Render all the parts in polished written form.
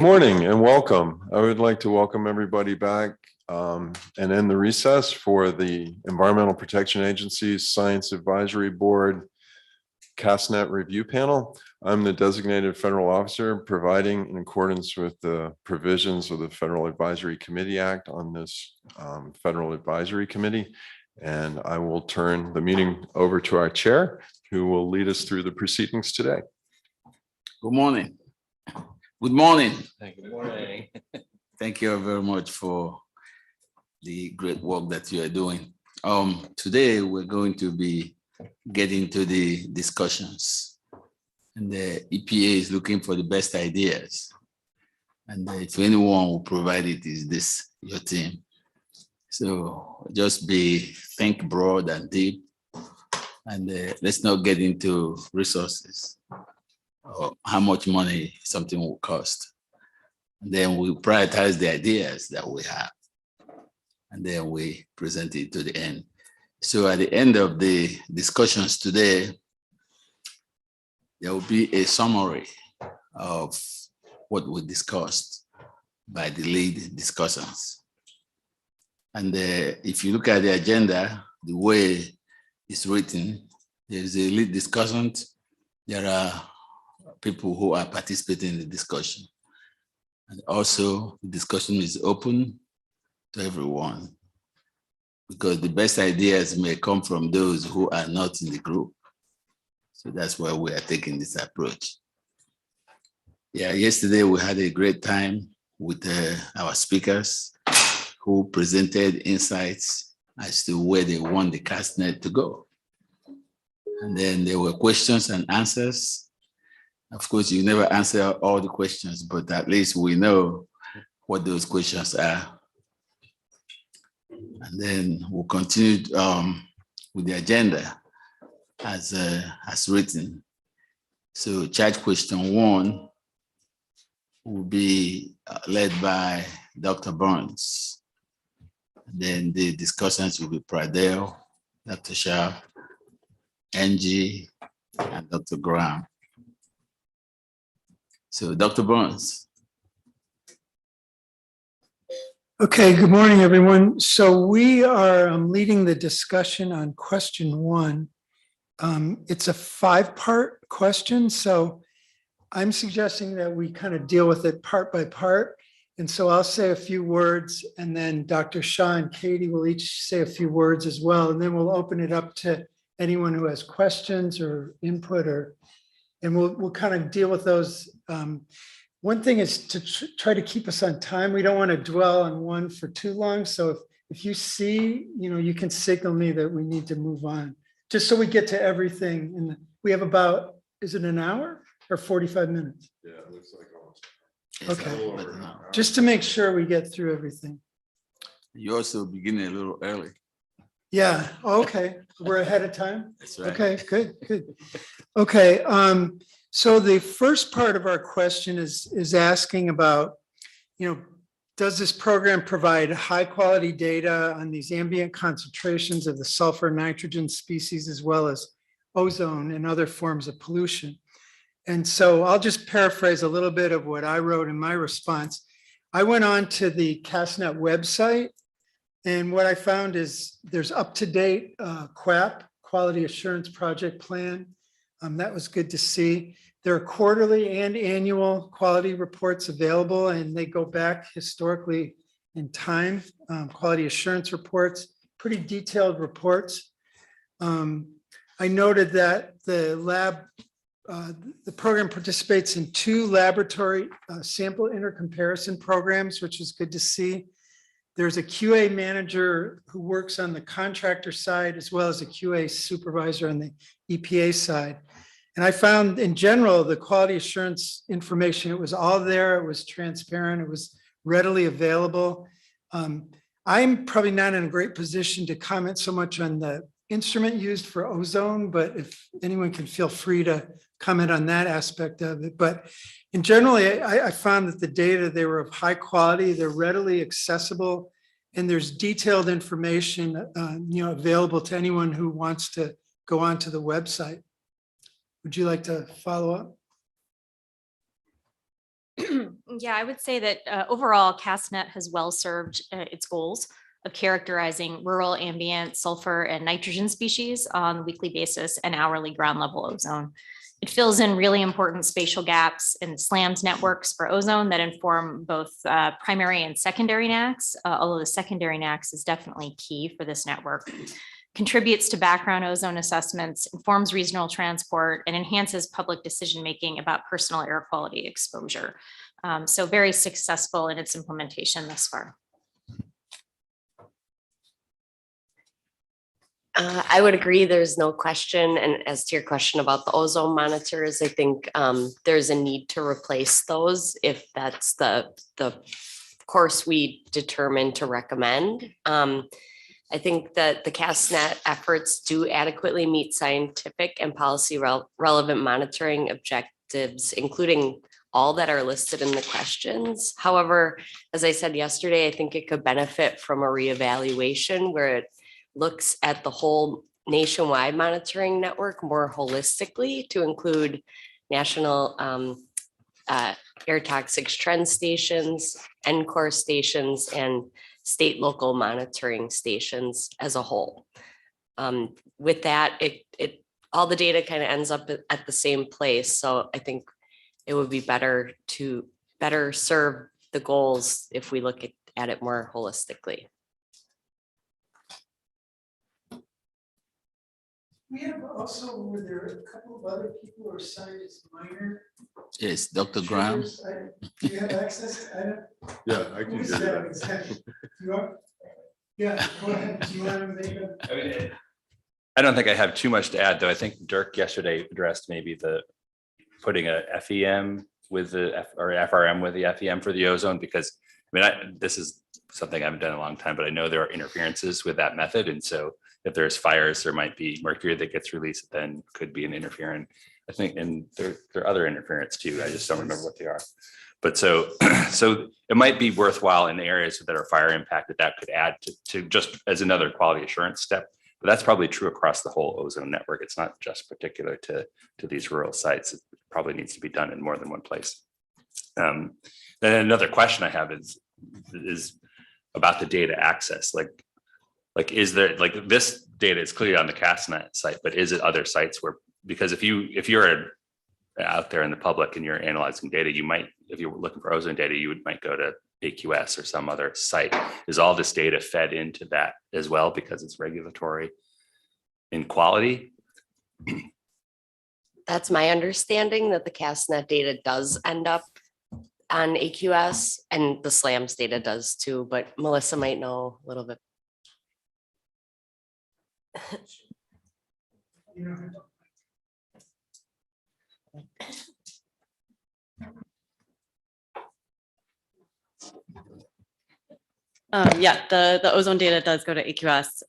Morning and welcome. I would like to welcome everybody back and end the recess for the Environmental Protection Agency's Science Advisory Board CASTNet Review Panel. I'm the designated federal officer providing in accordance with the provisions of the Federal Advisory Committee Act on this Federal Advisory Committee. And I will turn the meeting over to our chair, who will lead us through the proceedings today. Good morning. Good morning. Good morning. Thank you very much for the great work that you are doing. Today, we're going to be getting to the discussions. And the EPA is looking for the best ideas. And if anyone will provide it, is this your team. So just think broad and deep. And let's not get into resources. Or how much money something will cost. And then we prioritize the ideas that we have. And then we present it to the end. So at the end of the discussions today, there will be a summary of what we discussed by the lead discussants. And if you look at the agenda, the way it's written, there's a lead discussant. There are people who are participating in the discussion. And also the discussion is open to everyone because the best ideas may come from those who are not in the group. So that's why we are taking this approach. Yeah, yesterday we had a great time with our speakers who presented insights as to where they want the CASTNet to go. And then there were questions and answers. Of course, you never answer all the questions, but at least we know what those questions are. And then we'll continue with the agenda as written. So charge question 1 will be led by Dr. Burns. And then the discussants will be Pradelle, Dr. Sharp, Angie, and Dr. Graham. So Dr. Burns. Okay, good morning, everyone. So we are leading the discussion on question 1. It's a 5-part question. So I'm suggesting that we kind of deal with it part by part. And so I'll say a few words and then Dr. Shah and Katie will each say a few words as well. And then we'll open it up to anyone who has questions or input and we'll kind of deal with those. One thing is to try to keep us on time. We don't want to dwell on one for too long. So if you see, you can signal me that we need to move on, just so we get to everything. And we have about, is it an hour or 45 minutes? Yeah, it looks like almost. Okay, just to make sure we get through everything. You also beginning a little early. Yeah, okay, we're ahead of time. That's right. Okay, good. Okay, so the first part of our question is asking about, does this program provide high quality data on these ambient concentrations of the sulfur nitrogen species, as well as ozone and other forms of pollution? And so I'll just paraphrase a little bit of what I wrote in my response. I went on to the CASTNet website, and what I found is there's up-to-date QAP, Quality Assurance Project Plan. That was good to see. There are quarterly and annual quality reports available, and they go back historically in time. Quality assurance reports, pretty detailed reports. I noted that the program participates in 2 laboratory sample intercomparison programs, which is good to see. There's a QA manager who works on the contractor side, as well as a QA supervisor on the EPA side. And I found in general, the quality assurance information, it was all there, it was transparent, it was readily available. I'm probably not in a great position to comment so much on the instrument used for ozone, but if anyone can feel free to comment on that aspect of it. But in general, I found that the data, they were of high quality, they're readily accessible, and there's detailed information available to anyone who wants to go onto the website. Would you like to follow up? Yeah, I would say that overall, CASTNet has well served its goals of characterizing rural ambient sulfur and nitrogen species on a weekly basis and hourly ground level ozone. It fills in really important spatial gaps in SLAM's networks for ozone that inform both primary and secondary NACs, although the secondary NACs is definitely key for this network. Contributes to background ozone assessments, informs regional transport, and enhances public decision-making about personal air quality exposure. So very successful in its implementation thus far. I would agree, there's no question. And as to your question about the ozone monitors, I think there's a need to replace those if that's the course we determine to recommend. I think that the CASTNet efforts do adequately meet scientific and policy relevant monitoring objectives, including all that are listed in the questions. However, as I said yesterday, I think it could benefit from a reevaluation where it looks at the whole nationwide monitoring network more holistically to include national air toxics trend stations, NCORE stations, and state local monitoring stations as a whole. With that, it all the data kind of ends up at the same place. So I think it would be better to better serve the goals if we look at it more holistically. We have also, were there a couple of other people who are signed as minor? Yes, Dr. Graham. Do you have access? I don't. Yeah, I can Who is do that that. exactly? You are? Yeah, go ahead. Do you want to make a? I mean, I don't think I have too much to add, though. I think Dirk yesterday addressed maybe the putting a FEM with the or FRM with the FEM for the ozone, because I mean, this is something I haven't done in a long time, but I know there are interferences with that method. And so if there's fires, there might be mercury that gets released, then could be an interferent. I think, and there are other interferents too. I just don't remember what they are. But so it might be worthwhile in areas that are fire impacted, that could add to just as another quality assurance step. But that's probably true across the whole ozone network. It's not just particular to these rural sites. It probably needs to be done in more than one place. Then another question I have is about the data access. Like is there, like, this data is clearly on the CASTNet site, but is it other sites where, because if you're out there in the public and you're analyzing data, you might, if you're looking for ozone data, you might go to AQS or some other site. Is all this data fed into that as well because it's regulatory in quality? That's my understanding, that the CASTNet data does end up on AQS, and the SLAMS data does too, but Melissa might know a little bit. Yeah, the ozone data does go to AQS.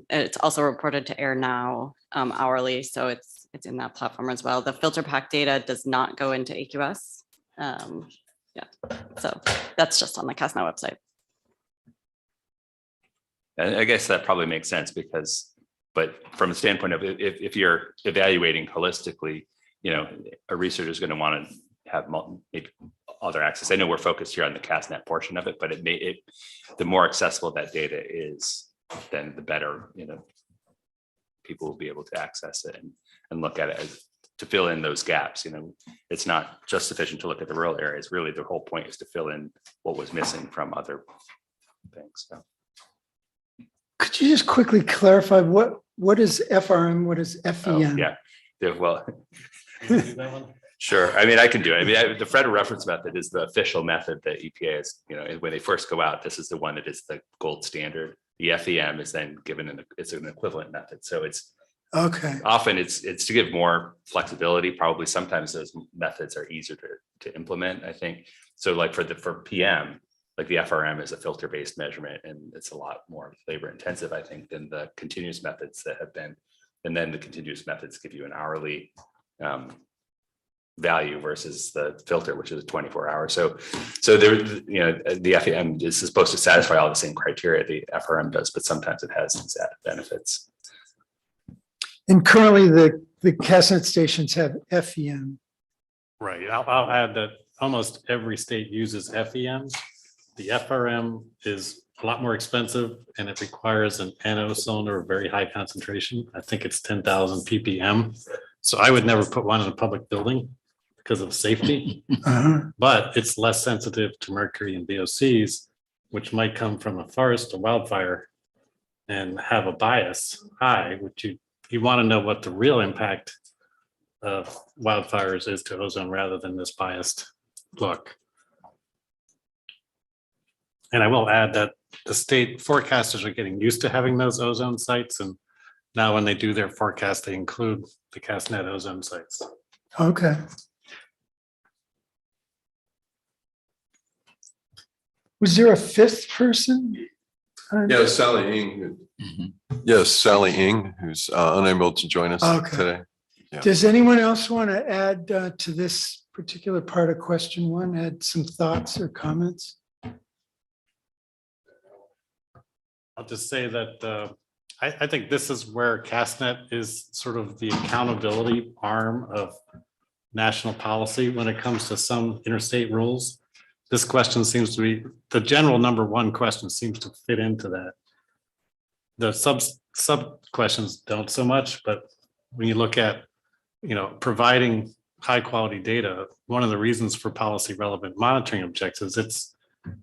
It's also reported to Air Now hourly, so it's in that platform as well. The filter pack data does not go into AQS. Yeah, so that's just on the CASTNet website. And I guess that probably makes sense because, but from a standpoint of if you're evaluating holistically, you know, a researcher is going to want to have maybe other access. I know we're focused here on the CASTNet portion of it, but the more accessible that data is, then the better, you know, people will be able to access it and look at it as to fill in those gaps. You know, it's not just sufficient to look at the rural areas. Really, the whole point is to fill in what was missing from other things. So. Could you just quickly clarify what is FRM, what is FEM? Oh, yeah, well, sure. I mean, I can do it. I mean, the federal reference method is the official method that EPA is, you know, when they first go out, this is the one that is the gold standard. The FEM is then given it's an equivalent method. So it's Okay. often it's to give more flexibility. Probably sometimes those methods are easier to implement, I think. So like for PM, like the FRM is a filter-based measurement, and it's a lot more labor intensive, I think, than the continuous methods that have been. And then the continuous methods give you an hourly value versus the filter, which is 24 hours. So there, you know, the FEM is supposed to satisfy all the same criteria the FRM does, but sometimes it has these added benefits. And currently the CASTNet stations have FEM. Right. I'll add that almost every state uses FEMs. The FRM is a lot more expensive and it requires an NO cylinder of very high concentration. I think it's 10,000 ppm. So I would never put one in a public building because of safety, but it's less sensitive to mercury and VOCs, which might come from a forest or wildfire and have a bias high, which you want to know what the real impact of wildfires is to ozone rather than this biased look. And I will add that the state forecasters are getting used to having those ozone sites. And now when they do their forecast, they include the CASTNet ozone sites. Okay. Was there a fifth person? Yeah, Sally Ing. Yes, Sally Ing, who's unable to join us Okay. today. Yeah. Does anyone else want to add to this particular part of question one, add some thoughts or comments? I'll just say that I think this is where CASTNet is sort of the accountability arm of national policy when it comes to some interstate rules. This question seems to be, the general number one question seems to fit into that. The sub questions don't so much, but when you look at, providing high quality data, one of the reasons for policy relevant monitoring objectives, it's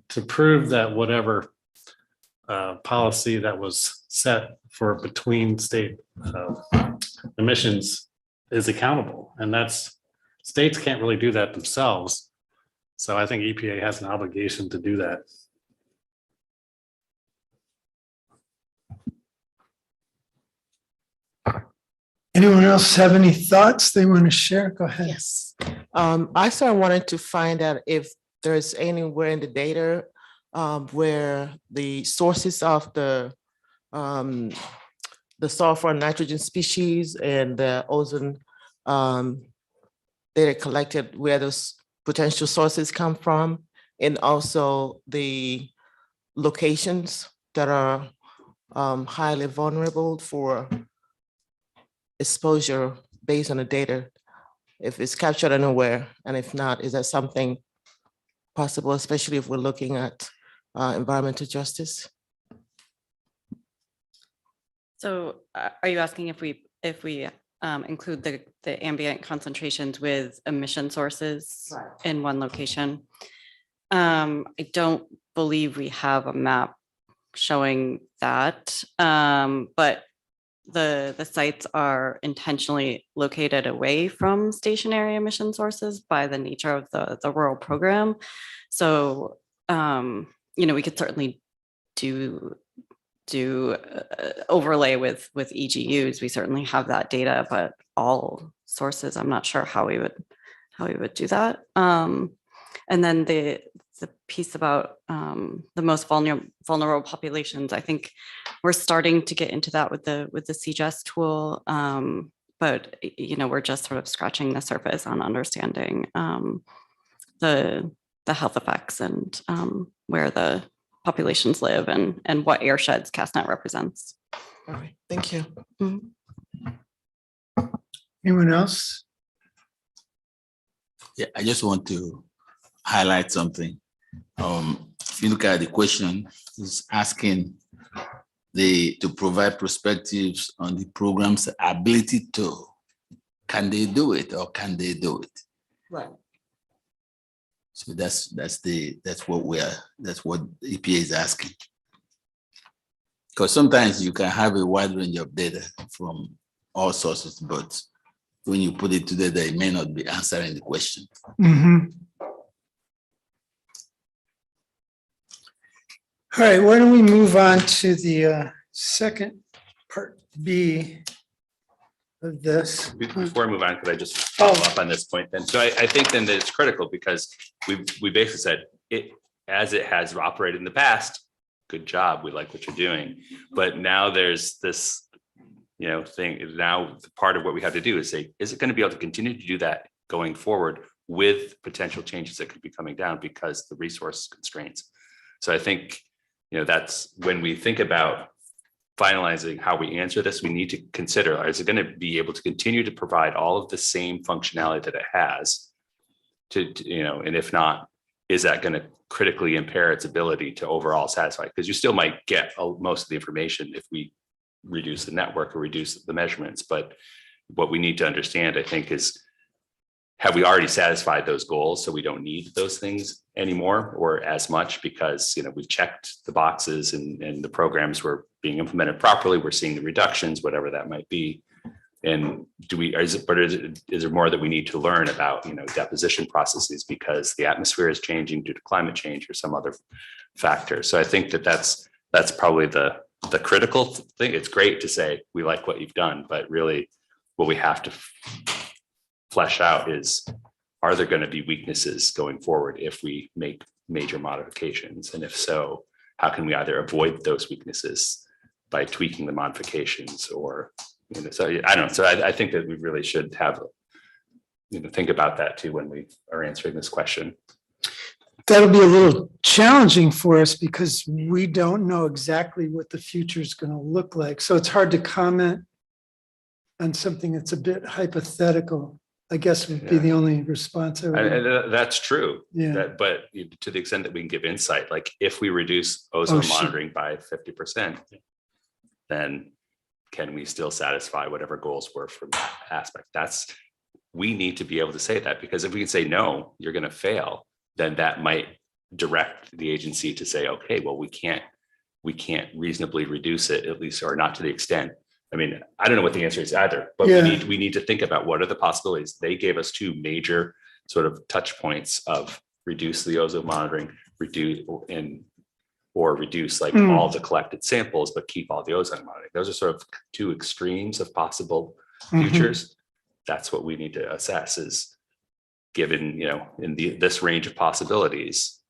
to prove that whatever policy that was set for between state emissions is accountable. And states can't really do that themselves. So I think EPA has an obligation to do that. Anyone else have any thoughts they want to share? Go ahead. Yes. I sort of wanted to find out if there's anywhere in the data where the sources of the sulfur and nitrogen species and the ozone data collected, where those potential sources come from, and also the locations that are highly vulnerable for exposure based on the data, if it's captured anywhere, and if not, is that something possible, especially if we're looking at environmental justice? So are you asking if we include the ambient concentrations with emission sources in one location? I don't believe we have a map showing that, but the sites are intentionally located away from stationary emission sources by the nature of the rural program. So, we could certainly do overlay with EGUs. We certainly have that data, but all sources, I'm not sure how we would do that. And then the piece about the most vulnerable populations, I think we're starting to get into that with the CGES tool, but we're just sort of scratching the surface on understanding the health effects and where the populations live and what airsheds CASTNet represents. All right, thank you. Anyone else? Yeah, I just want to highlight something. If you look at the question, it's asking to provide perspectives on the program's ability to, can they do it or can they do it? Right. So that's what EPA is asking. Because sometimes you can have a wide range of data from all sources, but when you put it together, it may not be answering the question. Mm-hmm. All right, why don't we move on to the second part B of this? Before I move on, could I just follow up on this point then? So I think then that it's critical because we basically said as it has operated in the past, good job, we like what you're doing. But now there's this, thing, now part of what we have to do is say, is it going to be able to continue to do that going forward with potential changes that could be coming down because the resource constraints? So I think, that's when we think about finalizing how we answer this, we need to consider, is it going to be able to continue to provide all of the same functionality that it has and if not, is that going to critically impair its ability to overall satisfy? Because you still might get most of the information if we reduce the network or reduce the measurements. But what we need to understand, I think, is have we already satisfied those goals so we don't need those things anymore or as much because we've checked the boxes and the programs were being implemented properly, we're seeing the reductions, whatever that might be. And is there more that we need to learn about deposition processes because the atmosphere is changing due to climate change or some other factor? So I think that's probably the critical thing. It's great to say we like what you've done, but really what we have to flesh out is, are there going to be weaknesses going forward if we make major modifications? And if so, how can we either avoid those weaknesses by tweaking the modifications or, so I don't know. So I think that we really should have, think about that too when we are answering this question. That'll be a little challenging for us because we don't know exactly what the future is going to look like. So it's hard to comment on something that's a bit hypothetical, I guess would be the only response. And that's true. Yeah. But to the extent that we can give insight, like if we reduce ozone monitoring by 50%, then can we still satisfy whatever goals were from that aspect? We need to be able to say that, because if we can say, no, you're going to fail, then that might direct the agency to say, okay, well, we can't reasonably reduce it, at least, or not to the extent. I mean, I don't know what the answer is either, but we need to think about what are the possibilities. They gave us two major sort of touch points of reduce the ozone monitoring, reduce like all the collected samples, but keep all the ozone monitoring. Those are sort of two extremes of possible futures. That's what we need to assess is, given, in this range of possibilities,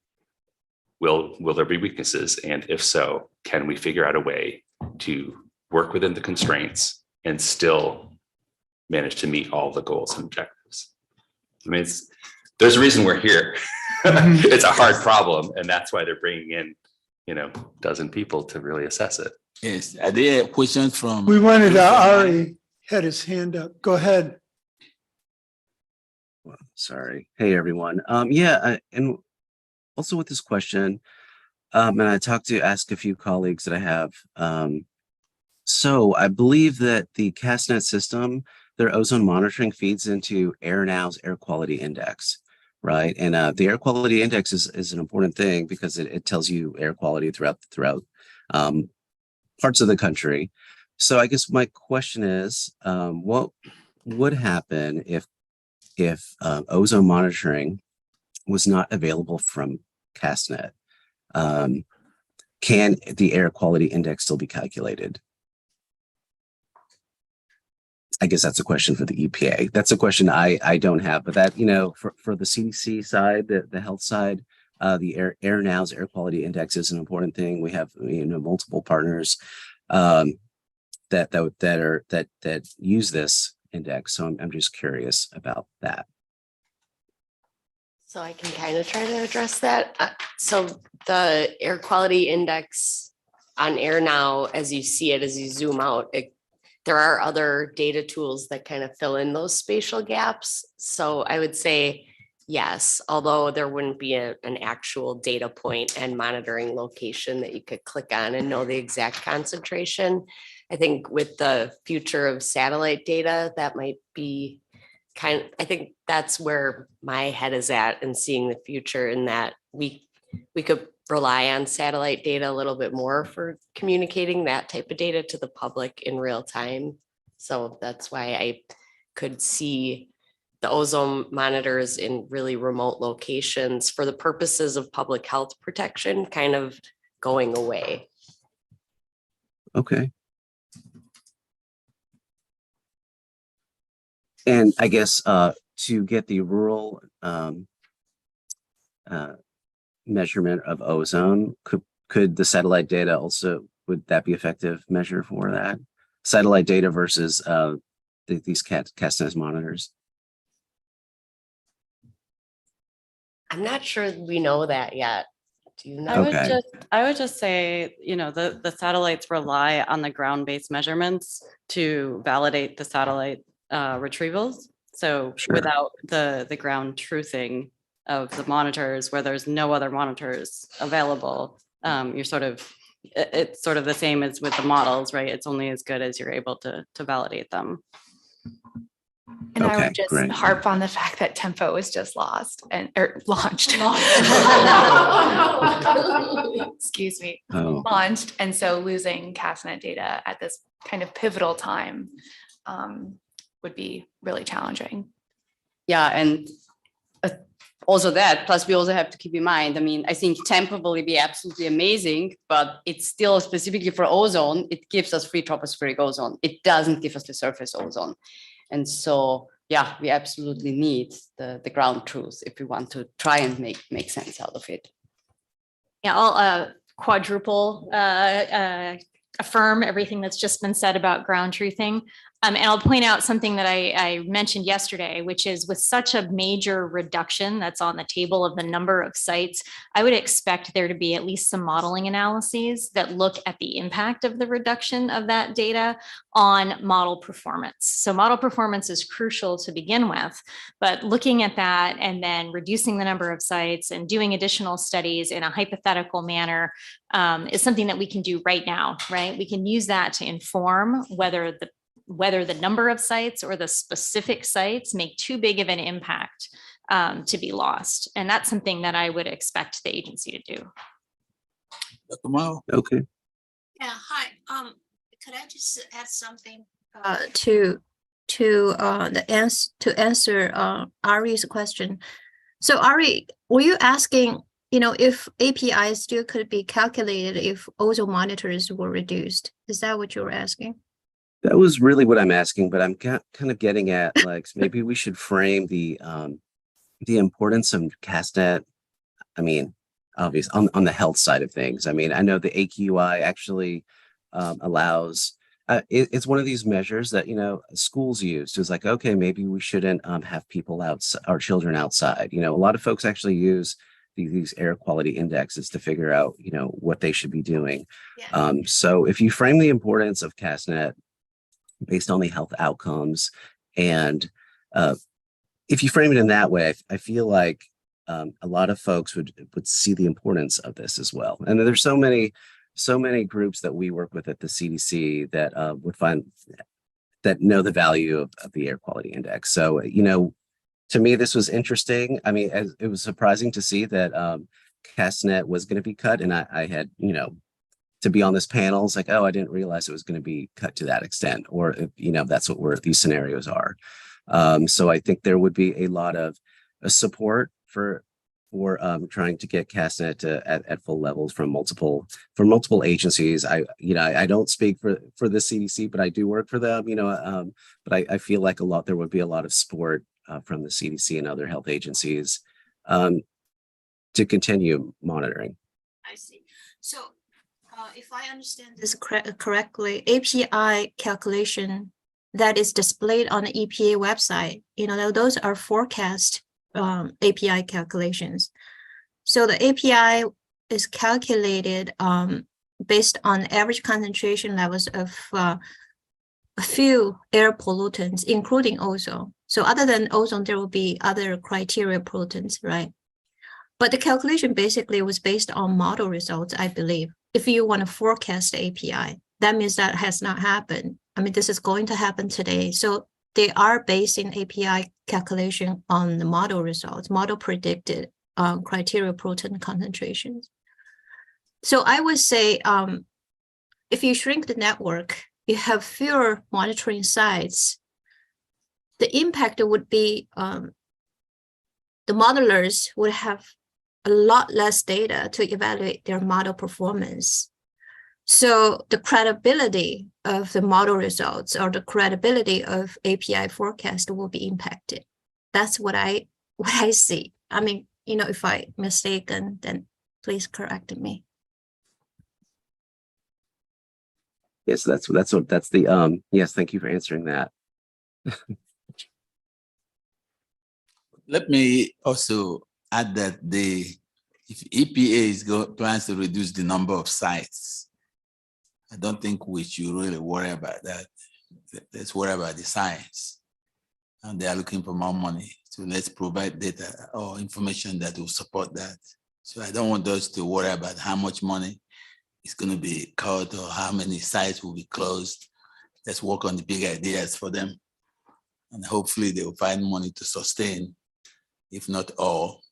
will there be weaknesses? And if so, can we figure out a way to work within the constraints and still manage to meet all the goals and objectives? I mean, there's a reason we're here. It's a hard problem, and that's why they're bringing in, a dozen people to really assess it. Yes. Are there questions from? We wanted Ari had his hand up. Go ahead. Well, sorry. Hey, everyone. And also with this question, and I asked a few colleagues that I have. So I believe that the CASTNet system, their ozone monitoring feeds into AirNow's air quality index, right? And the air quality index is an important thing because it tells you air quality throughout parts of the country. So I guess my question is, what would happen if ozone monitoring was not available from CASTNet? Can the air quality index still be calculated? I guess that's a question for the EPA. That's a question I don't have, but that, for the CDC side, the health side, the AirNow's air quality index is an important thing. We have, multiple partners that use this index. So I'm just curious about that. So I can kind of try to address that. So the air quality index on AirNow, as you see it, as you zoom out, there are other data tools that kind of fill in those spatial gaps. So I would say yes, although there wouldn't be an actual data point and monitoring location that you could click on and know the exact concentration. I think with the future of satellite data, that might be I think that's where my head is at, and seeing the future in that we could rely on satellite data a little bit more for communicating that type of data to the public in real time. So that's why I could see the ozone monitors in really remote locations for the purposes of public health protection kind of going away. Okay. And I guess to get the rural measurement of ozone, could the satellite data also, would that be effective measure for that? Satellite data versus these CASTNet monitors? I'm not sure we know that yet. Do you know? Okay. I would just say, the satellites rely on the ground-based measurements to validate the satellite retrievals. So Sure. without the ground truthing, of the monitors where there's no other monitors available, you're sort of, it's sort of the same as with the models, right? It's only as good as you're able to validate them. And I Okay, would just great. harp on the fact that Tempo was just lost and or launched. Excuse me, Oh, launched. And so losing CASTNet data at this kind of pivotal time would be really challenging. Yeah, and also that, plus we also have to keep in mind, I mean, I think Tempo will be absolutely amazing, but it's still specifically for ozone, it gives us free tropospheric ozone. It doesn't give us the surface ozone. And so, yeah, we absolutely need the ground truth if we want to try and make sense out of it. Yeah, I'll quadruple affirm everything that's just been said about ground truthing. And I'll point out something that I mentioned yesterday, which is with such a major reduction that's on the table of the number of sites, I would expect there to be at least some modeling analyses that look at the impact of the reduction of that data on model performance. So model performance is crucial to begin with, but looking at that and then reducing the number of sites and doing additional studies in a hypothetical manner is something that we can do right now, right? We can use that to inform whether the number of sites or the specific sites make too big of an impact to be lost. And that's something that I would expect the agency to do. Dr. Mao? okay. Yeah, hi. Could I just add something to answer Ari's question? So Ari, were you asking, if API still could be calculated if ozone monitors were reduced? Is that what you were asking? That was really what I'm asking, but I'm kind of getting at, like, maybe we should frame the importance of CASTNet. I mean, obvious on the health side of things. I mean, I know the AQI actually allows. It's one of these measures that schools use. So it's like, okay, maybe we shouldn't have people our children outside. A lot of folks actually use these air quality indexes to figure out what they should be doing. Yeah. So if you frame the importance of CASTNet based on the health outcomes, and if you frame it in that way, I feel like a lot of folks would see the importance of this as well. And there's so many groups that we work with at the CDC that would find that know the value of the air quality index. So to me, this was interesting. I mean, it was surprising to see that CASTNet was going to be cut, and I had to be on this panel, it's like, oh, I didn't realize it was going to be cut to that extent, or that's what these scenarios are. So I think there would be a lot of support for trying to get CASTNet at full levels from multiple agencies. I don't speak for the CDC, but I do work for them. But I feel like there would be a lot of support from the CDC and other health agencies to continue monitoring. I see. So if I understand this correctly, API calculation that is displayed on the EPA website, those are forecast API calculations. So the API is calculated based on average concentration levels of a few air pollutants, including ozone. So other than ozone, there will be other criteria pollutants, right? But the calculation basically was based on model results, I believe. If you want to forecast the API, that means that has not happened. I mean, this is going to happen today. So they are basing API calculation on the model results, model predicted criteria pollutant concentrations. So I would say if you shrink the network, you have fewer monitoring sites, the impact would be the modelers would have a lot less data to evaluate their model performance. So the credibility of the model results or the credibility of API forecast will be impacted. That's what I see. I mean, if I'm mistaken, then please correct me. Yes, that's the yes. Thank you for answering that. Let me also add that if EPA plans to reduce the number of sites, I don't think we should really worry about that. Let's worry about the science. and they are looking for more money. So let's provide data or information that will support that. So I don't want us to worry about how much money is going to be cut or how many sites will be closed. Let's work on the big ideas for them. And hopefully they will find money to sustain, if not all,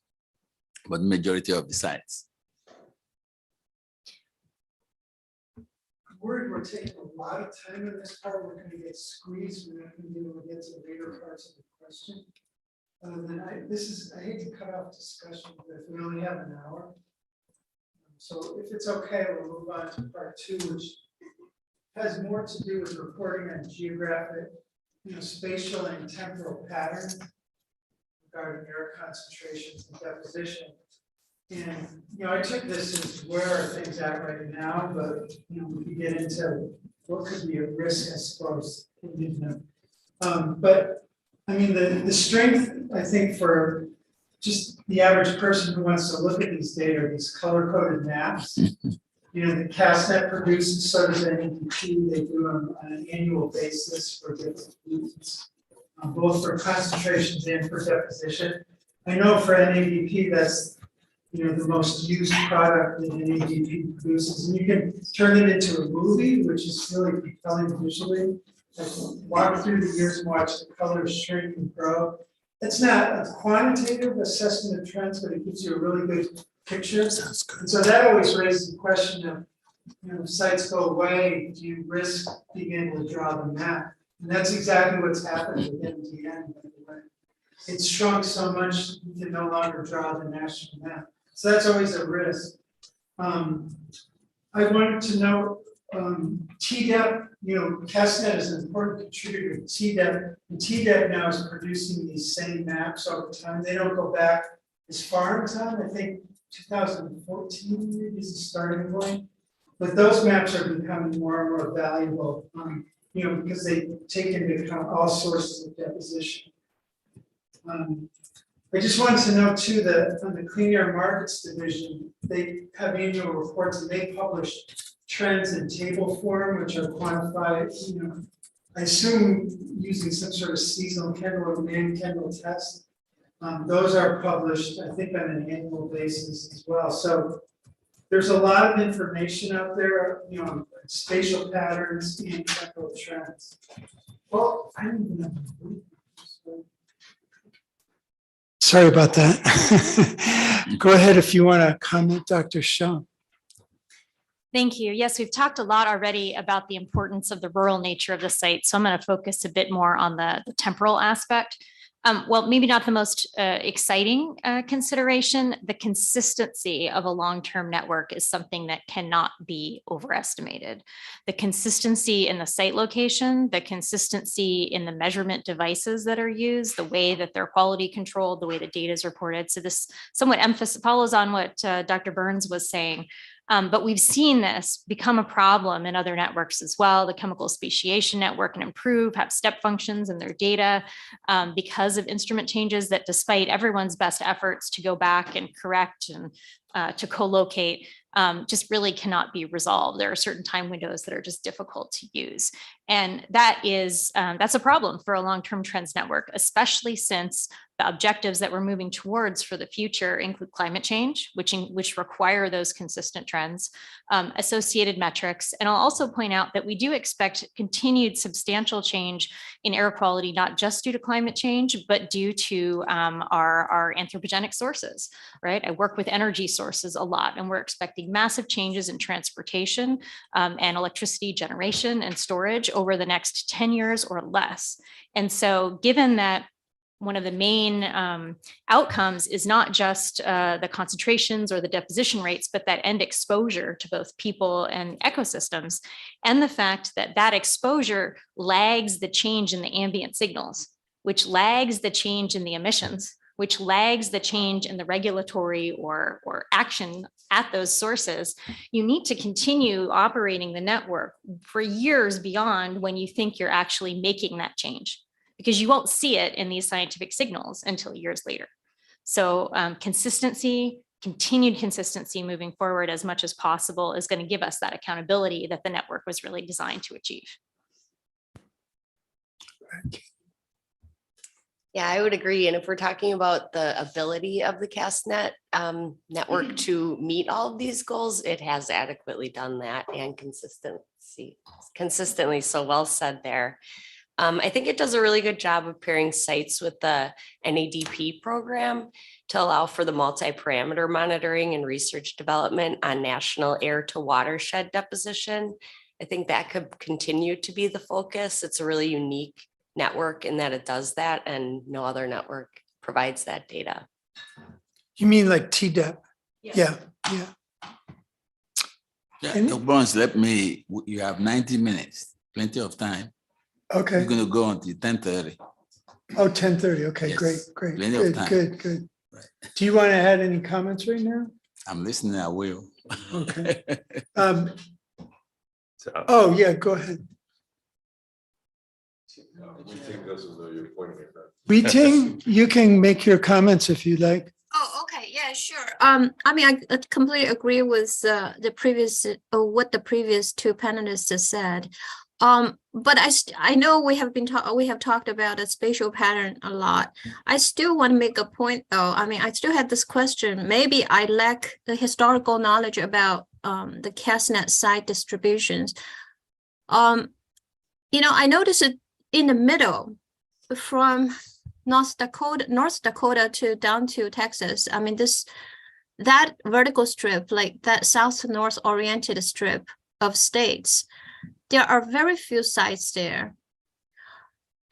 but majority of the sites. We're taking a lot of time in this part. We're gonna get squeezed. We're not gonna be able to get to the later parts of the question. I hate to cut off discussion, but if we only have an hour. So if it's okay, we'll move on to part 2, which has more to do with reporting on geographic, spatial and temporal patterns regarding air concentrations and deposition. And, I took this as where are things at right now, but, we could get into what could be a risk, I suppose. But, I mean, the strength, I think, for just the average person who wants to look at these data, are these color-coded maps. The CASTNet produces, so does NEDP. They do them on an annual basis for different regions, both for concentrations and for deposition. I know for NADP, that's the most used product that NADP produces, and you can turn it into a movie, which is really compelling visually. Like walk through the years and watch the colors shrink and grow. It's not a quantitative assessment of trends, but it gives you a really good picture. Sounds good. And so that always raises the question of, if sites go away, do you risk being able to draw the map? And that's exactly what's happened with MDN, by the way. It's shrunk so much you can no longer draw the national map. So that's always a risk. I wanted to know TDEP, CASTNet is an important contributor to TDEP, and TDEP now is producing these same maps over time. They don't go back as far in time. I think 2014 is the starting point, but those maps are becoming more and more valuable, because they take into account all sources of deposition. I just wanted to know too that on the Clean Air Markets Division, they have annual reports and they publish trends in table form, which are quantified, I assume using some sort of seasonal Kendall or man Kendall test. Those are published, I think, on an annual basis as well. So there's a lot of information out there, spatial patterns and temporal trends. Well, I don't even know. Sorry about that. Go ahead if you want to comment, Dr. Shaw. Thank you. Yes, we've talked a lot already about the importance of the rural nature of the site. So I'm going to focus a bit more on the temporal aspect. Well, maybe not the most exciting consideration. The consistency of a long-term network is something that cannot be overestimated. The consistency in the site location, the consistency in the measurement devices that are used, the way that they're quality controlled, the way the data is reported. So this somewhat follows on what Dr. Burns was saying. But we've seen this become a problem in other networks as well. The chemical speciation network and Improve have step functions in their data because of instrument changes that, despite everyone's best efforts to go back and correct and to co-locate, just really cannot be resolved. There are certain time windows that are just difficult to use. And that's a problem for a long-term trends network, especially since the objectives that we're moving towards for the future include climate change, which require those consistent trends, associated metrics. And I'll also point out that we do expect continued substantial change in air quality, not just due to climate change, but due to our anthropogenic sources, right? I work with energy sources a lot, and we're expecting massive changes in transportation and electricity generation and storage over the next 10 years or less. And so given that one of the main outcomes is not just the concentrations or the deposition rates, but that end exposure to both people and ecosystems, and the fact that that exposure lags the change in the ambient signals, which lags the change in the emissions, which lags the change in the regulatory or action at those sources. You need to continue operating the network for years beyond when you think you're actually making that change, because you won't see it in these scientific signals until years later. So continued consistency moving forward as much as possible is going to give us that accountability that the network was really designed to achieve. Yeah, I would agree. And if we're talking about the ability of the CASTNet network to meet all of these goals, it has adequately done that and consistently. So well said there. I think it does a really good job of pairing sites with the NADP program to allow for the multi-parameter monitoring and research development on national air to watershed deposition. I think that could continue to be the focus. It's a really unique network in that it does that, and no other network provides that data. You mean like TDEP? Yeah, yeah. Yeah, Any- Dr. Burns, you have 90 minutes, plenty of time. Okay. We're gonna go until 10:30. Oh, 10:30. Okay, Yes, great, great. plenty of Good, time. good. Right. Do you want to add any comments right now? I'm listening, I will. Okay. So Oh, yeah, go ahead. Ting, you can make your comments if you like. Oh, okay, yeah, sure. I mean, I completely agree with the previous, what the previous two panelists said. But I know we have talked about a spatial pattern a lot. I still want to make a point though. I mean, I still have this question. Maybe I lack the historical knowledge about the CASTNet site distributions. I noticed it in the middle from North Dakota to down to Texas. I mean, that vertical strip, like that south to north oriented strip of states, there are very few sites there.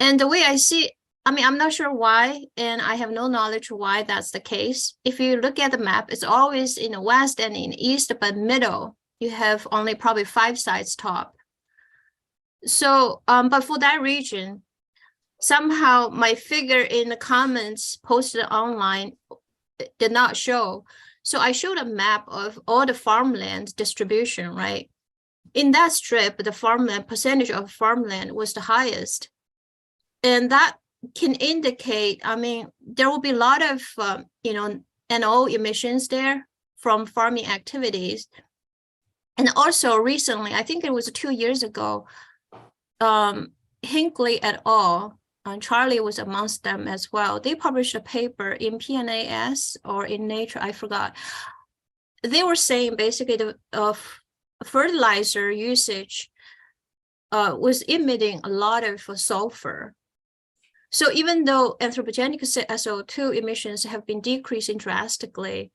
And the way I see, I mean, I'm not sure why, and I have no knowledge why that's the case. If you look at the map, it's always in the west and in the east, but middle, you have only probably 5 sites top. So, but for that region, somehow my figure in the comments posted online did not show. So I showed a map of all the farmland distribution, right? In that strip, the farmland percentage of farmland was the highest. And that can indicate, I mean, there will be a lot of, NO emissions there from farming activities. And also recently, I think it was 2 years ago, Hinckley et al., Charlie was amongst them as well. They published a paper in PNAS or in Nature, I forgot. They were saying basically the fertilizer usage was emitting a lot of sulfur. So even though anthropogenic SO2 emissions have been decreasing drastically,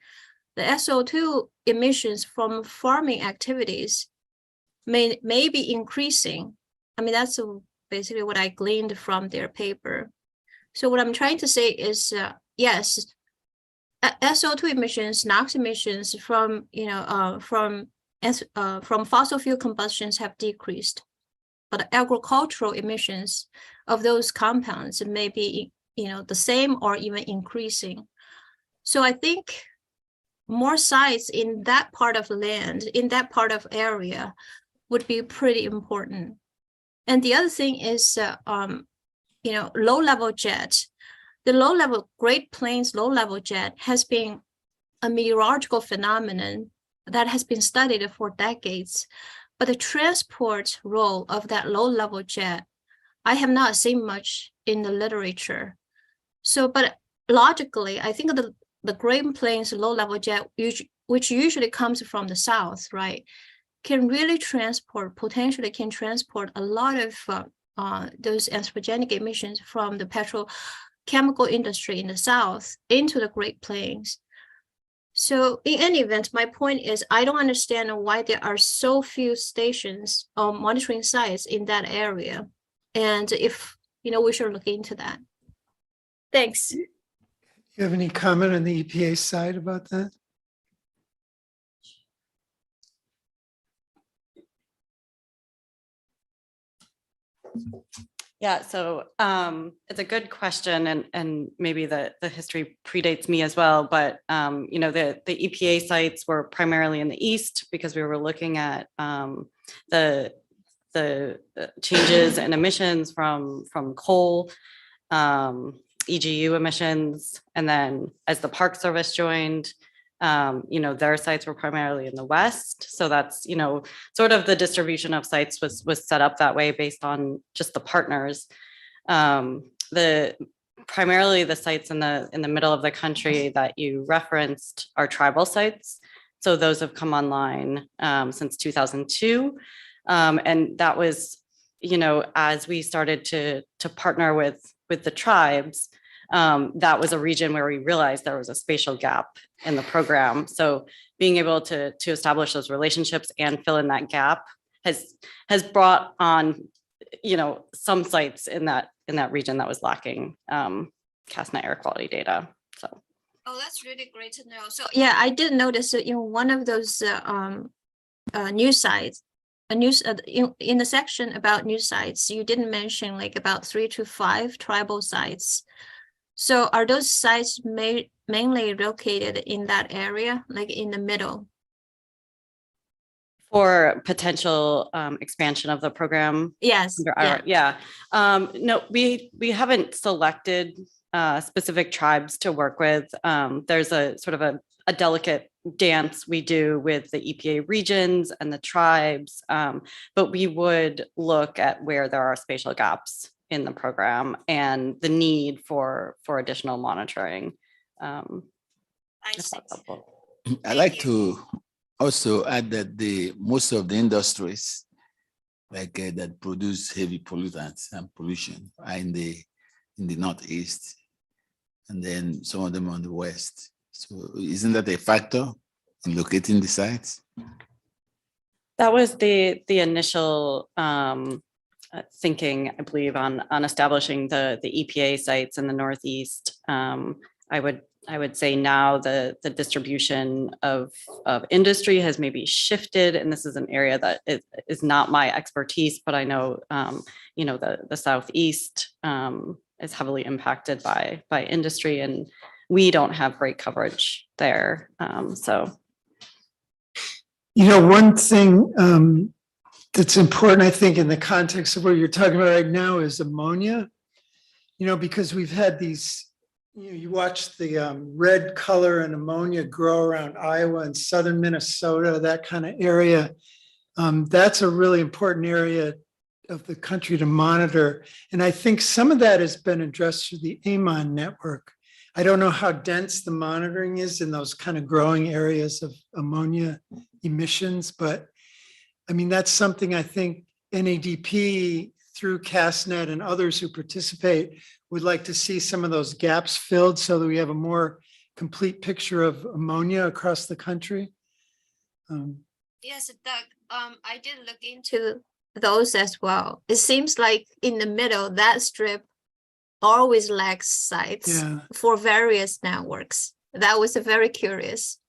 the SO2 emissions from farming activities may be increasing. I mean, that's basically what I gleaned from their paper. So what I'm trying to say is, yes, SO2 emissions, NOx emissions from fossil fuel combustions have decreased, but agricultural emissions of those compounds may be, the same or even increasing. So I think more sites in that part of land, in that part of area, would be pretty important. And the other thing is, low-level jet. The low-level Great Plains low-level jet has been a meteorological phenomenon that has been studied for decades. But the transport role of that low-level jet, I have not seen much in the literature. So, but logically, I think the Great Plains low-level jet, which usually comes from the south, right, potentially can transport a lot of those anthropogenic emissions from the petrochemical industry in the south into the Great Plains. So in any event, my point is I don't understand why there are so few stations or monitoring sites in that area. And if, we should look into that. Thanks. You have any comment on the EPA side about that? Yeah, so it's a good question, and maybe the history predates me as well, but the EPA sites were primarily in the east because we were looking at the changes in emissions from coal, EGU emissions, and then as the Park Service joined, their sites were primarily in the west. So that's, sort of the distribution of sites was set up that way based on just the partners. The primarily the sites in the middle of the country that you referenced are tribal sites. So those have come online since 2002. And that was, as we started to partner with the tribes, that was a region where we realized there was a spatial gap in the program. So being able to establish those relationships and fill in that gap has brought on, some sites in that region that was lacking CASTNet air quality data. So. Oh, that's really great to know. So yeah, I did notice that in one of those news sites, in the section about news sites, you didn't mention like about 3 to 5 tribal sites. So are those sites mainly located in that area, like in the middle? For potential expansion of the program? Yes. Yeah. No, we haven't selected specific tribes to work with. There's a sort of a delicate dance we do with the EPA regions and the tribes, but we would look at where there are spatial gaps in the program and the need for additional monitoring. I see. I like to also add that most of the industries that produce heavy pollutants and pollution are in the Northeast, and then some of them on the West. So isn't that a factor in locating the sites? That was the initial thinking, I believe, on establishing the EPA sites in the Northeast. I would say now the distribution of industry has maybe shifted, and this is an area that is not my expertise, but I know, the Southeast is heavily impacted by industry, and we don't have great coverage there. So. One thing that's important, I think, in the context of what you're talking about right now is ammonia, because we've had these, you watch the red color and ammonia grow around Iowa and southern Minnesota, that kind of area. That's a really important area of the country to monitor. And I think some of that has been addressed through the AMON network. I don't know how dense the monitoring is in those kind of growing areas of ammonia emissions, but I mean, that's something I think NADP through CASTNet and others who participate would like to see some of those gaps filled so that we have a more complete picture of ammonia across the country. Yes, Doug, I did look into those as well. It seems like in the middle, that strip always lacks sites for various networks. That was very curious.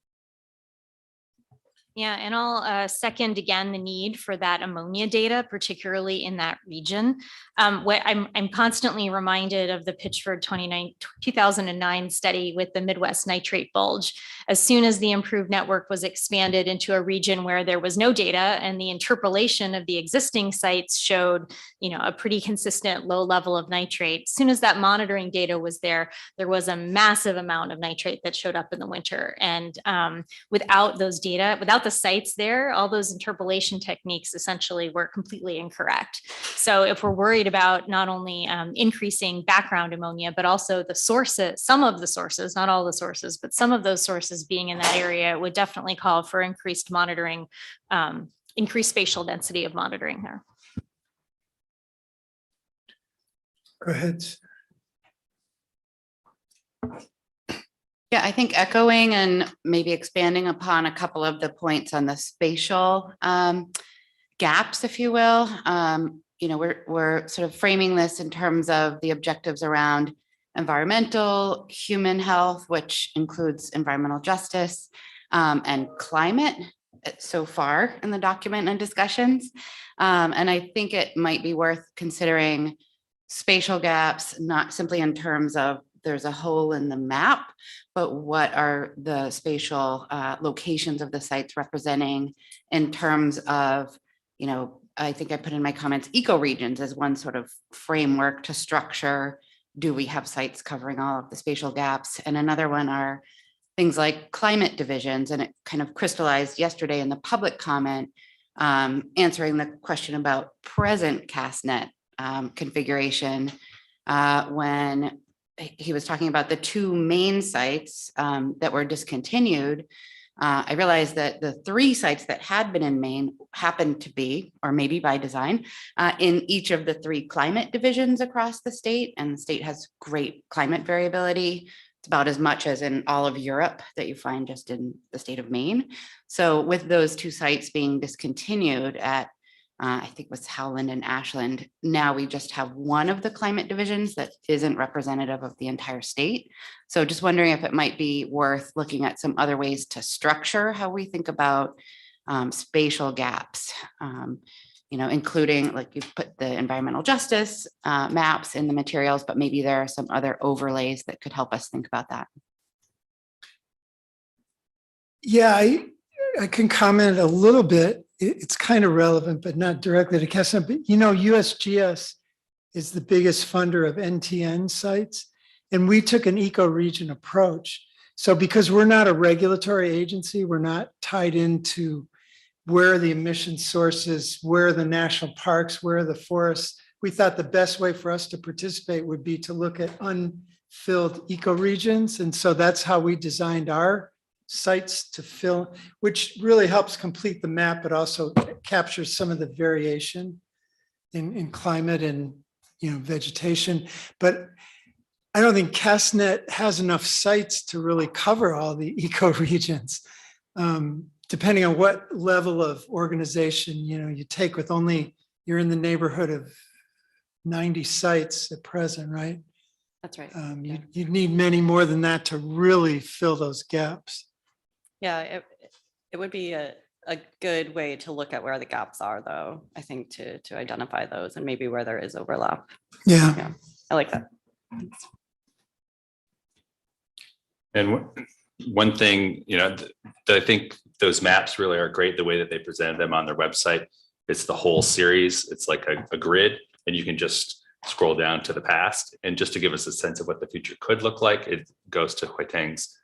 Yeah, and I'll second again the need for that ammonia data, particularly in that region. What I'm constantly reminded of the Pitchford 2009 study with the Midwest nitrate bulge. As soon as the improved network was expanded into a region where there was no data and the interpolation of the existing sites showed, a pretty consistent low level of nitrate. As soon as that monitoring data was there was a massive amount of nitrate that showed up in the winter. And without those data, without the sites there, all those interpolation techniques essentially were completely incorrect. So if we're worried about not only increasing background ammonia, but also the sources, some of the sources, not all the sources, but some of those sources being in that area would definitely call for increased monitoring, increased spatial density of monitoring there. Go ahead. Yeah, I think echoing and maybe expanding upon a couple of the points on the spatial gaps, if you will. We're sort of framing this in terms of the objectives around environmental, human health, which includes environmental justice, and climate so far in the document and discussions. And I think it might be worth considering spatial gaps, not simply in terms of there's a hole in the map, but what are the spatial locations of the sites representing in terms of, I think I put in my comments, ecoregions as one sort of framework to structure. Do we have sites covering all of the spatial gaps? And another one are things like climate divisions. And it kind of crystallized yesterday in the public comment, answering the question about present CASTNet configuration when he was talking about the two main sites that were discontinued. I realized that the 3 sites that had been in Maine happened to be, or maybe by design, in each of the 3 climate divisions across the state. And the state has great climate variability. It's about as much as in all of Europe that you find just in the state of Maine. So with those 2 sites being discontinued at I think it was Howland and Ashland. Now we just have one of the climate divisions that isn't representative of the entire state. So just wondering if it might be worth looking at some other ways to structure how we think about spatial gaps, including, like, you've put the environmental justice maps in the materials, but maybe there are some other overlays that could help us think about that. Yeah, I can comment a little bit. It's kind of relevant, but not directly to CASTNet. But USGS is the biggest funder of NTN sites, and we took an eco-region approach. So because we're not a regulatory agency, we're not tied into where are the emission sources, where are the national parks, where are the forests. We thought the best way for us to participate would be to look at unfilled eco-regions. And so that's how we designed our sites to fill, which really helps complete the map, but also captures some of the variation in climate and vegetation. But I don't think CASTNet has enough sites to really cover all the eco-regions. Depending on what level of organization you take, with only, you're in the neighborhood of 90 sites at present, right? That's right. You need many more than that to really fill those gaps. Yeah, it would be a good way to look at where the gaps are, though, I think, to identify those and maybe where there is overlap. Yeah. I like that. And one thing, I think those maps really are great, the way that they presented them on their website. It's the whole series. It's like a grid, and you can just scroll down to the past. And just to give us a sense of what the future could look like, it goes to Huiteng's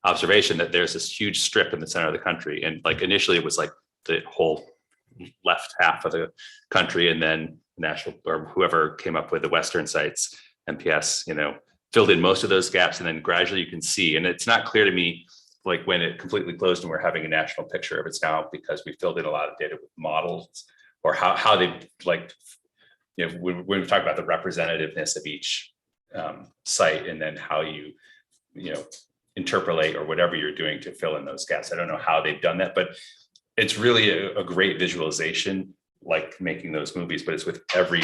observation that there's this huge strip in the center of the country. And like initially it was like the whole left half of the country, and then national, or whoever came up with the Western sites, MPS, filled in most of those gaps. And then gradually you can see, and it's not clear to me, like when it completely closed and we're having a national picture of it's now because we filled in a lot of data with models, or how they, like, when we talk about the representativeness of each site, and then how you interpolate or whatever you're doing to fill in those gaps. I don't know how they've done that, but it's really a great visualization, like making those movies, but it's with every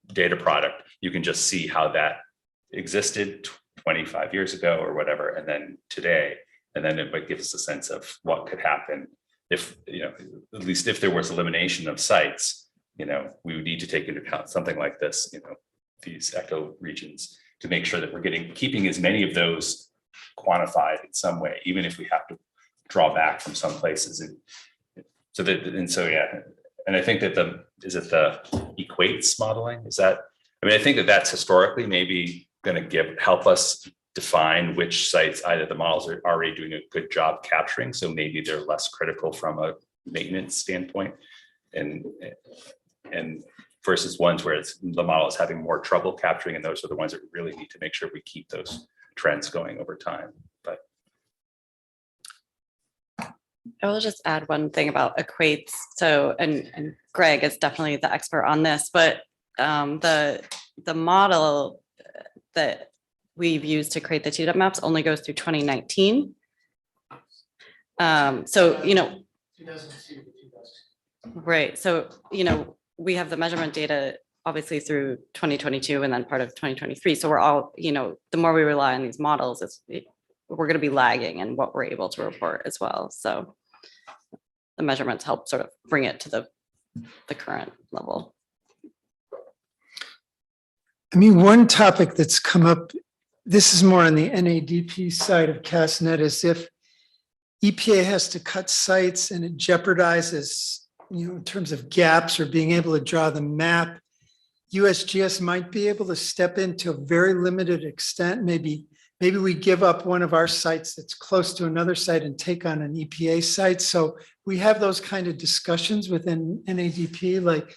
data product. You can just see how that existed 25 years ago or whatever, and then today, and then it might give us a sense of what could happen if, at least if there was elimination of sites, we would need to take into account something like this, these eco regions, to make sure that we're keeping as many of those quantified in some way, even if we have to draw back from some places. And I think that the equates modeling, I think that's historically maybe going to help us define which sites either the models are already doing a good job capturing, so maybe they're less critical from a maintenance standpoint, and versus ones where the model is having more trouble capturing, and those are the ones that we really need to make sure we keep those trends going over time. But I will just add one thing about equates. So, and Greg is definitely the expert on this, but the model that we've used to create the TDEP maps only goes through 2019. Right. So, we have the measurement data obviously through 2022 and then part of 2023. So we're all, the more we rely on these models, we're going to be lagging in what we're able to report as well. So the measurements help sort of bring it to the current level. I mean, one topic that's come up, this is more on the NADP side of CASTNet, is if EPA has to cut sites and it jeopardizes, in terms of gaps or being able to draw the map, USGS might be able to step in to a very limited extent. Maybe we give up one of our sites that's close to another site and take on an EPA site. So we have those kind of discussions within NADP, like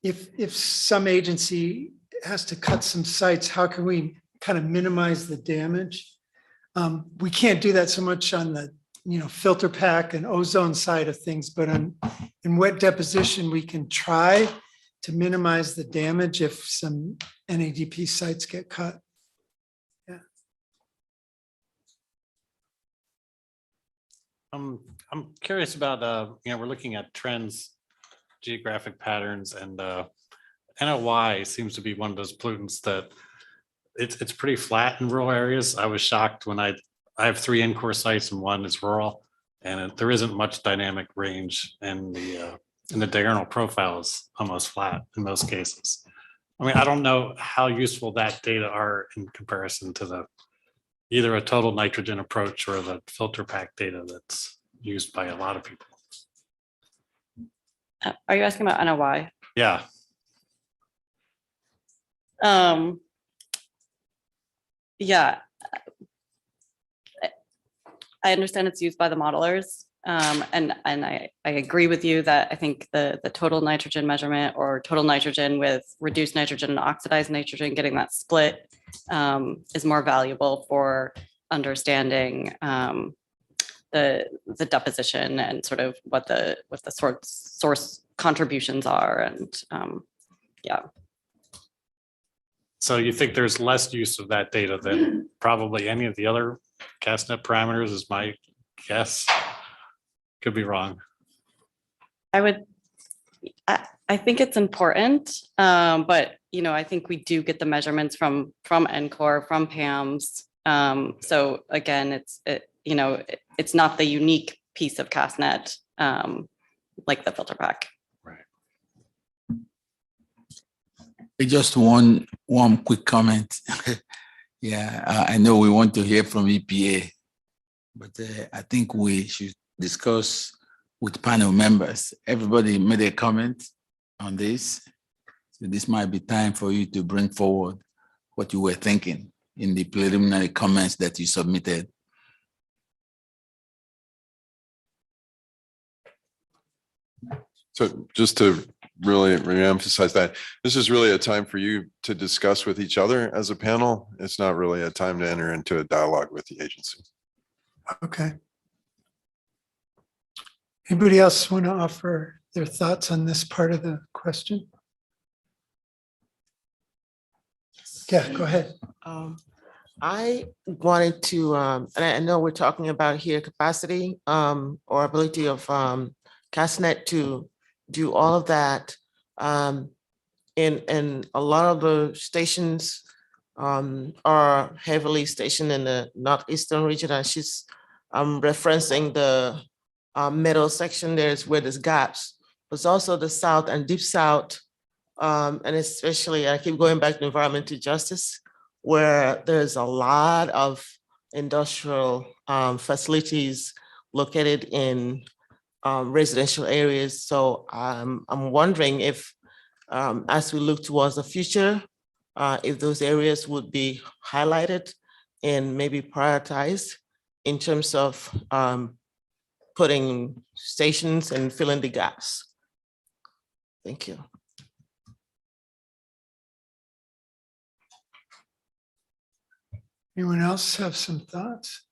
if some agency has to cut some sites, how can we kind of minimize the damage. We can't do that so much on the, filter pack and ozone side of things, but in wet deposition, we can try to minimize the damage if some NADP sites get cut. I'm curious about, we're looking at trends, geographic patterns, and NOI seems to be one of those pollutants that it's pretty flat in rural areas. I was shocked when I have 3 in-core sites and 1 is rural, and there isn't much dynamic range, and the diurnal profile is almost flat in most cases. I mean, I don't know how useful that data are in comparison to either a total nitrogen approach or the filter pack data that's used by a lot of people. Are you asking about NOI? Yeah. Yeah. I understand it's used by the modelers. And I agree with you that I think the total nitrogen measurement or total nitrogen with reduced nitrogen and oxidized nitrogen, getting that split is more valuable for understanding the deposition and sort of what the source contributions are. And yeah. So you think there's less use of that data than probably any of the other CASTNet parameters is my guess. Could be wrong. I think it's important, but I think we do get the measurements from NCORE, from PAMS. So again, it's not the unique piece of CASTNet like the filter pack. Just one quick comment. Yeah, I know we want to hear from EPA, but I think we should discuss with panel members. Everybody made a comment on this. So this might be time for you to bring forward what you were thinking in the preliminary comments that you submitted. So just to really reemphasize that, this is really a time for you to discuss with each other as a panel. It's not really a time to enter into a dialogue with the agency. Okay. Anybody else want to offer their thoughts on this part of the question? Yeah, go ahead. I wanted to, and I know we're talking about here capacity or ability of CASTNet to do all of that. And a lot of the stations are heavily stationed in the northeastern region. And she's referencing the middle section there is where there's gaps. There's also the south and deep south. And especially, I keep going back to environmental justice, where there's a lot of industrial facilities located in residential areas. So I'm wondering if, as we look towards the future, if those areas would be highlighted and maybe prioritized in terms of putting stations and filling the gaps. Thank you. Anyone else have some thoughts?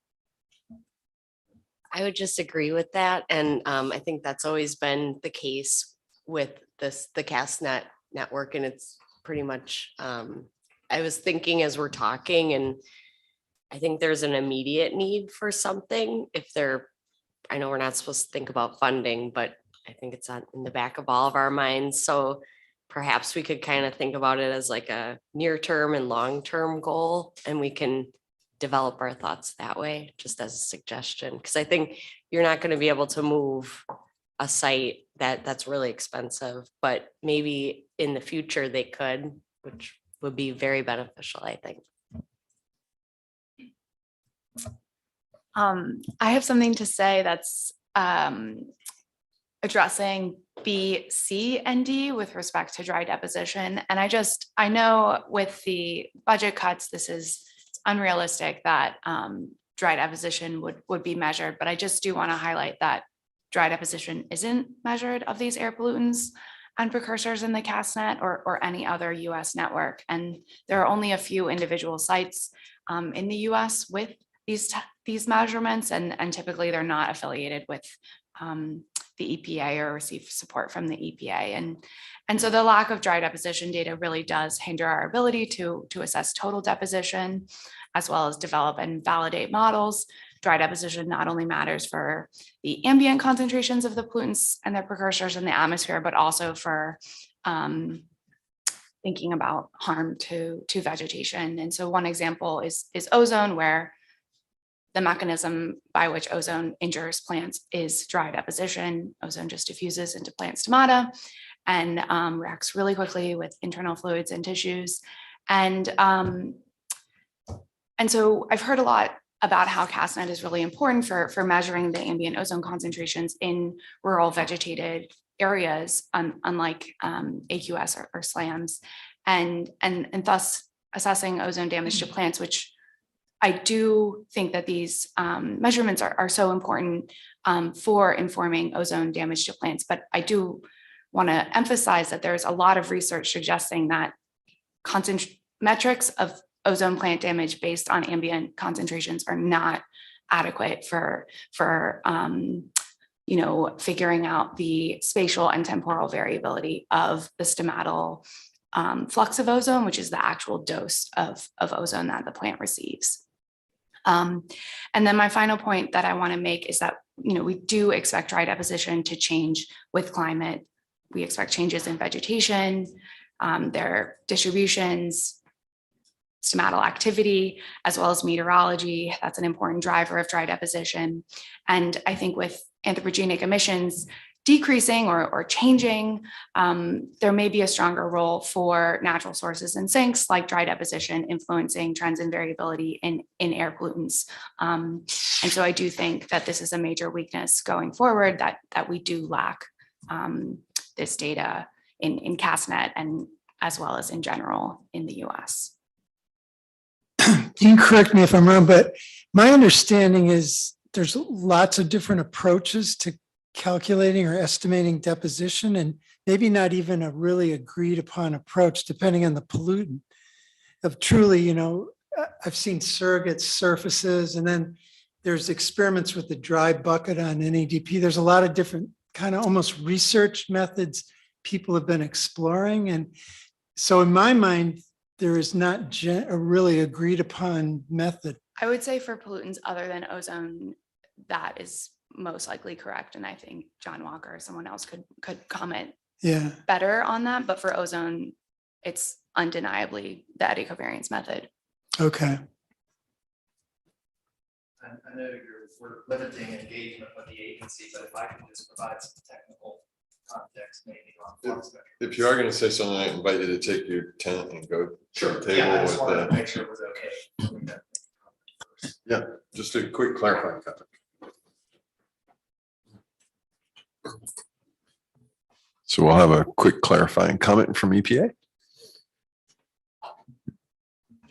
I would just agree with that. And I think that's always been the case with the CASTNet network. And it's pretty much, I was thinking as we're talking, and I think there's an immediate need for something if I know we're not supposed to think about funding, but I think it's in the back of all of our minds. So perhaps we could kind of think about it as like a near-term and long-term goal, and we can develop our thoughts that way, just as a suggestion. Because I think you're not going to be able to move a site that's really expensive, but maybe in the future they could, which would be very beneficial, I think. I have something to say that's addressing B, C, and D with respect to dry deposition. And I know with the budget cuts, it's unrealistic that dry deposition would be measured, but I just do want to highlight that dry deposition isn't measured of these air pollutants. and precursors in the CASTNet or any other US network. And there are only a few individual sites in the US with these measurements, and typically they're not affiliated with the EPA or receive support from the EPA. And so the lack of dry deposition data really does hinder our ability to assess total deposition, as well as develop and validate models. Dry deposition not only matters for the ambient concentrations of the pollutants and their precursors in the atmosphere, but also for thinking about harm to vegetation. And so one example is ozone, where the mechanism by which ozone injures plants is dry deposition. Ozone just diffuses into plant stomata and reacts really quickly with internal fluids and tissues. And so I've heard a lot about how CASTNet is really important for measuring the ambient ozone concentrations in rural vegetated areas, unlike AQS or SLAMs, and thus assessing ozone damage to plants, which I do think that these measurements are so important for informing ozone damage to plants. But I do want to emphasize that there's a lot of research suggesting that metrics of ozone plant damage based on ambient concentrations are not adequate for figuring out the spatial and temporal variability of the stomatal flux of ozone, which is the actual dose of ozone that the plant receives. And then my final point that I want to make is that, we do expect dry deposition to change with climate. We expect changes in vegetation, their distributions, stomatal activity, as well as meteorology. That's an important driver of dry deposition. And I think with anthropogenic emissions decreasing or changing, there may be a stronger role for natural sources and sinks like dry deposition influencing trends and variability in air pollutants. And so I do think that this is a major weakness going forward, that we do lack this data in CASTNet and as well as in general in the US. You can correct me if I'm wrong, but my understanding is there's lots of different approaches to calculating or estimating deposition, and maybe not even a really agreed upon approach depending on the pollutant. Of truly, I've seen surrogate surfaces, and then there's experiments with the dry bucket on NADP. There's a lot of different kind of almost research methods people have been exploring. And so in my mind, there is not a really agreed upon method. I would say for pollutants other than ozone, that is most likely correct. And I think John Walker or someone else could comment better on that. But for ozone, it's undeniably the eddy covariance method. Okay. I know we're limiting engagement with the agency, but if I can just provide some technical context maybe on flux measurements. If you are going to say something, I invite you to take your tent and go to the table. Yeah, I just with wanted to make sure it was okay. Yeah, just a quick clarifying comment. So we'll have a quick clarifying comment from EPA.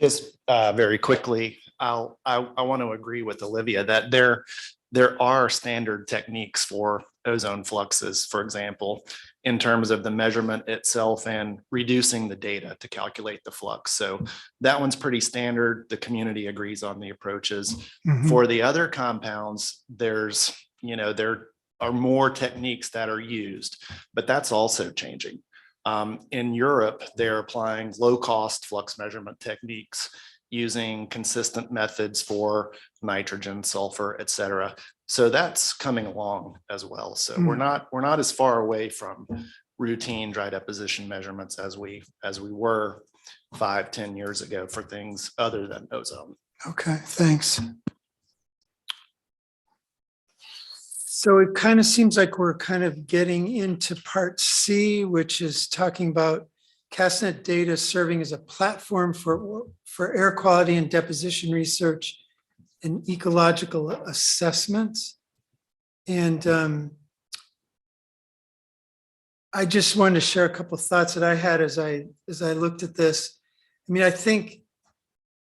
Just very quickly, I want to agree with Olivia that there are standard techniques for ozone fluxes, for example, in terms of the measurement itself and reducing the data to calculate the flux. So that one's pretty standard. The community agrees on the approaches. Mhm. For the other compounds, there are more techniques that are used, but that's also changing. In Europe, they're applying low-cost flux measurement techniques using consistent methods for nitrogen, sulfur, et cetera. So that's coming along as well. So we're not as far away from routine dry deposition measurements as we were 5-10 years ago for things other than ozone. Okay, thanks. So it kind of seems like we're kind of getting into part C, which is talking about CASTNet data serving as a platform for air quality and deposition research and ecological assessments. And I just wanted to share a couple of thoughts that I had as I looked at this. I mean, I think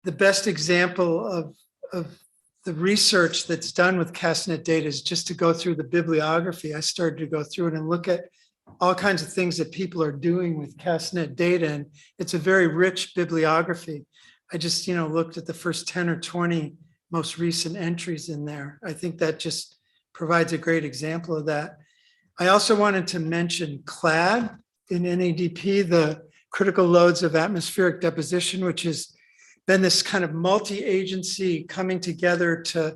the best example of the research that's done with CASTNet data is just to go through the bibliography. I started to go through it and look at all kinds of things that people are doing with CASTNet data. And it's a very rich bibliography. I just, looked at the first 10 or 20 most recent entries in there. I think that just provides a great example of that. I also wanted to mention CLAD in NADP, the critical loads of atmospheric deposition, which has been this kind of multi-agency coming together to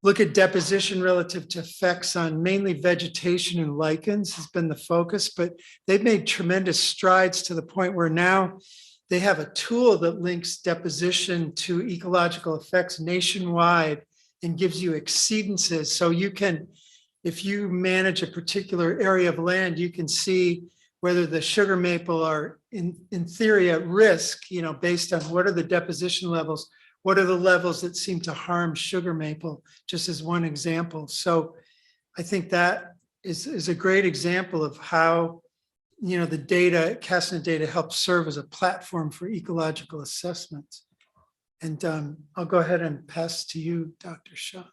look at deposition relative to effects on mainly vegetation and lichens has been the focus, but they've made tremendous strides to the point where now they have a tool that links deposition to ecological effects nationwide and gives you exceedances. So you can, if you manage a particular area of land, you can see whether the sugar maple are in theory at risk, based on what are the deposition levels, what are the levels that seem to harm sugar maple, just as one example. So I think that is a great example of how, the data, CASTNet data helps serve as a platform for ecological assessments. And I'll go ahead and pass to you, Dr. Shaw.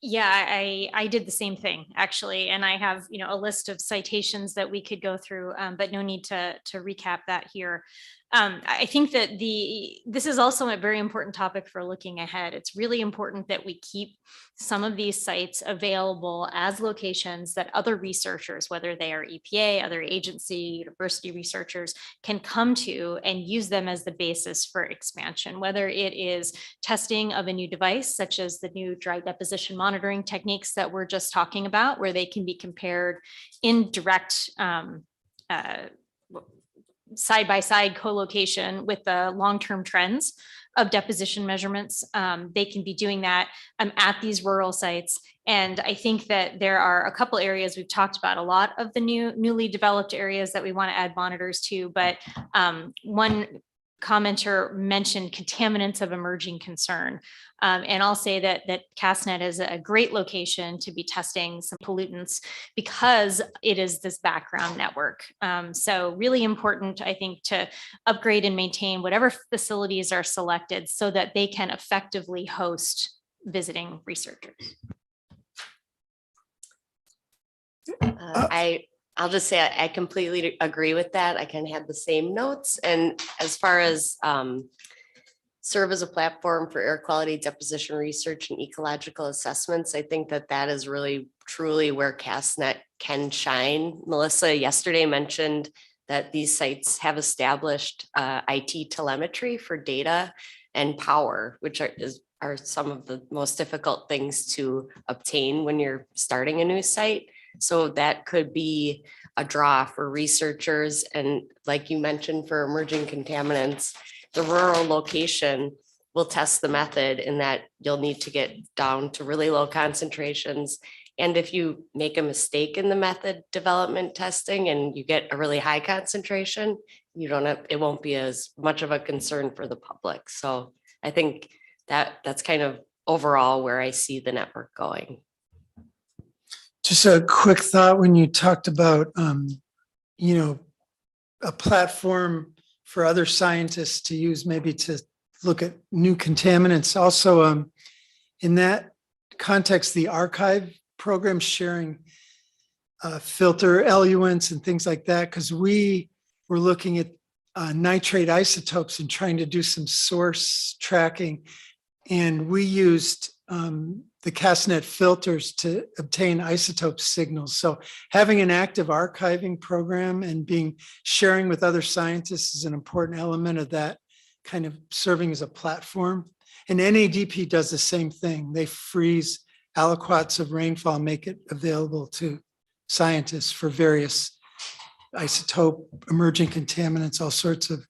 Yeah, I did the same thing actually, and I have a list of citations that we could go through, but no need to recap that here. I think that this is also a very important topic for looking ahead. It's really important that we keep some of these sites available as locations that other researchers, whether they are EPA, other agency, university researchers, can come to and use them as the basis for expansion, whether it is testing of a new device, such as the new dry deposition monitoring techniques that we're just talking about, where they can be compared in direct side-by-side co-location with the long-term trends of deposition measurements. They can be doing that at these rural sites. And I think that there are a couple areas we've talked about, a lot of the newly developed areas that we want to add monitors to, but one commenter mentioned contaminants of emerging concern. And I'll say that CASTNet is a great location to be testing some pollutants because it is this background network. So really important, I think, to upgrade and maintain whatever facilities are selected so that they can effectively host visiting researchers. I'll just say I completely agree with that. I kind of had the same notes. And as far as serve as a platform for air quality deposition research and ecological assessments, I think that is really truly where CASTNet can shine. Melissa yesterday mentioned that these sites have established IT telemetry for data and power, which are some of the most difficult things to obtain when you're starting a new site. So that could be a draw for researchers. And like you mentioned, for emerging contaminants, the rural location will test the method in that you'll need to get down to really low concentrations. And if you make a mistake in the method development testing and you get a really high concentration, it won't be as much of a concern for the public. So I think that's kind of overall where I see the network going. Just a quick thought when you talked about, a platform for other scientists to use, maybe to look at new contaminants. Also, in that context, the archive program sharing filter eluents and things like that, because we were looking at nitrate isotopes and trying to do some source tracking. And we used the CASTNet filters to obtain isotope signals. So having an active archiving program and sharing with other scientists is an important element of that, kind of serving as a platform. And NADP does the same thing. They freeze aliquots of rainfall, make it available to scientists for various isotope, emerging contaminants, all sorts of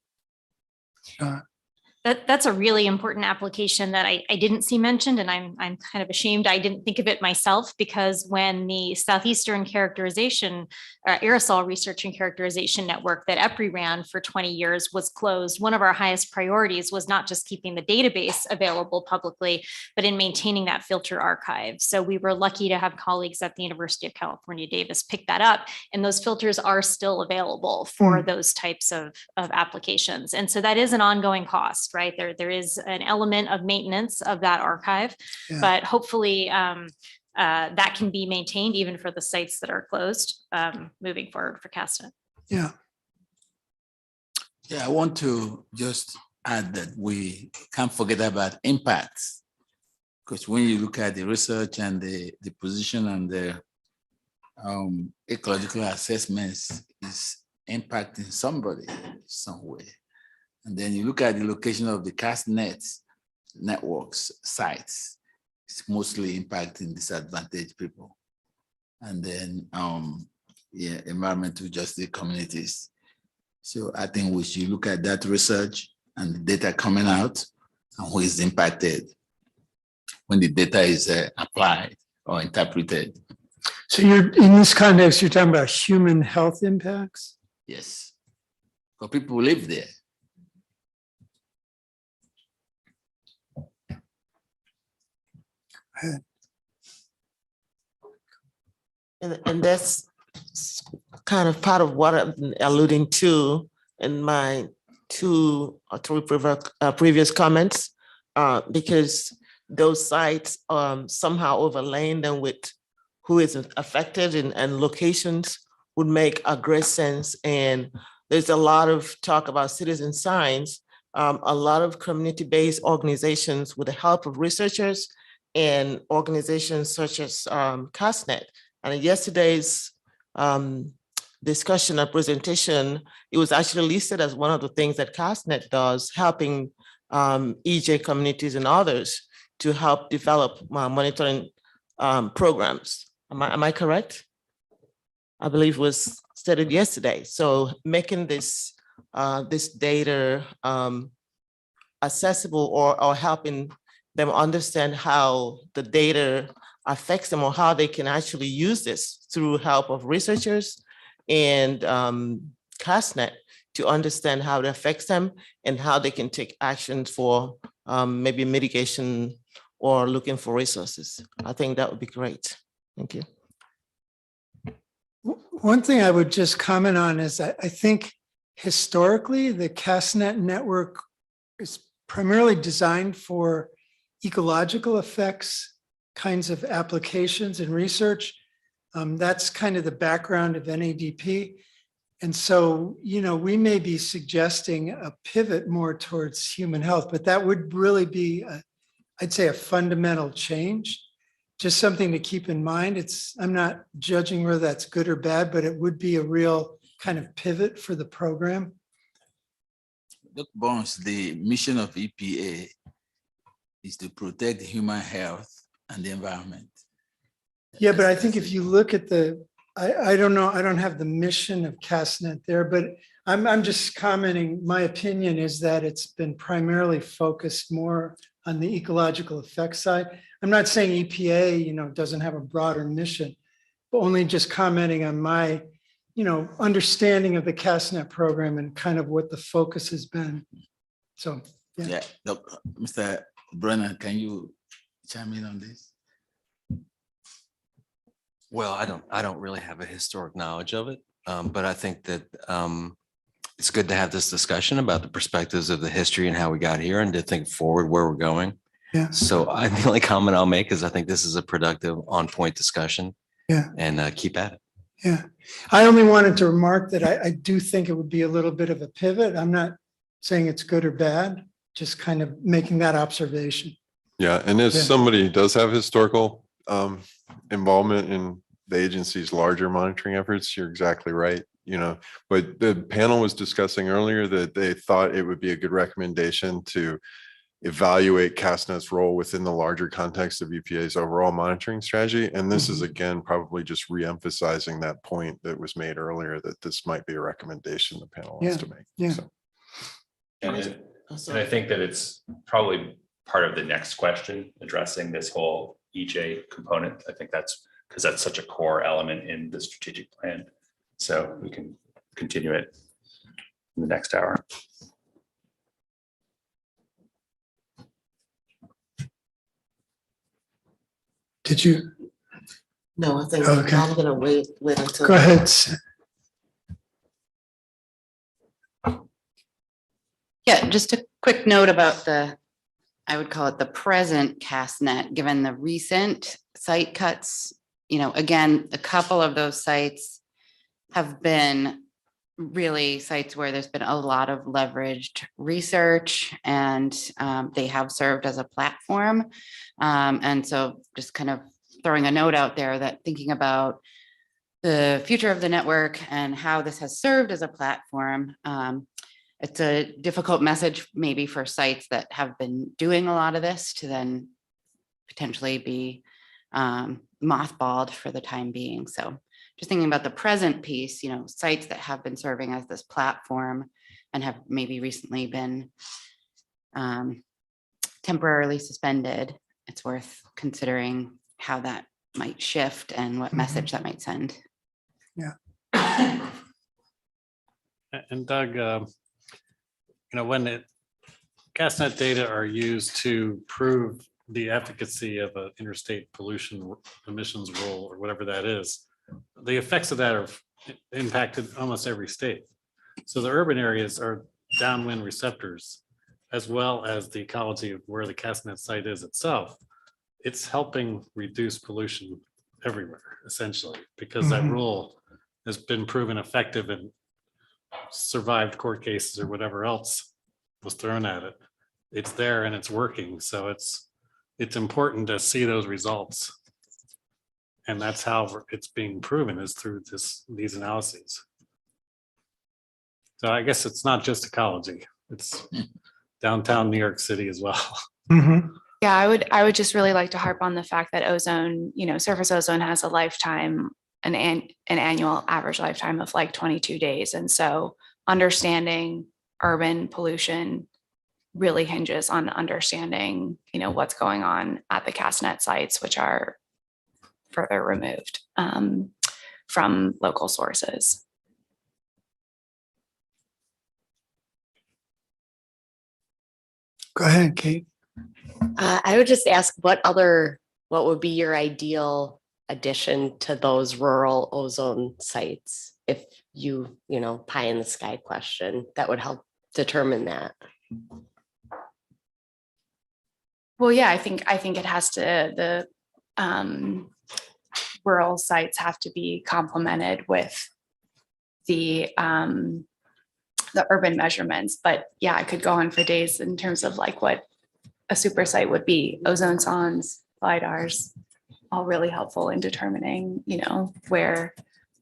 That's a really important application that I didn't see mentioned, and I'm kind of ashamed I didn't think of it myself, because when the Southeastern Characterization Aerosol Research and Characterization Network that EPRI ran for 20 years was closed, one of our highest priorities was not just keeping the database available publicly, but in maintaining that filter archive. So we were lucky to have colleagues at the University of California, Davis pick that up, and those filters are still available for those types of applications. And so that is an ongoing cost, right? There is an element of maintenance of that archive, but hopefully that can be maintained even for the sites that are closed moving forward for CASTNet. Yeah. Yeah, I want to just add that we can't forget about impacts. Because when you look at the research and the position and the ecological assessments is impacting somebody some way. And then you look at the location of the CASTNet networks sites, it's mostly impacting disadvantaged people. And then environmental justice communities. So I think we should look at that research and the data coming out and who is impacted when the data is applied or interpreted. So you're, in this context, you're talking about human health impacts? Yes, because people live there. And that's kind of part of what I'm alluding to in my 2 or 3 previous comments, because those sites somehow overlaying them with who is affected and locations would make a great sense. And there's a lot of talk about citizen science, a lot of community-based organizations with the help of researchers and organizations such as CASTNet. And in yesterday's discussion or presentation, it was actually listed as one of the things that CASTNet does, helping EJ communities and others to help develop monitoring programs. Am I correct? I believe it was stated yesterday. So making this this data accessible or helping them understand how the data affects them or how they can actually use this through help of researchers and CASTNet to understand how it affects them and how they can take actions for maybe mitigation or looking for resources. I think that would be great. Thank you. One thing I would just comment on is that I think historically the CASTNet network is primarily designed for ecological effects kinds of applications and research. That's kind of the background of NADP. And so, you know, we may be suggesting a pivot more towards human health, but that would really be, I'd say, a fundamental change. Just something to keep in mind. I'm not judging whether that's good or bad, but it would be a real kind of pivot for the program. Dr. Burns, the mission of EPA is to protect human health and the environment. Yeah, but I think if you look at I don't know, I don't have the mission of CASTNet there, but I'm just commenting, my opinion is that it's been primarily focused more on the ecological effects side. I'm not saying EPA, you know, doesn't have a broader mission, but only just commenting on my, you know, understanding of the CASTNet program and kind of what the focus has been. So, yeah. Mr. Brennan, can you chime in on this? Well, I don't really have a historic knowledge of it, but I think that it's good to have this discussion about the perspectives of the history and how we got here and to think forward where we're going. Yeah. So the only comment I'll make is I think this is a productive on-point discussion. Yeah. And keep at it. Yeah. I only wanted to remark that I do think it would be a little bit of a pivot. I'm not saying it's good or bad, just kind of making that observation. Yeah, and as Yeah. somebody who does have historical involvement in the agency's larger monitoring efforts, you're exactly right. You know, but the panel was discussing earlier that they thought it would be a good recommendation to evaluate CASTNet's role within the larger context of EPA's overall monitoring strategy. And this is again, probably just re-emphasizing that point that was made earlier, that this might be a recommendation the panel wants to make. Yeah. So. And I think that it's probably part of the next question addressing this whole EJ component. I think that's because that's such a core element in the strategic plan. So we can continue it in the next hour. Did you? No, I think Okay. I'm gonna wait until. Go ahead. Yeah, just a quick note about I would call it the present CASTNet, given the recent site cuts, again, a couple of those sites have been really sites where there's been a lot of leveraged research, and they have served as a platform. And so just kind of throwing a note out there that thinking about the future of the network and how this has served as a platform, it's a difficult message maybe for sites that have been doing a lot of this to then potentially be mothballed for the time being. So just thinking about the present piece, sites that have been serving as this platform and have maybe recently been temporarily suspended, it's worth considering how that might shift and what message that might send. Yeah. And Doug, when CASTNet data are used to prove the efficacy of an interstate pollution emissions rule or whatever that is, the effects of that are impacted almost every state. So the urban areas are downwind receptors, as well as the ecology of where the CASTNet site is itself. It's helping reduce pollution everywhere, essentially, because that rule has been proven effective and survived court cases or whatever else was thrown at it. It's there and it's working. So it's important to see those results. And that's how it's being proven, is through these analyses. So I guess it's not just ecology, it's downtown New York City as well. Yeah, I would just really like to harp on the fact that ozone, surface ozone has a lifetime, an annual average lifetime of like 22 days. And so understanding urban pollution really hinges on understanding, what's going on at the CASTNet sites, which are further removed from local sources. Go ahead, Kate. I would just ask what would be your ideal addition to those rural ozone sites? If pie in the sky question, that would help determine that. Well, yeah, I think it has to, the rural sites have to be complemented with the urban measurements. But yeah, I could go on for days in terms of like what a super site would be. Ozone sondes, LIDARs, all really helpful in determining, where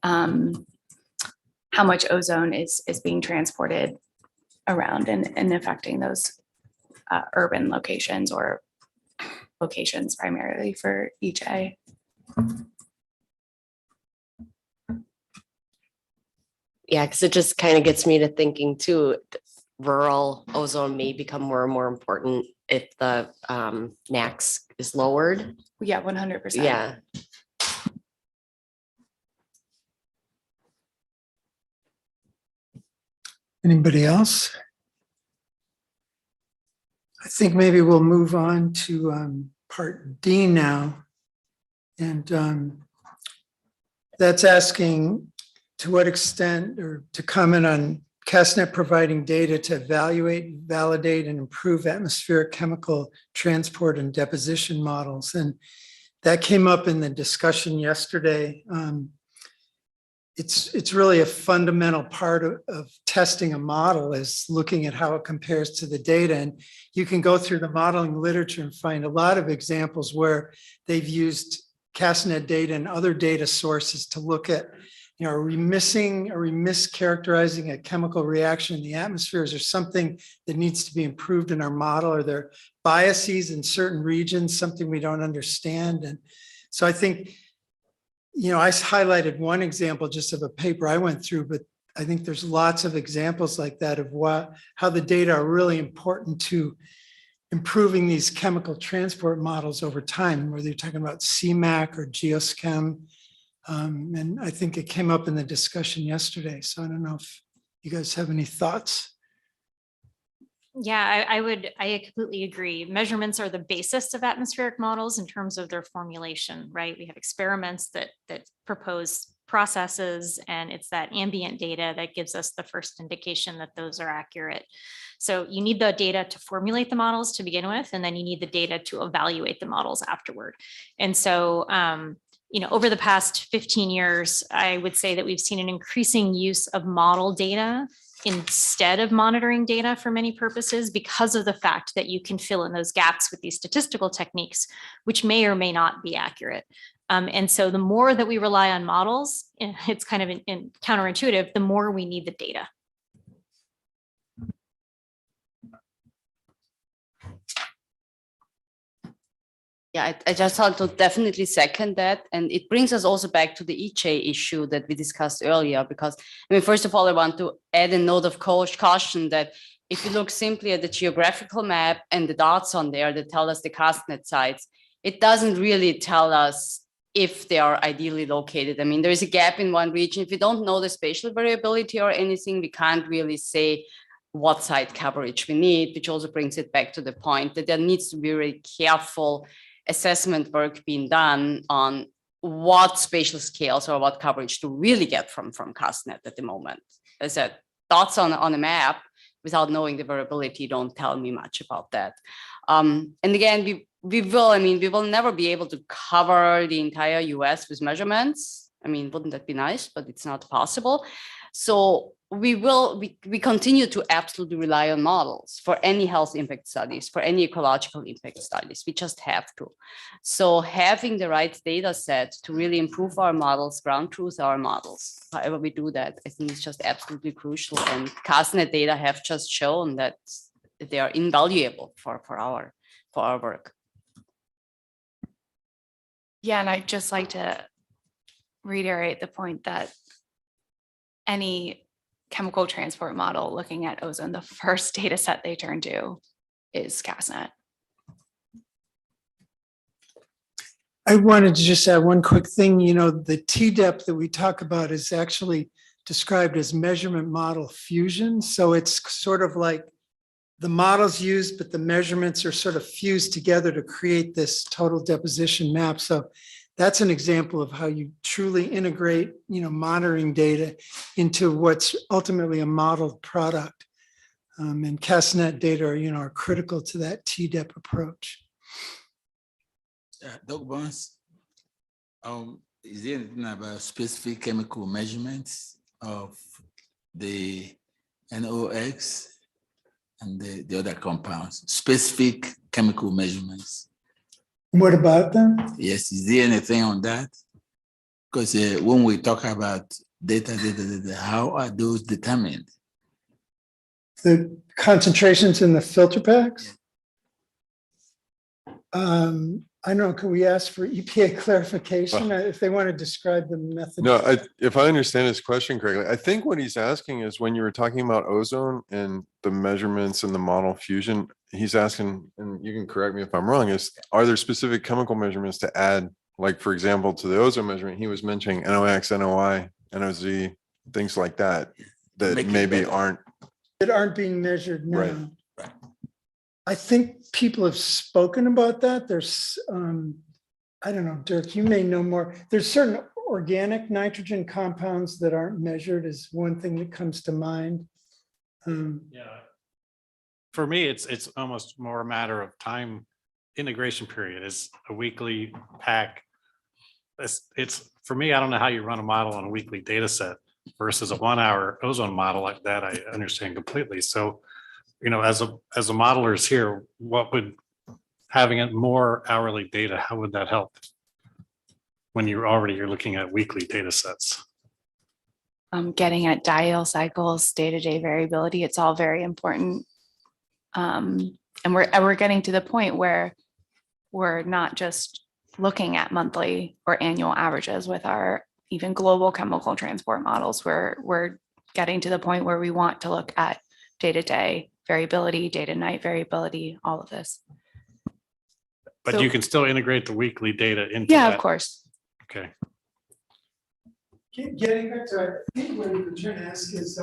how much ozone is being transported around and affecting those urban locations or locations primarily for each A. Yeah, because it just kind of gets me to thinking too, rural ozone may become more and more important if the max is lowered. Yeah, 100%. Yeah. Anybody else? I think maybe we'll move on to part D now. And that's asking to what extent, or to comment on CASTNet providing data to evaluate, validate, and improve atmospheric chemical transport and deposition models. And that came up in the discussion yesterday. It's really a fundamental part of testing a model, is looking at how it compares to the data. And you can go through the modeling literature and find a lot of examples where they've used CASTNet data and other data sources to look at, are we missing, are we mischaracterizing a chemical reaction in the atmosphere? Is there something that needs to be improved in our model? Are there biases in certain regions, something we don't understand? And so I think, I highlighted one example just of a paper I went through, but I think there's lots of examples like that of how the data are really important to improving these chemical transport models over time, whether you're talking about CMAC or geoschem. And I think it came up in the discussion yesterday. So I don't know if you guys have any thoughts. Yeah, I completely agree. Measurements are the basis of atmospheric models in terms of their formulation, right? We have experiments that propose processes, and it's that ambient data that gives us the first indication that those are accurate. So you need the data to formulate the models to begin with, and then you need the data to evaluate the models afterward. And so, over the past 15 years, I would say that we've seen an increasing use of model data instead of monitoring data for many purposes, because of the fact that you can fill in those gaps with these statistical techniques, which may or may not be accurate. And so the more that we rely on models, it's kind of counterintuitive, the more we need the data. Yeah, I just want to definitely second that. And it brings us also back to the EJ issue that we discussed earlier, because, I mean, first of all, I want to add a note of caution that if you look simply at the geographical map and the dots on there that tell us the CASTNet sites, it doesn't really tell us if they are ideally located. I mean, there is a gap in one region. If you don't know the spatial variability or anything, we can't really say what site coverage we need, which also brings it back to the point that there needs to be very careful assessment work being done on what spatial scales or what coverage to really get from CASTNet at the moment. As I said, dots on a map without knowing the variability don't tell me much about that. And again, we will never be able to cover the entire US with measurements. I mean, wouldn't that be nice? But it's not possible. So we continue to absolutely rely on models for any health impact studies, for any ecological impact studies. We just have to. So having the right data set to really improve our models, ground truth our models, however we do that, I think it's just absolutely crucial. And CASTNet data have just shown that they are invaluable for our work. Yeah, and I'd just like to reiterate the point that any chemical transport model looking at ozone, the first data set they turn to is CASTNet. I wanted to just add one quick thing. The T-depth that we talk about is actually described as measurement model fusion. So it's sort of like the models used, but the measurements are sort of fused together to create this total deposition map. So that's an example of how you truly integrate, monitoring data into what's ultimately a modeled product. And CASTNet data are critical to that T-depth approach. Dr. Burns, is there anything about specific chemical measurements of the NOx and the other compounds, specific chemical measurements? What about them? Yes, is there anything on that? Because when we talk about data, how are those determined? The concentrations in the filter packs? I don't know, can we ask for EPA clarification if they want to describe the method? No, if I understand his question correctly, I think what he's asking is when you were talking about ozone and the measurements and the model fusion, he's asking, and you can correct me if I'm wrong, are there specific chemical measurements to add, like, for example, to the ozone measurement, he was mentioning NOx, NOI, NOZ, things like that, that maybe aren't being measured now. Right. I think people have spoken about that. There's, I don't know, Dirk, you may know more. There's certain organic nitrogen compounds that aren't measured is one thing that comes to mind. Yeah. For me, it's almost more a matter of time. Integration period is a weekly pack. It's for me, I don't know how you run a model on a weekly data set versus a 1 hour ozone model like that. I understand completely. So, as a modelers here, what would having it more hourly data, how would that help when you're looking at weekly data sets? Getting at diel cycles, day-to-day variability, it's all very important. And we're getting to the point where we're not just looking at monthly or annual averages with our even global chemical transport models. We're getting to the point where we want to look at day-to-day variability, day-to-night variability, all of this. But So- you can still integrate the weekly data into Yeah, that. of course. Okay. Getting back to, I think what you're trying to ask is,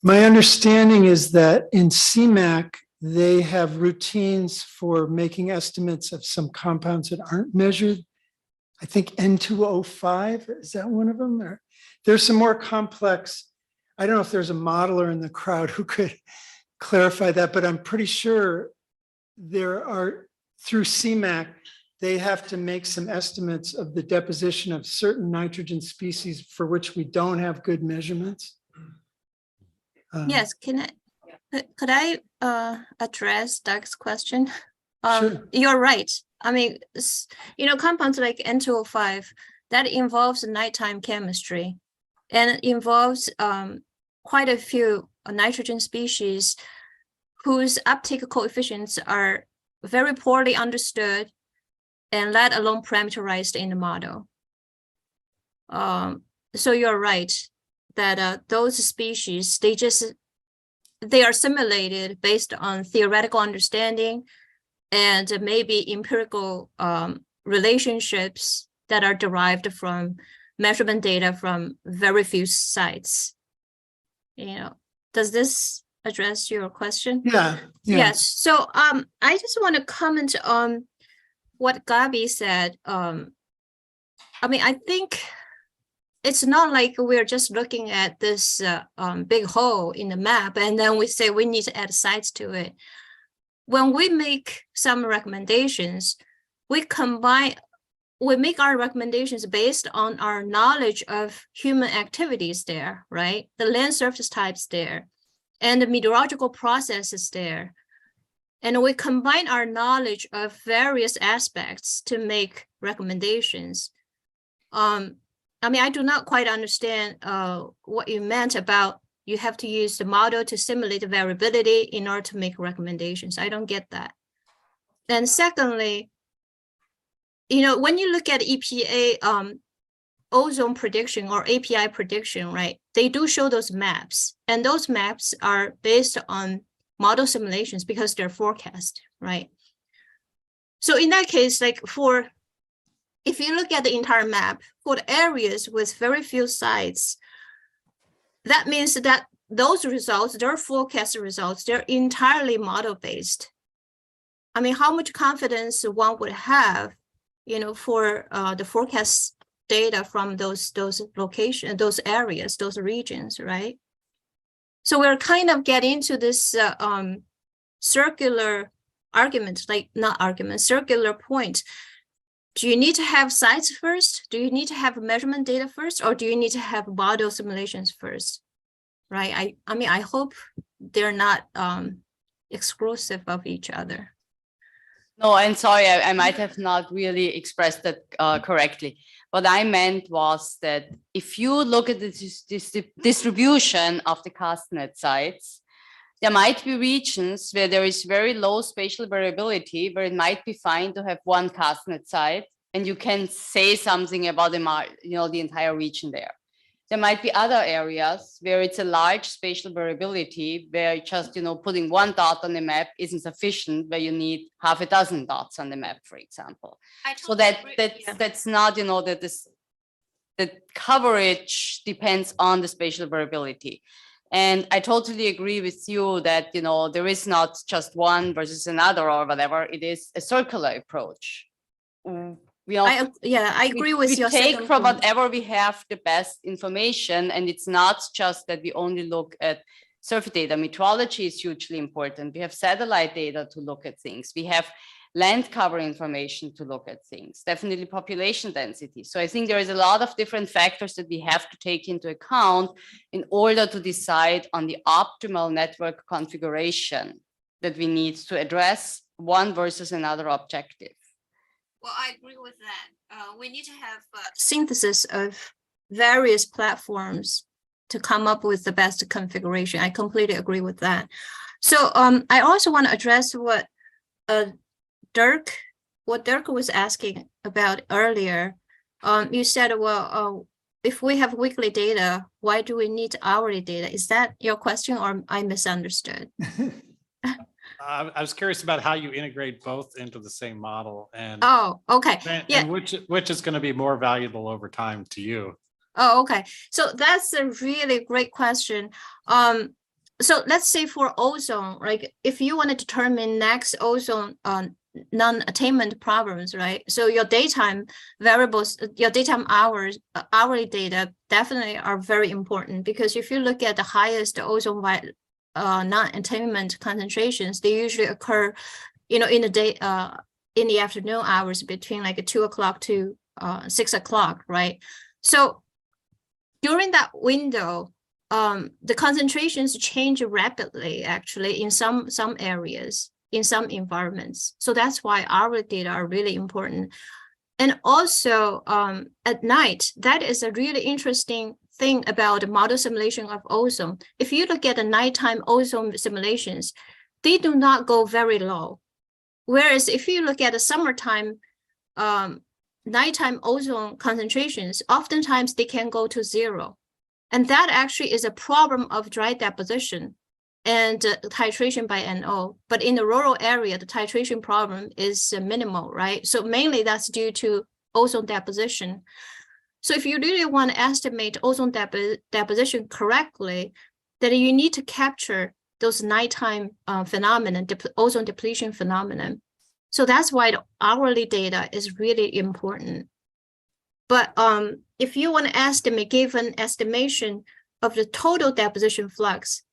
my understanding is that in CMAC, they have routines for making estimates of some compounds that aren't measured. I think N205, is that one of them? Or there's some more complex. I don't know if there's a modeler in the crowd who could clarify that, but I'm pretty sure there are, through CMAC, they have to make some estimates of the deposition of certain nitrogen species for which we don't have good measurements. Yes, could I address Doug's question? Sure. You're right. I mean, compounds like N205, that involves nighttime chemistry and involves quite a few nitrogen species whose uptake coefficients are very poorly understood and let alone parameterized in the model. So you're right that those species, they are simulated based on theoretical understanding and maybe empirical relationships that are derived from measurement data from very few sites. Does this address your question? Yeah. Yes. So I just want to comment on what Gabi said. I mean, I think it's not like we're just looking at this big hole in the map and then we say we need to add sites to it. When we make some recommendations, we make our recommendations based on our knowledge of human activities there, right? The land surface types there, and the meteorological processes there. And we combine our knowledge of various aspects to make recommendations. I mean, I do not quite understand what you meant about you have to use the model to simulate the variability in order to make recommendations. I don't get that. And secondly, when you look at EPA ozone prediction or API prediction, right? They do show those maps, and those maps are based on model simulations because they're forecast, right? So in that case, if you look at the entire map for the areas with very few sites, that means that those results, their forecast results, they're entirely model-based. I mean, how much confidence one would have, for the forecast data from those locations, those areas, those regions, right? So we're kind of getting to this circular argument, circular point. Do you need to have sites first? Do you need to have measurement data first? Or do you need to have model simulations first? Right? I mean, I hope they're not exclusive of each other. No, I'm sorry, I might have not really expressed that correctly. What I meant was that if you look at the distribution of the CASTNet sites, there might be regions where there is very low spatial variability, where it might be fine to have one CASTNet site, and you can say something about the entire region there. There might be other areas where it's a large spatial variability, where just putting one dot on the map isn't sufficient, where you need half a dozen dots on the map, for example. So that's not that coverage depends on the spatial variability. And I totally agree with you that, there is not just one versus another or whatever. It is a circular approach. I agree with your take second from point. whatever we have the best information. And it's not just that we only look at surface data. Meteorology is hugely important. We have satellite data to look at things. We have land cover information to look at things, definitely population density. So I think there is a lot of different factors that we have to take into account in order to decide on the optimal network configuration that we need to address one versus another objective. Well, I agree with that. We need to have synthesis of various platforms to come up with the best configuration. I completely agree with that. So I also want to address what Dirk was asking about earlier. You said, well, if we have weekly data, why do we need hourly data? Is that your question, or I misunderstood? I was curious about how you integrate both into the same model, and Oh, okay. and which is going to be more valuable over time to you. Oh, okay. So that's a really great question. So let's say for ozone, like if you want to determine next ozone non-attainment problems, right? So your daytime variables, your daytime hours, hourly data definitely are very important, because if you look at the highest ozone non-attainment concentrations, they usually occur, in the day, in the afternoon hours between like 2 o'clock to 6 o'clock, right? So during that window, the concentrations change rapidly, actually, in some areas, in some environments. So that's why our data are really important. And also at night, that is a really interesting thing about the model simulation of ozone. If you look at the nighttime ozone simulations, they do not go very low. Whereas if you look at the summertime, nighttime ozone concentrations, oftentimes they can go to 0. And that actually is a problem of dry deposition and titration by NO. But in the rural area, the titration problem is minimal, right? So mainly that's due to ozone deposition. So if you really want to estimate ozone deposition correctly, then you need to capture those nighttime phenomenon, ozone depletion phenomenon. So that's why the hourly data is really important. But if you want to give an estimation of the total deposition flux,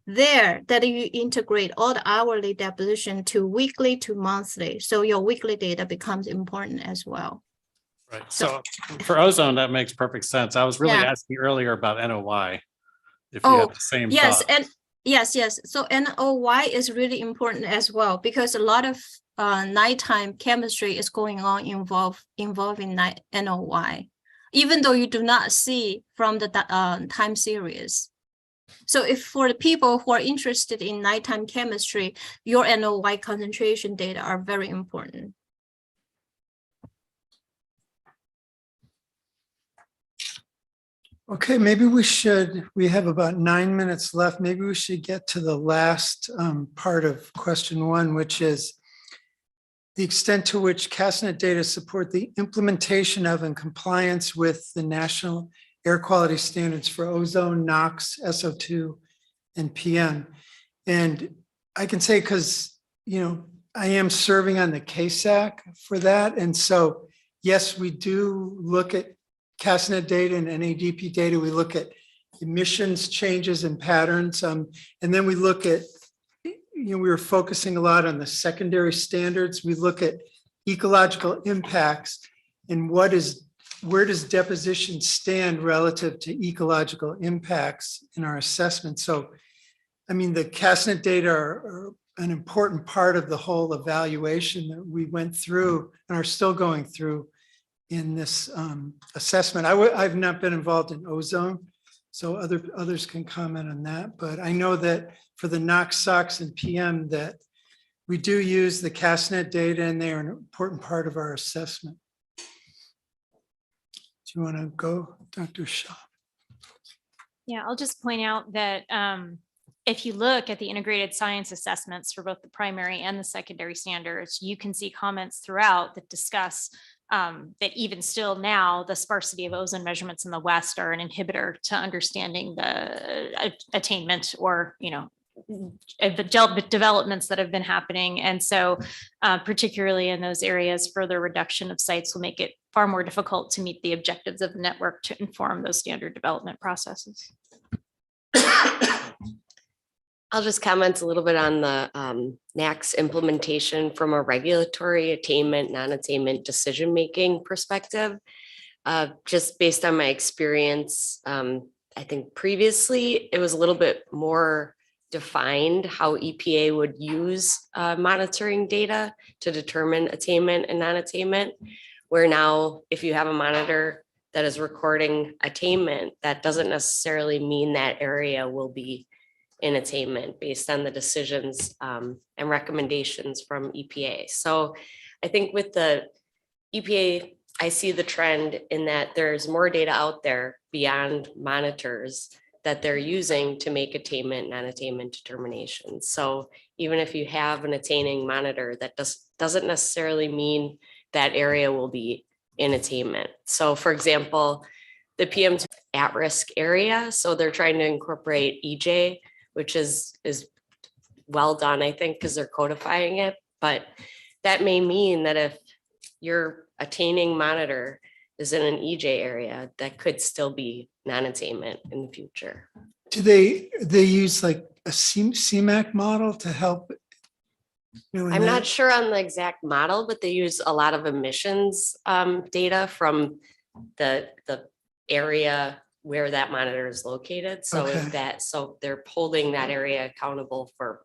that you integrate all the hourly deposition to weekly to monthly. So your weekly data becomes important as well. Right. So for ozone, that makes perfect sense. I was really Yeah. asking earlier about NOI. If you have the same yes, thought. and yes. So NOI is really important as well, because a lot of nighttime chemistry is going on involving NOI, even though you do not see from the time series. So if for the people who are interested in nighttime chemistry, your NOI concentration data are very important. Okay, maybe we have about 9 minutes left. Maybe we should get to the last part of question 1, which is the extent to which CASTNet data support the implementation of and compliance with the national air quality standards for ozone, NOx, SO2, and PM. And I can say, because, I am serving on the CASAC for that. And so, yes, we do look at CASTNet data and NADP data. We look at emissions changes and patterns. And then we look at, we were focusing a lot on the secondary standards. We look at ecological impacts and where does deposition stand relative to ecological impacts in our assessment. So, the CASTNet data are an important part of the whole evaluation that we went through and are still going through in this assessment. I've not been involved in ozone, so others can comment on that. But I know that for the NOx, SOx, and PM, that we do use the CASTNet data, and they are an important part of our assessment. Do you want to go, Dr. Shaw? Yeah, I'll just point out that if you look at the integrated science assessments for both the primary and the secondary standards, you can see comments throughout that discuss that even still now, the sparsity of ozone measurements in the West are an inhibitor to understanding the attainment or, developments that have been happening. And so particularly in those areas, further reduction of sites will make it far more difficult to meet the objectives of the network to inform those standard development processes. I'll just comment a little bit on the NACS implementation from a regulatory attainment, non-attainment decision-making perspective. Just based on my experience, I think previously it was a little bit more defined how EPA would use monitoring data to determine attainment and non-attainment, where now if you have a monitor that is recording attainment, that doesn't necessarily mean that area will be in attainment based on the decisions and recommendations from EPA. So I think with the EPA, I see the trend in that there's more data out there beyond monitors that they're using to make attainment, non-attainment determinations. So even if you have an attaining monitor, that doesn't necessarily mean that area will be in attainment. So for example, the PM at-risk area, so they're trying to incorporate EJ, which is well done, I think, because they're codifying it. But that may mean that if your attaining monitor is in an EJ area, that could still be non-attainment in the future. Do they use like a CMAC model to help? You know, in I'm not that? sure on the exact model, but they use a lot of emissions data from the area where that monitor is located. So Okay. if so they're holding that area accountable for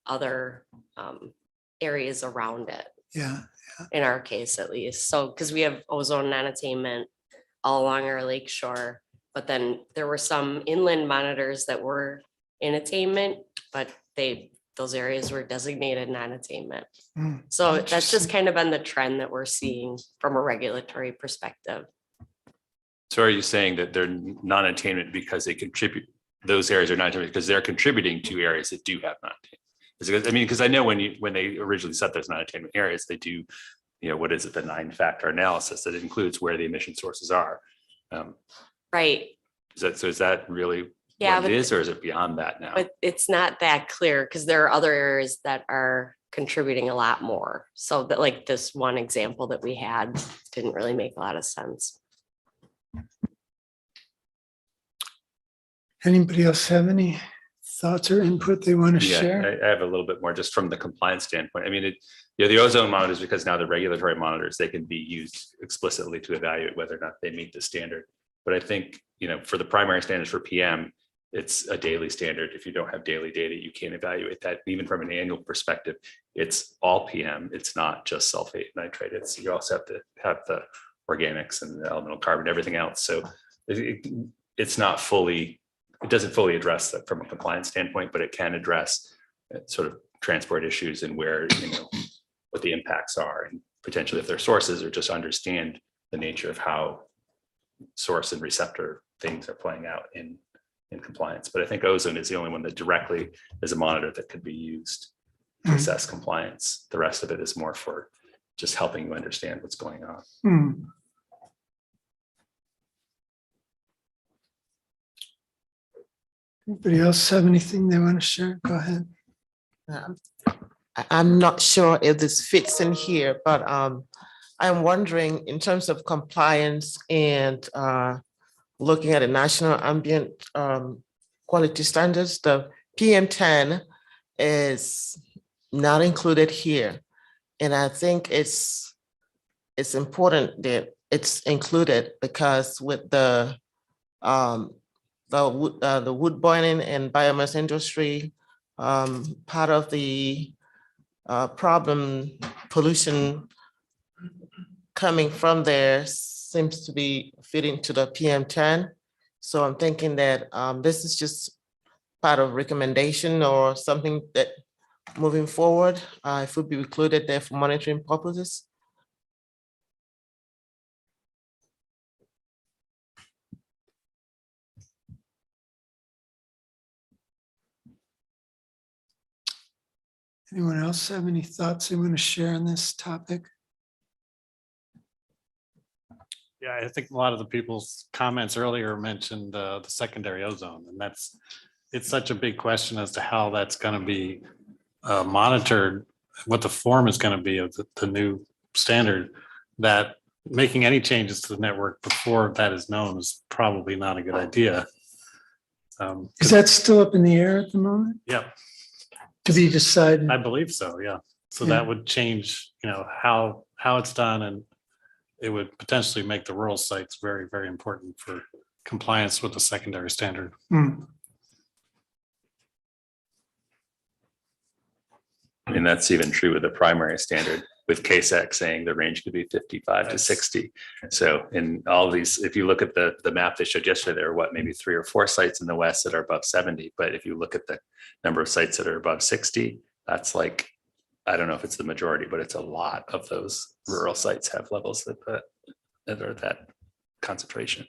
other areas around it, Yeah. in our case at least. So, because we have ozone non-attainment all along our lake shore, but then there were some inland monitors that were in attainment, but those areas were designated non-attainment. Mm, So that's just interesting. kind of been the trend that we're seeing from a regulatory perspective. So are you saying that they're non-attainment because they contribute, those areas are non-attainment because they're contributing to areas that do have non-attainment? Because, I mean, because I know when they originally set those non-attainment areas, they do, you know, what is it, the 9-factor analysis that includes where the emission sources are. Right. Is that really Yeah, what it but is, or is it beyond that now? But it's not that clear because there are other areas that are contributing a lot more. So that, like this one example that we had didn't really make a lot of sense. Anybody else have any thoughts or input they want to Yeah, share? I have a little bit more just from the compliance standpoint. I mean, the ozone monitors, because now the regulatory monitors, they can be used explicitly to evaluate whether or not they meet the standard. But I think, you know, for the primary standards for PM, it's a daily standard. If you don't have daily data, you can't evaluate that. Even from an annual perspective, it's all PM. It's not just sulfate nitrate. You also have to have the organics and the elemental carbon, everything else. So it's not fully, it doesn't fully address that from a compliance standpoint, but it can address sort of transport issues and where, you know, what the impacts are, and potentially if they're sources, or just understand the nature of how source and receptor things are playing out in compliance. But I think ozone is the only one that directly is a monitor that could be used to assess compliance. The rest of it is more for just helping you understand what's going on. Hmm. Anybody else have anything they want to share? Go ahead. I'm not sure if this fits in here, but I'm wondering in terms of compliance and looking at the national ambient quality standards, the PM10 is not included here. And I think it's important that it's included because with the wood burning and biomass industry, part of the problem pollution coming from there seems to be fitting to the PM10. So I'm thinking that this is just part of recommendation or something that moving forward, it would be included there for monitoring purposes. Anyone else have any thoughts they want to share on this topic? Yeah, I think a lot of the people's comments earlier mentioned the secondary ozone, and it's such a big question as to how that's going to be monitored, what the form is going to be of the new standard, that making any changes to the network before that is known is probably not a good idea. Is that still up in the air at the moment? Yeah, To be decided? I believe so, yeah. So Yeah. that would change, you know, how it's done, and it would potentially make the rural sites very, very important for compliance with the secondary standard. Hmm. I mean, that's even true with the primary standard, with CASTNet saying the range could be 55 to 60. So in all of these, if you look at the map they showed yesterday, there are maybe 3 or 4 sites in the west that are above 70. But if you look at the number of sites that are above 60, that's like, I don't know if it's the majority, but it's a lot of those rural sites have levels that are that concentration.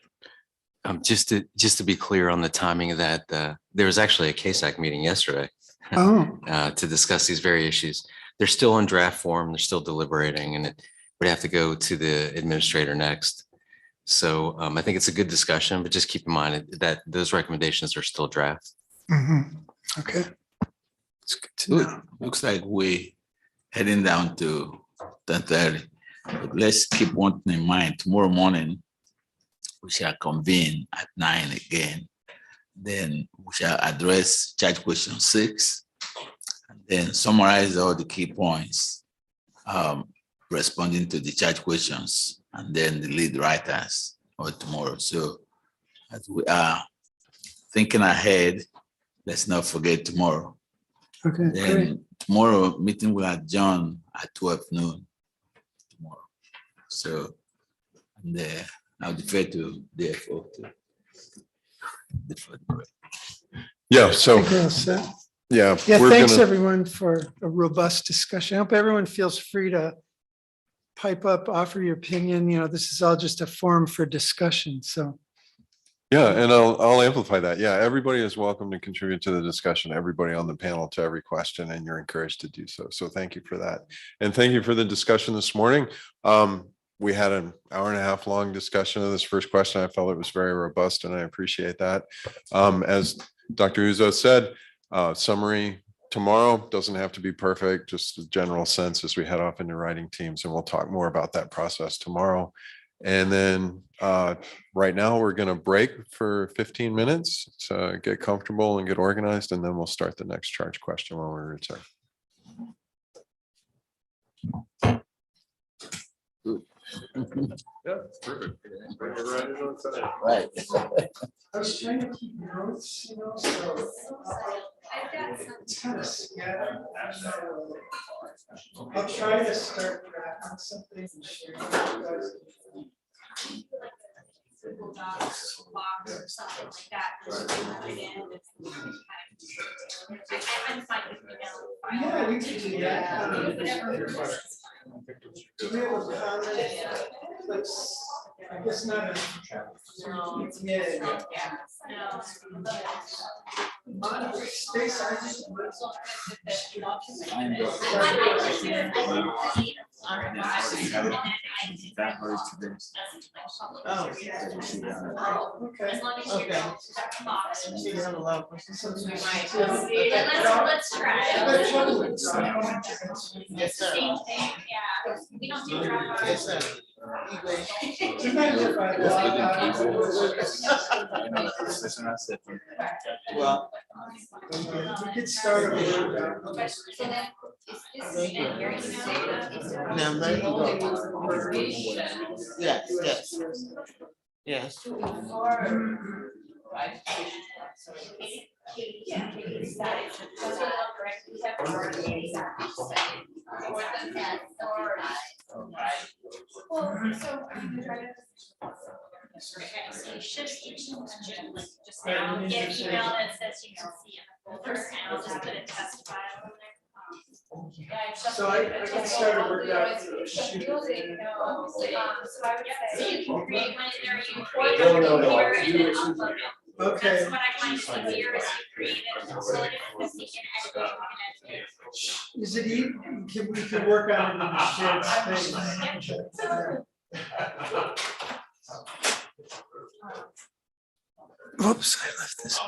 Just to be clear on the timing of that, there was actually a CASAC meeting yesterday to discuss these very issues. They're still in draft form. They're still deliberating, and it would have to go to the administrator next. So I think it's a good discussion, but just keep in mind that those recommendations are still draft. Okay. It's good to know. Looks like we heading down to 10:30. But let's keep one thing in mind. Tomorrow morning, we shall convene at 9 again. Then we shall address charge question 6, and then summarize all the key points responding to the charge questions, and then the lead writers for tomorrow. So as we are thinking ahead, let's not forget tomorrow. Okay, great. Then tomorrow meeting will adjourn at 12 noon tomorrow. So and I'll defer to DFO to defer. Yeah, so, I think we're all set. yeah. Yeah, we're thanks gonna- everyone for a robust discussion. I hope everyone feels free to pipe up, offer your opinion. You know, this is all just a forum for discussion, so. Yeah, and I'll amplify that. Yeah, everybody is welcome to contribute to the discussion, everybody on the panel to every question, and you're encouraged to do so. So thank you for that. And thank you for the discussion this morning. We had an hour and a half long discussion of this first question. I felt it was very robust and I appreciate that. As Dr. Uzo said, summary tomorrow doesn't have to be perfect, just a general sense as we head off into writing teams, and we'll talk more about that process tomorrow. And then right now we're going to break for 15 minutes to get comfortable and get organized, and then we'll start the next charge question when we return. Yeah, perfect. Right. I was trying to keep notes, you know, so. It's kind of scattered. I'll try to start drafting something and share it with you guys. Google Docs box or something like that. Just put it in. I'm fine with email. Yeah, we could do that. Do we have a comment? Let's, I guess not. Yeah. Space, I just. Oh, okay. Okay. You have a lot of questions. Let's try. Yes, sir. Same thing, yeah. We don't do drop. Yes, sir. Well, we could start. Now, I'm ready to go. Yes, yes. Yes. Okay, so you should just now get an email that says you can see it. First, and I'll just put a test file in there. So I can start to work out. So I would say, so you can create one in there, you can create it here and then upload it. Okay. That's what I find is easier is you create it, so that if you can edit it, you Is it easy? We can work on it in the shared space. Oops, I left this.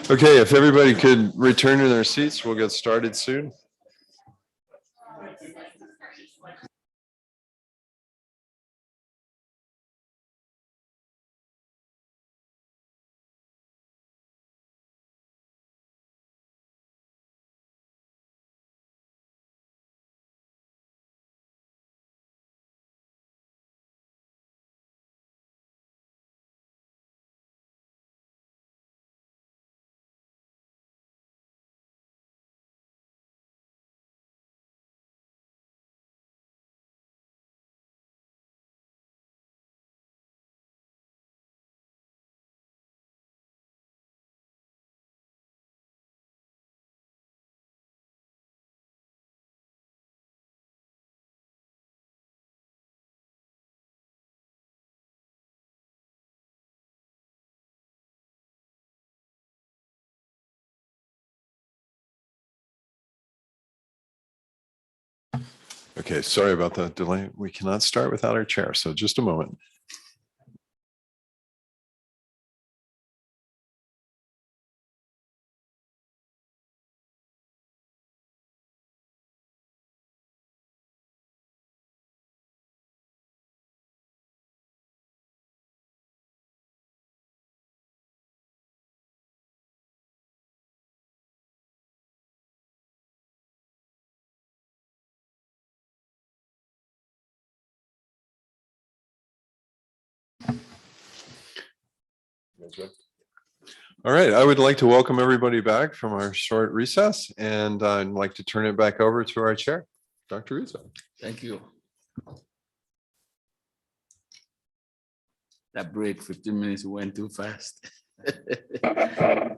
Okay, if everybody could return to their seats, we'll get started soon. Okay, sorry about the delay. We cannot start without our chair, so just a moment. All right, I would like to welcome everybody back from our short recess, and I'd like to turn it back over to our chair, Dr. Rizzo. Thank you. That break, 15 minutes went too fast.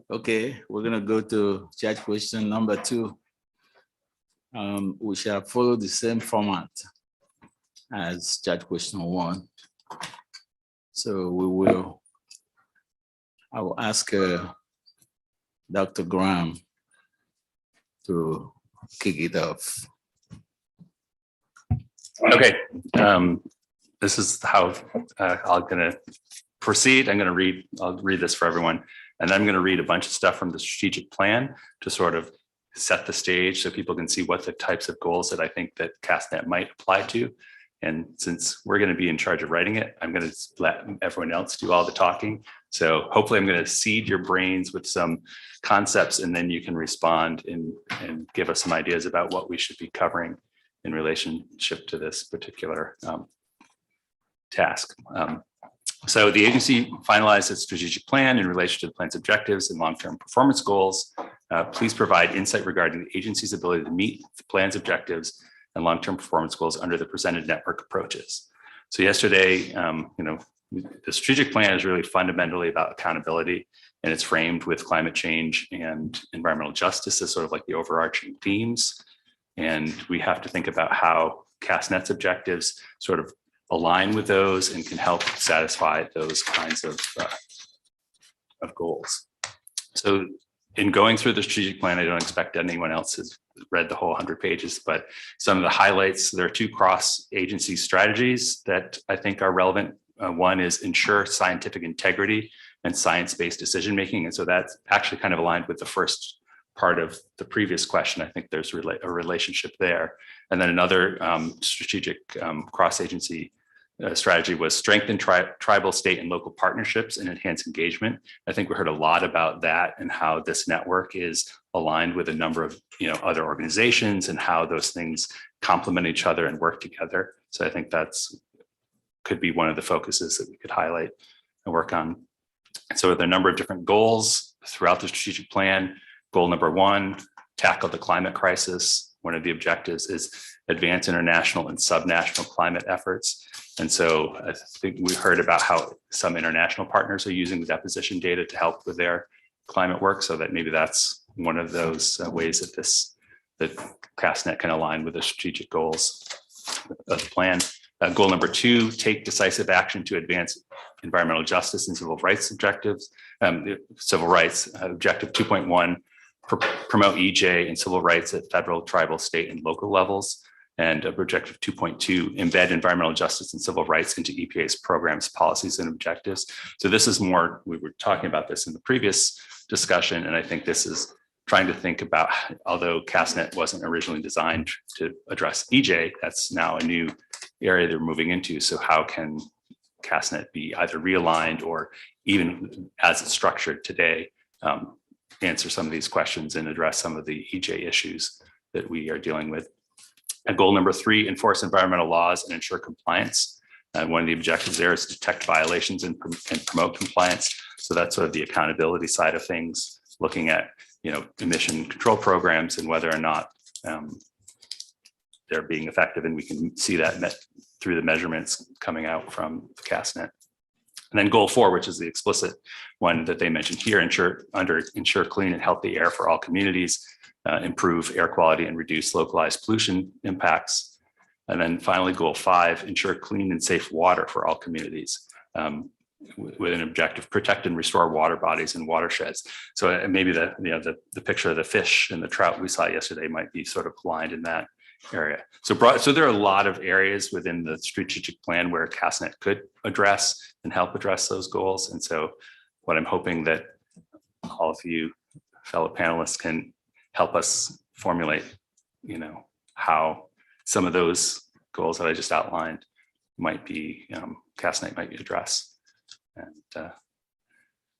Okay, we're gonna go to chat question number 2. We shall follow the same format as chat question 1. So I will ask Dr. Graham to kick it off. Okay, this is how I'm going to proceed. I'll read this for everyone, and then I'm going to read a bunch of stuff from the strategic plan to sort of set the stage so people can see what the types of goals that I think that CASTNet might apply to. And since we're going to be in charge of writing it, I'm going to let everyone else do all the talking. So hopefully I'm going to seed your brains with some concepts, and then you can respond and give us some ideas about what we should be covering in relationship to this particular task. So the agency finalized its strategic plan in relation to the plan's objectives and long-term performance goals. Please provide insight regarding the agency's ability to meet the plan's objectives and long-term performance goals under the presented network approaches. So yesterday, the strategic plan is really fundamentally about accountability, and it's framed with climate change and environmental justice as sort of like the overarching themes. And we have to think about how CASTNet's objectives sort of align with those and can help satisfy those kinds of goals. So in going through the strategic plan, I don't expect anyone else has read the whole 100 pages, but some of the highlights, there are 2 cross-agency strategies that I think are relevant. One is ensure scientific integrity and science-based decision-making. And so that's actually kind of aligned with the first part of the previous question. I think there's a relationship there. And then another strategic cross-agency strategy was strengthen tribal, state, and local partnerships and enhance engagement. I think we heard a lot about that and how this network is aligned with a number of other organizations and how those things complement each other and work together. So I think could be one of the focuses that we could highlight and work on. So there are a number of different goals throughout the strategic plan. Goal number 1, tackle the climate crisis. One of the objectives is advance international and subnational climate efforts. And so I think we heard about how some international partners are using the deposition data to help with their climate work. So that maybe that's one of those ways that CASTNet can align with the strategic goals of the plan. Goal number 2, take decisive action to advance environmental justice and civil rights objectives. Civil rights, objective 2.1, promote EJ and civil rights at federal, tribal, state, and local levels. And objective 2.2, embed environmental justice and civil rights into EPA's programs, policies, and objectives. So this is more, we were talking about this in the previous discussion, and I think this is trying to think about, although CASTNet wasn't originally designed to address EJ, that's now a new area they're moving into. So how can CASTNet be either realigned or even as it's structured today, answer some of these questions and address some of the EJ issues that we are dealing with. And goal number 3, enforce environmental laws and ensure compliance. And one of the objectives there is to detect violations and promote compliance. So that's sort of the accountability side of things, looking at, you know, emission control programs and whether or not they're being effective. And we can see that through the measurements coming out from the CASTNet. And then goal 4, which is the explicit one that they mentioned here, ensure clean and healthy air for all communities, improve air quality and reduce localized pollution impacts. And then finally, goal 5, ensure clean and safe water for all communities, with an objective, protect and restore water bodies and watersheds. So maybe the picture of the fish and the trout we saw yesterday might be sort of aligned in that area. So there are a lot of areas within the strategic plan where CASTNet could address and help address those goals. And so what I'm hoping that all of you fellow panelists can help us formulate, you know, how some of those goals that I just outlined might be, CASTNet might be addressed. And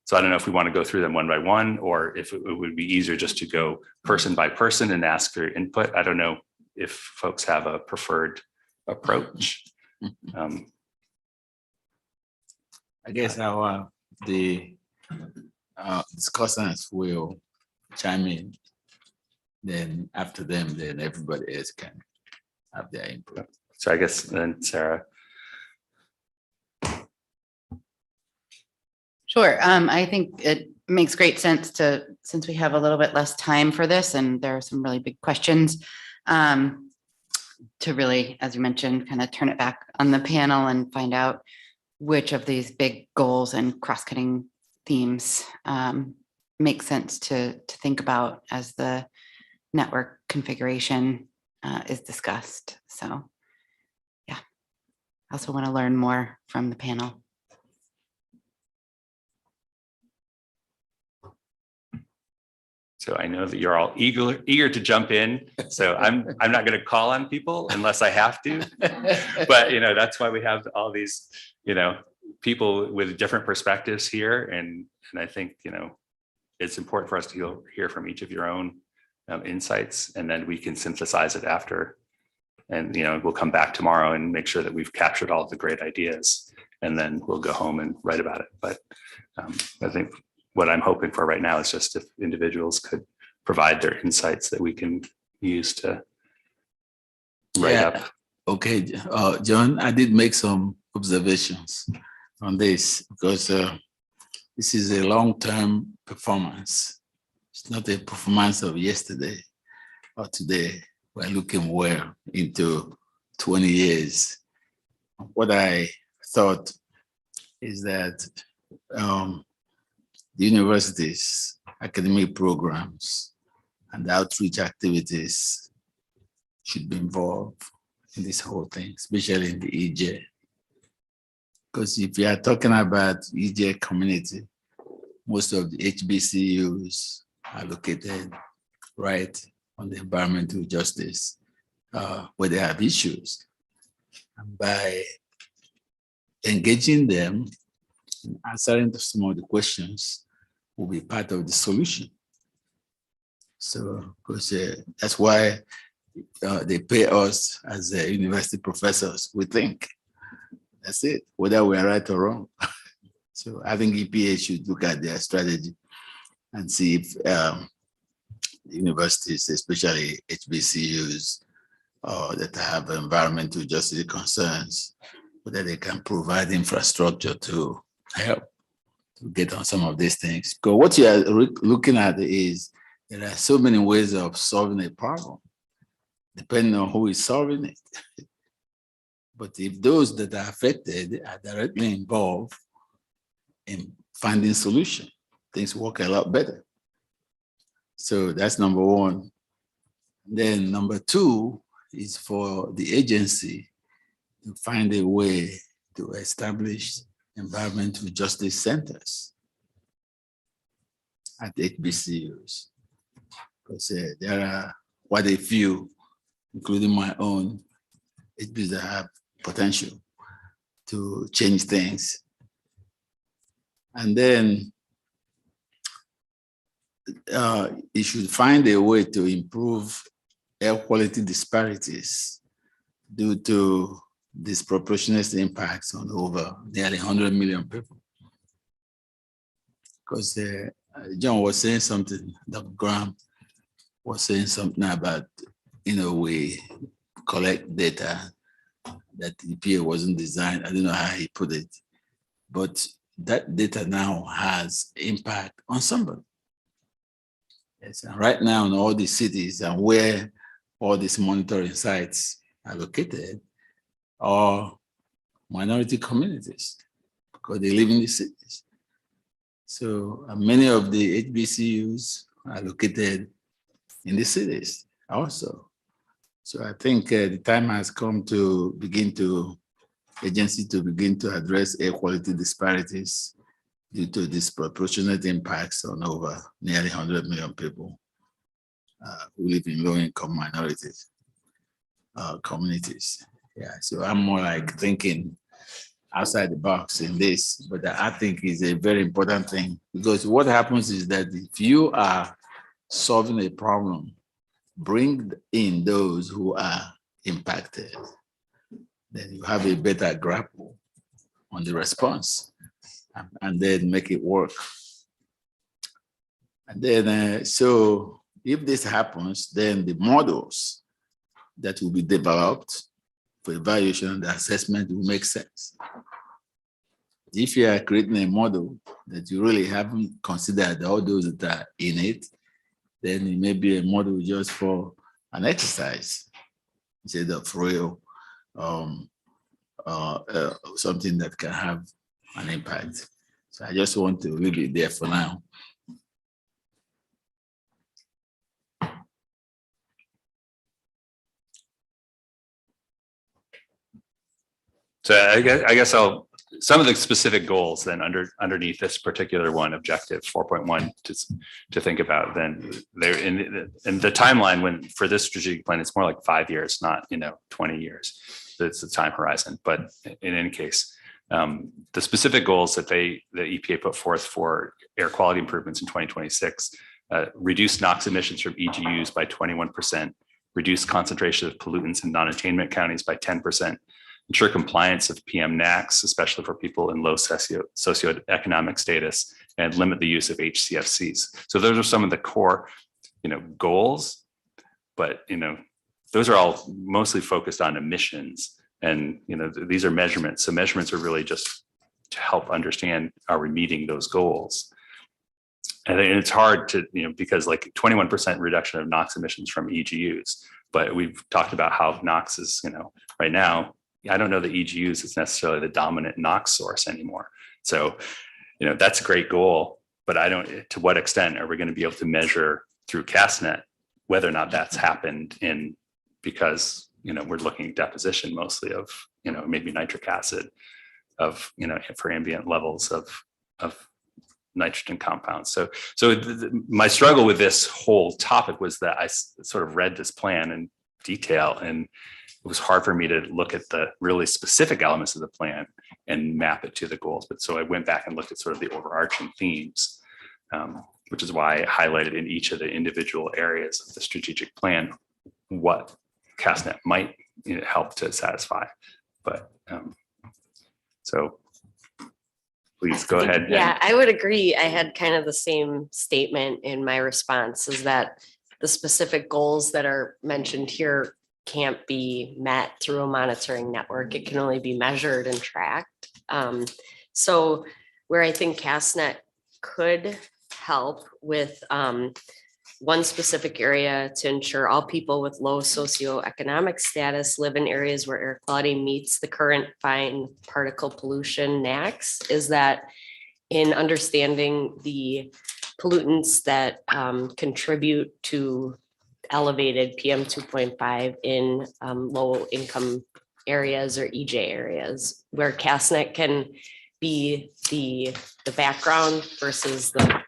so I don't know if we want to go through them one by one, or if it would be easier just to go person by person and ask for input. I don't know if folks have a preferred approach. I guess the discussants will chime in. Then after them, then everybody else can have their input. So I guess then Sarah. Sure. I think it makes great sense since we have a little bit less time for this and there are some really big questions, to really, as you mentioned, kind of turn it back on the panel and find out which of these big goals and cross-cutting themes make sense to think about as the network configuration is discussed. So yeah, I also want to learn more from the panel. So I know that you're all eager to jump in. So I'm not going to call on people unless I have to. But you know, that's why we have all these, you know, people with different perspectives here. And I think, you know, it's important for us to hear from each of your own insights, and then we can synthesize it after. And you know, we'll come back tomorrow and make sure that we've captured all of the great ideas, and then we'll go home and write about it. But I think what I'm hoping for right now is just if individuals could provide their insights that we can use to write up. Okay, John, I did make some observations on this because this is a long-term performance. It's not a performance of yesterday or today. We're looking well into 20 years. What I thought is that the universities, academic programs, and outreach activities should be involved in this whole thing, especially in the EJ. Because if you are talking about EJ community, most of the HBCUs are located right on the environmental justice where they have issues. And by engaging them and answering some of the questions will be part of the solution. So, because that's why they pay us as university professors, we think. That's it, whether we are right or wrong. So I think EPA should look at their strategy and see if universities, especially HBCUs, that have environmental justice concerns, whether they can provide infrastructure to help to get on some of these things. Because what you are looking at is there are so many ways of solving a problem, depending on who is solving it. But if those that are affected are directly involved in finding solutions, things work a lot better. So that's number one. Then number two is for the agency to find a way to establish environmental justice centers at HBCUs. Because there are quite a few, including my own, HBCUs that have potential to change things. And then you should find a way to improve air quality disparities due to disproportionate impacts on over nearly 100 million people. Because John was saying something, Dr. Graham was saying something about, we collect data that the EPA wasn't designed. I don't know how he put it, but that data now has impact on somebody. Yes, and right now in all these cities and where all these monitoring sites are located are minority communities because they live in the cities. So many of the HBCUs are located in the cities also. So I think the time has come to begin to address air quality disparities due to disproportionate impacts on over nearly 100 million people who live in low-income minorities communities. Yeah, so I'm more like thinking outside the box in this, but I think is a very important thing because what happens is that if you are solving a problem, bring in those who are impacted, then you have a better grapple on the response and then make it work. And then, so if this happens, then the models that will be developed for evaluation and assessment will make sense. If you are creating a model that you really haven't considered all those that are in it, then it may be a model just for an exercise instead of real something that can have an impact. So I just want to leave it there for now. So I guess some of the specific goals then underneath this particular one, objective 4.1 to think about, then they're in the timeline for this strategic plan, it's more like 5 years, not 20 years. It's the time horizon. But in any case, the specific goals that the EPA put forth for air quality improvements in 2026, reduce NOx emissions from EGUs by 21%, reduce concentration of pollutants in non-attainment counties by 10%, ensure compliance of PM NACs, especially for people in low socioeconomic status, and limit the use of HCFCs. So those are some of the core, goals, but, those are all mostly focused on emissions. And, these are measurements. So measurements are really just to help understand, are we meeting those goals? And it's hard to, because like 21% reduction of NOx emissions from EGUs, but we've talked about how NOx is, right now, I don't know that EGUs is necessarily the dominant NOx source anymore. So, that's a great goal, but to what extent are we going to be able to measure through CASTNet whether or not that's happened because, we're looking at deposition mostly of, maybe nitric acid of, for ambient levels of nitrogen compounds. So my struggle with this whole topic was that I sort of read this plan in detail, and it was hard for me to look at the really specific elements of the plan and map it to the goals. But so I went back and looked at sort of the overarching themes, which is why I highlighted in each of the individual areas of the strategic plan what CASTNet might help to satisfy. But so please go ahead. Yeah, I would agree. I had kind of the same statement in my response, is that the specific goals that are mentioned here can't be met through a monitoring network. It can only be measured and tracked. So where I think CASTNet could help with one specific area to ensure all people with low socioeconomic status live in areas where air quality meets the current fine particle pollution NACs, is that in understanding the pollutants that contribute to elevated PM 2.5 in low income areas or EJ areas where CASTNet can be the background versus the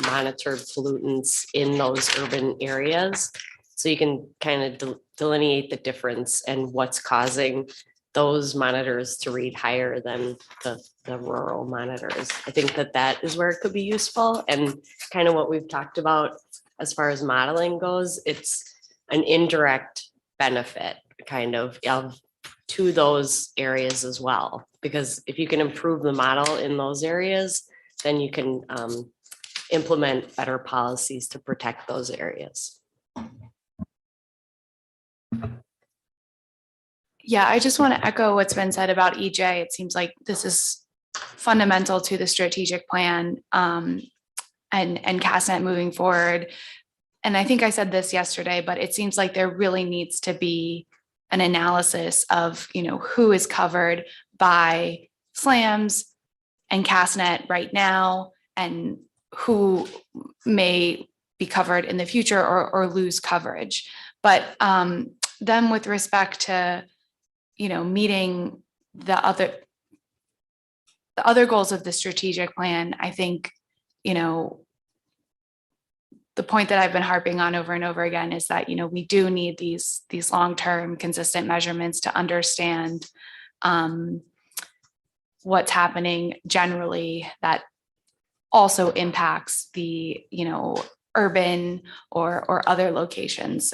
monitored pollutants in those urban areas. So you can kind of delineate the difference and what's causing those monitors to read higher than the rural monitors. I think that is where it could be useful, and kind of what we've talked about as far as modeling goes, it's an indirect benefit kind of to those areas as well. Because if you can improve the model in those areas, then you can implement better policies to protect those areas. Yeah, I just want to echo what's been said about EJ. It seems like this is fundamental to the strategic plan and CASTNet moving forward. And I think I said this yesterday, but it seems like there really needs to be an analysis of, who is covered by SLAMs and CASTNet right now, and who may be covered in the future or lose coverage. But then with respect to, meeting the other goals of the strategic plan, I think, the point that I've been harping on over and over again is that, we do need these long-term consistent measurements to understand what's happening generally that also impacts the, urban or other locations.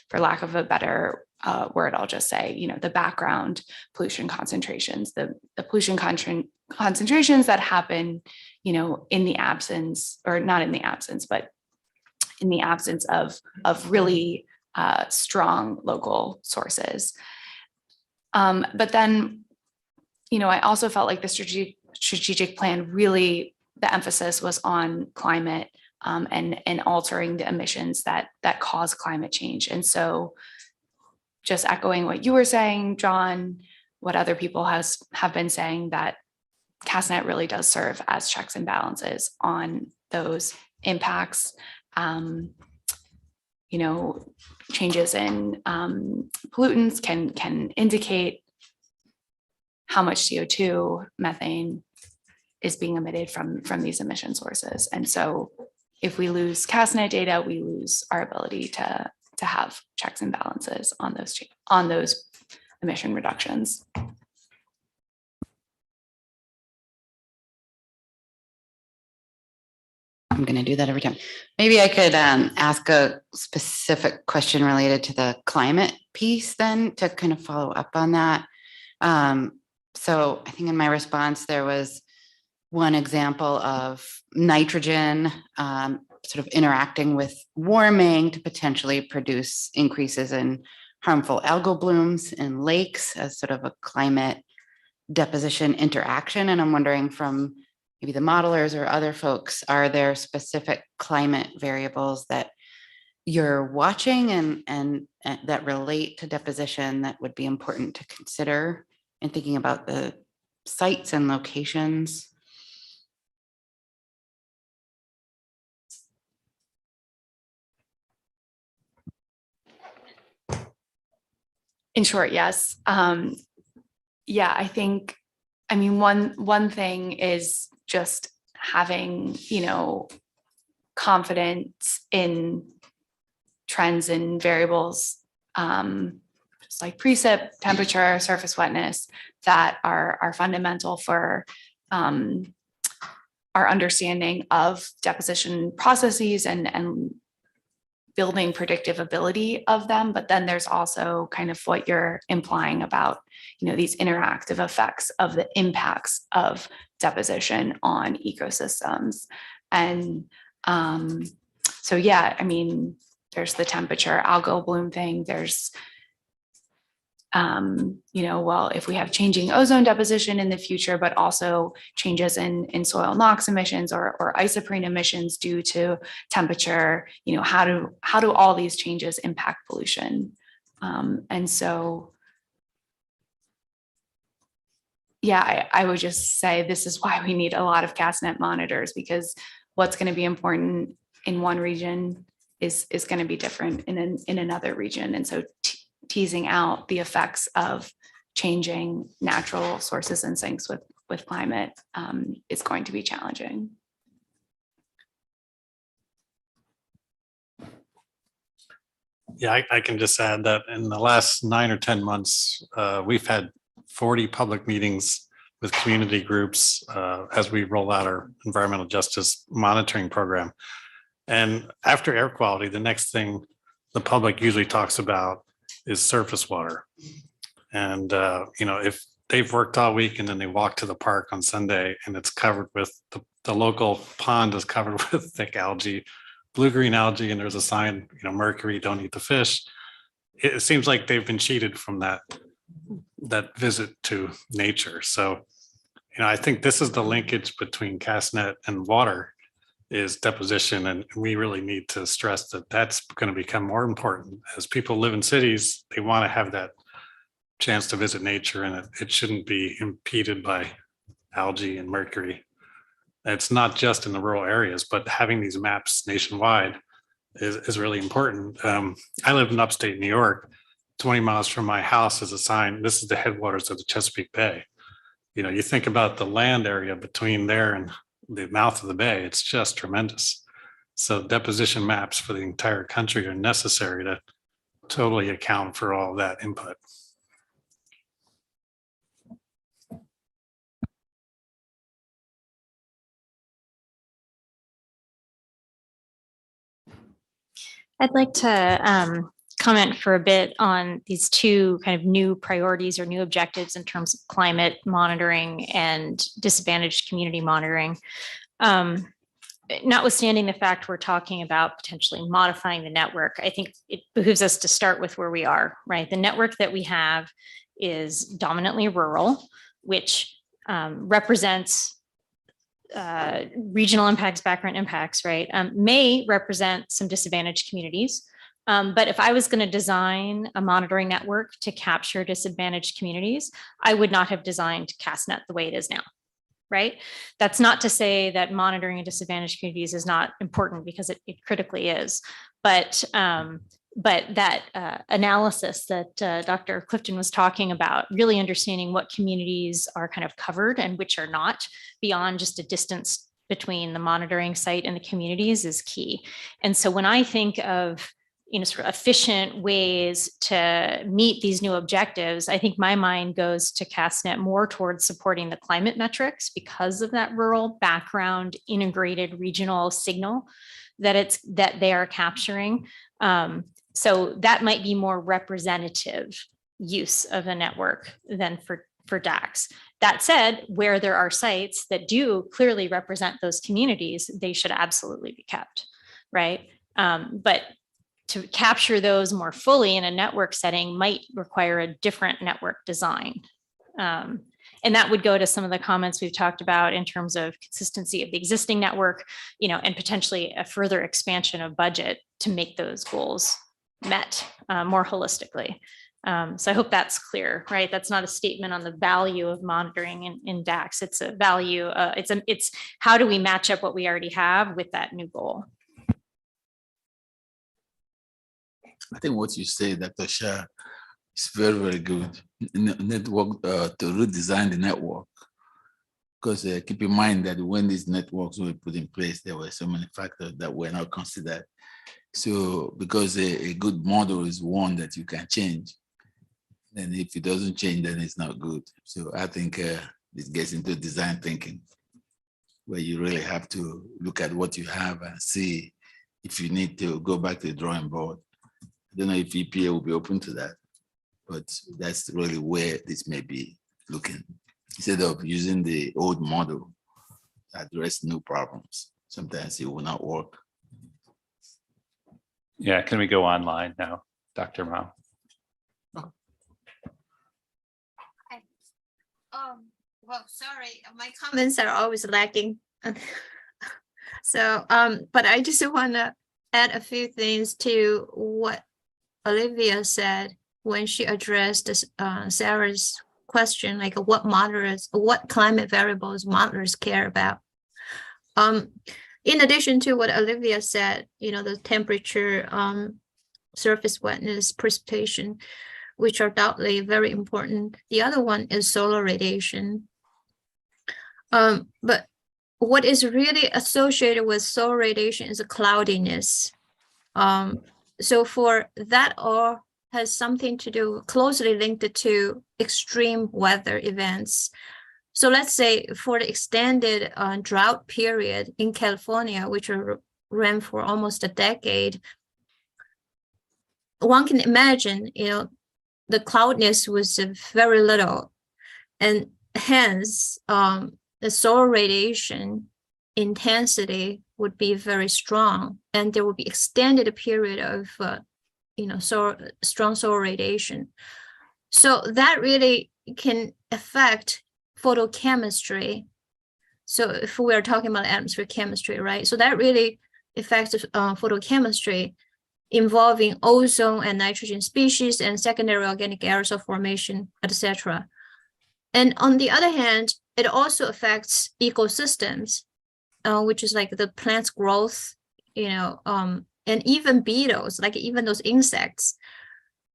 For lack of a better word, I'll just say, the background pollution concentrations, the pollution concentrations that happen, in the absence, or not in the absence, but in the absence of really strong local sources. But then, I also felt like the strategic plan really, the emphasis was on climate and altering the emissions that cause climate change. And so just echoing what you were saying, John, what other people have been saying, that CASTNet really does serve as checks and balances on those impacts. Changes in pollutants can indicate how much CO2, methane is being emitted from these emission sources. And so if we lose CASTNet data, we lose our ability to have checks and balances on those emission reductions. I'm going to do that every time. Maybe I could ask a specific question related to the climate piece then, to kind of follow up on that. So I think in my response, there was one example of nitrogen sort of interacting with warming to potentially produce increases in harmful algal blooms in lakes as sort of a climate deposition interaction. And I'm wondering, from maybe the modelers or other folks, are there specific climate variables that you're watching and that relate to deposition that would be important to consider in thinking about the sites and locations? In short, yes. Yeah, I think, one thing is just having, confidence in trends and variables, just like precip, temperature, surface wetness, that are fundamental for our understanding of deposition processes and building predictive ability of them. But then there's also kind of what you're implying about, these interactive effects of the impacts of deposition on ecosystems. And so, yeah, there's the temperature algal bloom thing. There's, well, if we have changing ozone deposition in the future, but also changes in soil NOx emissions or isoprene emissions due to temperature, how do all these changes impact pollution? And so, yeah, I would just say this is why we need a lot of CASTNet monitors, because what's going to be important in one region is going to be different in another region. And so teasing out the effects of changing natural sources and sinks with climate is going to be challenging. Yeah, I can just add that in the last 9 or 10 months, we've had 40 public meetings with community groups as we roll out our environmental justice monitoring program. And after air quality, the next thing the public usually talks about is surface water. And, if they've worked all week and then they walk to the park on Sunday and it's covered with the local pond is covered with thick algae, blue-green algae, and there's a sign, mercury, don't eat the fish. It seems like they've been cheated from that visit to nature. So, I think this is the linkage between CASTNet and water is deposition. And we really need to stress that that's going to become more important as people live in cities. They want to have that chance to visit nature, and it shouldn't be impeded by algae and mercury. It's not just in the rural areas, but having these maps nationwide is really important. I live in upstate New York. 20 miles from my house is a sign. This is the headwaters of the Chesapeake Bay. You think about the land area between there and the mouth of the bay, it's just tremendous. So deposition maps for the entire country are necessary to totally account for all that input. I'd like to comment for a bit on these two kind of new priorities or new objectives in terms of climate monitoring and disadvantaged community monitoring. Notwithstanding the fact we're talking about potentially modifying the network, I think it behooves us to start with where we are, right? The network that we have is dominantly rural, which represents regional impacts, background impacts, right? May represent some disadvantaged communities. But if I was going to design a monitoring network to capture disadvantaged communities, I would not have designed CASTNet the way it is now, right? That's not to say that monitoring in disadvantaged communities is not important, because it critically is. But that analysis that Dr. Clifton was talking about, really understanding what communities are kind of covered and which are not, beyond just a distance between the monitoring site and the communities, is key. And so when I think of sort of efficient ways to meet these new objectives, I think my mind goes to CASTNet more towards supporting the climate metrics because of that rural background integrated regional signal that they are capturing. So that might be more representative use of a network than for DACs. That said, where there are sites that do clearly represent those communities, they should absolutely be kept, right? But to capture those more fully in a network setting might require a different network design. And that would go to some of the comments we've talked about in terms of consistency of the existing network, and potentially a further expansion of budget to make those goals met more holistically. So I hope that's clear, right? That's not a statement on the value of monitoring in DACs. It's a value, it's how do we match up what we already have with that new goal? I think what you say, Dr. Shah, is very, very good. Network to redesign the network, because keep in mind that when these networks were put in place, there were so many factors that were not considered. So because a good model is one that you can change, and if it doesn't change, then it's not good. So I think this gets into design thinking, where you really have to look at what you have and see if you need to go back to the drawing board. I don't know if EPA will be open to that, but that's really where this may be looking, instead of using the old model to address new problems. Sometimes it will not work. Yeah, can we go online now, Dr. Mao? Well, sorry, my comments are always lacking. So, but I just want to add a few things to what Olivia said when she addressed Sarah's question, like what climate variables monitors care about. in addition to what Olivia said, the temperature, surface wetness, precipitation, which are doubtly very important. The other one is solar radiation. But what is really associated with solar radiation is a cloudiness. So for that all has something to do closely linked to extreme weather events. So let's say for the extended drought period in California, which ran for almost a decade, one can imagine, the cloudiness was very little, and hence the solar radiation intensity would be very strong, and there would be extended period of strong solar radiation. So that really can affect photochemistry. So if we are talking about atmospheric chemistry, right? So that really affects photochemistry involving ozone and nitrogen species and secondary organic aerosol formation, etc. And on the other hand, it also affects ecosystems, which is like the plant's growth, and even beetles, like even those insects.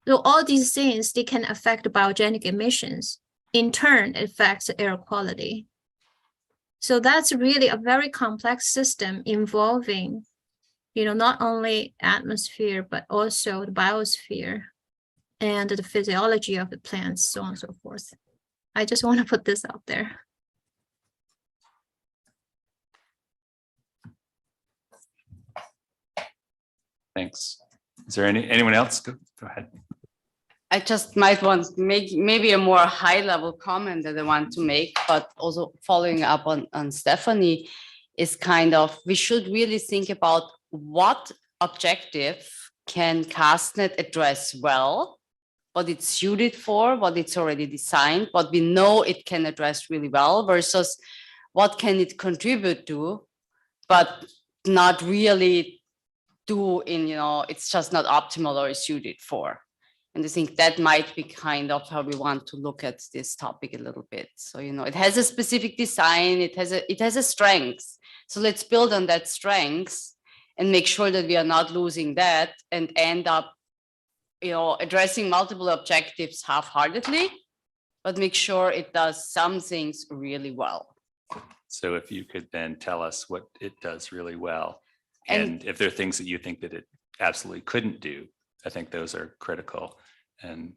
So all these things, they can affect biogenic emissions. In turn, it affects air quality. So that's really a very complex system involving, not only atmosphere, but also the biosphere and the physiology of the plants, so on and so forth. I just want to put this out there. Thanks. Is there anyone else? Go ahead. I just might want to make maybe a more high level comment that I want to make, but also following up on Stephanie is kind of, we should really think about what objective can CASTNet address well, what it's suited for, what it's already designed, what we know it can address really well versus what can it contribute to, but not really do in, it's just not optimal or suited for. And I think that might be kind of how we want to look at this topic a little bit. So, it has a specific design, it has a strength. So let's build on that strength and make sure that we are not losing that and end up, addressing multiple objectives half-heartedly, but make sure it does some things really well. So if you could then tell us what it does really well, and if there are things that you think that it absolutely couldn't do, I think those are critical. And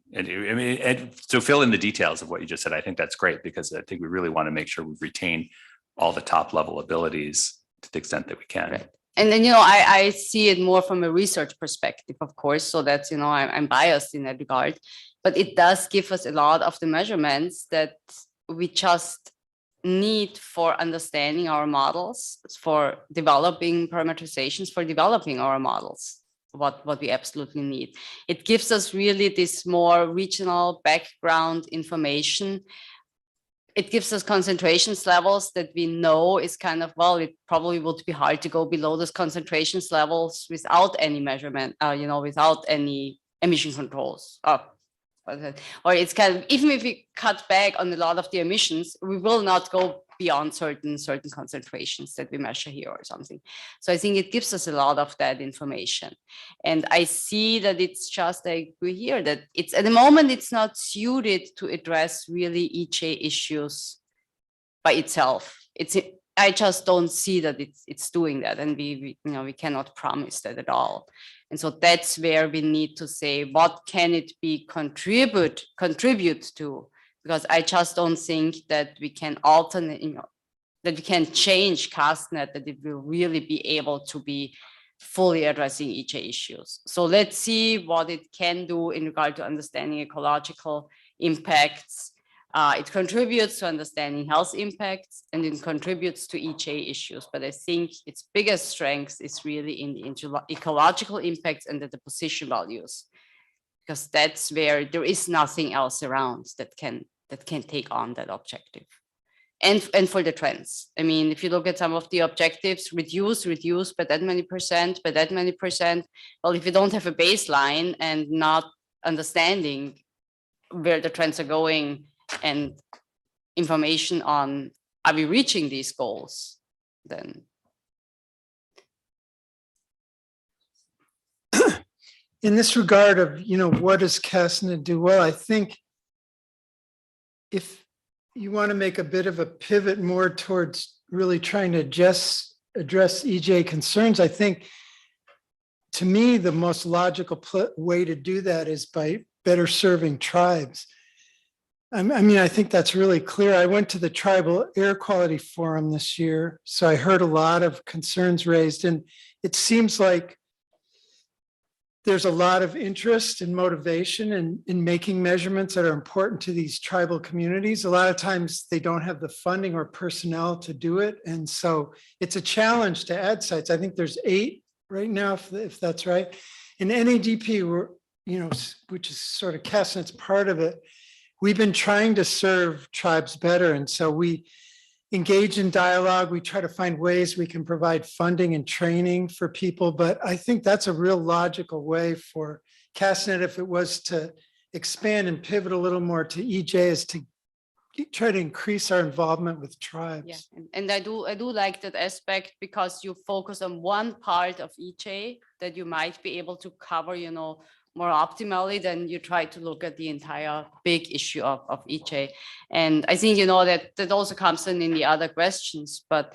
so fill in the details of what you just said. I think that's great, because I think we really want to make sure we retain all the top level abilities to the extent that we can. Right. And then, I see it more from a research perspective, of course, so that's, I'm biased in that regard, but it does give us a lot of the measurements that we just need for understanding our models, for developing parameterizations, for developing our models. What we absolutely need. It gives us really this more regional background information. It gives us concentrations levels that we know is kind of, well, it probably would be hard to go below those concentrations levels without any measurement, without any emission controls. Or it's kind of, even if we cut back on a lot of the emissions, we will not go beyond certain concentrations that we measure here or something. So I think it gives us a lot of that information. And I see that it's just, I agree here that it's at the moment, it's not suited to address really EJ issues by itself. I just don't see that it's doing that. And we cannot promise that at all. And so that's where we need to say, what can it be contribute to? Because I just don't think that we can alternate, that we can change CASTNet, that it will really be able to be fully addressing EJ issues. So let's see what it can do in regard to understanding ecological impacts. It contributes to understanding health impacts, and it contributes to EJ issues. But I think its biggest strength is really in the ecological impacts and the deposition values, because that's where there is nothing else around that can take on that objective. And for the trends, I mean, if you look at some of the objectives, reduce by that many percent, well, if you don't have a baseline and not understanding where the trends are going and information on, are we reaching these goals, then in this regard of, what does CASTNet do well? I think if you want to make a bit of a pivot more towards really trying to address EJ concerns, I think to me, the most logical way to do that is by better serving tribes. I mean, I think that's really clear. I went to the Tribal Air Quality Forum this year, so I heard a lot of concerns raised, and it seems like there's a lot of interest and motivation in making measurements that are important to these tribal communities. A lot of times they don't have the funding or personnel to do it, and so it's a challenge to add sites. I think there's 8 right now, if that's right. In NADP, which is sort of CASTNet's part of it, we've been trying to serve tribes better. And so we engage in dialogue. We try to find ways we can provide funding and training for people. But I think that's a real logical way for CASTNet, if it was to expand and pivot a little more to EJ, is to try to increase our involvement with tribes. Yeah, and I do like that aspect, because you focus on one part of EJ that you might be able to cover, more optimally than you try to look at the entire big issue of EJ. And I think, that also comes in the other questions, but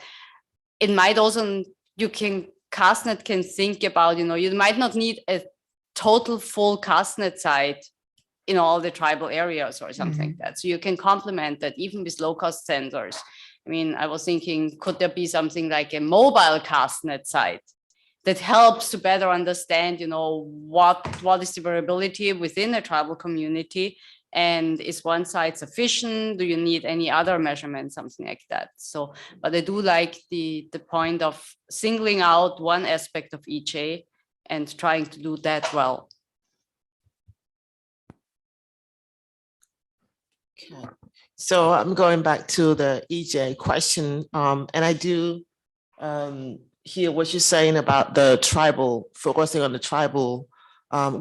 it might also, CASTNet can think about, you might not need a total full CASTNet site in all the tribal areas or something like that. So you can complement that even with low cost sensors. I mean, I was thinking, could there be something like a mobile CASTNet site that helps to better understand, what is the variability within a tribal community, and is one site sufficient? Do you need any other measurement, something like that? So, but I do like the point of singling out one aspect of EJ and trying to do that well. Okay. So I'm going back to the EJ question, and I do hear what you're saying about the tribal, focusing on the tribal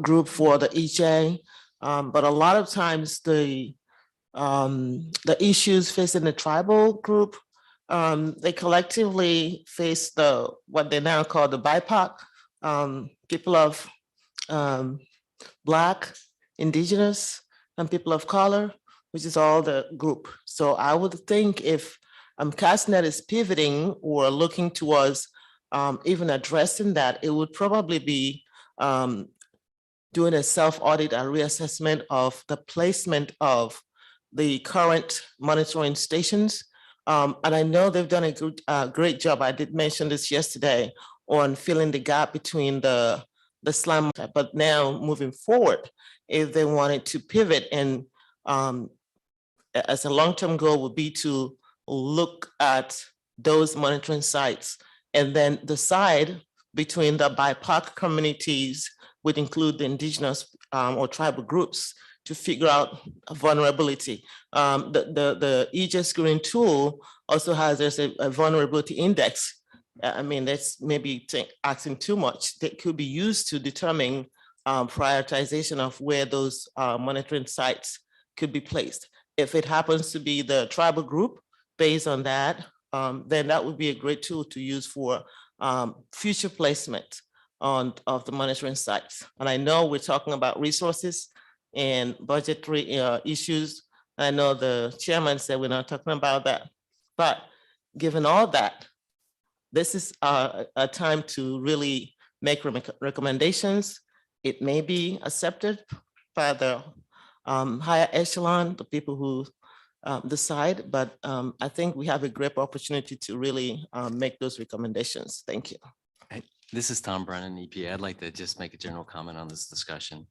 group for the EJ, but a lot of times the issues facing the tribal group, they collectively face what they now call the BIPOC, people of Black, Indigenous, and people of color, which is all the group. So I would think if CASTNet is pivoting or looking towards even addressing that, it would probably be doing a self-audit and reassessment of the placement of the current monitoring stations. And I know they've done a great job. I did mention this yesterday on filling the gap between the SLAM, but now moving forward, if they wanted to pivot, and as a long-term goal would be to look at those monitoring sites and then decide between the BIPOC communities, would include the indigenous or tribal groups, to figure out vulnerability. The EJ screening tool also has, there's a vulnerability index. I mean, that's maybe asking too much. That could be used to determine prioritization of where those monitoring sites could be placed. If it happens to be the tribal group, based on that, then that would be a great tool to use for future placement of the monitoring sites. And I know we're talking about resources and budgetary issues. I know the chairman said we're not talking about that, but given all that, this is a time to really make recommendations. It may be accepted by the higher echelon, the people who decide, but I think we have a great opportunity to really make those recommendations. Thank you. This is Tom Brennan, EPA. I'd like to just make a general comment on this discussion.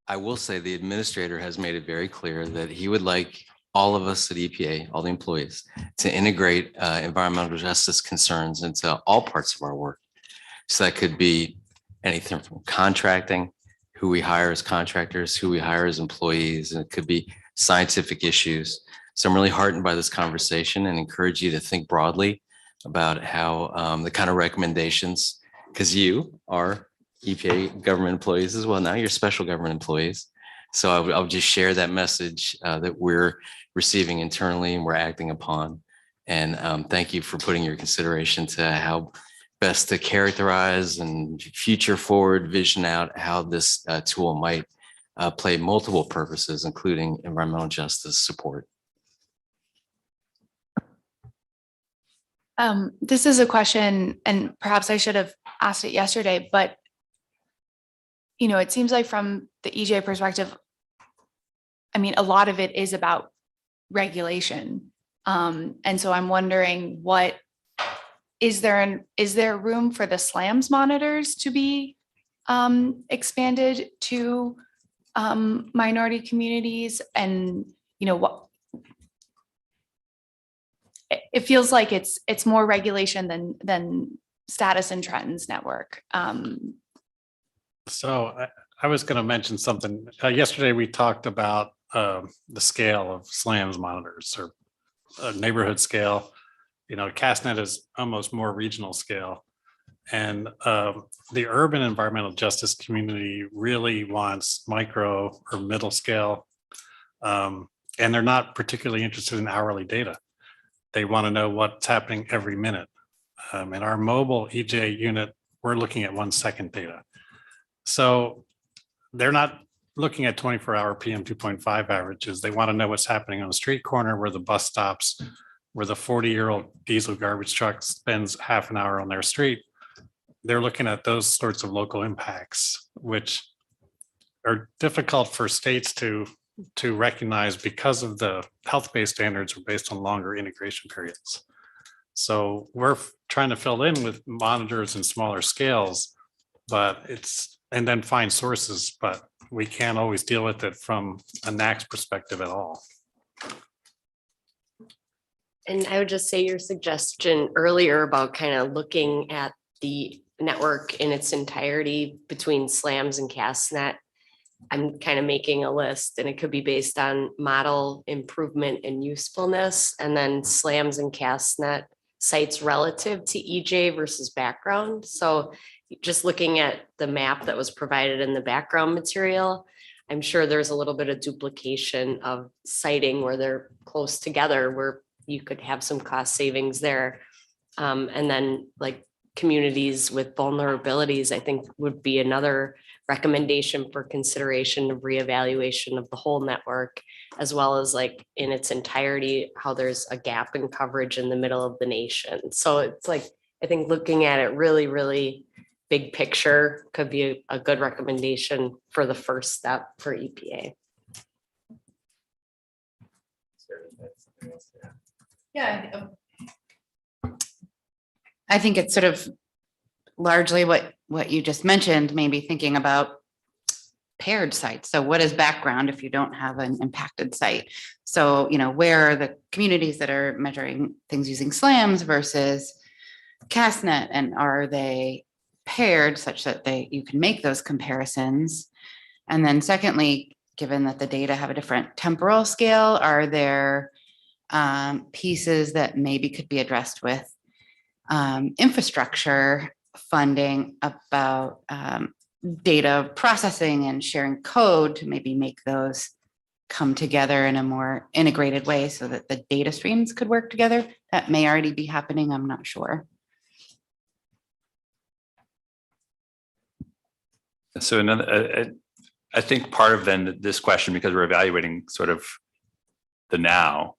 I will say the administrator has made it very clear that he would like all of us at EPA, all the employees, to integrate environmental justice concerns into all parts of our work. So that could be anything from contracting, who we hire as contractors, who we hire as employees, and it could be scientific issues. So I'm really heartened by this conversation and encourage you to think broadly about how the kind of recommendations, because you are EPA government employees as well. Now you're special government employees. So I'll just share that message that we're receiving internally and we're acting upon. And thank you for putting your consideration to how best to characterize and future forward vision out how this tool might play multiple purposes, including environmental justice support. This is a question, and perhaps I should have asked it yesterday, but it seems like from the EJ perspective, I mean, a lot of it is about regulation. And so I'm wondering, is there room for the SLAMS monitors to be expanded to minority communities? And what it feels like it's more regulation than status and trends network. So I was going to mention something. Yesterday, we talked about the scale of SLAMS monitors or neighborhood scale. CASTNet is almost more regional scale. And the urban environmental justice community really wants micro or middle scale. And they're not particularly interested in hourly data. They want to know what's happening every minute. In our mobile EJ unit, we're looking at 1 second data. So they're not looking at 24-hour PM 2.5 averages. They want to know what's happening on the street corner, where the bus stops, where the 40-year-old diesel garbage truck spends half an hour on their street. They're looking at those sorts of local impacts, which are difficult for states to recognize because of the health-based standards are based on longer integration periods. So we're trying to fill in with monitors and smaller scales, and then find sources, but we can't always deal with it from a NACS perspective at all. And I would just say your suggestion earlier about kind of looking at the network in its entirety between SLAMS and CASTNet, I'm kind of making a list, and it could be based on model improvement and usefulness, and then SLAMS and CASTNet sites relative to EJ versus background. So just looking at the map that was provided in the background material, I'm sure there's a little bit of duplication of siting where they're close together, where you could have some cost savings there. And then like communities with vulnerabilities, I think would be another recommendation for consideration of reevaluation of the whole network, as well as like in its entirety, how there's a gap in coverage in the middle of the nation. So it's like, I think looking at it really, really big picture could be a good recommendation for the first step for EPA. Yeah. I think it's sort of largely what you just mentioned, maybe thinking about paired sites. So what is background if you don't have an impacted site? So, where are the communities that are measuring things using SLAMS versus CASTNet, and are they paired such that you can make those comparisons? And then secondly, given that the data have a different temporal scale, are there pieces that maybe could be addressed with infrastructure funding about data processing and sharing code to maybe make those come together in a more integrated way so that the data streams could work together? That may already be happening, I'm not sure. So I think part of then this question, because we're evaluating sort of the now,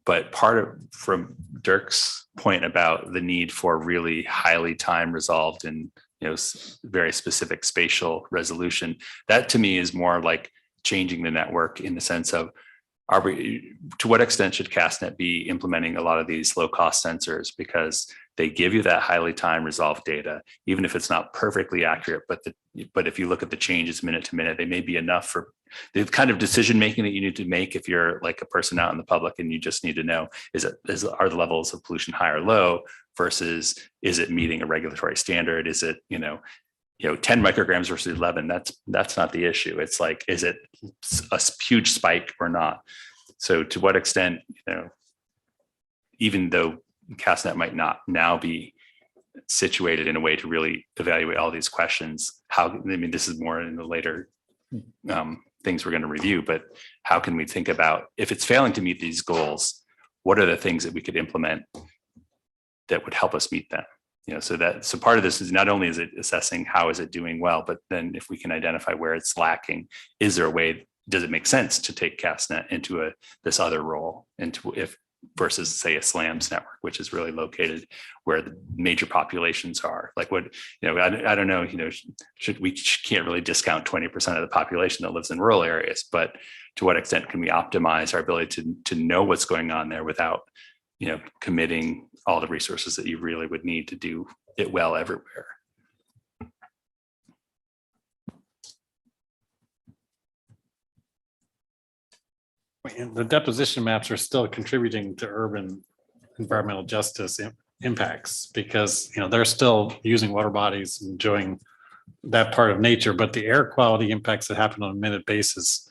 but part of from Dirk's point about the need for really highly time resolved and very specific spatial resolution, that to me is more like changing the network in the sense of, to what extent should CASTNet be implementing a lot of these low cost sensors, because they give you that highly time resolved data, even if it's not perfectly accurate, but if you look at the changes minute to minute, they may be enough for the kind of decision making that you need to make if you're like a person out in the public and you just need to know, are the levels of pollution high or low versus is it meeting a regulatory standard? Is it 10 micrograms versus 11? That's not the issue. It's like, is it a huge spike or not? So to what extent, even though CASTNet might not now be situated in a way to really evaluate all these questions, this is more in the later things we're going to review, but how can we think about, if it's failing to meet these goals, what are the things that we could implement that would help us meet them? so part of this is not only is it assessing how is it doing well, but then if we can identify where it's lacking, is there a way, does it make sense to take CASTNet into this other role, into versus say a SLAMS network, which is really located where the major populations are. Like what, I don't know, we can't really discount 20% of the population that lives in rural areas, but to what extent can we optimize our ability to know what's going on there without, committing all the resources that you really would need to do it well everywhere. And the deposition maps are still contributing to urban environmental justice impacts because, they're still using water bodies, enjoying that part of nature, but the air quality impacts that happen on a minute basis,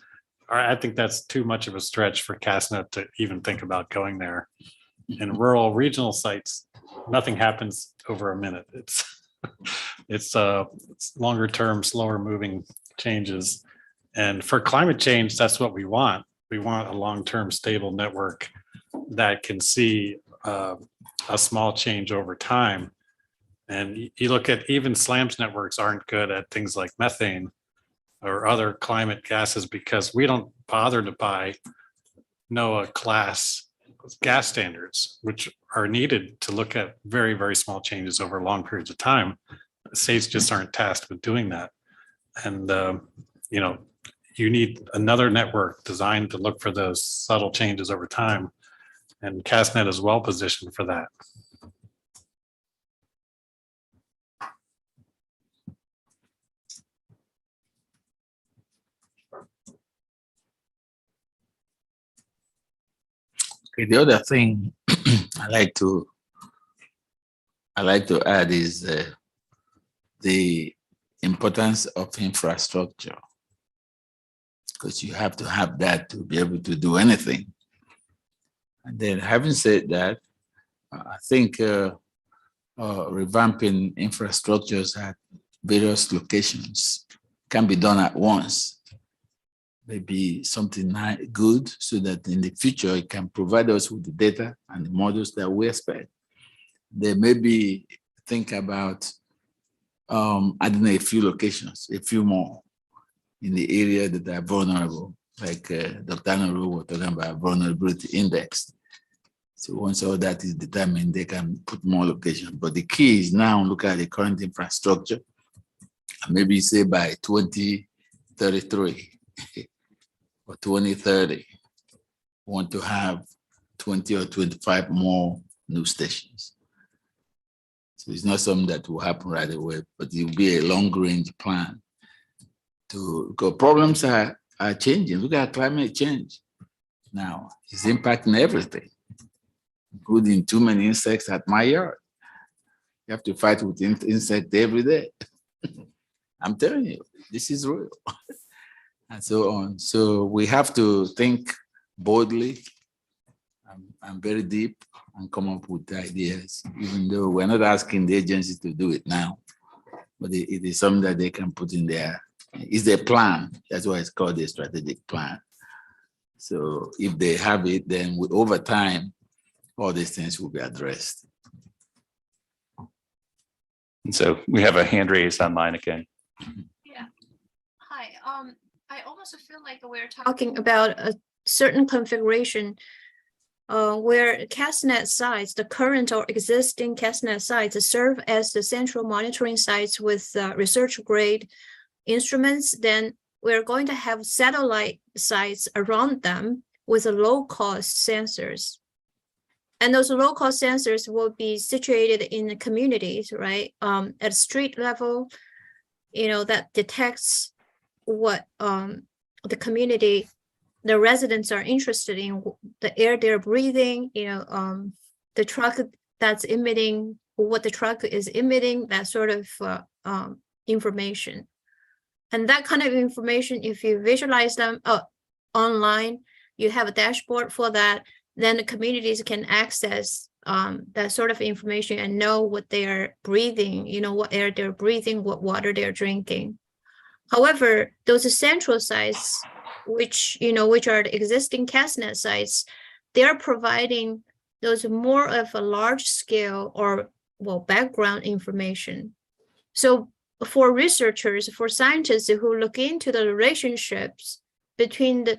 I think that's too much of a stretch for CASTNet to even think about going there. In rural regional sites, nothing happens over a minute. It's longer term, slower moving changes. And for climate change, that's what we want. We want a long-term stable network that can see a small change over time. And you look at even SLAMS networks aren't good at things like methane or other climate gases because we don't bother to buy NOAA class gas standards, which are needed to look at very, very small changes over long periods of time. States just aren't tasked with doing that. And, you need another network designed to look for those subtle changes over time. And CASTNet is well positioned for that. Okay, the other thing I like to add is the importance of infrastructure, because you have to have that to be able to do anything. And then having said that, I think revamping infrastructures at various locations can be done at once. Maybe something good so that in the future it can provide us with the data and the models that we expect. They maybe think about adding a few locations, a few more in the area that are vulnerable, like Dr. Anaru was talking about vulnerability index. So once all that is determined, they can put more locations. But the key is now look at the current infrastructure, maybe say by 2033 or 2030, we want to have 20 or 25 more new stations. So it's not something that will happen right away, but it will be a long-range plan. Because problems are changing. Look at climate change now. It's impacting everything, including too many insects at my yard. You have to fight with insects every day. I'm telling you, this is real. And so on. So we have to think boldly and very deep and come up with ideas, even though we're not asking the agencies to do it now, but it is something that they can put in there. It's a plan. That's why it's called a strategic plan. So if they have it, then over time, all these things will be addressed. And so we have a hand raised online again. Yeah. Hi. I almost feel like we're talking about a certain configuration where CASTNet sites, the current or existing CASTNet sites, serve as the central monitoring sites with research grade instruments. Then we're going to have satellite sites around them with low cost sensors. And those low cost sensors will be situated in the communities, right? At street level, that detects what the community, the residents are interested in, the air they're breathing, the truck that's emitting, what the truck is emitting, that sort of information. And that kind of information, if you visualize them online, you have a dashboard for that, then the communities can access that sort of information and know what they are breathing, what air they're breathing, what water they're drinking. However, those central sites, which are the existing CASTNet sites, they're providing those more of a large scale or well, background information. So for researchers, for scientists who look into the relationships between the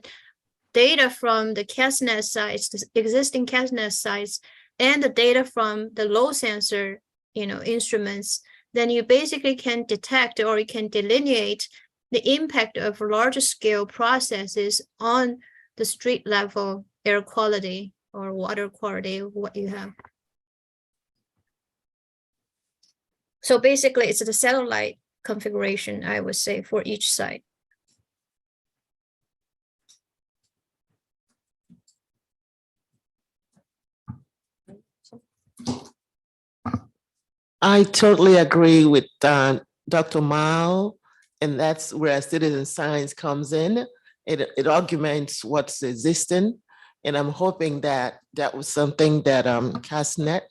data from the CASTNet sites, the existing CASTNet sites, and the data from the low sensor, instruments, then you basically can detect or you can delineate the impact of large scale processes on the street level air quality or water quality, what you have. So basically it's the satellite configuration, I would say, for each site. I totally agree with Dr. Mao, and that's where citizen science comes in. It augments what's existing, and I'm hoping that that was something that CASTNet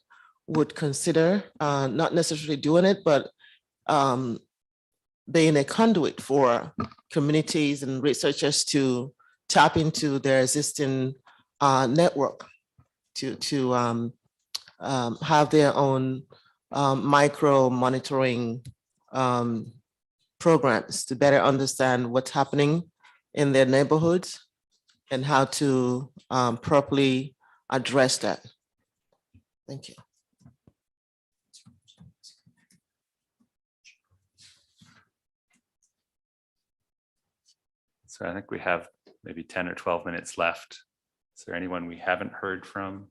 would consider, not necessarily doing it, but being a conduit for communities and researchers to tap into their existing network to have their own micro monitoring programs to better understand what's happening in their neighborhoods and how to properly address that. Thank you. So I think we have maybe 10 or 12 minutes left. Is there anyone we haven't heard from?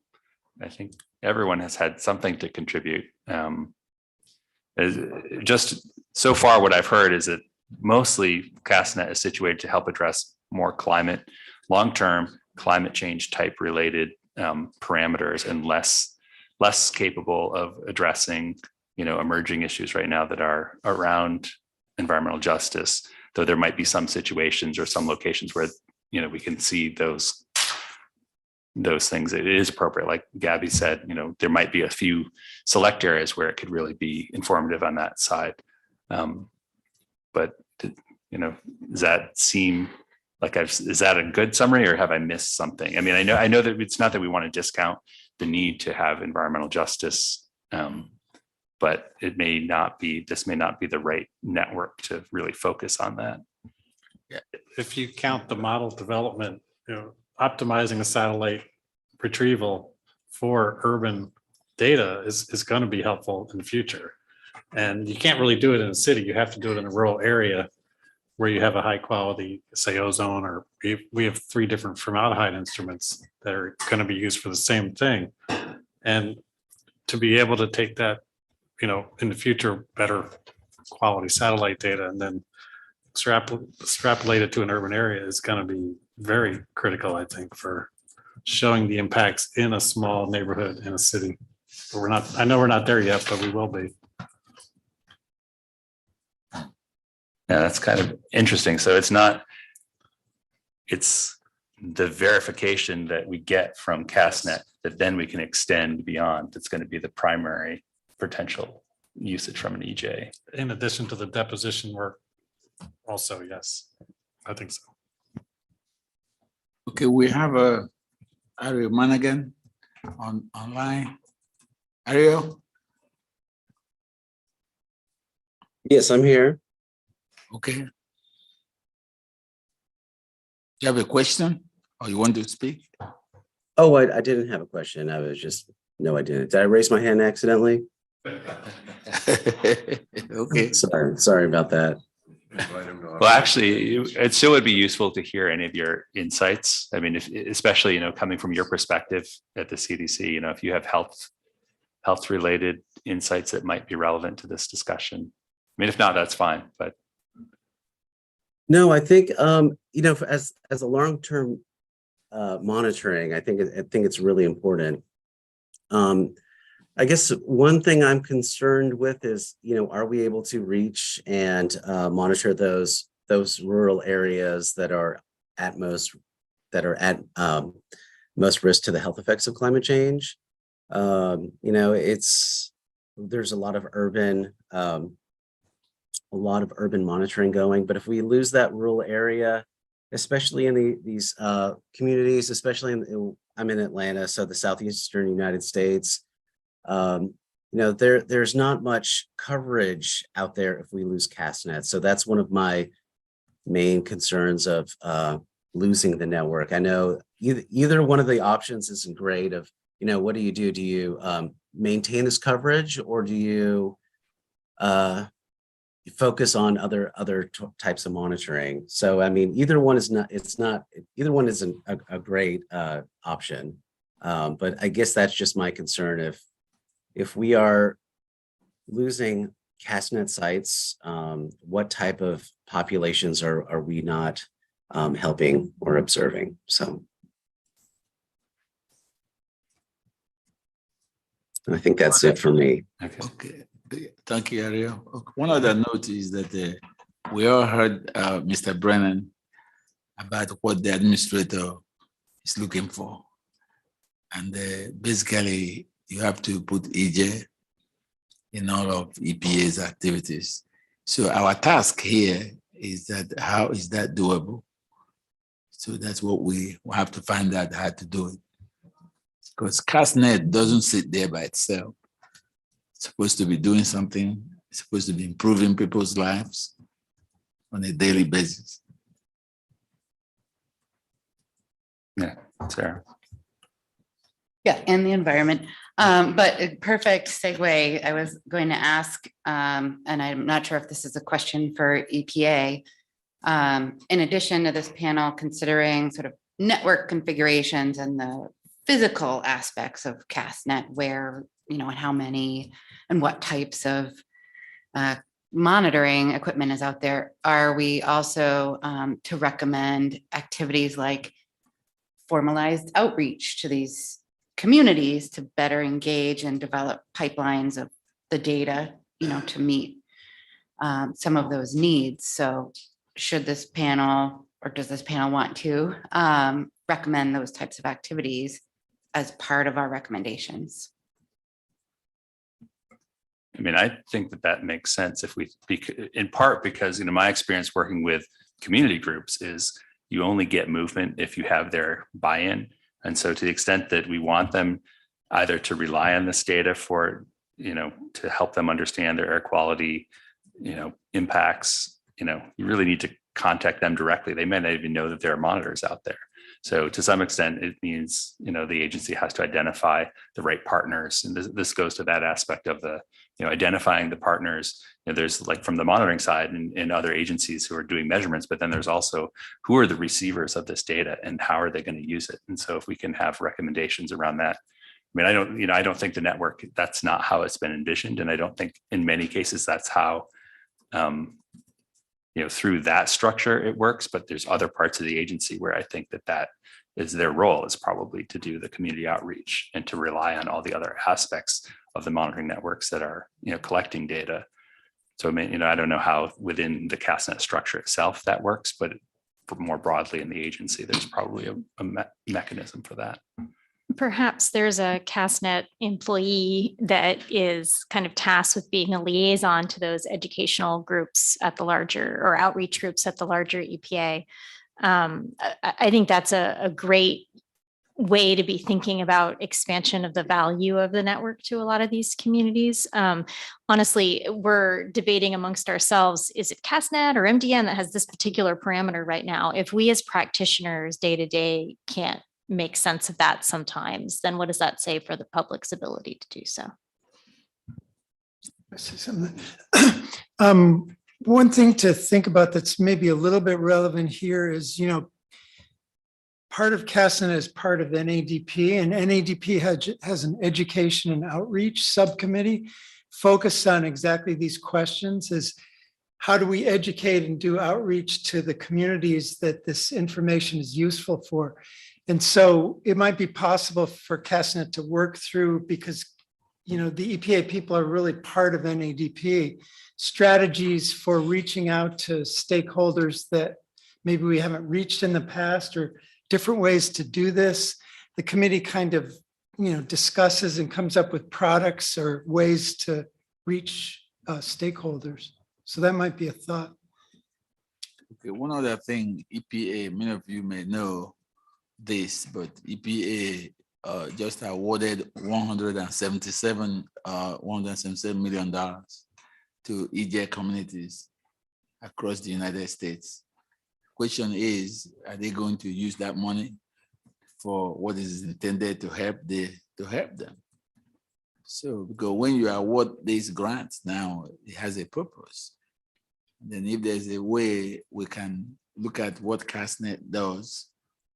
I think everyone has had something to contribute. Just so far, what I've heard is that mostly CASTNet is situated to help address more long-term climate change type related parameters, and less capable of addressing, emerging issues right now that are around environmental justice. Though there might be some situations or some locations where, we can see those things. It is appropriate. Like Gabby said, there might be a few select areas where it could really be informative on that side. But, does that seem like is that a good summary, or have I missed something? I mean, I know that it's not that we want to discount the need to have environmental justice, but this may not be the right network to really focus on that. Yeah. If you count the model development, optimizing the satellite retrieval for urban data is going to be helpful in the future. And you can't really do it in a city. You have to do it in a rural area where you have a high quality, say, ozone, or we have 3 different formaldehyde instruments that are going to be used for the same thing. And to be able to take that, in the future, better quality satellite data and then extrapolate it to an urban area is going to be very critical, I think, for showing the impacts in a small neighborhood in a city. But I know we're not there yet, but we will be. Yeah, that's kind of interesting. So it's the verification that we get from CASTNet that then we can extend beyond. That's going to be the primary potential usage from an EJ. In addition to the deposition work also, yes, I think so. Okay, we have Ariel Managan online. Ariel? Yes, I'm here. Okay. Do you have a question or you want to speak? Oh, I didn't have a question. No, I didn't. Did I raise my hand accidentally? Okay. Sorry about that. Well, actually, it still would be useful to hear any of your insights. I mean, especially, coming from your perspective at the CDC, if you have health related insights that might be relevant to this discussion. I mean, if not, that's fine, but. No, I think, as a long-term monitoring, I think it's really important. I guess one thing I'm concerned with is, are we able to reach and monitor those rural areas that are at most risk to the health effects of climate change? There's a lot of urban monitoring going, but if we lose that rural area, especially in these communities, especially I'm in Atlanta, so the southeastern United States, there's not much coverage out there if we lose CASTNet. So that's one of my main concerns of losing the network. I know either one of the options isn't great of, what do? Do you maintain this coverage, or do you focus on other types of monitoring? So, I mean, either one isn't a great option. But I guess that's just my concern. If we are losing CASTNet sites, what type of populations are we not helping or observing? So I think that's it for me. Okay, thank you, Ariel. One other note is that we all heard Mr. Brennan about what the administrator is looking for. And basically, you have to put EJ in all of EPA's activities. So our task here is that how is that doable? So that's what we will have to find out how to do it. Because CASTNet doesn't sit there by itself. It's supposed to be doing something. It's supposed to be improving people's lives on a daily basis. Yeah, Sarah. Yeah, and the environment. But a perfect segue, I was going to ask, and I'm not sure if this is a question for EPA. In addition to this panel, considering sort of network configurations and the physical aspects of CASTNet, where, and how many and what types of monitoring equipment is out there, are we also to recommend activities like formalized outreach to these communities to better engage and develop pipelines of the data, to meet some of those needs? So should this panel, or does this panel want to recommend those types of activities as part of our recommendations? I mean, I think that makes sense if we, in part because, my experience working with community groups is you only get movement if you have their buy-in. And so to the extent that we want them either to rely on this data for, to help them understand their air quality, impacts, you really need to contact them directly. They may not even know that there are monitors out there. So to some extent, it means, the agency has to identify the right partners. And this goes to that aspect of the, identifying the partners. There's like from the monitoring side and other agencies who are doing measurements, but then there's also who are the receivers of this data and how are they going to use it? And so if we can have recommendations around that, I don't think the network, that's not how it's been envisioned. And I don't think in many cases that's how, through that structure it works, but there's other parts of the agency where I think that is their role, is probably to do the community outreach and to rely on all the other aspects of the monitoring networks that are, collecting data. So, I don't know how within the CASTNet structure itself that works, but more broadly in the agency, there's probably a mechanism for that. Perhaps there's a CASTNet employee that is kind of tasked with being a liaison to those educational groups at the larger, or outreach groups at the larger EPA. I think that's a great way to be thinking about expansion of the value of the network to a lot of these communities. Honestly, we're debating amongst ourselves, is it CASTNet or MDN that has this particular parameter right now? If we as practitioners day to day can't make sense of that sometimes, then what does that say for the public's ability to do so? I see something. One thing to think about that's maybe a little bit relevant here is, part of CASTNet is part of NADP, and NADP has an education and outreach subcommittee focused on exactly these questions: is how do we educate and do outreach to the communities that this information is useful for? And so it might be possible for CASTNet to work through, because the EPA people are really part of NADP, strategies for reaching out to stakeholders that maybe we haven't reached in the past, or different ways to do this. The committee kind of, discusses and comes up with products or ways to reach stakeholders. So that might be a thought. Okay, one other thing, EPA, many of you may know this, but EPA just awarded $177 million to EJ communities across the United States. Question is, are they going to use that money for what is intended to help them? So, because when you award these grants now, it has a purpose. Then if there's a way we can look at what CASTNet does,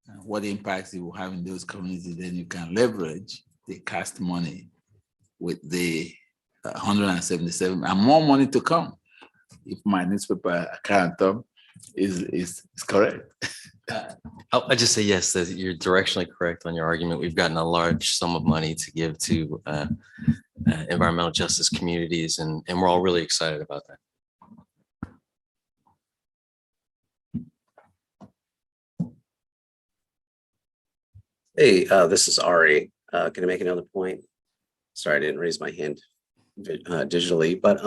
and what impacts it will have in those communities, then you can leverage the CAST money with the 177 and more money to come. If my newspaper account is correct. I just say yes, that you're directionally correct on your argument. We've gotten a large sum of money to give to environmental justice communities, and we're all really excited about that. Hey, this is Ari. Can I make another point? Sorry, I didn't raise my hand digitally, but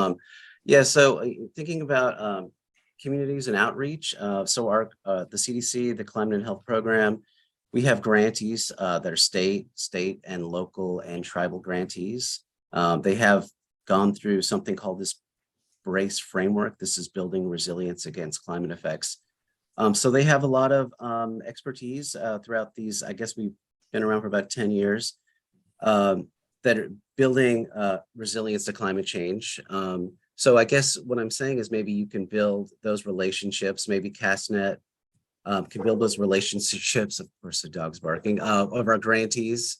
yeah, so thinking about communities and outreach. So our the CDC, the Climate and Health Program, we have grantees that are state and local and tribal grantees. They have gone through something called this BRACE framework. This is building resilience against climate effects. So they have a lot of expertise throughout these, I guess we've been around for about 10 years, that are building resilience to climate change. So I guess what I'm saying is maybe you can build those relationships, maybe CASTNet can build those relationships, of course the dog's barking, of our grantees,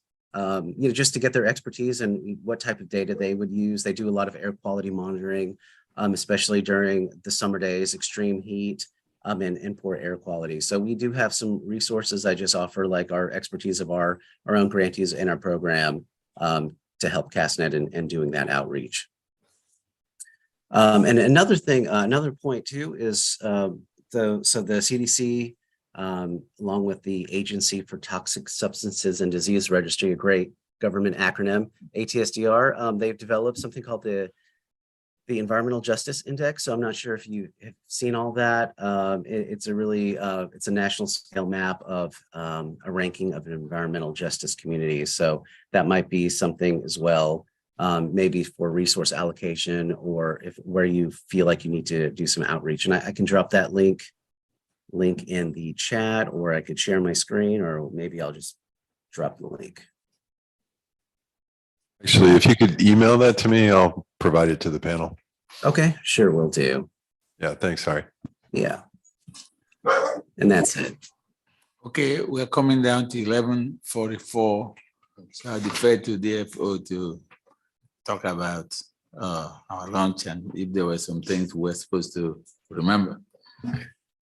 just to get their expertise and what type of data they would use. They do a lot of air quality monitoring, especially during the summer days, extreme heat, and poor air quality. So we do have some resources I just offer, like our expertise of our own grantees in our program to help CASTNet in doing that outreach. And another thing, another point too is the CDC, along with the Agency for Toxic Substances and Disease Registry, a great government acronym, ATSDR, they've developed something called the Environmental Justice Index. So I'm not sure if you have seen all that. It's a really, it's a national scale map of a ranking of environmental justice communities. So that might be something as well, maybe for resource allocation, or if where you feel like you need to do some outreach. And I can drop that link in the chat, or I could share my screen, or maybe I'll just drop the link. Actually, if you could email that to me, I'll provide it to the panel. Okay, sure, will do. Yeah, thanks, Harry. Yeah. And that's it. Okay, we're coming down to 11:44. So I defer to DFO to talk about our lunch and if there were some things we're supposed to remember.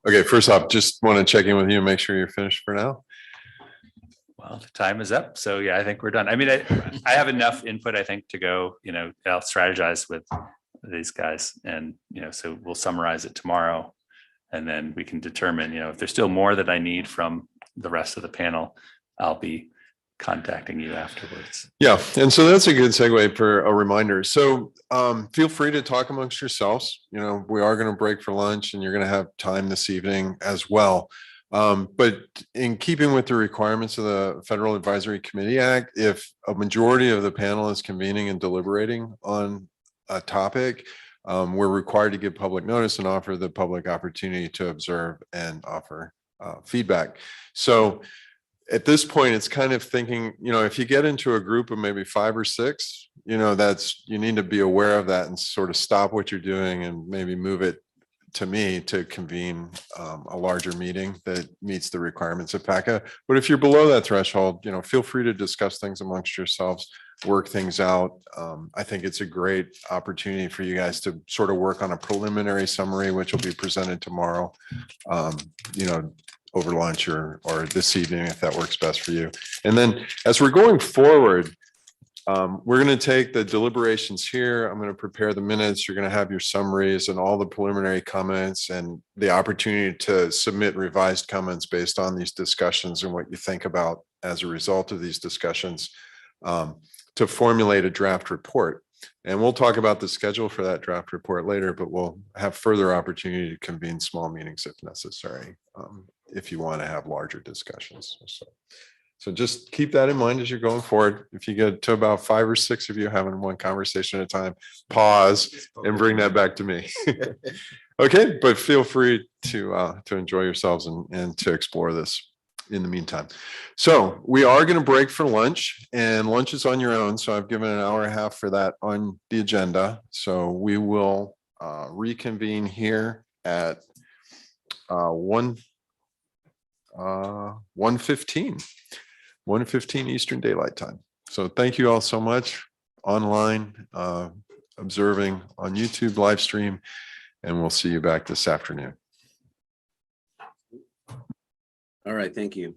Okay, first off, just want to check in with you and make sure you're finished for now. Well, the time is up. So yeah, I think we're done. I mean, I have enough input, I think, to go, I'll strategize with these guys and, so we'll summarize it tomorrow. And then we can determine, if there's still more that I need from the rest of the panel, I'll be contacting you afterwards. Yeah, and so that's a good segue for a reminder. So feel free to talk amongst yourselves. We are going to break for lunch and you're going to have time this evening as well. But in keeping with the requirements of the Federal Advisory Committee Act, if a majority of the panel is convening and deliberating on a topic, we're required to give public notice and offer the public opportunity to observe and offer feedback. So at this point, it's kind of thinking, if you get into a group of maybe 5 or 6, you need to be aware of that and sort of stop what you're doing and maybe move it to me to convene a larger meeting that meets the requirements of PACA. But if you're below that threshold, feel free to discuss things amongst yourselves, work things out. I think it's a great opportunity for you guys to sort of work on a preliminary summary, which will be presented tomorrow, over lunch or this evening, if that works best for you. And then as we're going forward, we're going to take the deliberations here. I'm going to prepare the minutes. You're going to have your summaries and all the preliminary comments and the opportunity to submit revised comments based on these discussions and what you think about as a result of these discussions, to formulate a draft report. And we'll talk about the schedule for that draft report later, but we'll have further opportunity to convene small meetings if necessary, if you want to have larger discussions. So just keep that in mind as you're going forward. If you get to about 5 or 6 of you having one conversation at a time, pause and bring that back to me. Okay, but feel free to enjoy yourselves and to explore this in the meantime. So we are going to break for lunch, and lunch is on your own. So I've given an hour and a half for that on the agenda. So we will reconvene here at 1:15 Eastern Daylight Time. So thank you all so much online, observing on YouTube live stream, and we'll see you back this afternoon. All right, thank you.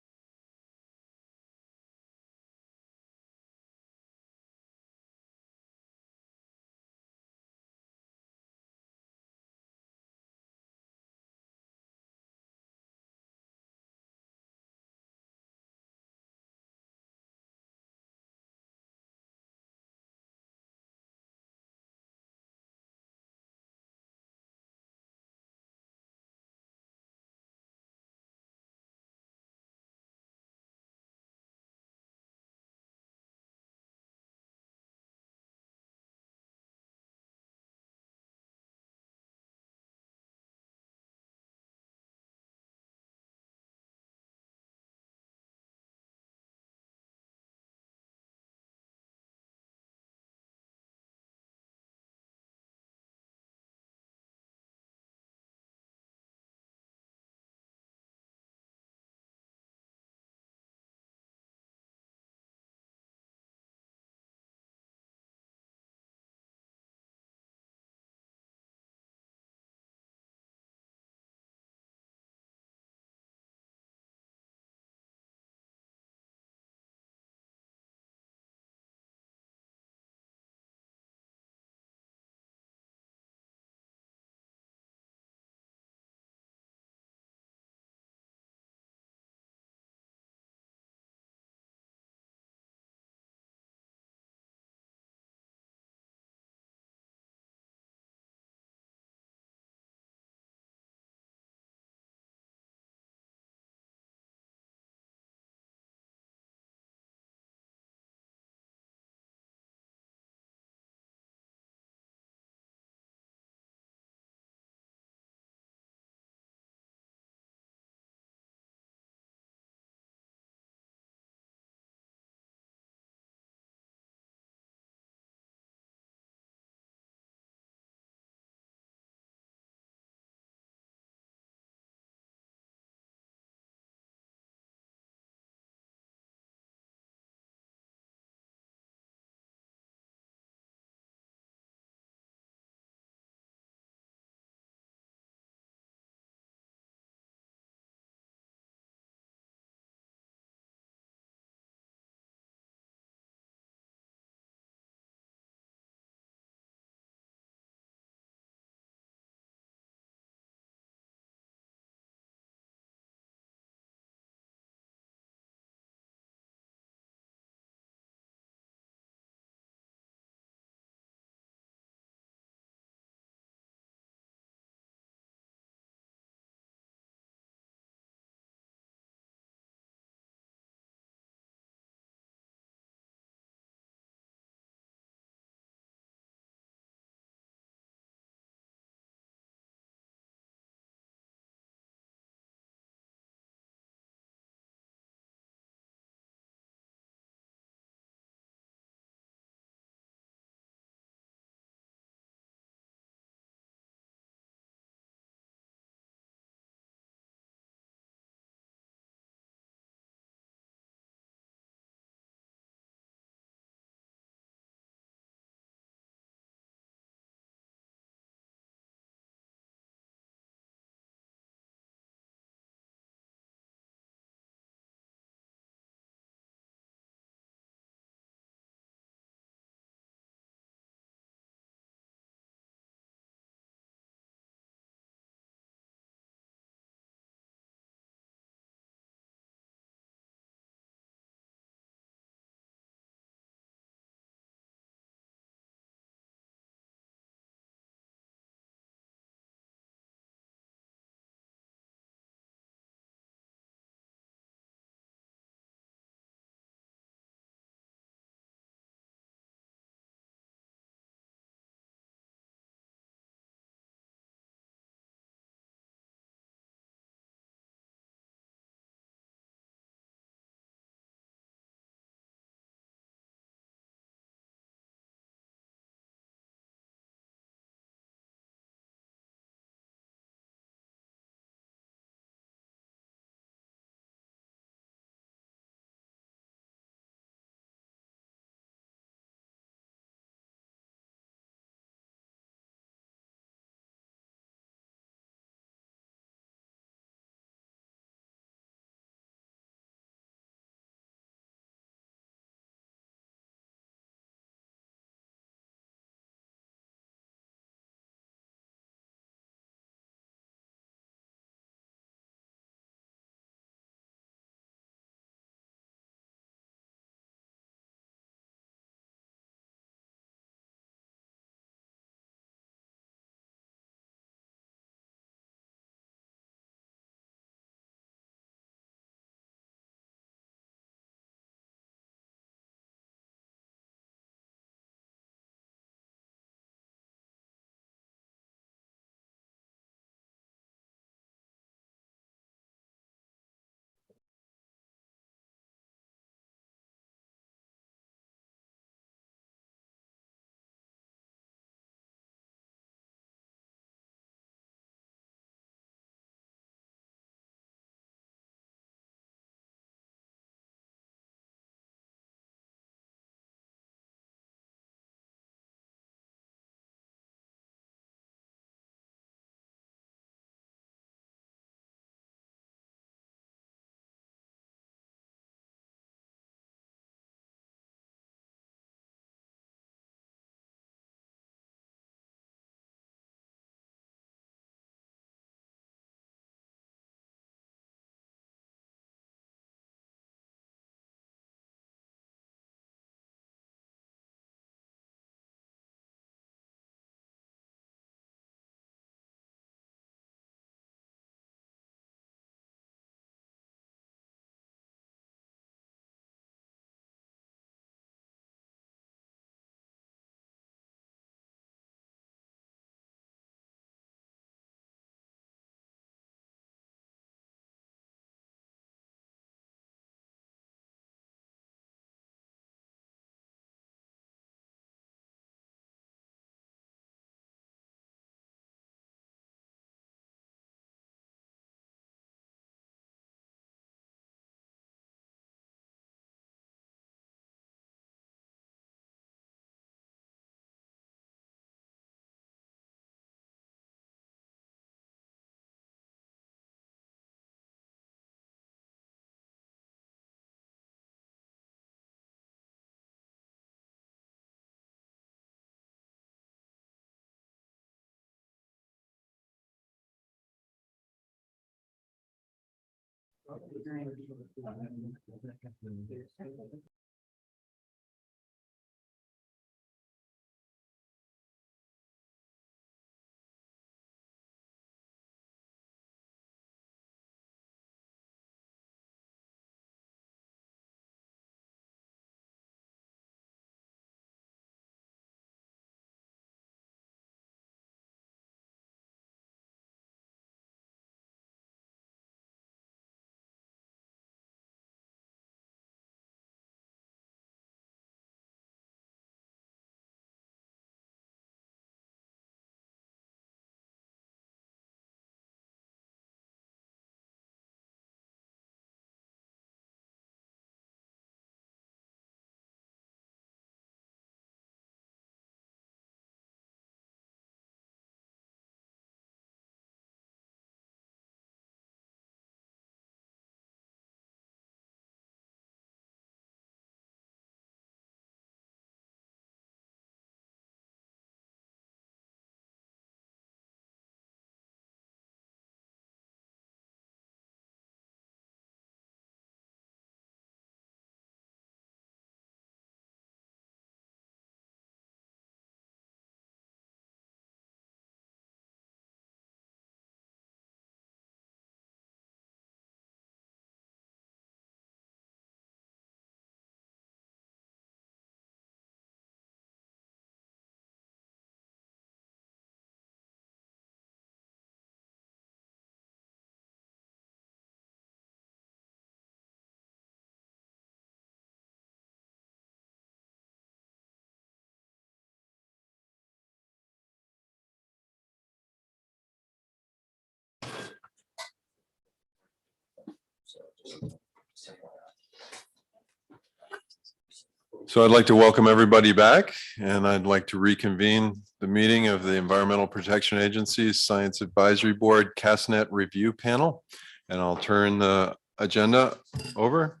So I'd like to welcome everybody back, and I'd like to reconvene the meeting of the Environmental Protection Agency's Science Advisory Board CASTNet Review Panel. And I'll turn the agenda over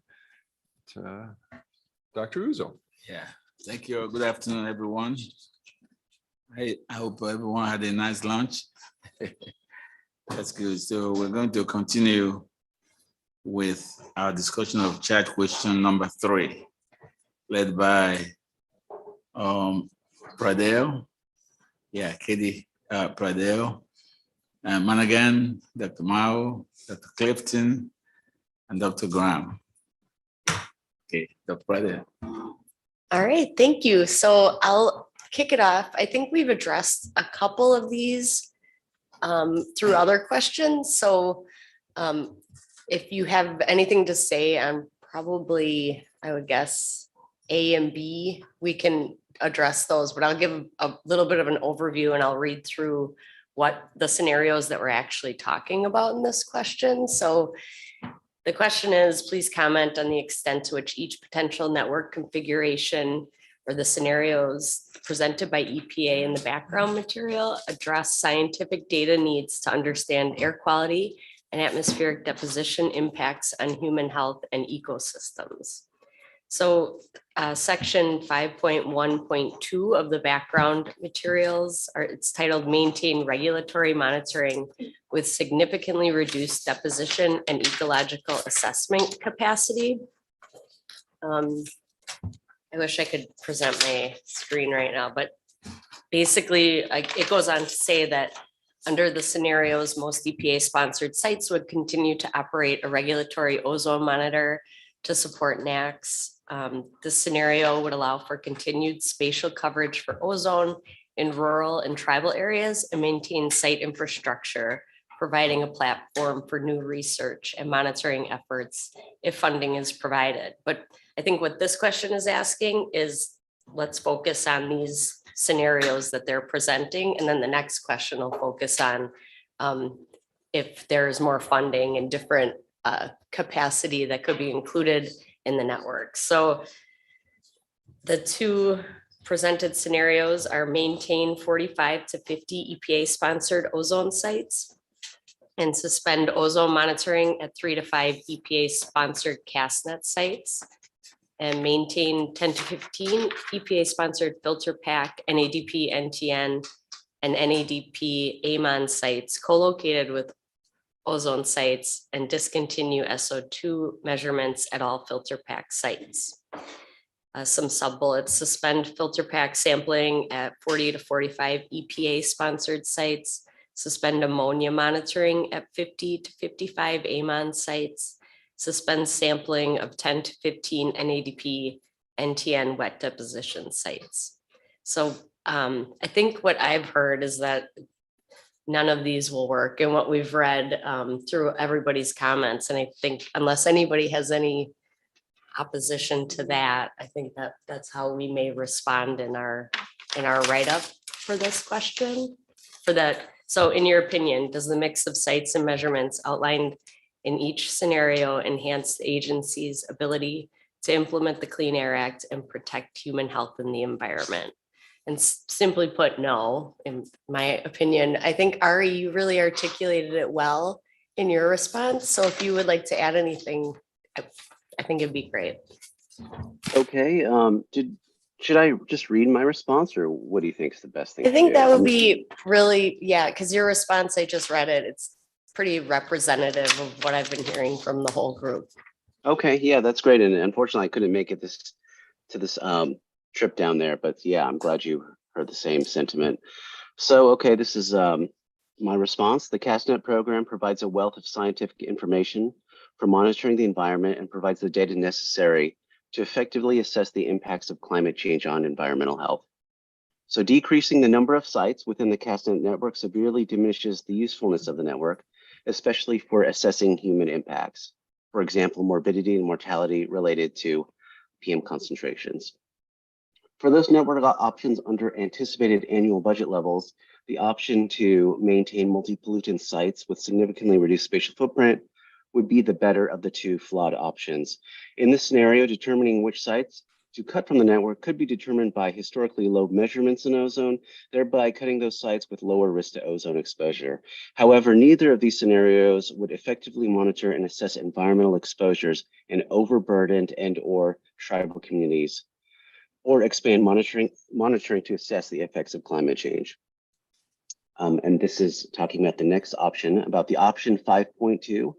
to Dr. Uzo. Yeah, thank you. Good afternoon, everyone. I hope everyone had a nice lunch. That's good. So we're going to continue with our discussion of chat question number 3, led by Pradelle. Yeah, Katie Pradelle, Managan, Dr. Mao, Dr. Clifton, and Dr. Graham. Okay, Dr. Pradelle. All right, thank you. So I'll kick it off. I think we've addressed a couple of these through other questions. So if you have anything to say on probably, I would guess, A and B, we can address those, but I'll give a little bit of an overview and I'll read through what the scenarios that we're actually talking about in this question. So the question is, please comment on the extent to which each potential network configuration or the scenarios presented by EPA in the background material address scientific data needs to understand air quality and atmospheric deposition impacts on human health and ecosystems. So section 5.1.2 of the background materials it's titled Maintain Regulatory Monitoring with Significantly Reduced Deposition and Ecological Assessment Capacity. I wish I could present my screen right now, but basically it goes on to say that under the scenarios, most EPA sponsored sites would continue to operate a regulatory ozone monitor to support NAAQS. This scenario would allow for continued spatial coverage for ozone in rural and tribal areas and maintain site infrastructure, providing a platform for new research and monitoring efforts if funding is provided. But I think what this question is asking is, let's focus on these scenarios that they're presenting. And then the next question will focus on if there's more funding and different capacity that could be included in the network. So the two presented scenarios are maintain 45 to 50 EPA sponsored ozone sites and suspend ozone monitoring at 3 to 5 EPA sponsored CASTNet sites and maintain 10 to 15 EPA sponsored filter pack, NADP, NTN, and NADP AMON sites co-located with ozone sites and discontinue SO2 measurements at all filter pack sites. Some sub bullets: suspend filter pack sampling at 40 to 45 EPA sponsored sites, suspend ammonia monitoring at 50 to 55 AMON sites, suspend sampling of 10 to 15 NADP NTN wet deposition sites. So I think what I've heard is that none of these will work, and what we've read through everybody's comments. And I think unless anybody has any opposition to that, I think that that's how we may respond in our write-up for this question. For that, so in your opinion, does the mix of sites and measurements outlined in each scenario enhance the agency's ability to implement the Clean Air Act and protect human health and the environment? And simply put, no, in my opinion. I think Ari, you really articulated it well in your response. So if you would like to add anything, I think it'd be great. Okay, should I just read my response, or what do you think is the best thing? I think to do? that would be really, yeah, because your response, I just read it. It's pretty representative of what I've been hearing from the whole group. Okay, yeah, that's great. And unfortunately, I couldn't make it to this trip down there, but yeah, I'm glad you heard the same sentiment. So, okay, this is my response. The CASTNet program provides a wealth of scientific information for monitoring the environment and provides the data necessary to effectively assess the impacts of climate change on environmental health. So decreasing the number of sites within the CASTNet network severely diminishes the usefulness of the network, especially for assessing human impacts. For example, morbidity and mortality related to PM concentrations. For those network options under anticipated annual budget levels, the option to maintain multi-pollutant sites with significantly reduced spatial footprint would be the better of the two flawed options. In this scenario, determining which sites to cut from the network could be determined by historically low measurements in ozone, thereby cutting those sites with lower risk to ozone exposure. However, neither of these scenarios would effectively monitor and assess environmental exposures in overburdened and/or tribal communities, or expand monitoring to assess the effects of climate change. And this is talking about the next option, about the option 5.2,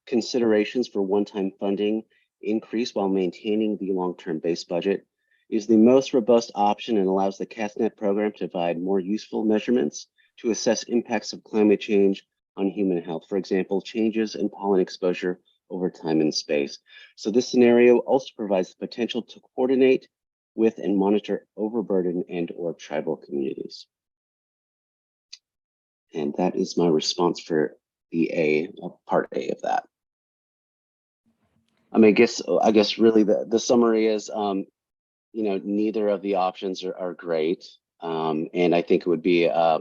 considerations for one-time funding increase while maintaining the long-term base budget, is the most robust option and allows the CASTNet program to provide more useful measurements to assess impacts of climate change on human health. For example, changes in pollen exposure over time and space. So this scenario also provides the potential to coordinate with and monitor overburdened and/or tribal communities. And that is my response for the part A of that. I mean, I guess really the summary is, neither of the options are great. And I think it would be a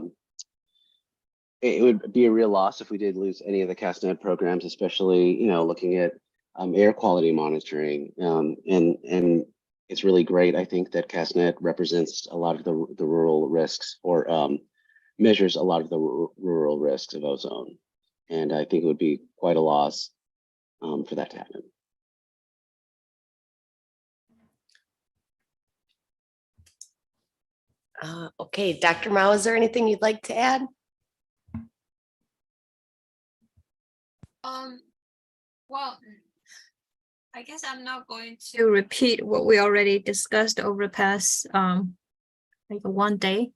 real loss if we did lose any of the CASTNet programs, especially, looking at air quality monitoring. And it's really great, I think, that CASTNet represents a lot of the rural risks, or measures a lot of the rural risks of ozone. And I think it would be quite a loss for that to happen. Okay, Dr. Mao, is there anything you'd like to add? Well, I guess I'm not going to repeat what we already discussed over the past like one day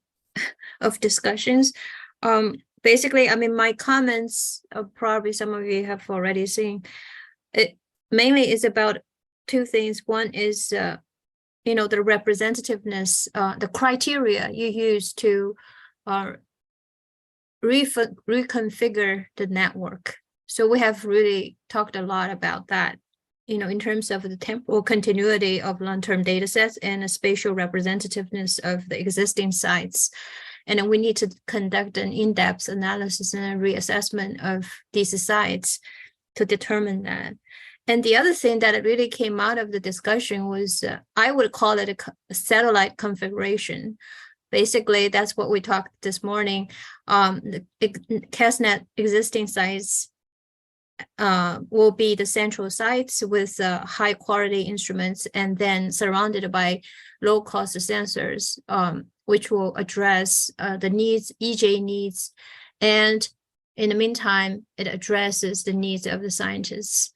of discussions. Basically, I mean, my comments, probably some of you have already seen. It mainly is about two things. One is the representativeness, the criteria you use to reconfigure the network. So we have really talked a lot about that, in terms of the temporal continuity of long-term data sets and the spatial representativeness of the existing sites. And then we need to conduct an in-depth analysis and a reassessment of these sites to determine that. And the other thing that really came out of the discussion was, I would call it a satellite configuration. Basically, that's what we talked this morning. The CASTNet existing sites will be the central sites with high quality instruments, and then surrounded by low cost sensors, which will address the needs, EJ needs, and in the meantime, it addresses the needs of the scientists.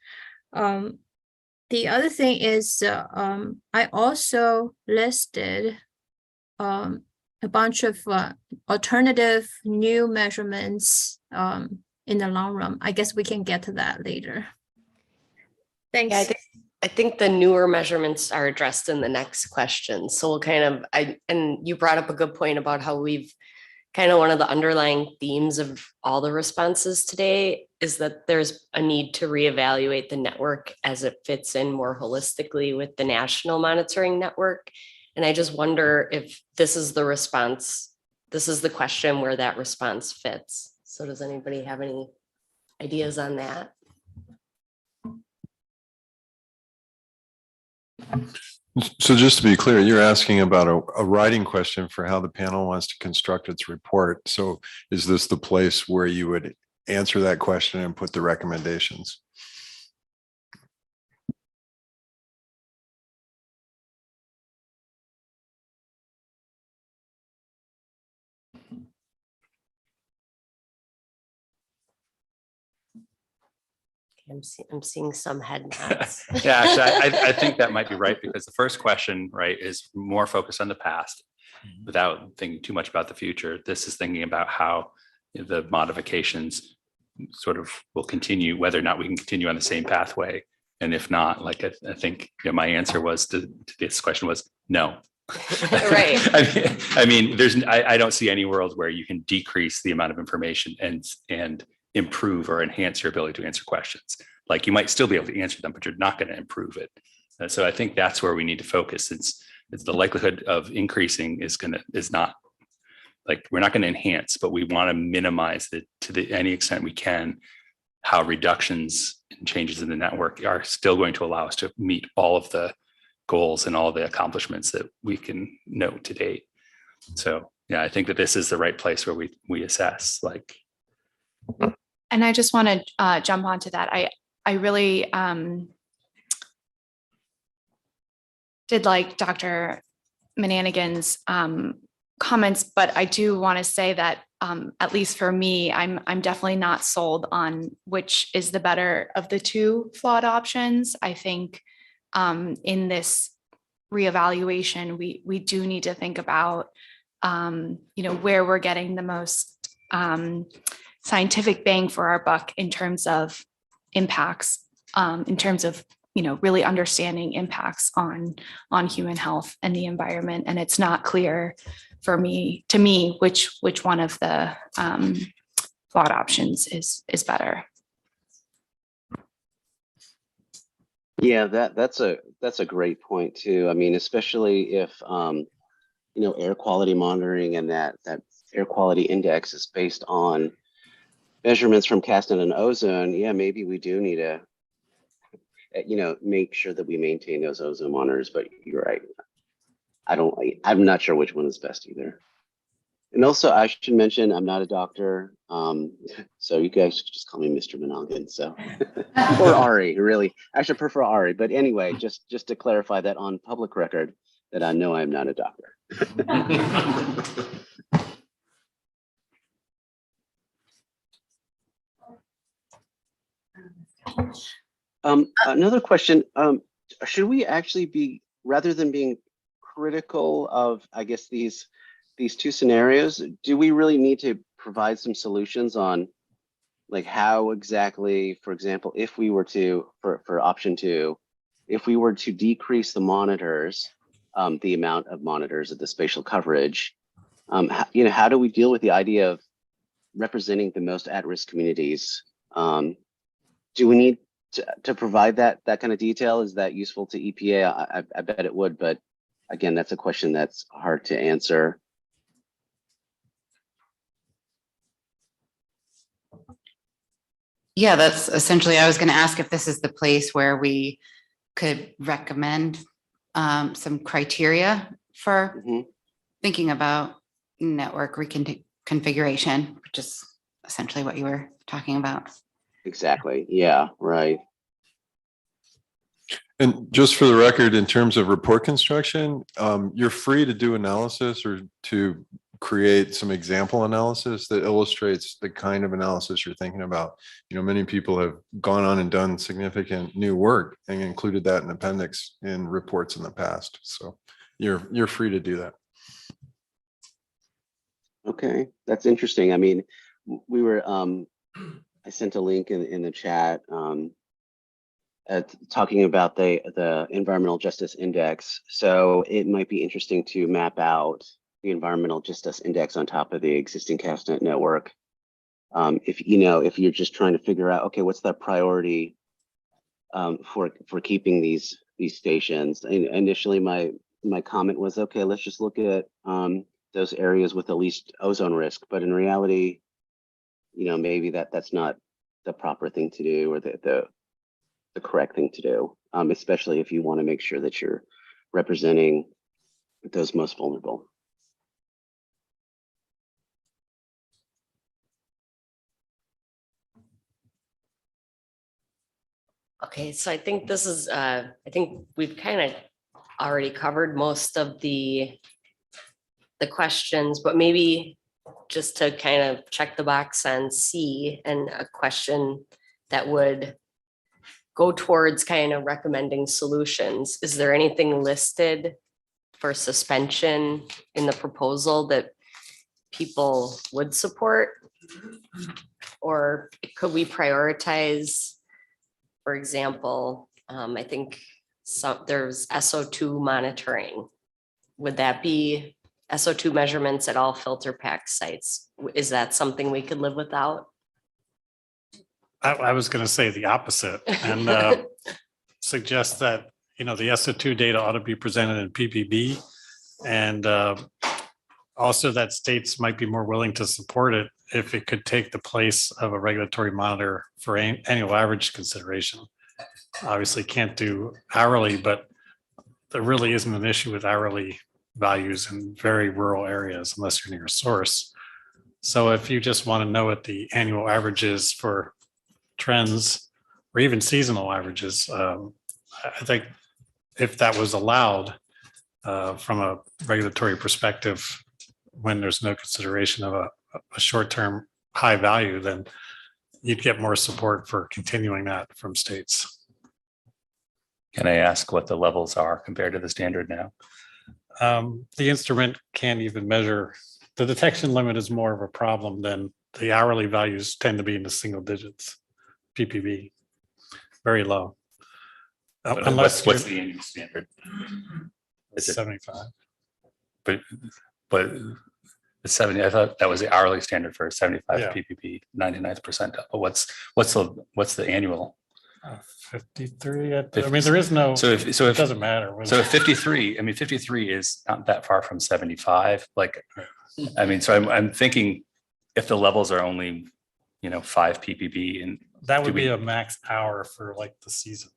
The other thing is I also listed a bunch of alternative new measurements in the long run. I guess we can get to that later. Thanks. Yeah, I think the newer measurements are addressed in the next question. So we'll kind of, and you brought up a good point about how we've kind of one of the underlying themes of all the responses today is that there's a need to reevaluate the network as it fits in more holistically with the national monitoring network. And I just wonder if this is the response, this is the question where that response fits. So does anybody have any ideas on that? So just to be clear, you're asking about a writing question for how the panel wants to construct its report. So is this the place where you would answer that question and put the recommendations? I'm seeing some head nods. Yeah, actually, I think that might be right, because the first question, right, is more focused on the past without thinking too much about the future. This is thinking about how the modifications sort of will continue, whether or not we can continue on the same pathway. And if not, like I think my answer was to this question was no. Right. I mean, I don't see any world where you can decrease the amount of information and improve or enhance your ability to answer questions. Like you might still be able to answer them, but you're not going to improve it. So I think that's where we need to focus. It's the likelihood of increasing is not like, we're not going to enhance, but we want to minimize it to any extent we can, how reductions and changes in the network are still going to allow us to meet all of the goals and all the accomplishments that we can note to date. So yeah, I think that this is the right place where we assess like. And I just want to jump onto that. I really did like Dr. Mananigan's comments, but I do want to say that at least for me, I'm definitely not sold on which is the better of the two flawed options. I think in this reevaluation, we do need to think about where we're getting the most scientific bang for our buck in terms of impacts, in terms of really understanding impacts on human health and the environment. And it's not clear to me which one of the flawed options is better. Yeah, that's a great point too. I mean, especially if air quality monitoring and that air quality index is based on measurements from CASTNet and ozone. Yeah, maybe we do need to make sure that we maintain those ozone monitors, but you're right. I'm not sure which one is best either. And also I should mention, I'm not a doctor. So you guys just call me Mr. Manangan. So, or Ari, really. I should prefer Ari, but anyway, just to clarify that on public record that I know I'm not a doctor. Another question, should we actually be, rather than being critical of, I guess, these two scenarios, do we really need to provide some solutions on like how exactly, for example, if we were to, for option 2, if we were to decrease the monitors, the amount of monitors at the spatial coverage, how do we deal with the idea of representing the most at-risk communities? Do we need to provide that kind of detail? Is that useful to EPA? I bet it would, but again, that's a question that's hard to answer. Yeah, that's essentially, I was going to ask if this is the place where we could recommend some criteria for thinking about network reconfiguration, which is essentially what you were talking about. Exactly. Yeah, right. And just for the record, in terms of report construction, you're free to do analysis or to create some example analysis that illustrates the kind of analysis you're thinking about. You know, many people have gone on and done significant new work and included that in appendix in reports in the past. So you're free to do that. Okay, that's interesting. I mean, we were, I sent a link in the chat talking about the Environmental Justice Index. So it might be interesting to map out the Environmental Justice Index on top of the existing CASTNet network. If you're just trying to figure out, okay, what's that priority for keeping these stations? And initially, my comment was, okay, let's just look at those areas with the least ozone risk. But in reality, maybe that's not the proper thing to do, or the correct thing to do, especially if you want to make sure that you're representing those most vulnerable. Okay, so I think this is, I think we've kind of already covered most of the questions, but maybe just to kind of check the box on C, and a question that would go towards kind of recommending solutions. Is there anything listed for suspension in the proposal that people would support? Or could we prioritize, for example, I think there's SO2 monitoring. Would that be SO2 measurements at all filter pack sites? Is that something we could live without? I was going to say the opposite and suggest that, the SO2 data ought to be presented in PPB, and also that states might be more willing to support it if it could take the place of a regulatory monitor for annual average consideration. Obviously can't do hourly, but there really isn't an issue with hourly values in very rural areas unless you're near a source. So if you just want to know what the annual average is for trends, or even seasonal averages, I think if that was allowed from a regulatory perspective, when there's no consideration of a short-term high value, then you'd get more support for continuing that from states. Can I ask what the levels are compared to the standard now? The instrument can't even measure. The detection limit is more of a problem than the hourly values tend to be in the single digits. PPV, very low. Unless What's the annual standard? Is it 75. But the 70, I thought that was the hourly standard for 75 Yeah. ppb, 99th percentile. But what's the annual? 53. I mean, there is no. It doesn't matter. So 53. I mean, 53 is not that far from 75. Like, I mean, so I'm thinking if the levels are only 5 ppb, and that would be a max hour for like the season.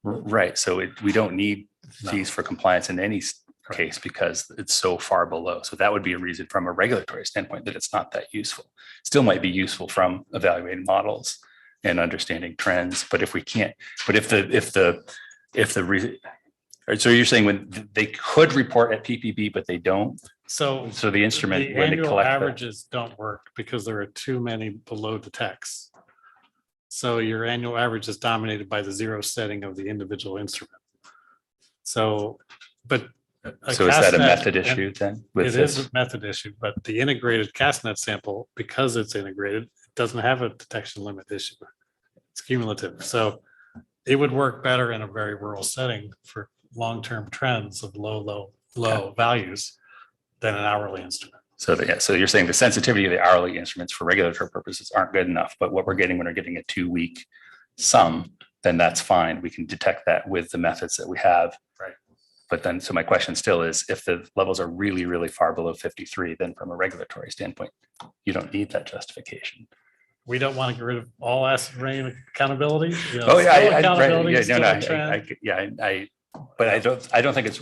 Right. So we don't need fees for compliance in any case because it's so far below. So that would be a reason from a regulatory standpoint that it's not that useful. Still might be useful from evaluating models and understanding trends. But if we can't, but so you're saying when they could report at PPB, but they don't. So the instrument, the when they annual collect averages don't work because there are too many below the text. So your annual average is dominated by the zero setting of the individual instrument. So, but. So is that a method issue then? It is a method issue, but the integrated CASTNet sample, because it's integrated, it doesn't have a detection limit issue. It's cumulative. So it would work better in a very rural setting for long-term trends of low values than an hourly instrument. So you're saying the sensitivity of the hourly instruments for regulatory purposes aren't good enough, but what we're getting when we're getting a 2-week sum, then that's fine. We can detect that with the methods that we have. Right. But then, so my question still is, if the levels are really, really far below 53, then from a regulatory standpoint, you don't need that justification. We don't want to get rid of all acid rain accountability. Oh yeah, but I don't think it's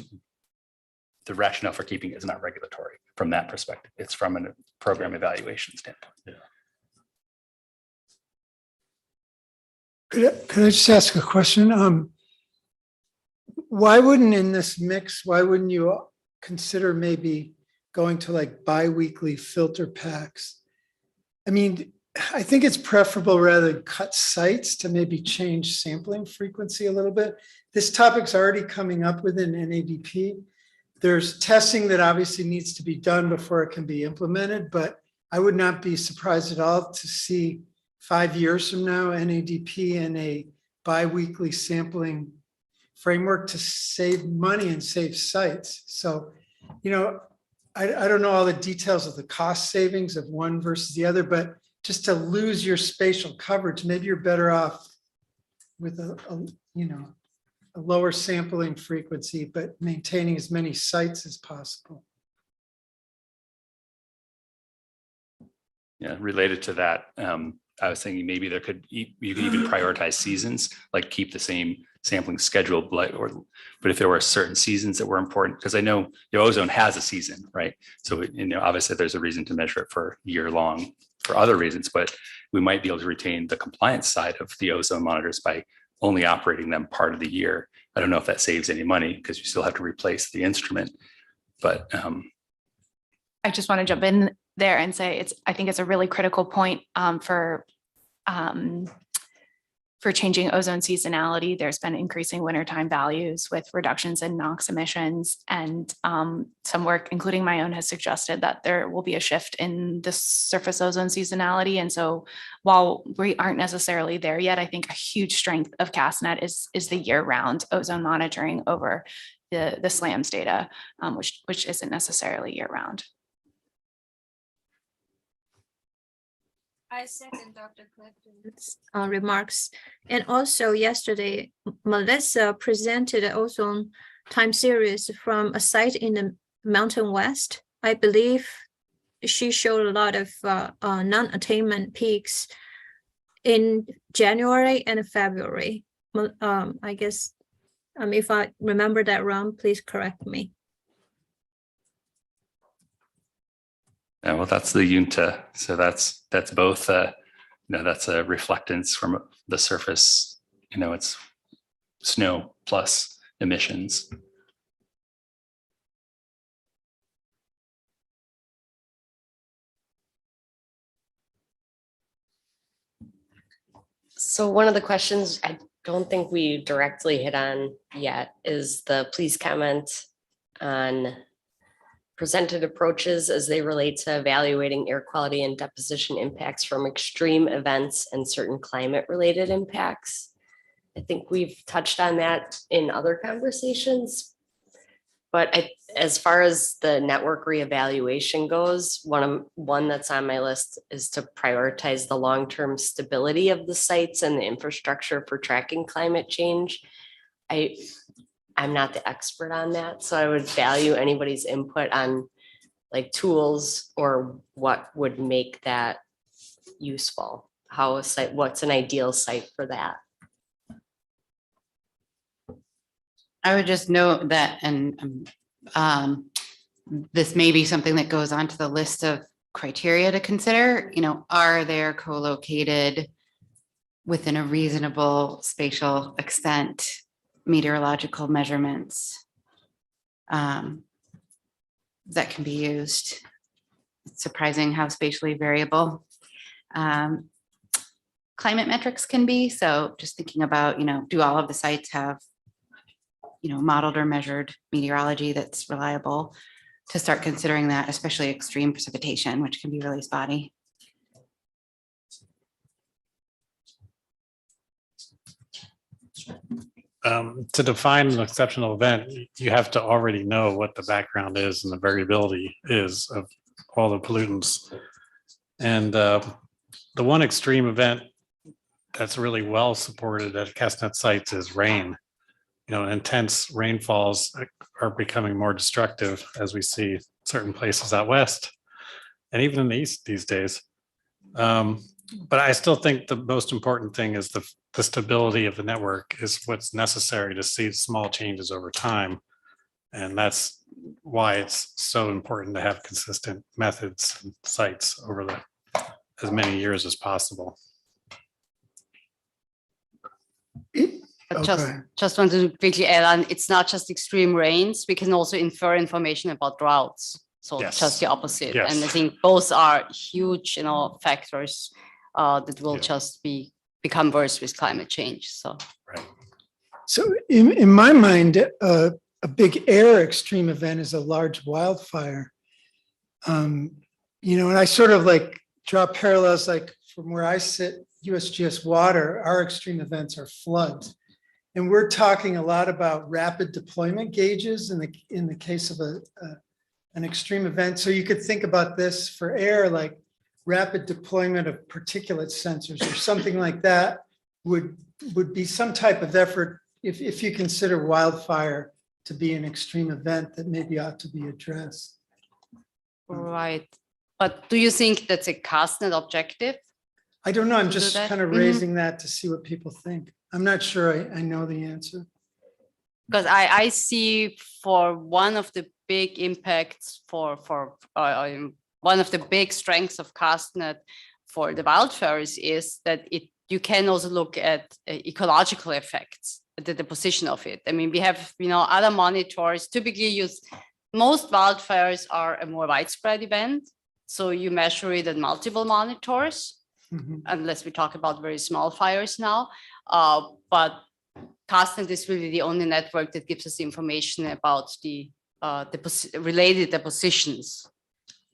the rationale for keeping it is not regulatory from that perspective. It's from a program evaluation standpoint. Yeah. Could I just ask a question? Why wouldn't in this mix, why wouldn't you consider maybe going to like bi-weekly filter packs. I mean, I think it's preferable rather than cut sites to maybe change sampling frequency a little bit. This topic's already coming up within NADP. There's testing that obviously needs to be done before it can be implemented, but I would not be surprised at all to see 5 years from now, NADP and a bi-weekly sampling framework to save money and save sites. So, you know, I don't know all the details of the cost savings of one versus the other, but just to lose your spatial coverage, maybe you're better off with a lower sampling frequency, but maintaining as many sites as possible. Yeah, related to that, I was thinking maybe you could even prioritize seasons, like keep the same sampling schedule, but if there were certain seasons that were important, because I know the ozone has a season, right? So, obviously there's a reason to measure it for year long for other reasons, but we might be able to retain the compliance side of the ozone monitors by only operating them part of the year. I don't know if that saves any money because you still have to replace the instrument, but I just want to jump in there and say I think it's a really critical point for changing ozone seasonality. There's been increasing wintertime values with reductions in NOx emissions, and some work, including my own, has suggested that there will be a shift in the surface ozone seasonality. And so while we aren't necessarily there yet, I think a huge strength of CASTNet is the year-round ozone monitoring over the SLAMS data, which isn't necessarily year-round. I second Dr. Clifton's remarks. And also yesterday, Melissa presented an ozone time series from a site in the Mountain West. I believe she showed a lot of non-attainment peaks in January and February. I guess if I remember that wrong, please correct me. Yeah, well, that's the UNTA. So that's both, that's a reflectance from the surface, it's snow plus emissions. So one of the questions I don't think we directly hit on yet is the please comment on presented approaches as they relate to evaluating air quality and deposition impacts from extreme events and certain climate related impacts. I think we've touched on that in other conversations, but as far as the network reevaluation goes, one that's on my list is to prioritize the long-term stability of the sites and the infrastructure for tracking climate change. I'm not the expert on that, so I would value anybody's input on like tools or what would make that useful. How a site, what's an ideal site for that? I would just note that, and this may be something that goes onto the list of criteria to consider, are there co-located within a reasonable spatial extent meteorological measurements that can be used. It's surprising how spatially variable climate metrics can be. So just thinking about, do all of the sites have, modeled or measured meteorology that's reliable, to start considering that, especially extreme precipitation, which can be really spotty. To define an exceptional event, you have to already know what the background is and the variability is of all the pollutants. And the one extreme event that's really well supported at CASTNet sites is rain. Intense rainfalls are becoming more destructive, as we see certain places out west and even in the east these days. But I still think the most important thing is the stability of the network is what's necessary to see small changes over time. And that's why it's so important to have consistent methods and sites over as many years as possible. But just want to quickly add on, it's not just extreme rains. We can also infer information about droughts. So Yes. just the opposite. And I Yes. think both are huge, factors that will Yeah. just become worse with climate change. So. So in my mind, a big air extreme event is a large wildfire. And I sort of like draw parallels, like from where I sit, USGS water, our extreme events are floods. And we're talking a lot about rapid deployment gauges in the case of an extreme event. So you could think about this for air, like rapid deployment of particulate sensors or something like that would be some type of effort if you consider wildfire to be an extreme event that maybe ought to be addressed. Right. But do you think that's a CASTNet objective? I don't know. I'm To do just that? kind of Mhm. raising that to see what people think. I'm not sure I know the answer. Because I see for one of the big impacts for one of the big strengths of CASTNet for the wildfires is that you can also look at ecological effects, the position of it. I mean, we have other monitors typically use. Most wildfires are a more widespread event, so you measure it at multiple monitors, Mhm. unless we talk about very small fires now. But CASTNet is really the only network that gives us information about the related depositions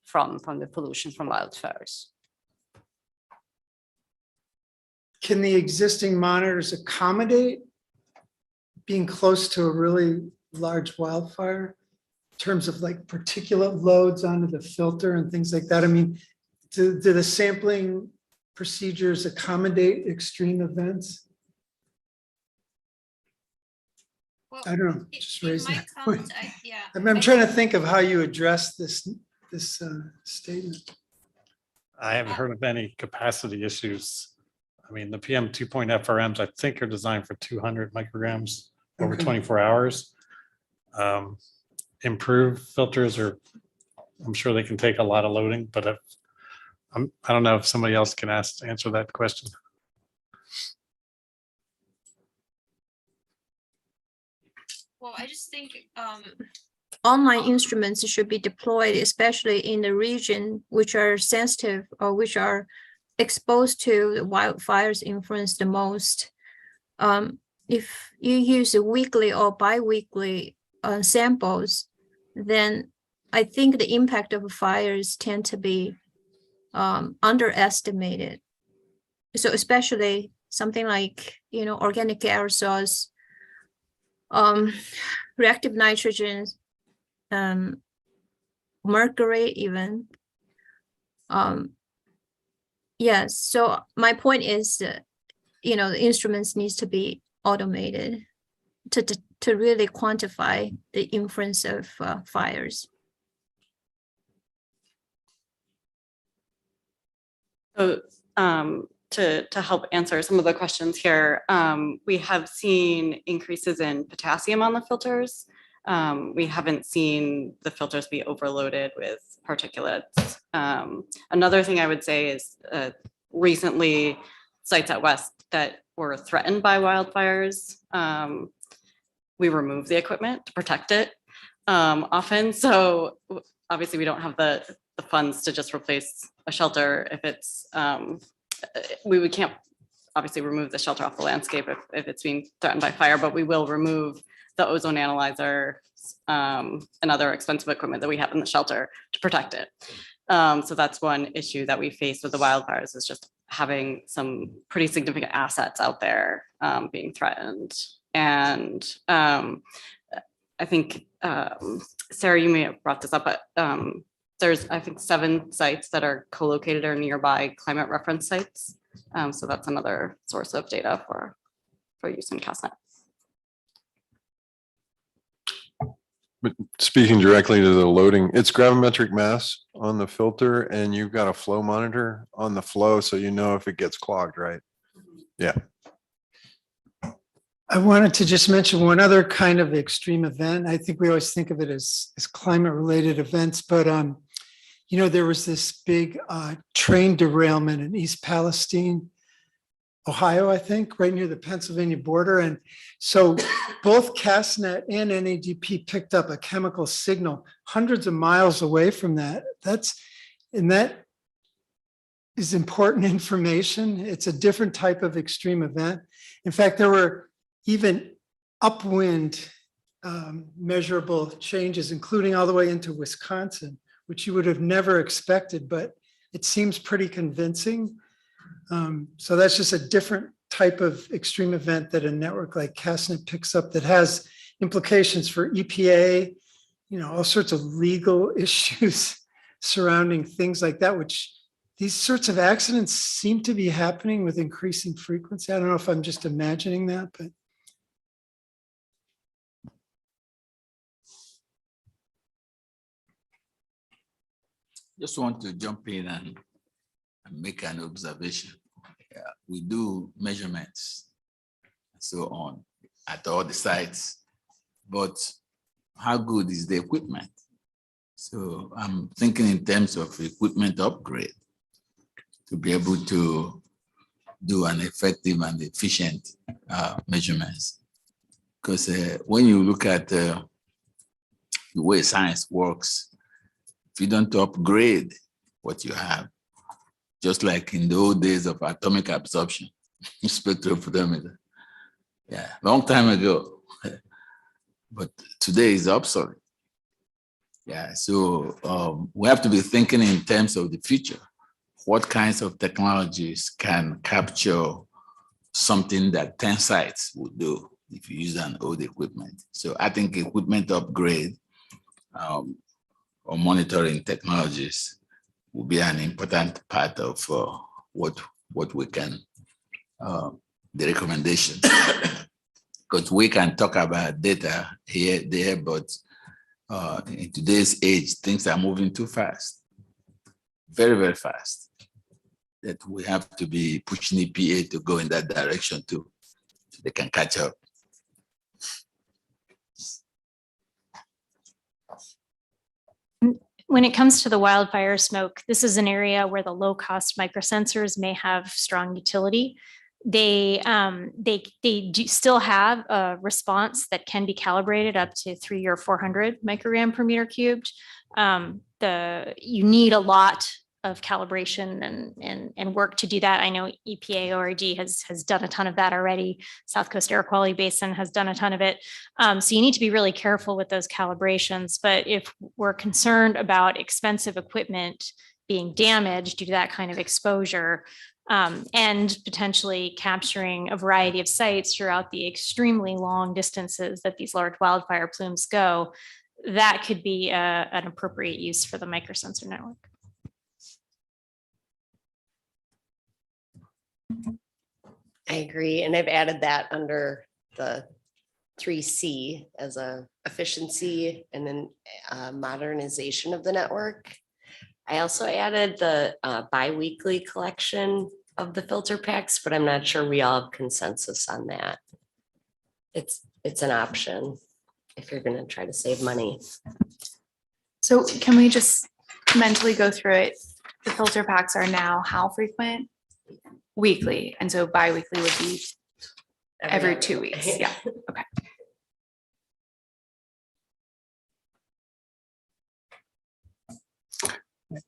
from the pollution from wildfires. Can the existing monitors accommodate being close to a really large wildfire in terms of like particulate loads onto the filter and things like that? I mean, do the sampling procedures accommodate extreme events? I don't know, just raising that point. I'm trying to think of how you address this statement. I haven't heard of any capacity issues. I mean, the PM 2.0 FRMs, I think, are designed for 200 micrograms over Okay. 24 hours. Improved filters are, I'm sure they can take a lot of loading, but I don't know if somebody else can answer that question. Well, I just think online instruments should be deployed, especially in the region which are sensitive or which are exposed to the wildfires influence the most. If you use weekly or bi-weekly samples, then I think the impact of fires tend to be underestimated. So especially something like, organic aerosols, reactive nitrogen, mercury even. Yes, so my point is that, the instruments needs to be automated to really quantify the influence of fires. So to help answer some of the questions here, we have seen increases in potassium on the filters. We haven't seen the filters be overloaded with particulates. Another thing I would say is recently sites out west that were threatened by wildfires, we removed the equipment to protect it often. So obviously we don't have the funds to just replace a shelter if it's, we can't obviously remove the shelter off the landscape if it's being threatened by fire, but we will remove the ozone analyzer and other expensive equipment that we have in the shelter to protect it. So that's one issue that we face with the wildfires, is just having some pretty significant assets out there being threatened. And I think, Sarah, you may have brought this up, but there's, I think, 7 sites that are co-located or nearby climate reference sites. So that's another source of data for use in CASTNet. But speaking directly to the loading, it's gravimetric mass on the filter and you've got a flow monitor on the flow, so you know if it gets clogged, right? Yeah. I wanted to just mention one other kind of extreme event. I think we always think of it as climate related events, but there was this big train derailment in East Palestine Ohio, I think, right near the Pennsylvania border. And so both CASTNet and NADP picked up a chemical signal hundreds of miles away from that. That is important information. It's a different type of extreme event. In fact, there were even upwind measurable changes, including all the way into Wisconsin, which you would have never expected, but it seems pretty convincing. So that's just a different type of extreme event that a network like CASTNet picks up that has implications for EPA, all sorts of legal issues surrounding things like that, which these sorts of accidents seem to be happening with increasing frequency. I don't know if I'm just imagining that, but. Just want to jump in and make an observation. We do measurements and so on at all the sites, but how good is the equipment? So I'm thinking in terms of equipment upgrade to be able to do an effective and efficient measurements. Because when you look at the way science works, if you don't upgrade what you have, just like in the old days of atomic absorption, spectrophotometer, long time ago, but today is obsolete. So we have to be thinking in terms of the future. What kinds of technologies can capture something that 10 sites would do if you use an old equipment? So I think equipment upgrade or monitoring technologies will be an important part of what we can, the recommendation. Because we can talk about data here, there, but in today's age, things are moving too fast, very, very fast, that we have to be pushing EPA to go in that direction too, so they can catch up. When it comes to the wildfire smoke, this is an area where the low-cost microsensors may have strong utility. They do still have a response that can be calibrated up to 300 or 400 microgram per meter cubed. You need a lot of calibration and work to do that. I know EPA ORG has done a ton of that already. South Coast Air Quality Basin has done a ton of it. So you need to be really careful with those calibrations. But if we're concerned about expensive equipment being damaged due to that kind of exposure, and potentially capturing a variety of sites throughout the extremely long distances that these large wildfire plumes go, that could be an appropriate use for the microsensor network. I agree. And I've added that under the 3C as a efficiency and then modernization of the network. I also added the bi-weekly collection of the filter packs, but I'm not sure we all have consensus on that. It's an option if you're going to try to save money. So can we just mentally go through it? The filter packs are now how frequent? Weekly. And so bi-weekly would be every 2 weeks. Yeah. Okay.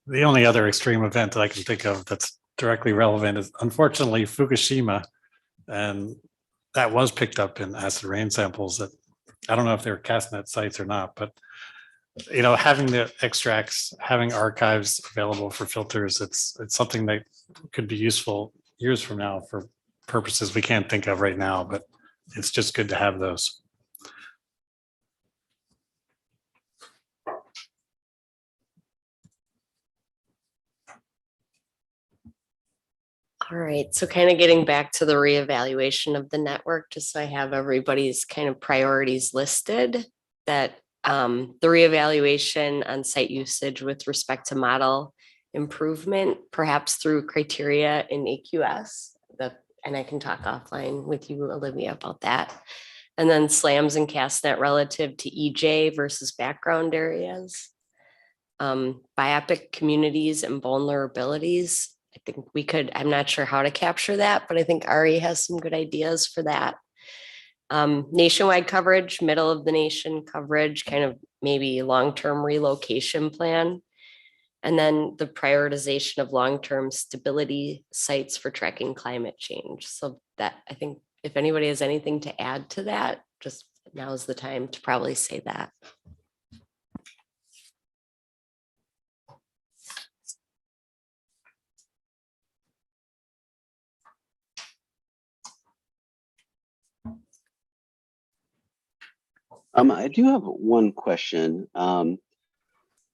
The only other extreme event that I can think of that's directly relevant is unfortunately Fukushima. And that was picked up in acid rain samples that I don't know if they were CASTNet sites or not, but having the extracts, having archives available for filters, it's something that could be useful years from now for purposes we can't think of right now, but it's just good to have those. All right, so kind of getting back to the reevaluation of the network, just so I have everybody's kind of priorities listed, that the reevaluation on site usage with respect to model improvement, perhaps through criteria in AQS, and I can talk offline with you, Olivia, about that. And then SLAMs and CASTNet relative to EJ versus background areas. Biopic communities and vulnerabilities. I think we could, I'm not sure how to capture that, but I think Ari has some good ideas for that. Nationwide coverage, middle of the nation coverage, kind of maybe long-term relocation plan. And then the prioritization of long-term stability sites for tracking climate change. So that, I think if anybody has anything to add to that, just now is the time to probably say that. I do have one question. I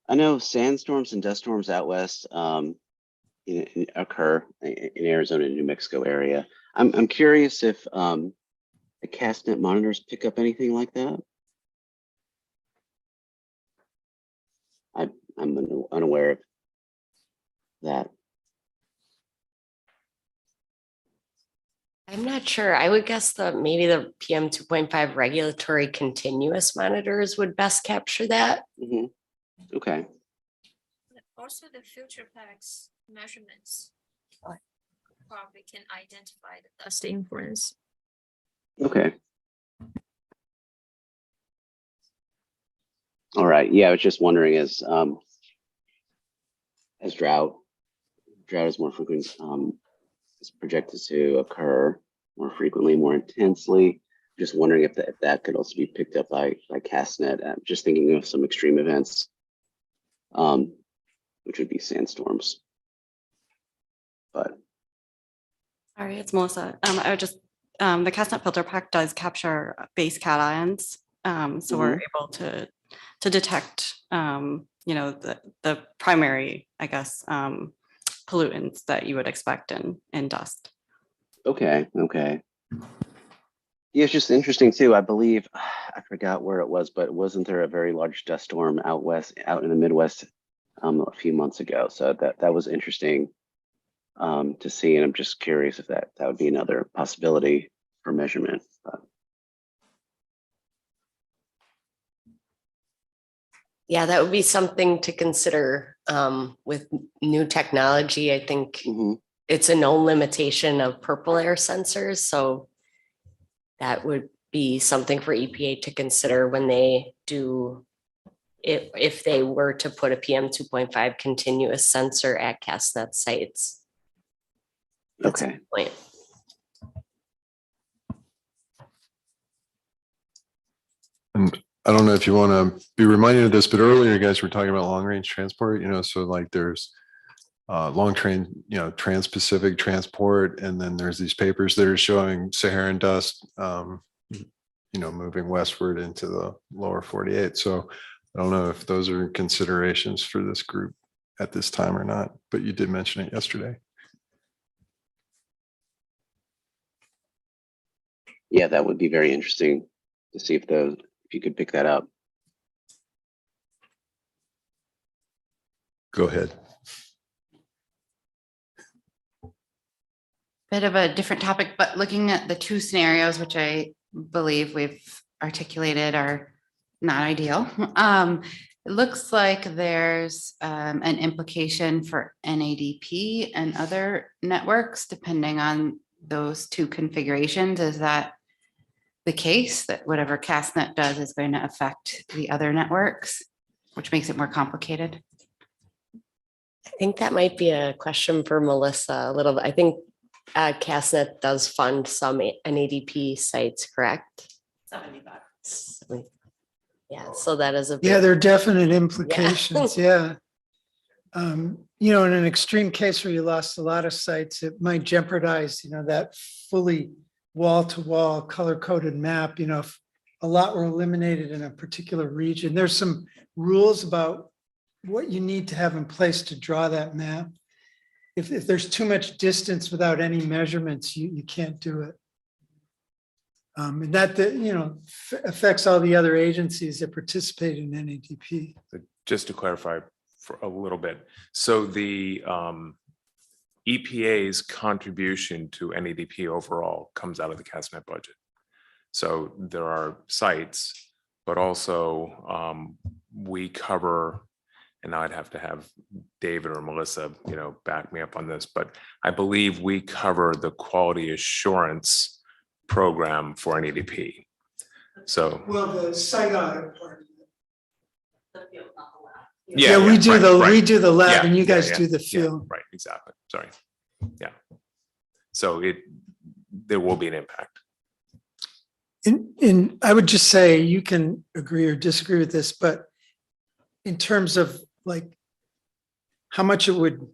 know sandstorms and dust storms out west occur in Arizona and New Mexico area. I'm curious if the CASTNet monitors pick up anything like that. I'm unaware of that. I'm not sure. I would guess maybe the PM 2.5 regulatory continuous monitors would best capture that. Mm-hmm. Okay. Also, the future packs measurements probably can identify the dust influence. Okay. All right. Yeah, I was just wondering as drought is more frequent, is projected to occur more frequently, more intensely. Just wondering if that could also be picked up by CASTNet. I'm just thinking of some extreme events, which would be sandstorms. But Sorry, it's Melissa. I would just, the CASTNet filter pack does capture base cations. So we're able to detect, you know, the primary, I guess, pollutants that you would expect in dust. okay. Yeah, it's just interesting too. I believe I forgot where it was, but wasn't there a very large dust storm out in the Midwest a few months ago? So that was interesting to see, and I'm just curious if that would be another possibility for measurement. Yeah, that would be something to consider with new technology. I think it's a known limitation of purple air sensors. So that would be something for EPA to consider when they do, if they were to put a PM 2.5 continuous sensor at CASTNet sites. That's a Okay. good point. And I don't know if you want to be reminded of this, but earlier you guys were talking about long range transport, you know, so like there's long train, you know, trans-Pacific transport. And then there's these papers that are showing Saharan dust, you know, moving westward into the lower 48. So I don't know if those are considerations for this group at this time or not, but you did mention it yesterday. Yeah, that would be very interesting to see if you could pick that up. Go ahead. Bit of a different topic, but looking at the two scenarios, which I believe we've articulated are not ideal. It looks like there's an implication for NADP and other networks, depending on those two configurations. Is that the case, that whatever CASTNet does is going to affect the other networks, which makes it more complicated? I think that might be a question for Melissa a little bit. I think CASTNet does fund some NADP sites, correct? $70. Yeah, so that is Yeah, there are definite implications. Yeah. You know, in an extreme case where you lost a lot of sites, it might jeopardize, you know, that fully wall-to-wall color-coded map. You know, if a lot were eliminated in a particular region, there's some rules about what you need to have in place to draw that map. If there's too much distance without any measurements, you can't do it. And that, you know, affects all the other agencies that participate in NADP. Just to clarify for a little bit, so the EPA's contribution to NADP overall comes out of the CASTNet budget. So there are sites, but also we cover, and I'd have to have David or Melissa, back me up on this, but I believe we cover the quality assurance program for an EDP. So, Well, the site audit part. yeah, We do right. we do the lab Yeah, and you yeah, guys yeah, do the yeah, field. right, exactly. Sorry. Yeah. So there will be an impact. And I would just say you can agree or disagree with this, but in terms of like how much it would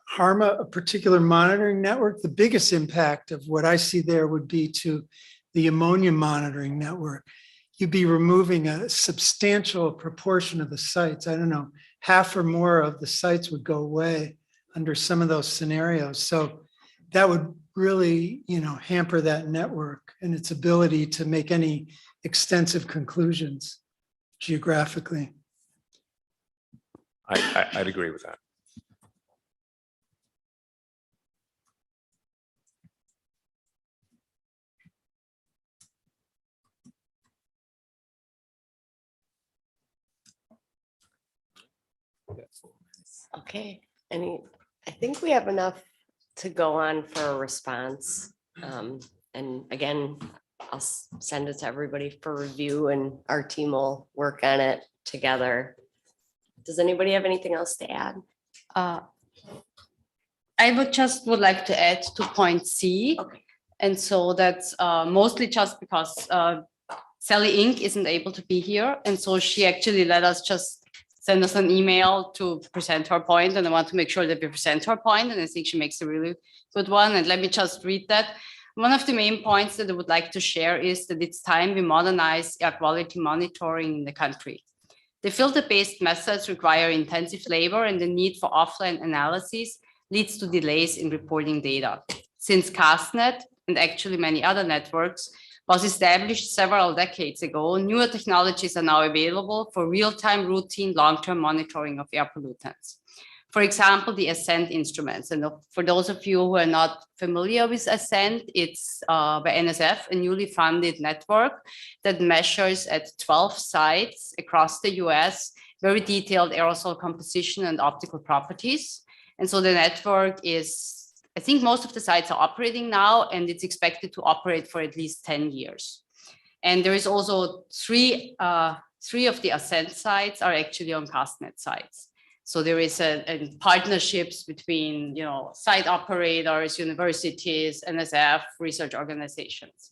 harm a particular monitoring network, the biggest impact of what I see there would be to the ammonia monitoring network. You'd be removing a substantial proportion of the sites. I don't know, half or more of the sites would go away under some of those scenarios. So that would really, hamper that network and its ability to make any extensive conclusions geographically. I'd agree with that. Okay, I think we have enough to go on for a response. And again, I'll send it to everybody for review and our team will work on it together. Does anybody have anything else to add? I would like to add to point C. Okay. And so that's mostly just because Sally Inc. isn't able to be here. And so she actually let us just send us an email to present her point. And I want to make sure that we present her point. And I think she makes a really good one. And let me just read that. One of the main points that I would like to share is that it's time we modernize air quality monitoring in the country. The filter-based methods require intensive labor, and the need for offline analysis leads to delays in reporting data. Since CASTNet, and actually many other networks, was established several decades ago, newer technologies are now available for real-time, routine, long-term monitoring of air pollutants. For example, the Ascent instruments. And for those of you who are not familiar with Ascent, it's by NSF, a newly funded network that measures at 12 sites across the US, very detailed aerosol composition and optical properties. And so the network is, I think most of the sites are operating now, and it's expected to operate for at least 10 years. And there is also three of the Ascent sites are actually on CASTNet sites. So there is a partnerships between, site operators, universities, NSF, research organizations.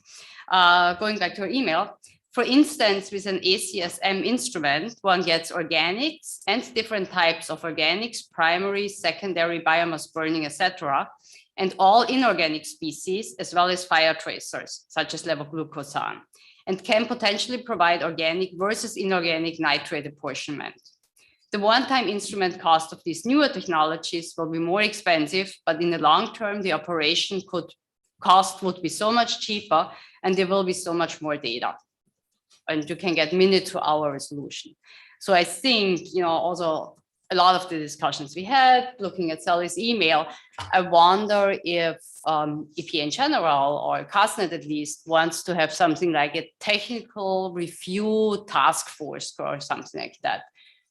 Going back to our email, for instance, with an ACSM instrument, one gets organics and different types of organics, primary, secondary, biomass burning, etc., and all inorganic species, as well as fire tracers, such as levoglucosan, and can potentially provide organic versus inorganic nitrate apportionment. The one-time instrument cost of these newer technologies will be more expensive, but in the long term, the operation cost would be so much cheaper, and there will be so much more data. And you can get minute to hour resolution. So I think, also a lot of the discussions we had, looking at Sally's email, I wonder if EPA in general, or CASTNet at least, wants to have something like a technical review task force or something like that,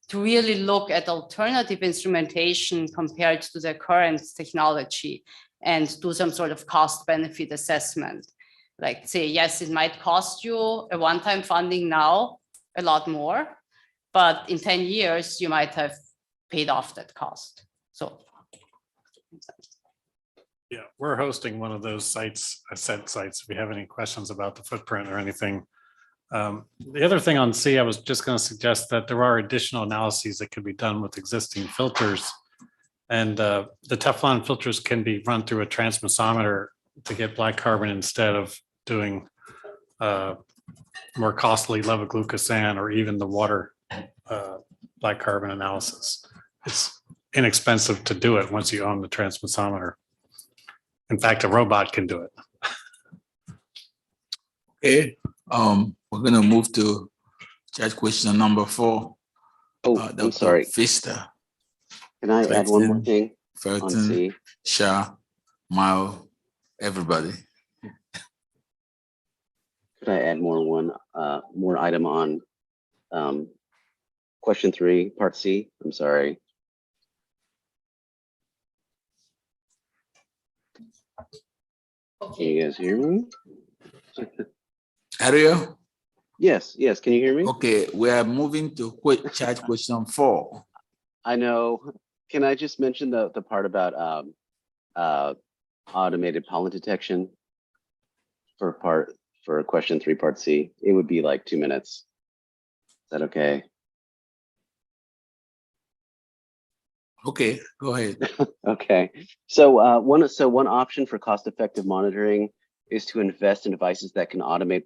to really look at alternative instrumentation compared to the current technology and do some sort of cost benefit assessment. Like say, yes, it might cost you a one-time funding now a lot more, but in 10 years, you might have paid off that cost. So. Yeah, we're hosting one of those sites, Ascent sites. If you have any questions about the footprint or anything. The other thing on C, I was just going to suggest that there are additional analyses that could be done with existing filters. And the Teflon filters can be run through a transmissometer to get black carbon instead of doing more costly levoglucosan or even the water black carbon analysis. It's inexpensive to do it once you own the transmissometer. In fact, a robot can do it. Okay, we're gonna move to chat question number 4. I'm sorry. Vista. Can I add one more thing on Felton, C? Shah, Mao, everybody. Could I add more item on question 3, part C? I'm sorry. Can you guys hear me? Ariel? Yes, yes. Can you hear me? Okay, we are moving to chat question 4. I know. Can I just mention the part about automated pollen detection for question 3, part C? It would be like 2 minutes. Is that okay? Okay, go ahead. Okay. So one option for cost-effective monitoring is to invest in devices that can automate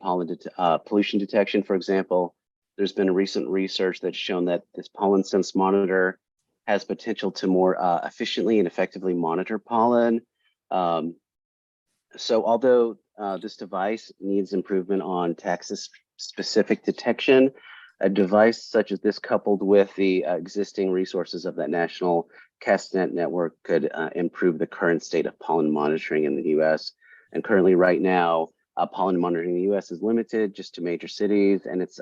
pollution detection. For example, there's been recent research that's shown that this pollen sense monitor has potential to more efficiently and effectively monitor pollen. So although this device needs improvement on Texas-specific detection, a device such as this coupled with the existing resources of that national CASTNet network could improve the current state of pollen monitoring in the US. And currently right now, pollen monitoring in the US is limited just to major cities, and it's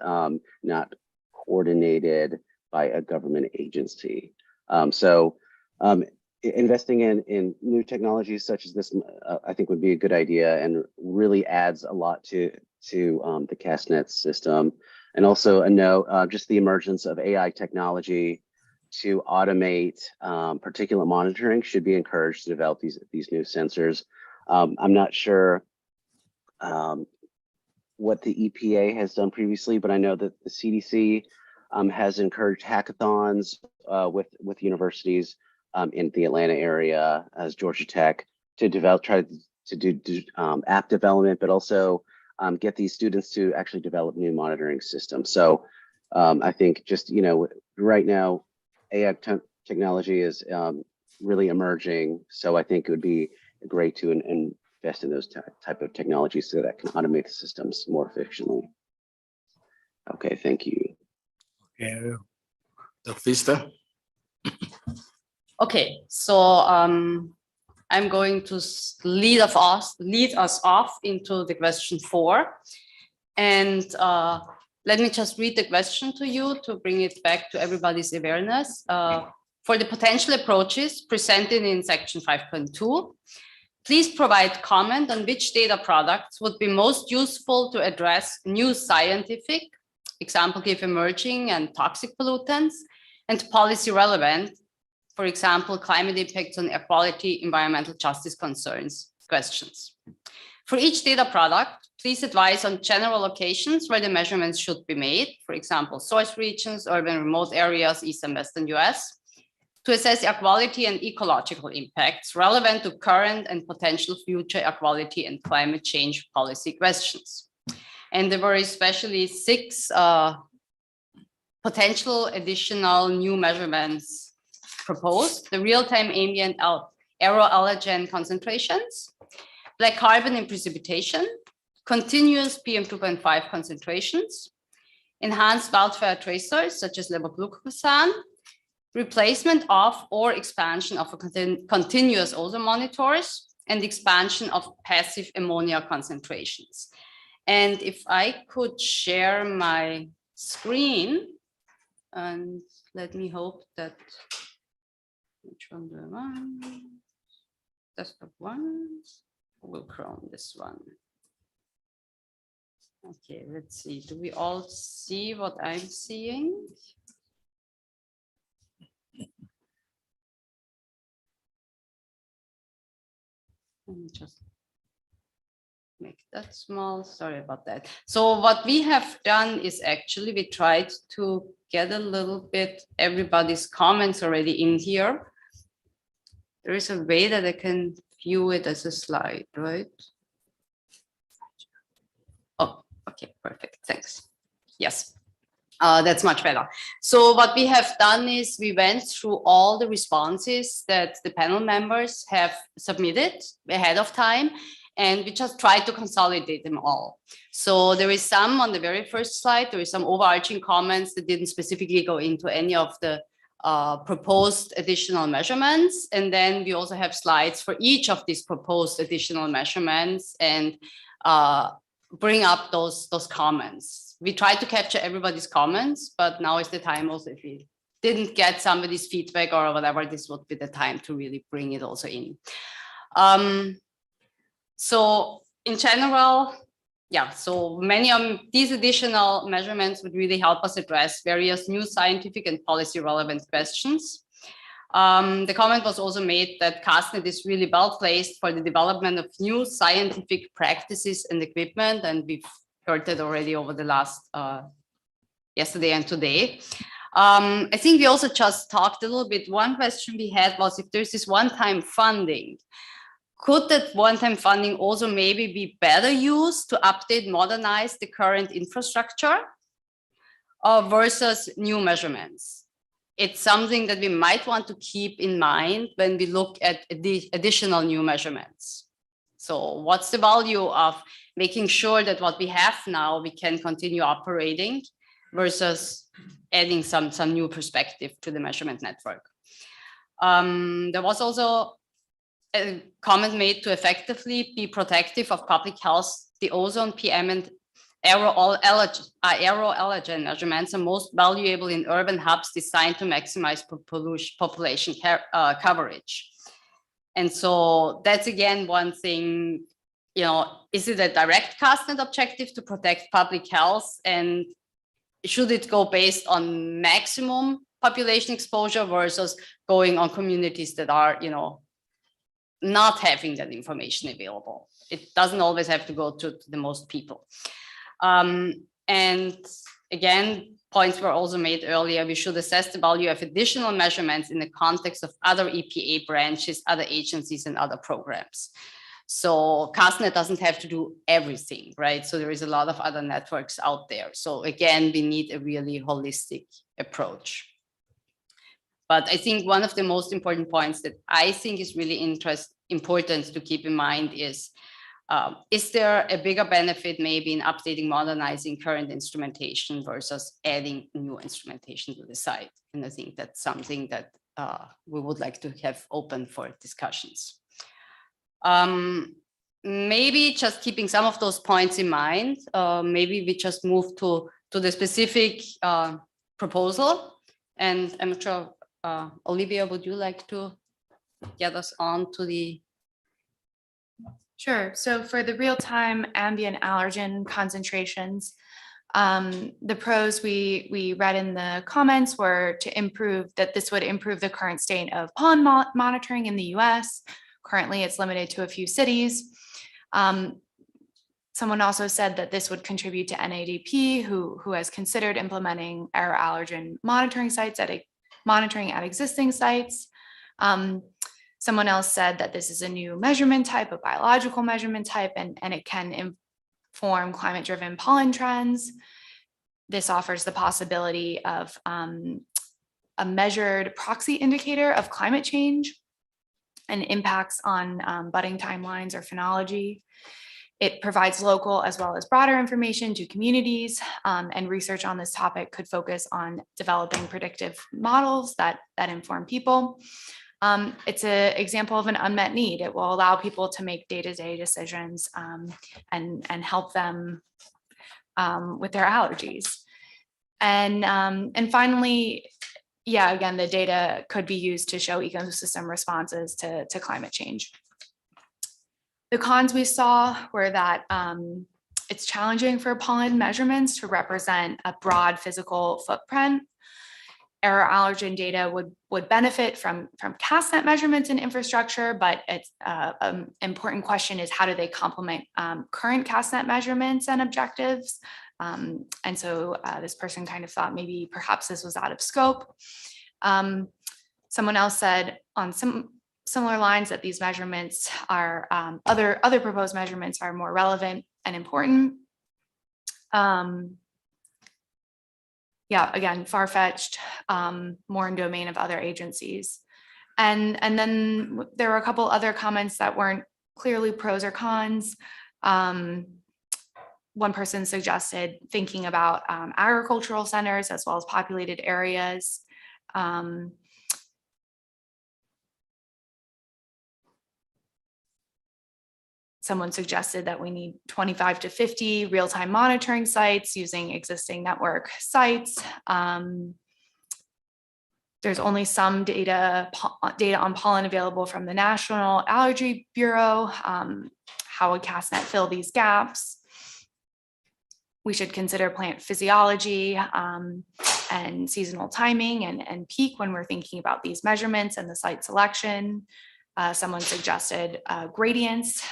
not coordinated by a government agency. Investing in new technologies such as this, I think would be a good idea and really adds a lot to the CASTNet system. And also a note, just the emergence of AI technology to automate particulate monitoring should be encouraged to develop these new sensors. I'm not sure what the EPA has done previously, but I know that the CDC has encouraged hackathons with universities in the Atlanta area, as Georgia Tech, to try to do app development, but also get these students to actually develop new monitoring systems. So I think just, right now, AI technology is really emerging. So I think it would be great to invest in those type of technologies so that can automate the systems more efficiently. Okay, thank you. Yeah. Dr. Vista? Okay, so I'm going to lead us off into the question 4. And let me just read the question to you to bring it back to everybody's awareness. For the potential approaches presented in section 5.2, please provide comment on which data products would be most useful to address new scientific, example give emerging and toxic pollutants, and policy relevant, for example, climate impacts on air quality, environmental justice concerns, questions. For each data product, please advise on general locations where the measurements should be made, for example, source regions, urban remote areas, East and Western US, to assess air quality and ecological impacts relevant to current and potential future air quality and climate change policy questions. And there were especially 6 potential additional new measurements proposed: the real-time ambient aeroallergen concentrations, black carbon in precipitation, continuous PM2.5 concentrations, enhanced wildfire tracers such as levoglucosan, replacement of or expansion of continuous ozone monitors, and expansion of passive ammonia concentrations. And if I could share my screen, and let me hope that, which one do I want? Desktop 1, Google Chrome, this one. Okay, let's see. Do we all see what I'm seeing? Let me just make that small. Sorry about that. So what we have done is actually we tried to get a little bit everybody's comments already in here. There is a way that I can view it as a slide, right? Oh, okay, perfect. Thanks. Yes. That's much better. So what we have done is we went through all the responses that the panel members have submitted ahead of time, and we just tried to consolidate them all. So there is some on the very first slide, there is some overarching comments that didn't specifically go into any of the proposed additional measurements. And then we also have slides for each of these proposed additional measurements and bring up those comments. We tried to capture everybody's comments, but now is the time also, if we didn't get somebody's feedback or whatever, this would be the time to really bring it also in. So in general, yeah, so many of these additional measurements would really help us address various new scientific and policy relevant questions. The comment was also made that CASTNet is really well placed for the development of new scientific practices and equipment, and we've heard that already over the last yesterday and today. I think we also just talked a little bit. One question we had was if there's this one-time funding, could that one-time funding also maybe be better used to update, modernize the current infrastructure versus new measurements? It's something that we might want to keep in mind when we look at the additional new measurements. So what's the value of making sure that what we have now, we can continue operating versus adding some new perspective to the measurement network? There was also a comment made to effectively be protective of public health. The ozone, PM, and aeroallergen measurements are most valuable in urban hubs designed to maximize population coverage. And so that's again one thing, you know, is it a direct CASTNet objective to protect public health, and should it go based on maximum population exposure versus going on communities that are, you know, not having that information available? It doesn't always have to go to the most people. And again, points were also made earlier. We should assess the value of additional measurements in the context of other EPA branches, other agencies, and other programs. So CASTNet doesn't have to do everything, right? So there is a lot of other networks out there. So again, we need a really holistic approach. But I think one of the most important points that I think is really important to keep in mind is there a bigger benefit maybe in updating, modernizing current instrumentation versus adding new instrumentation to the site? And I think that's something that we would like to have open for discussions. Maybe just keeping some of those points in mind, maybe we just move to the specific proposal. And I'm not sure, Olivia, would you like to get us on to the... Sure. So for the real-time ambient allergen concentrations, the pros we read in the comments were to improve that this would improve the current state of pollen monitoring in the US. Currently, it's limited to a few cities. Someone also said that this would contribute to NADP, who has considered implementing air allergen monitoring at existing sites. Someone else said that this is a new measurement type, a biological measurement type, and it can inform climate-driven pollen trends. This offers the possibility of a measured proxy indicator of climate change and impacts on budding timelines or phenology. It provides local as well as broader information to communities, and research on this topic could focus on developing predictive models that inform people. It's an example of an unmet need. It will allow people to make day-to-day decisions and help them with their allergies. And finally, yeah, again, the data could be used to show ecosystem responses to climate change. The cons we saw were that it's challenging for pollen measurements to represent a broad physical footprint. Air allergen data would benefit from CASTNet measurements and infrastructure, but it's an important question is how do they complement current CASTNet measurements and objectives? And so this person kind of thought maybe perhaps this was out of scope. Someone else said on some similar lines that these measurements are, other proposed measurements are more relevant and important. Yeah, again, far-fetched, more in domain of other agencies. And then there were a couple other comments that weren't clearly pros or cons. One person suggested thinking about agricultural centers as well as populated areas. Someone suggested that we need 25 to 50 real-time monitoring sites using existing network sites. There's only some data on pollen available from the National Allergy Bureau. how would CASTNet fill these gaps? We should consider plant physiology and seasonal timing and peak when we're thinking about these measurements and the site selection. Someone suggested gradients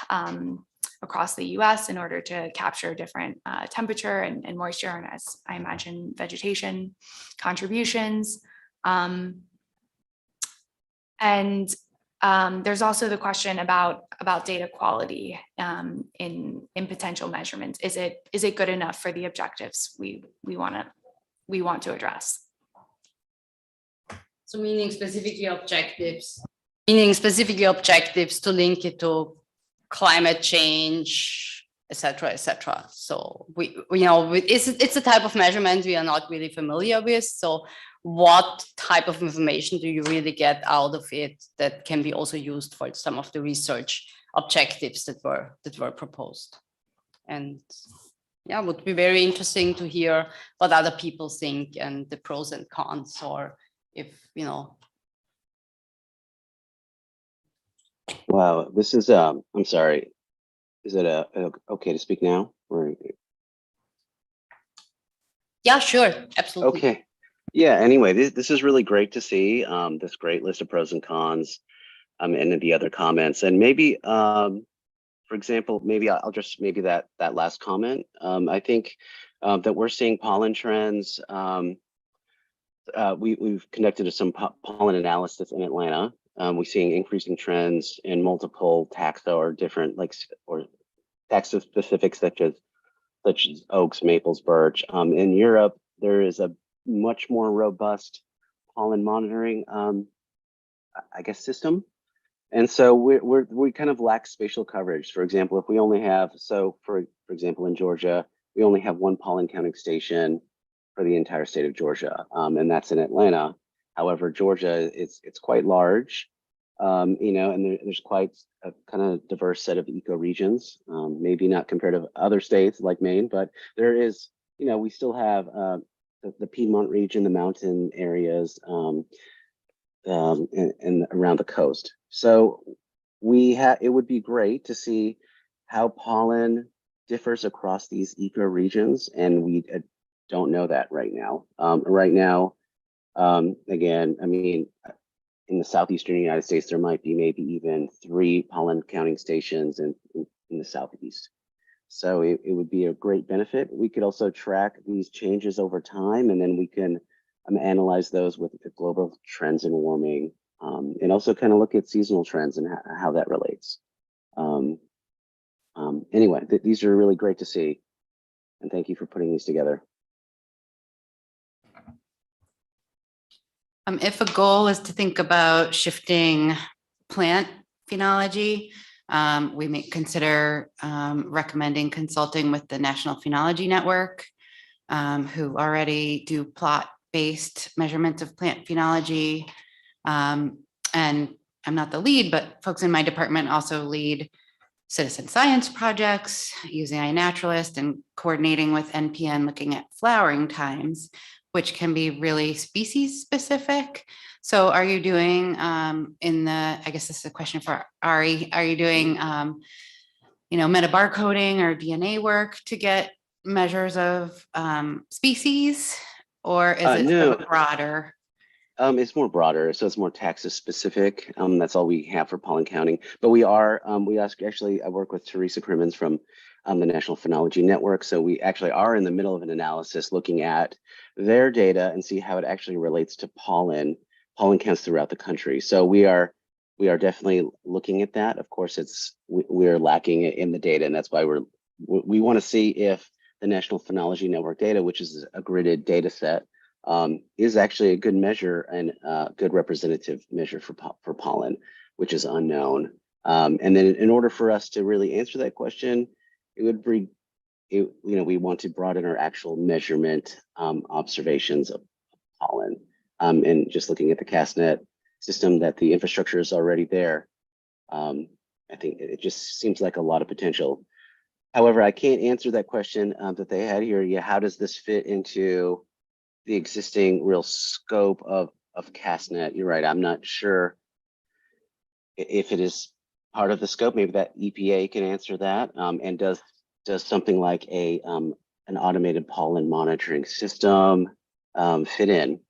across the US in order to capture different temperature and moisture, and as I imagine vegetation contributions. There's also the question about data quality in potential measurements. Is it good enough for the objectives we want to address? So meaning specifically objectives to link it to climate change, et cetera. So it's a type of measurement we are not really familiar with. So what type of information do you really get out of it that can be also used for some of the research objectives that were proposed? And yeah, it would be very interesting to hear what other people think and the pros and cons, or if, Wow, this is, I'm sorry. Is it okay to speak now? Or? Yeah, sure, absolutely. Okay. Yeah, anyway, this is really great to see, this great list of pros and cons, and then the other comments. And maybe, for example, maybe I'll just, maybe that last comment. I think that we're seeing pollen trends. We've conducted some pollen analysis in Atlanta. We're seeing increasing trends in multiple taxa or different, or taxa specific, such as oaks, maples, birch. In Europe, there is a much more robust pollen monitoring, I guess, system. And so we kind of lack spatial coverage. For example, if we only have, for example, in Georgia, we only have one pollen counting station for the entire state of Georgia, and that's in Atlanta. However, Georgia, it's quite large, and there's quite a kind of diverse set of ecoregions, maybe not compared to other states like Maine, but there is, we still have the Piedmont region, the mountain areas, and around the coast. So it would be great to see how pollen differs across these ecoregions, and we don't know that right now. Again, I mean, in the southeastern United States, there might be maybe even 3 pollen counting stations in the southeast. So it would be a great benefit. We could also track these changes over time, and then we can analyze those with the global trends in warming, and also kind of look at seasonal trends and how that relates. Anyway, these are really great to see, and thank you for putting these together. If a goal is to think about shifting plant phenology, we may consider recommending consulting with the National Phenology Network, who already do plot-based measurements of plant phenology. And I'm not the lead, but folks in my department also lead citizen science projects using iNaturalist and coordinating with NPN looking at flowering times, which can be really species specific. So are you doing I guess this is a question for Ari, are you doing, metabarcoding or DNA work to get measures of species, or is it No. sort of broader? It's more broader, so it's more taxa specific. That's all we have for pollen counting. But we actually, I work with Teresa Crimmins from the National Phenology Network. So we actually are in the middle of an analysis looking at their data and see how it actually relates to pollen counts throughout the country. So we are definitely looking at that. Of course, we're lacking in the data, and that's why we want to see if the National Phenology Network data, which is a gridded data set, is actually a good measure and a good representative measure for pollen, which is unknown. And then in order for us to really answer that question, we want to broaden our actual measurement observations of pollen. And just looking at the CASTNet system, that the infrastructure is already there. I think it just seems like a lot of potential. However, I can't answer that question that they had here. Yeah, how does this fit into the existing real scope of CASTNet? You're right. I'm not sure if it is part of the scope. Maybe that EPA can answer that. And does something like an automated pollen monitoring system fit in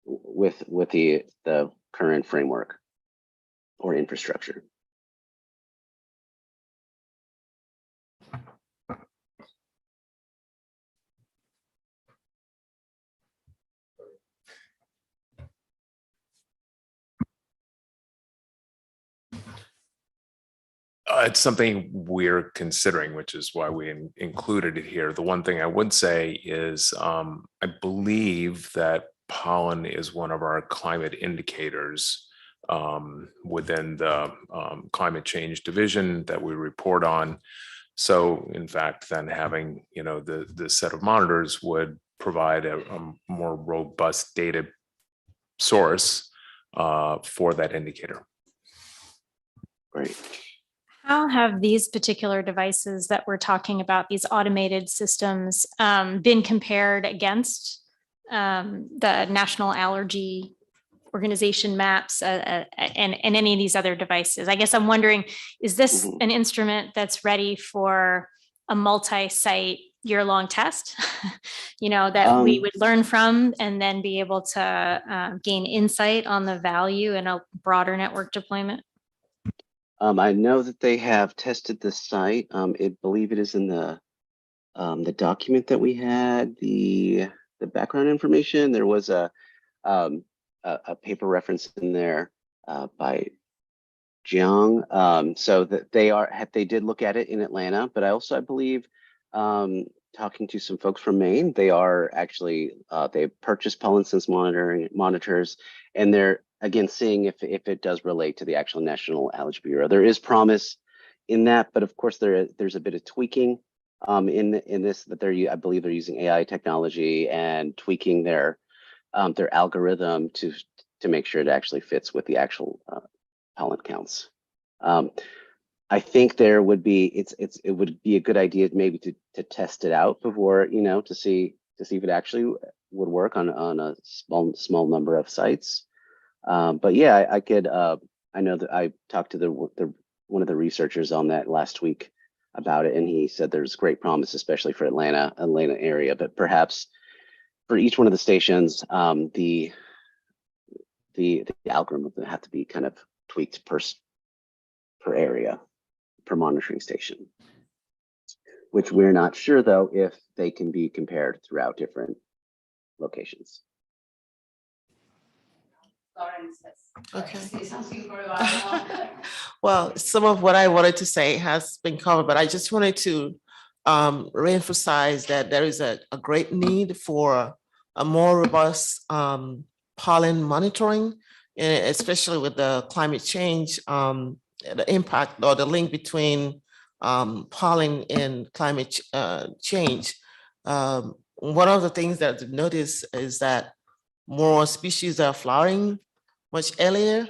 with the current framework or infrastructure? It's something we're considering, which is why we included it here. The one thing I would say is I believe that pollen is one of our climate indicators within the climate change division that we report on. So in fact, then having, the set of monitors would provide a more robust data source for that indicator. Great. How have these particular devices that we're talking about, these automated systems, been compared against the National Allergy Organization maps and any of these other devices? I guess I'm wondering, is this an instrument that's ready for a multi-site year-long test, that we would learn from and then be able to gain insight on the value in a broader network deployment? I know that they have tested the site. I believe it is in the document that we had, the background information. There was a paper reference in there by Jiang. So that they did look at it in Atlanta, but I believe talking to some folks from Maine, they are actually they purchased pollen sense monitors, and they're again seeing if it does relate to the actual National Allergy Bureau. There is promise in that, but of course there's a bit of tweaking in this that I believe they're using AI technology and tweaking their algorithm to make sure it actually fits with the actual pollen counts. I think there would be it would be a good idea maybe to test it out before, to see if it actually would work on a small number of sites. But yeah, I could. I know that I talked to one of the researchers on that last week about it, and he said there's great promise, especially for Atlanta area. But perhaps for each one of the stations, the algorithm would have to be kind of tweaked per area, per monitoring station. Which we're not sure though if they can be compared throughout different locations. Okay. Well, some of what I wanted to say has been covered, but I just wanted to reemphasize that there is a great need for a more robust pollen monitoring, especially with the climate change, the impact or the link between pollen and climate change. One of the things that I've noticed is that more species are flowering much earlier,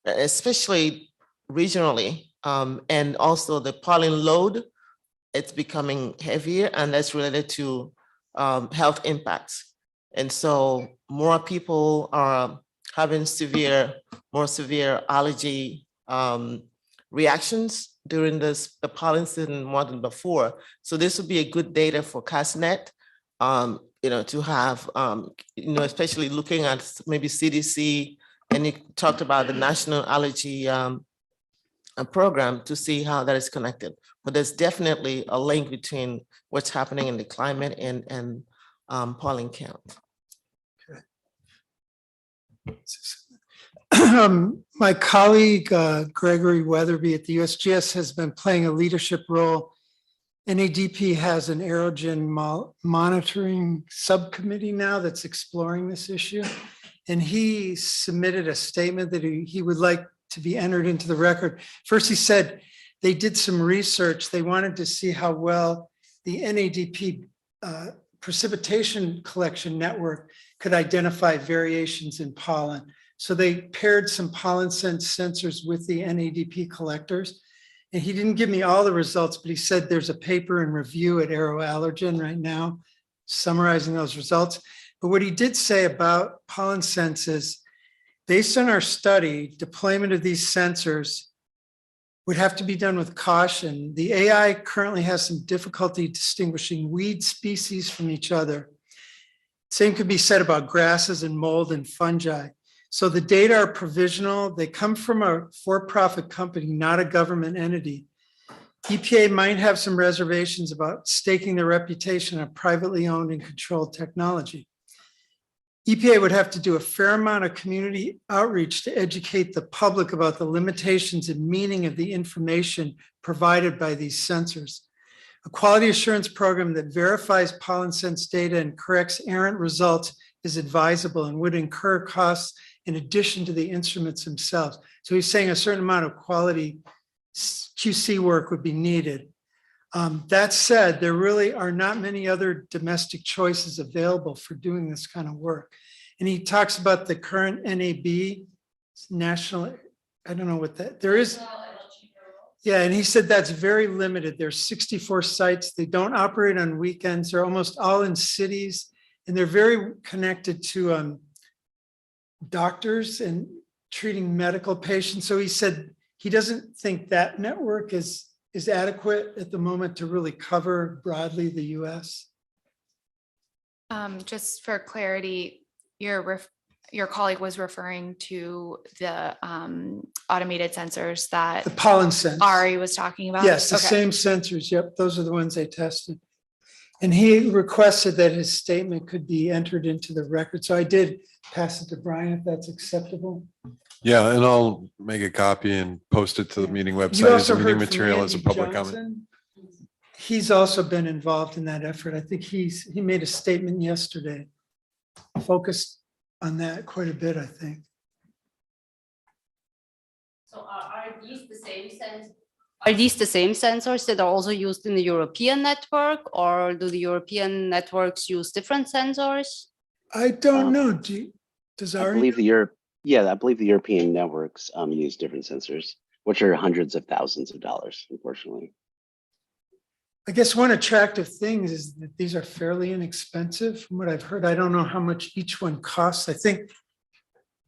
especially regionally, and also the pollen load, it's becoming heavier, and that's related to health impacts. And so more people are having more severe allergy reactions during the pollen season more than before. So this would be a good data for CASTNet, to have, especially looking at maybe CDC, and you talked about the National Allergy Program to see how that is connected. But there's definitely a link between what's happening in the climate and pollen count. My colleague, Gregory Weatherby at the USGS has been playing a leadership role. NADP has an aerogen monitoring subcommittee now that's exploring this issue. And he submitted a statement that he would like to be entered into the record. First, he said they did some research. They wanted to see how well the NADP precipitation collection network could identify variations in pollen. So they paired some pollen sense sensors with the NADP collectors. And he didn't give me all the results, but he said there's a paper in review at AeroAllergen right now summarizing those results. But what he did say about pollen sense is, based on our study, deployment of these sensors would have to be done with caution. The AI currently has some difficulty distinguishing weed species from each other. Same could be said about grasses and mold and fungi. So the data are provisional. They come from a for-profit company, not a government entity. EPA might have some reservations about staking their reputation on privately owned and controlled technology. EPA would have to do a fair amount of community outreach to educate the public about the limitations and meaning of the information provided by these sensors. A quality assurance program that verifies pollen sense data and corrects errant results is advisable and would incur costs in addition to the instruments themselves. So he's saying a certain amount of quality QC work would be needed. That said, there really are not many other domestic choices available for doing this kind of work. And he talks about the current NAB, national, I don't know what that, there is. Yeah, and he said that's very limited. There's 64 sites. They don't operate on weekends. They're almost all in cities, and they're very connected to doctors and treating medical patients. So he said he doesn't think that network is adequate at the moment to really cover broadly the US. Just for clarity, your colleague was referring to the automated sensors that The pollen sense. Ari was talking about? Yes, the Okay. same sensors. Yep, those are the ones they tested. And he requested that his statement could be entered into the record. So I did pass it to Brian, if that's acceptable. Yeah, and I'll make a copy and post it to the meeting You website as also a meeting heard from material, as a Andy public comment. Johnson. He's also been involved in that effort. I think he made a statement yesterday, focused on that quite a bit, I think. So are these the same sensors? Are these the same sensors that are also used in the European network, or do the European networks use different sensors? I don't know. Does I Ari? believe I believe the European networks use different sensors, which are hundreds of thousands of dollars, unfortunately. I guess one attractive thing is that these are fairly inexpensive from what I've heard. I don't know how much each one costs. I think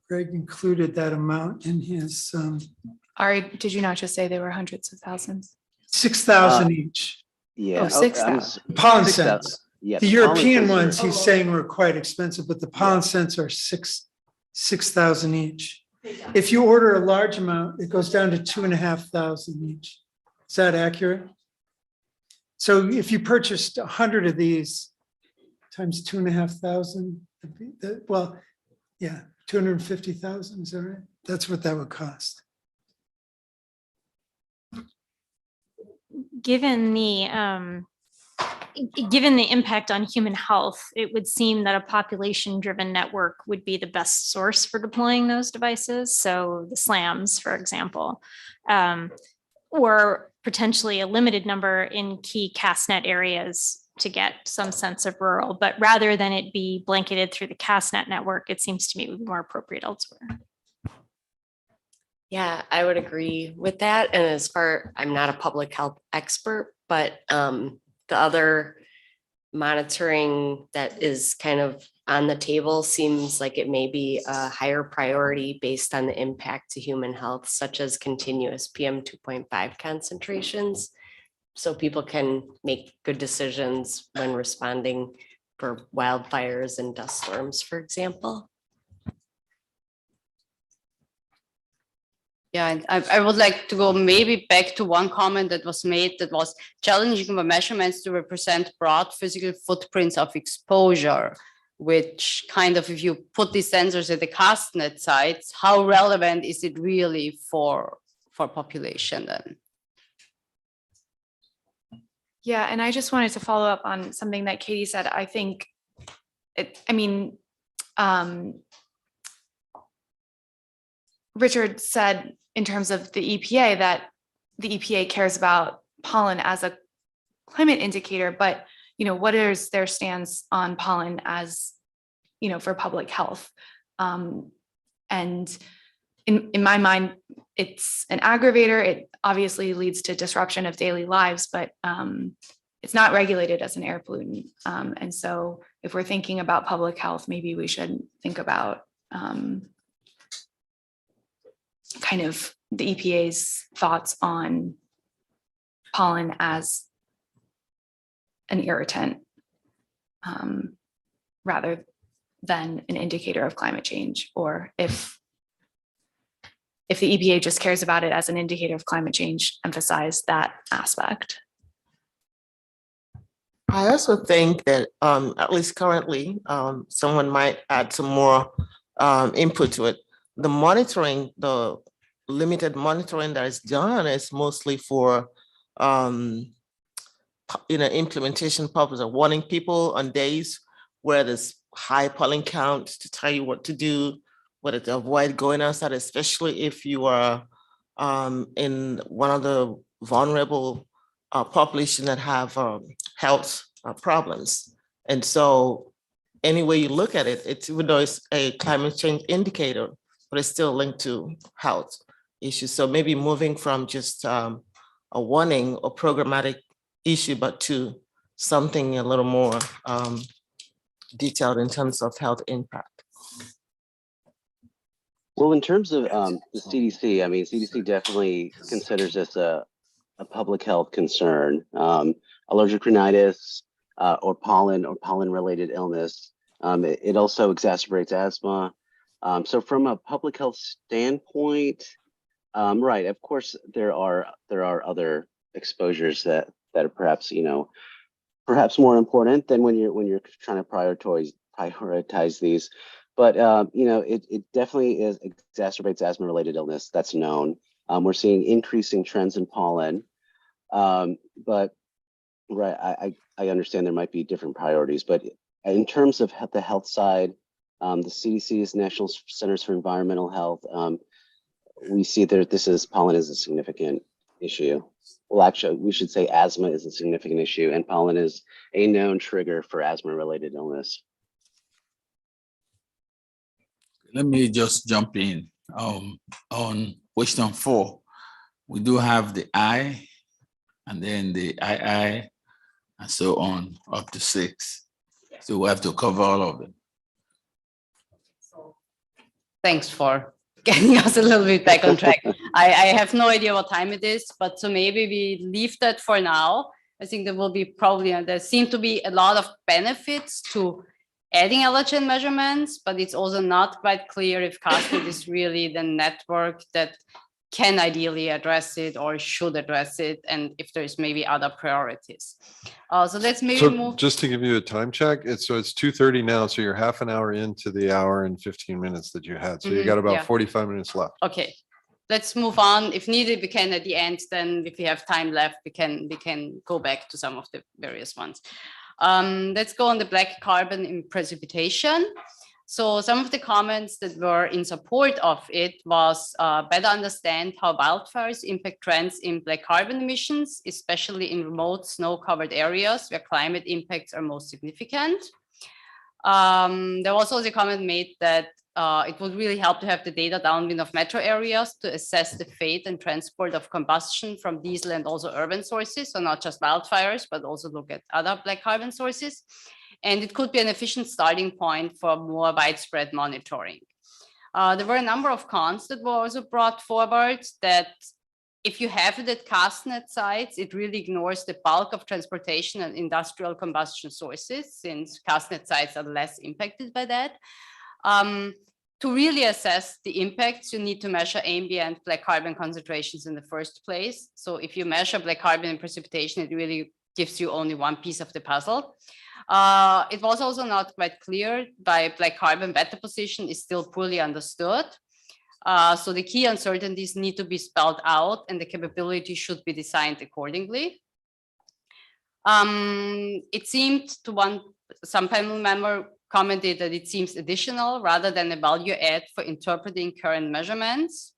Greg included that amount in his Ari, did you not just say they were hundreds of thousands? 6,000 each. Yeah. Oh, 6,000. Pollen 6,000. sense. Yeah. The pollen European sensor- ones he's saying were quite expensive, but the pollen sense are 6,000 each. If you order a large amount, it goes down to 2,500 each. Is that accurate? So if you purchased 100 of these times 2,500, well, yeah, 250,000, is that right? That's what that would cost. Given the impact on human health, it would seem that a population-driven network would be the best source for deploying those devices. So the SLAMs, for example, or potentially a limited number in key CASTNet areas to get some sense of rural. But rather than it be blanketed through the CASTNet network, it seems to me it would be more appropriate elsewhere. Yeah, I would agree with that. And as far, I'm not a public health expert, but the other monitoring that is kind of on the table seems like it may be a higher priority based on the impact to human health, such as continuous PM 2.5 concentrations. So people can make good decisions when responding for wildfires and dust storms, for example. Yeah, and I would like to go maybe back to one comment that was made, that was challenging the measurements to represent broad physical footprints of exposure, which kind of, if you put these sensors at the CASTNet sites, how relevant is it really for population then? Yeah, and I just wanted to follow up on something that Katie said. I think Richard said in terms of the EPA that the EPA cares about pollen as a climate indicator, but what is their stance on pollen as for public health? And in my mind, it's an aggravator. It obviously leads to disruption of daily lives, but it's not regulated as an air pollutant. And so if we're thinking about public health, maybe we should think about kind of the EPA's thoughts on pollen as an irritant rather than an indicator of climate change, or if the EPA just cares about it as an indicator of climate change, emphasize that aspect. I also think that at least currently, someone might add some more input to it. The monitoring, the limited monitoring that is done is mostly for implementation purpose of warning people on days where there's high pollen count to tell you what to do, whether to avoid going outside, especially if you are in one of the vulnerable population that have health problems. And so any way you look at it, it's, even though it's a climate change indicator, but it's still linked to health issues. So maybe moving from just a warning or programmatic issue, but to something a little more detailed in terms of health impact. Well, in terms of the CDC, I mean, CDC definitely considers this a public health concern. Allergic rhinitis or pollen-related illness. It also exacerbates asthma. So from a public health standpoint, right, of course, there are other exposures that are perhaps, perhaps more important than when you're trying to prioritize these. But it definitely exacerbates asthma-related illness. That's known. We're seeing increasing trends in pollen, but right, I understand there might be different priorities. But in terms of the health side, the CDC's National Centers for Environmental Health, we see that pollen is a significant issue. Well, actually, we should say asthma is a significant issue, and pollen is a known trigger for asthma-related illness. Let me just jump in on question 4. We do have the I, and then the II, and so on up to 6. So we have to cover all of them. Thanks for getting us a little bit back on track. I have no idea what time it is, but so maybe we leave that for now. I think there will be probably, there seem to be a lot of benefits to adding allergen measurements, but it's also not quite clear if CASTNet is really the network that can ideally address it or should address it, and if there's maybe other priorities. So let's maybe move. Just to give you a time check, it's 2:30 now, so you're half an hour into the hour and 15 minutes that you had. So you got about 45 minutes left. Okay, let's move on. If needed, we can at the end, then if we have time left, we can go back to some of the various ones. Let's go on the black carbon in precipitation. So some of the comments that were in support of it was better understand how wildfires impact trends in black carbon emissions, especially in remote snow-covered areas where climate impacts are most significant. There was also a comment made that it would really help to have the data downwind of metro areas to assess the fate and transport of combustion from diesel and also urban sources, so not just wildfires, but also look at other black carbon sources. And it could be an efficient starting point for more widespread monitoring. There were a number of cons that were also brought forward, that if you have it at CASTNet sites, it really ignores the bulk of transportation and industrial combustion sources, since CASTNet sites are less impacted by that. To really assess the impacts, you need to measure ambient black carbon concentrations in the first place. So if you measure black carbon in precipitation, it really gives you only one piece of the puzzle. It was also not quite clear why black carbon beta position is still poorly understood. So the key uncertainties need to be spelled out, and the capability should be designed accordingly. It seemed to some panel member commented that it seems additional rather than a value add for interpreting current measurements.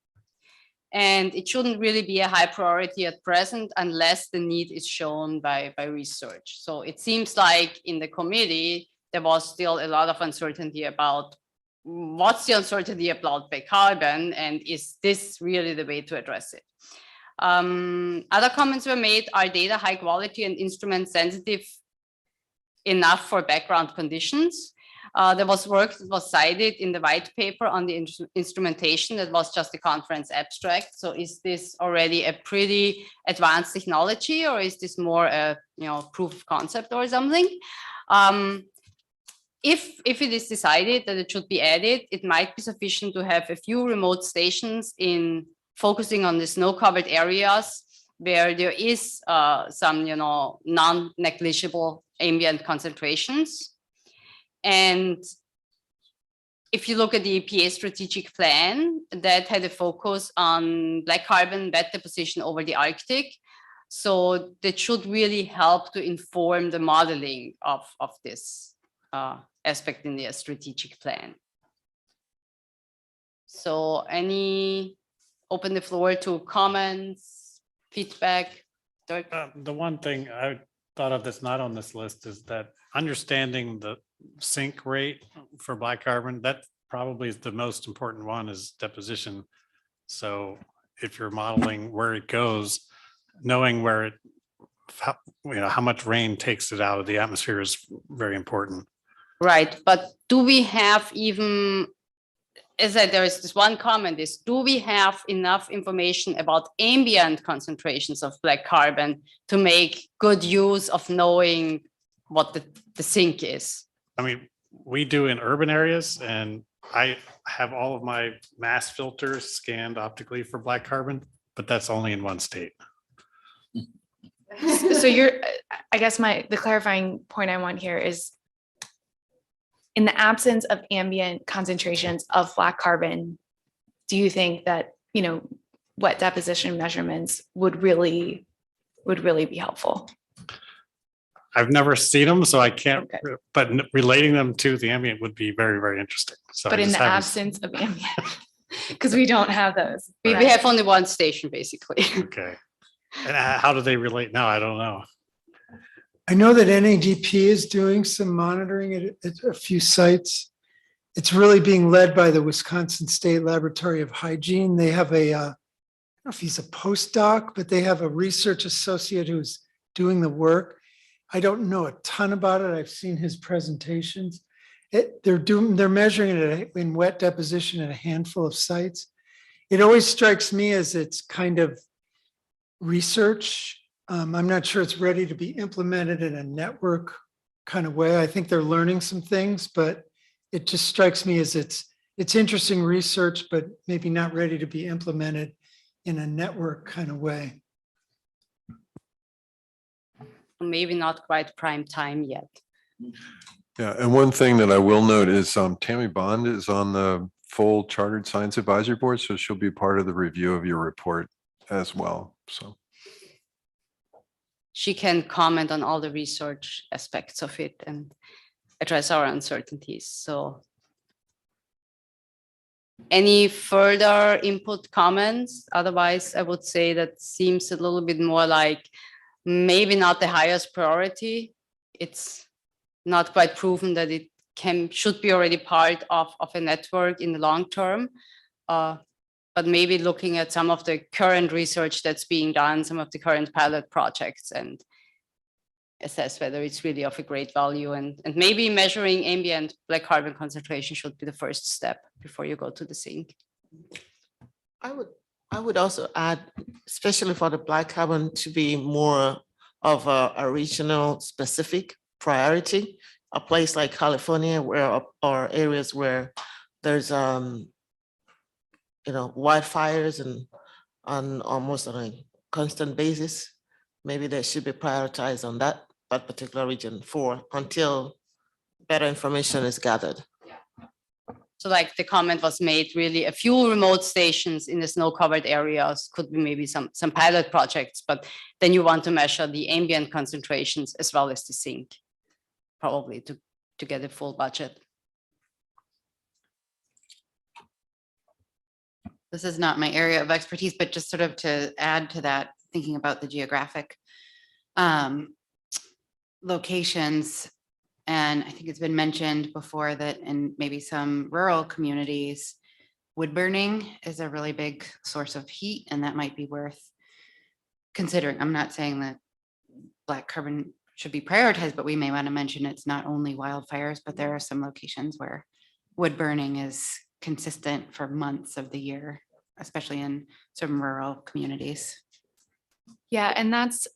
And it shouldn't really be a high priority at present unless the need is shown by research. So it seems like in the committee, there was still a lot of uncertainty about what's the uncertainty about black carbon, and is this really the way to address it? Other comments were made: are data high quality and instrument sensitive enough for background conditions? There was work that was cited in the white paper on the instrumentation that was just a conference abstract. So is this already a pretty advanced technology, or is this more a proof of concept or something? If it is decided that it should be added, it might be sufficient to have a few remote stations in focusing on the snow-covered areas where there is some, non-negligible ambient concentrations. And if you look at the EPA strategic plan, that had a focus on black carbon wet deposition over the Arctic. So that should really help to inform the modeling of this aspect in the strategic plan. So open the floor to comments, feedback. Dirk? The one thing I thought of that's not on this list is that understanding the sink rate for black carbon, that probably is the most important one, is deposition. So if you're modeling where it goes, knowing where it, how much rain takes it out of the atmosphere is very important. Right, but do we have even, as I said, there is this one comment is, do we have enough information about ambient concentrations of black carbon to make good use of knowing what the sink is? I mean, we do in urban areas, and I have all of my mass filters scanned optically for black carbon, but that's only in one state. So I guess the clarifying point I want here is, in the absence of ambient concentrations of black carbon, do you think that, wet deposition measurements would really be helpful? I've never seen them, so I can't, but relating them to the ambient would be very, very interesting. So But in the absence of ambient, because we don't have those. We have only one station, basically. Okay. And how do they relate now? I don't know. I know that NADP is doing some monitoring at a few sites. It's really being led by the Wisconsin State Laboratory of Hygiene. They have I don't know if he's a postdoc, but they have a research associate who's doing the work. I don't know a ton about it. I've seen his presentations. They're measuring it in wet deposition at a handful of sites. It always strikes me as it's kind of research. I'm not sure it's ready to be implemented in a network kind of way. I think they're learning some things, but it just strikes me as it's interesting research, but maybe not ready to be implemented in a network kind of way. Maybe not quite prime time yet. Yeah, and one thing that I will note is Tammy Bond is on the full Chartered Science Advisory Board, so she'll be part of the review of your report as well. So she can comment on all the research aspects of it and address our uncertainties. So any further input, comments? Otherwise, I would say that seems a little bit more like maybe not the highest priority. It's not quite proven that it should be already part of a network in the long term. But maybe looking at some of the current research that's being done, some of the current pilot projects, and assess whether it's really of a great value. And maybe measuring ambient black carbon concentration should be the first step before you go to the sink. I would also add, especially for the black carbon, to be more of a regional specific priority. A place like California, where or areas where there's wildfires and on almost on a constant basis, maybe they should be prioritized on that particular region until better information is gathered. So like the comment was made, really a few remote stations in the snow-covered areas could be maybe some pilot projects, but then you want to measure the ambient concentrations as well as the sink, probably to get a full budget. This is not my area of expertise, but just sort of to add to that, thinking about the geographic locations. And I think it's been mentioned before that in maybe some rural communities, wood burning is a really big source of heat, and that might be worth considering. I'm not saying that black carbon should be prioritized, but we may want to mention it's not only wildfires, but there are some locations where wood burning is consistent for months of the year, especially in some rural communities. Yeah, and that's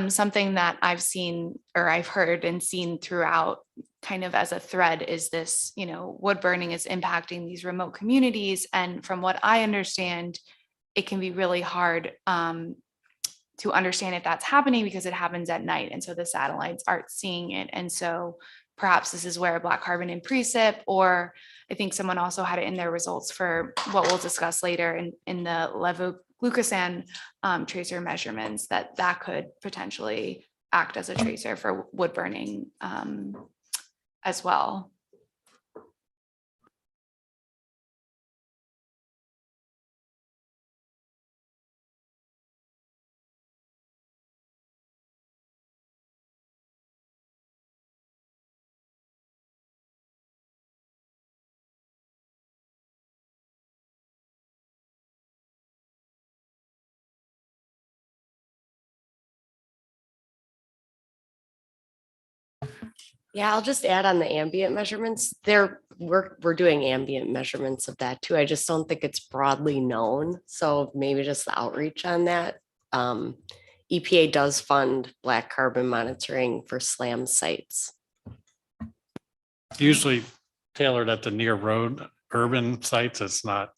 something that I've seen or I've heard and seen throughout kind of as a thread is this, wood burning is impacting these remote communities. And from what I understand, it can be really hard to understand if that's happening because it happens at night. And so the satellites aren't seeing it. And so perhaps this is where black carbon and precip, or I think someone also had it in their results for what we'll discuss later in the levoglucosan tracer measurements, that could potentially act as a tracer for wood burning as well. Yeah, I'll just add on the ambient measurements. We're doing ambient measurements of that too. I just don't think it's broadly known. So maybe just the outreach on that. EPA does fund black carbon monitoring for SLAM sites. Usually tailored at the near road urban sites. It's not,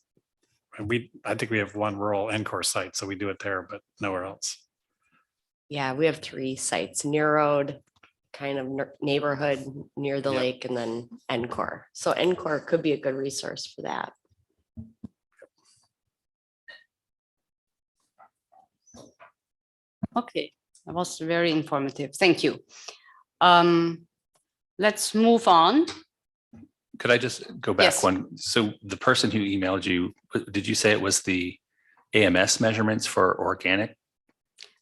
I think we have one rural NCORE site, so we do it there, but nowhere else. Yeah, we have 3 sites, near road, kind of neighborhood near the Yep. lake, and then NCORE. So NCORE could be a good resource for that. Okay, that was very informative. Thank you. Let's move on. Could I just go back Yes. one? So the person who emailed you, did you say it was the AMS measurements for organic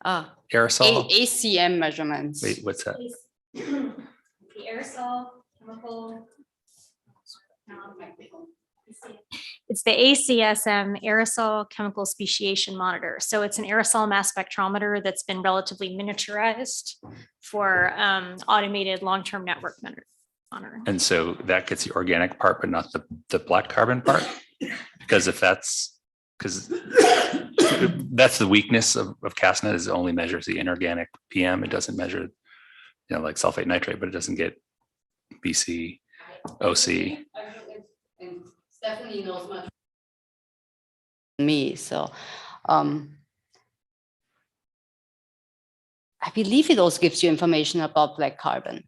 aerosol? ACM measurements. Wait, what's that? The aerosol chemical. It's the ACSM aerosol chemical speciation monitor. So it's an aerosol mass spectrometer that's been relatively miniaturized for automated long-term network monitoring. And so that gets the organic part, but not the black carbon part? Because because that's the weakness of CASTNet, is it only measures the inorganic PM. It doesn't measure, like sulfate nitrate, but it doesn't get BC, OC. Stephanie knows much me, so I believe it also gives you information about black carbon.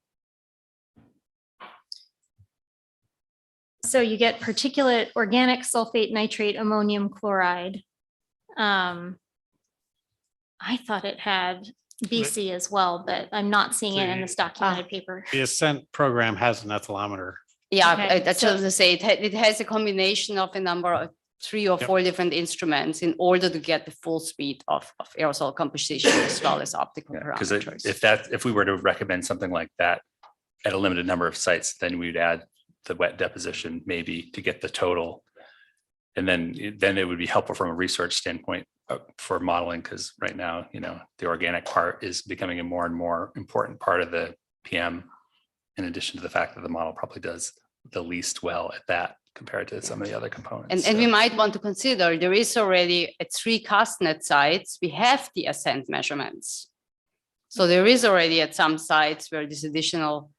So you get particulate organic sulfate nitrate ammonium chloride. I thought it had BC as well, but I'm not seeing it in this documented paper. The Ascent program has an ethylometer. Yeah, Okay, that's so- just to say, it has a combination of a number of 3 or 4 different instruments in order to get the full suite of aerosol composition as well as optical Because parameters. if we were to recommend something like that at a limited number of sites, then we'd add the wet deposition maybe to get the total. And then it would be helpful from a research standpoint for modeling, because right now, the organic part is becoming a more and more important part of the PM, in addition to the fact that the model probably does the least well at that compared to some of the other components. And we might want to consider, there is already at 3 CASTNet sites, we have the Ascent measurements. So there is already at some sites where this additional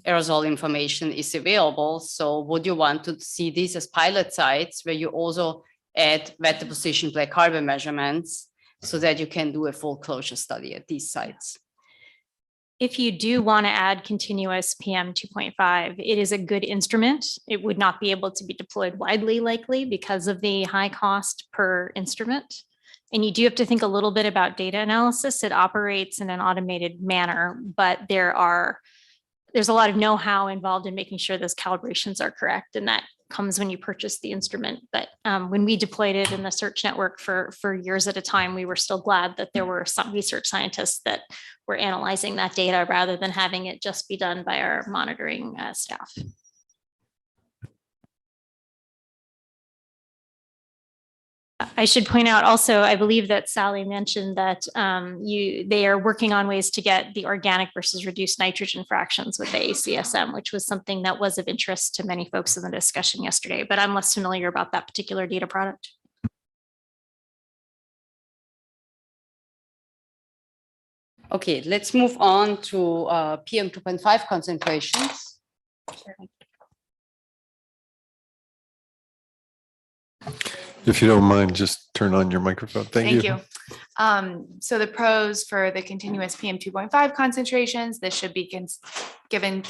aerosol information is available. So would you want to see these as pilot sites where you also add wet deposition black carbon measurements so that you can do a full closure study at these sites? If you do want to add continuous PM 2.5, it is a good instrument. It would not be able to be deployed widely likely because of the high cost per instrument. And you do have to think a little bit about data analysis. It operates in an automated manner, but there's a lot of know-how involved in making sure those calibrations are correct. And that comes when you purchase the instrument. But when we deployed it in the search network for years at a time, we were still glad that there were some research scientists that were analyzing that data rather than having it just be done by our monitoring staff. I should point out also, I believe that Sally mentioned that they are working on ways to get the organic versus reduced nitrogen fractions with the ACSM, which was something that was of interest to many folks in the discussion yesterday, but I'm less familiar about that particular data product. Okay, let's move on to PM 2.5 concentrations. If you don't mind, just turn on your microphone. Thank you. So the pros for the continuous PM 2.5 concentrations, this should be given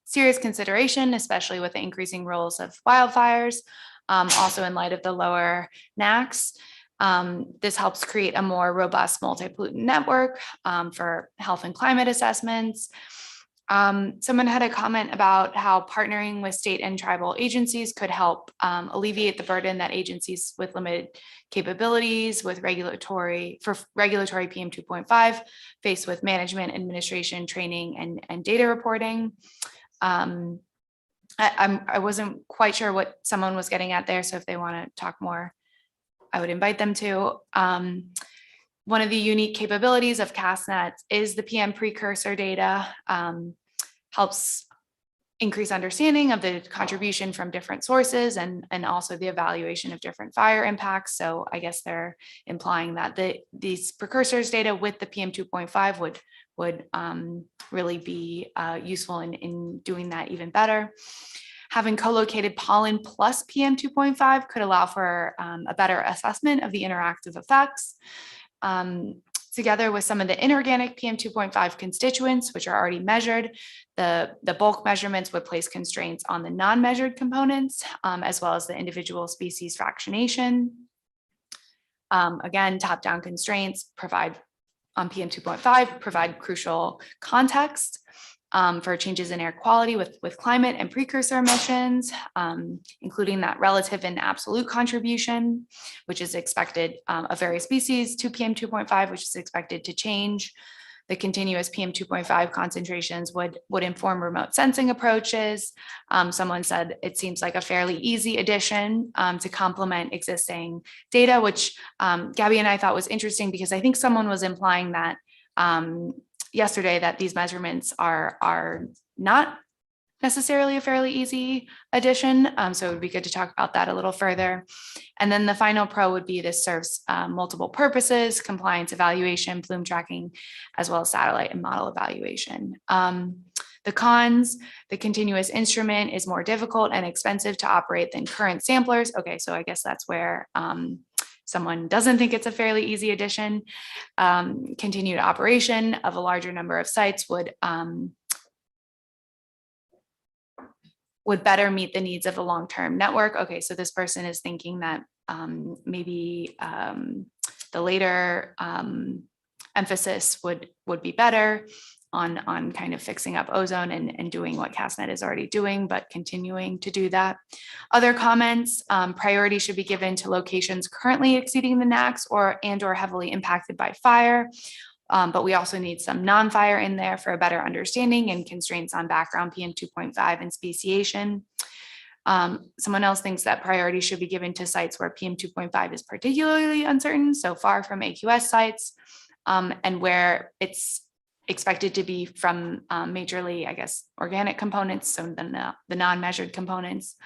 serious consideration, especially with the increasing roles of wildfires. Also in light of the lower NACs. This helps create a more robust multi-pollutant network for health and climate assessments. Someone had a comment about how partnering with state and tribal agencies could help alleviate the burden that agencies with limited capabilities with regulatory PM 2.5 face with management, administration, training, and data reporting. I wasn't quite sure what someone was getting at there, so if they want to talk more, I would invite them to. One of the unique capabilities of CASTNet is the PM precursor data, helps increase understanding of the contribution from different sources and also the evaluation of different fire impacts. So I guess they're implying that these precursors data with the PM 2.5 would really be useful in doing that even better. Having co-located pollen plus PM 2.5 could allow for a better assessment of the interactive effects. Together with some of the inorganic PM 2.5 constituents, which are already measured, the bulk measurements would place constraints on the non-measured components, as well as the individual species fractionation. Again, top-down constraints provide on PM 2.5, provide crucial context for changes in air quality with climate and precursor emissions, including that relative and absolute contribution, which is expected of various species to PM 2.5, which is expected to change. The continuous PM 2.5 concentrations would inform remote sensing approaches. Someone said it seems like a fairly easy addition to complement existing data, which Gabby and I thought was interesting because I think someone was implying that yesterday that these measurements are not necessarily a fairly easy addition. So it would be good to talk about that a little further. And then the final pro would be this serves multiple purposes, compliance evaluation, plume tracking, as well as satellite and model evaluation. The cons, the continuous instrument is more difficult and expensive to operate than current samplers. Okay, so I guess that's where someone doesn't think it's a fairly easy addition. Continued operation of a larger number of sites would better meet the needs of the long-term network. Okay, so this person is thinking that maybe the later emphasis would be better on kind of fixing up ozone and doing what CASTNet is already doing, but continuing to do that. Other comments, priority should be given to locations currently exceeding the NACs or heavily impacted by fire. But we also need some non-fire in there for a better understanding and constraints on background PM 2.5 and speciation. Someone else thinks that priority should be given to sites where PM 2.5 is particularly uncertain, so far from AQS sites, and where it's expected to be from majorly, I guess, organic components, so the non-measured components.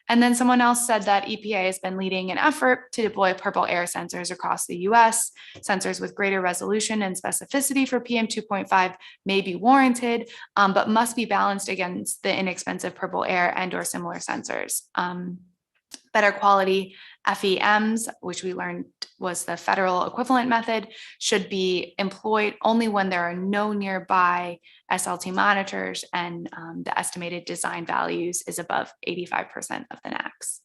And then someone else said that EPA has been leading an effort to deploy purple air sensors across the US. Sensors with greater resolution and specificity for PM 2.5 may be warranted, but must be balanced against the inexpensive purple air and/or similar sensors. Better quality FEMs, which we learned was the federal equivalent method, should be employed only when there are no nearby SLT monitors and the estimated design values is above 85% of the NACs.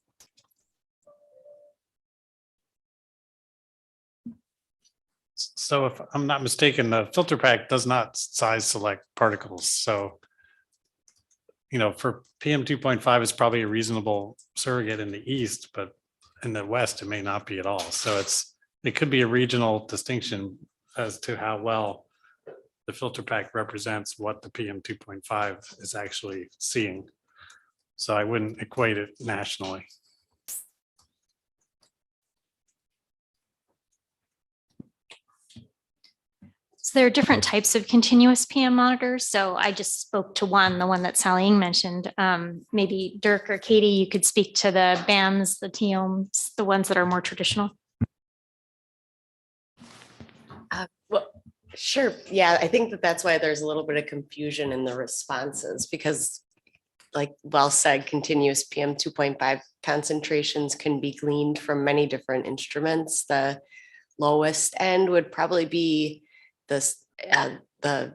So if I'm not mistaken, the filter pack does not size select particles. So, you know, for PM 2.5 is probably a reasonable surrogate in the East, but in the West, it may not be at all. So it could be a regional distinction as to how well the filter pack represents what the PM 2.5 is actually seeing. So I wouldn't equate it nationally. So there are different types of continuous PM monitors. So I just spoke to one, the one that Sally Ing mentioned. Maybe Dirk or Katie, you could speak to the BAMs, the TEOMs, the ones that are more traditional. Well, sure. Yeah, I think that that's why there's a little bit of confusion in the responses because like well said, continuous PM 2.5 concentrations can be gleaned from many different instruments. The lowest end would probably be the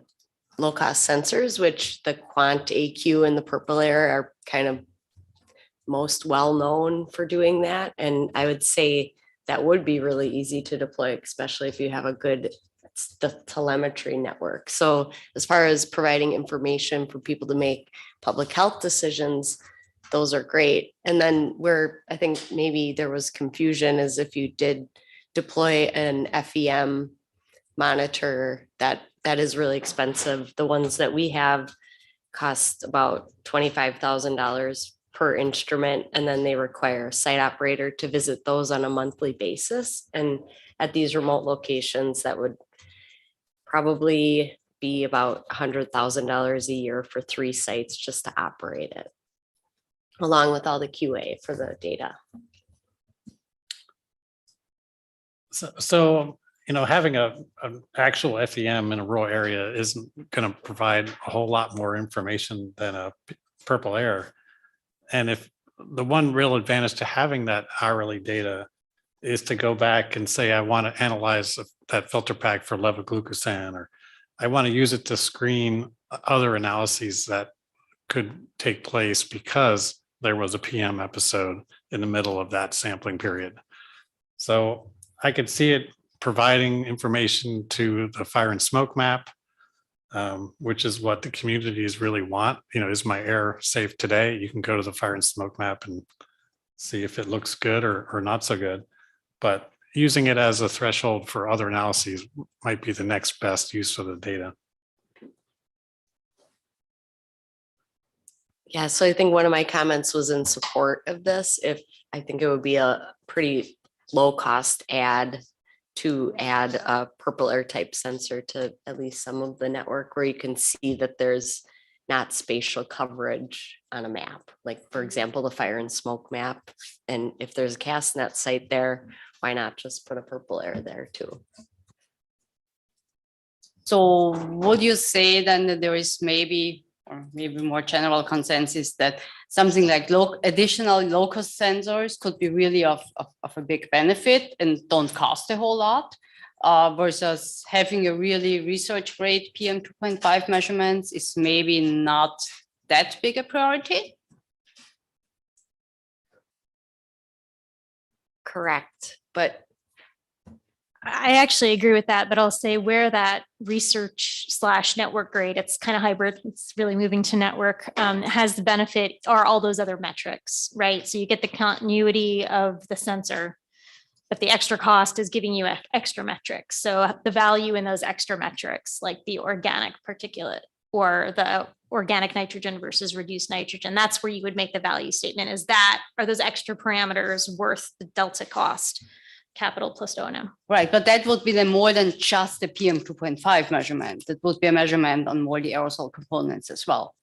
low cost sensors, which the Quant AQ and the Purple Air are kind of most well known for doing that. And I would say that would be really easy to deploy, especially if you have a good the telemetry network. So as far as providing information for people to make public health decisions, those are great. And then where I think maybe there was confusion is if you did deploy an FEM monitor, that is really expensive. The ones that we have cost about $25,000 per instrument, and then they require a site operator to visit those on a monthly basis. And at these remote locations, that would probably be about $100,000 a year for 3 sites just to operate it, along with all the QA for the data. So having an actual FEM in a rural area isn't going to provide a whole lot more information than a Purple Air. And if the one real advantage to having that hourly data is to go back and say, I want to analyze that filter pack for levoglucosan, or I want to use it to screen other analyses that could take place because there was a PM episode in the middle of that sampling period. So I could see it providing information to the fire and smoke map, which is what the communities really want. Is my air safe today? You can go to the fire and smoke map and see if it looks good or not so good. But using it as a threshold for other analyses might be the next best use of the data. Yeah, so I think one of my comments was in support of this. If I think it would be a pretty low cost to add a Purple Air type sensor to at least some of the network where you can see that there's not spatial coverage on a map. Like for example, the fire and smoke map. And if there's a CASTNet site there, why not just put a Purple Air there too? So would you say then that there is maybe more general consensus that something like additional local sensors could be really of a big benefit and don't cost a whole lot, versus having a really research grade PM 2.5 measurements is maybe not that big a priority? Correct, but I actually agree with that, but I'll say where that research / network grade, it's kind of hybrid. It's really moving to network, has the benefit are all those other metrics, right? So you get the continuity of the sensor, but the extra cost is giving you extra metrics. So the value in those extra metrics, like the organic particulate or the organic nitrogen versus reduced nitrogen, that's where you would make the value statement. Are those extra parameters worth the delta cost? Capital plus O&M. Right, but that would be then more than just the PM 2.5 measurement. That would be a measurement on more the aerosol components as well.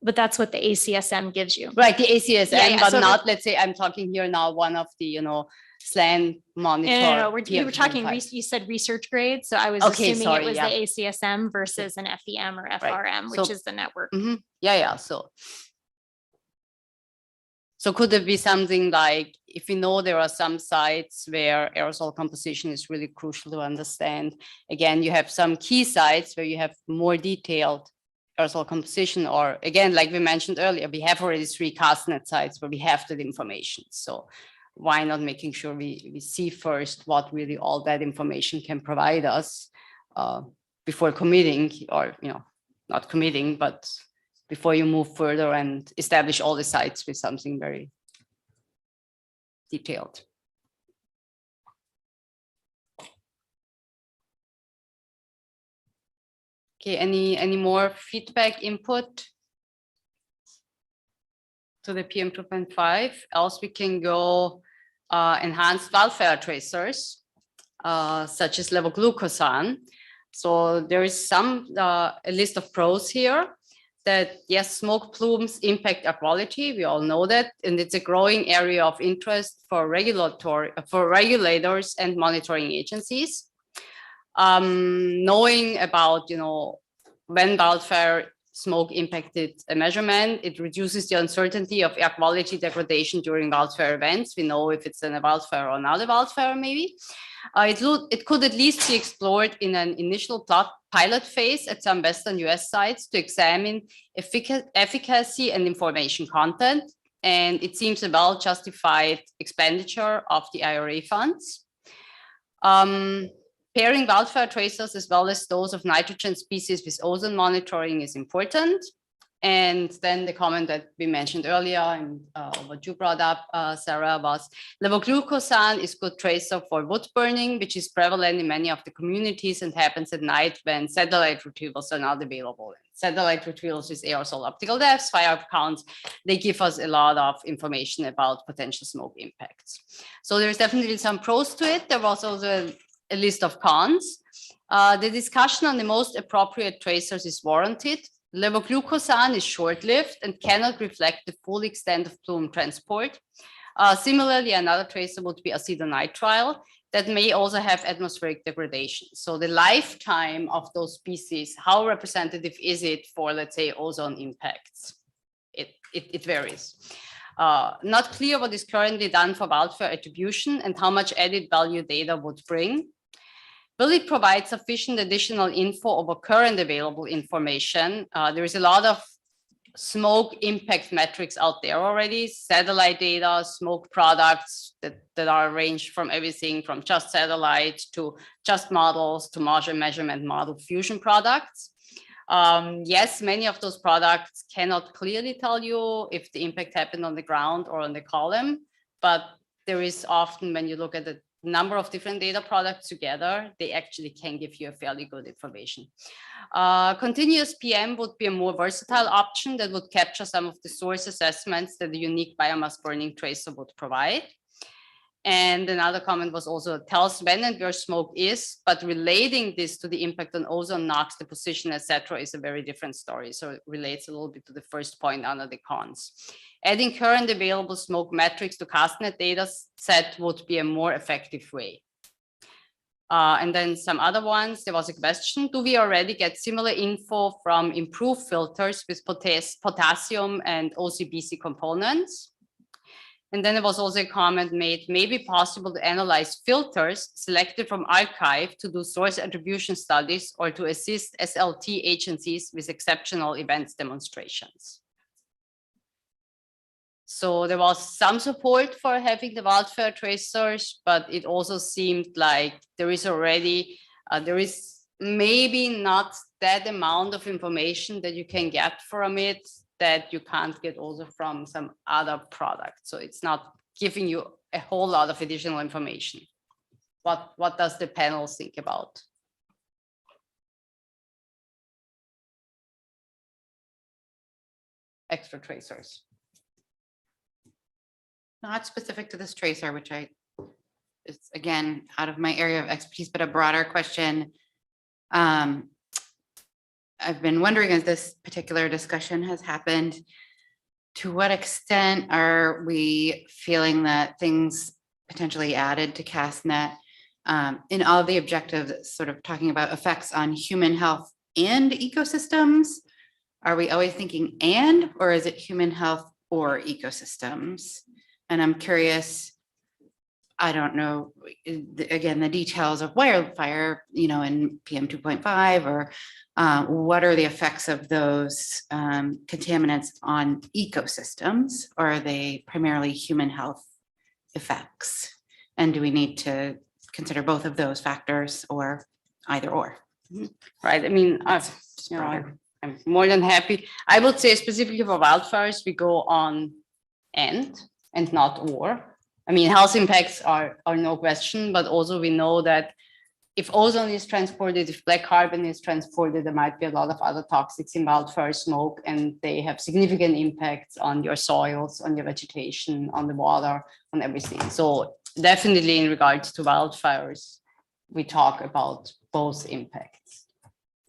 But that's what the ACSM gives you. Right, the ACSM, Yeah, but so not, let's say, I'm talking here now, one of the, SLAN monitor. No, we were talking, you said research grade. So I was assuming it was the ACSM versus an FEM or FRM, which is the network. Yeah. So could there be something like, if we know there are some sites where aerosol composition is really crucial to understand, again, you have some key sites where you have more detailed aerosol composition, or again, like we mentioned earlier, we have already 3 CASTNet sites where we have that information. So why not making sure we see first what really all that information can provide us before committing, or, not committing, but before you move further and establish all the sites with something very detailed. Okay, any more feedback, input to the PM 2.5? Else we can go enhanced wildfire tracers, such as levoglucosan. So there is a list of pros here that yes, smoke plumes impact air quality. We all know that, and it's a growing area of interest for regulators and monitoring agencies. Knowing about, when wildfire smoke impacted a measurement, it reduces the uncertainty of air quality degradation during wildfire events. We know if it's a wildfire or not a wildfire, maybe. It could at least be explored in an initial pilot phase at some Western US sites to examine efficacy and information content. And it seems a well-justified expenditure of the IRA funds. Pairing wildfire tracers as well as those of nitrogen species with ozone monitoring is important. And then the comment that we mentioned earlier and what you brought up, Sarah, was levoglucosan is good tracer for wood burning, which is prevalent in many of the communities and happens at night when satellite retrievals are not available. Satellite retrievals with aerosol optical depths, fire counts, they give us a lot of information about potential smoke impacts. So there's definitely some pros to it. There was also a list of cons. The discussion on the most appropriate tracers is warranted. Levoglucosan is short-lived and cannot reflect the full extent of plume transport. Similarly, another tracer would be acetonitrile that may also have atmospheric degradation. So the lifetime of those species, how representative is it for, let's say, ozone impacts? It varies. Not clear what is currently done for wildfire attribution and how much added value data would bring. Will it provide sufficient additional info over current available information? There is a lot of smoke impact metrics out there already, satellite data, smoke products that are ranged from everything from just satellite to just models to measurement model fusion products. Yes, many of those products cannot clearly tell you if the impact happened on the ground or on the column, but there is often, when you look at the number of different data products together, they actually can give you a fairly good information. Continuous PM would be a more versatile option that would capture some of the source assessments that the unique biomass burning tracer would provide. And another comment was also tells when and where smoke is, but relating this to the impact on ozone, NOx, the position, etc., is a very different story. So it relates a little bit to the first point under the cons. Adding current available smoke metrics to CASTNet data set would be a more effective way. And then some other ones, there was a question, do we already get similar info from improved filters with potassium and OCBC components? And then there was also a comment made, may be possible to analyze filters selected from archive to do source attribution studies or to assist SLT agencies with exceptional events demonstrations. So there was some support for having the wildfire tracers, but it also seemed like there is already, there is maybe not that amount of information that you can get from it that you can't get also from some other product. So it's not giving you a whole lot of additional information. What does the panel think about? Extra tracers. Not specific to this tracer, which is again, out of my area of expertise, but a broader question. I've been wondering, as this particular discussion has happened, to what extent are we feeling that things potentially added to CASTNet in all of the objectives, sort of talking about effects on human health and ecosystems? Are we always thinking and, or is it human health or ecosystems? And I'm curious, I don't know, again, the details of wildfire, in PM 2.5, or what are the effects of those contaminants on ecosystems, or are they primarily human health effects? And do we need to consider both of those factors or either or? Right, I mean, I'm more than happy. I would say specifically for wildfires, we go on and not or. I mean, health impacts are no question, but also we know that if ozone is transported, if black carbon is transported, there might be a lot of other toxics in wildfire smoke, and they have significant impacts on your soils, on your vegetation, on the water, on everything. So definitely in regards to wildfires, we talk about both impacts.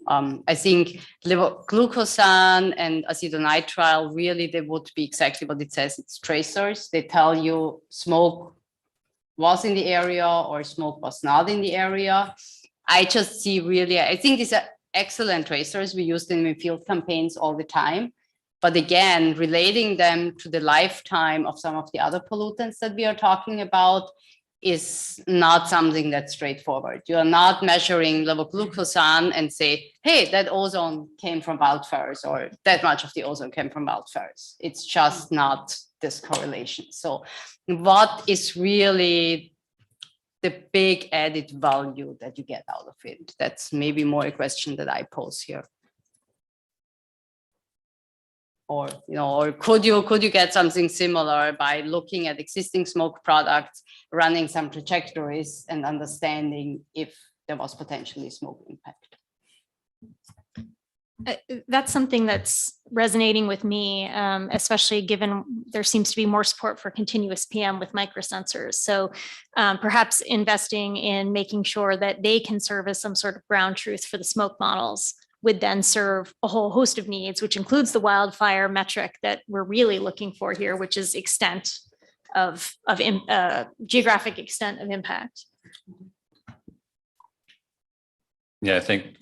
I think glucosan and acetonitrile, really, they would be exactly what it says. It's tracers. They tell you smoke was in the area or smoke was not in the area. I just see really, I think these are excellent tracers. We use them in field campaigns all the time. But again, relating them to the lifetime of some of the other pollutants that we are talking about is not something that's straightforward. You are not measuring levoglucosan and say, hey, that ozone came from wildfires, or that much of the ozone came from wildfires. It's just not this correlation. So what is really the big added value that you get out of it? That's maybe more a question that I pose here. Or, or could you get something similar by looking at existing smoke products, running some trajectories and understanding if there was potentially smoke impact? That's something that's resonating with me, especially given there seems to be more support for continuous PM with microsensors. So perhaps investing in making sure that they can serve as some sort of ground truth for the smoke models would then serve a whole host of needs, which includes the wildfire metric that we're really looking for here, which is extent of geographic extent of impact. Yeah, I think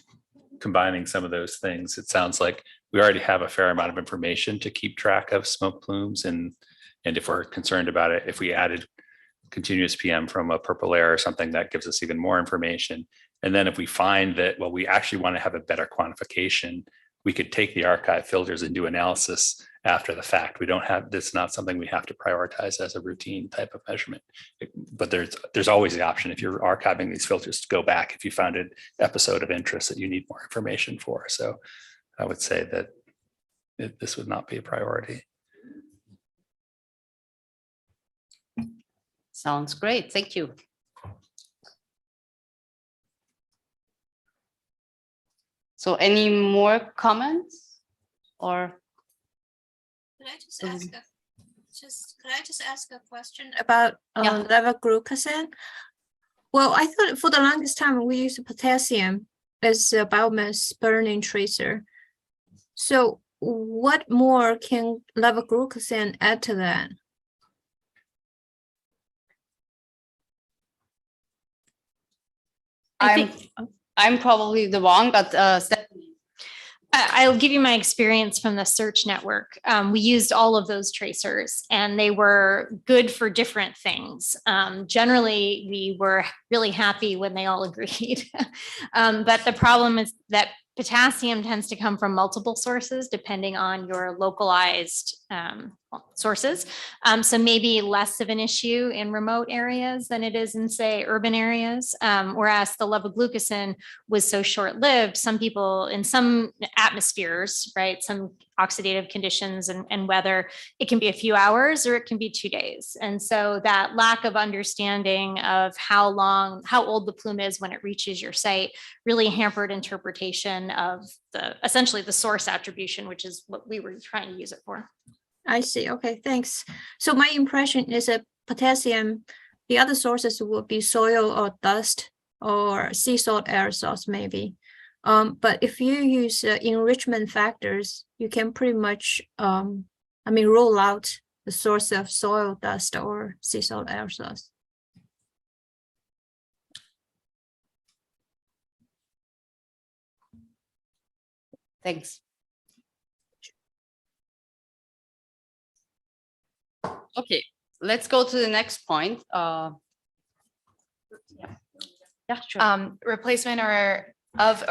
combining some of those things, it sounds like we already have a fair amount of information to keep track of smoke plumes. And if we're concerned about it, if we added continuous PM from a purple air or something, that gives us even more information. And then if we find that, well, we actually want to have a better quantification, we could take the archive filters and do analysis after the fact. We don't have, that's not something we have to prioritize as a routine type of measurement. But there's always the option, if you're archiving these filters, to go back if you found an episode of interest that you need more information for. So I would say that this would not be a priority. Sounds great. Thank you. So any more comments or? Could I just ask a question about levoglucosan? Well, I thought for the longest time we used potassium as a biomass burning tracer. So what more can levoglucosan add to that? I'm probably the wrong, but Stephanie. I'll give you my experience from the search network. We used all of those tracers and they were good for different things. Generally, we were really happy when they all agreed. But the problem is that potassium tends to come from multiple sources depending on your localized sources. So maybe less of an issue in remote areas than it is in, say, urban areas. Whereas the levoglucosan was so short-lived, some people in some atmospheres, right, some oxidative conditions and weather, it can be a few hours or it can be 2 days. And so that lack of understanding of how old the plume is when it reaches your site really hampered interpretation of essentially the source attribution, which is what we were trying to use it for. I see. Okay, thanks. So my impression is that potassium, the other sources would be soil or dust or sea salt aerosols maybe. But if you use enrichment factors, you can pretty much, rule out the source of soil dust or sea salt aerosols. Thanks. Okay, let's go to the next point. Yeah, sure. Replacement or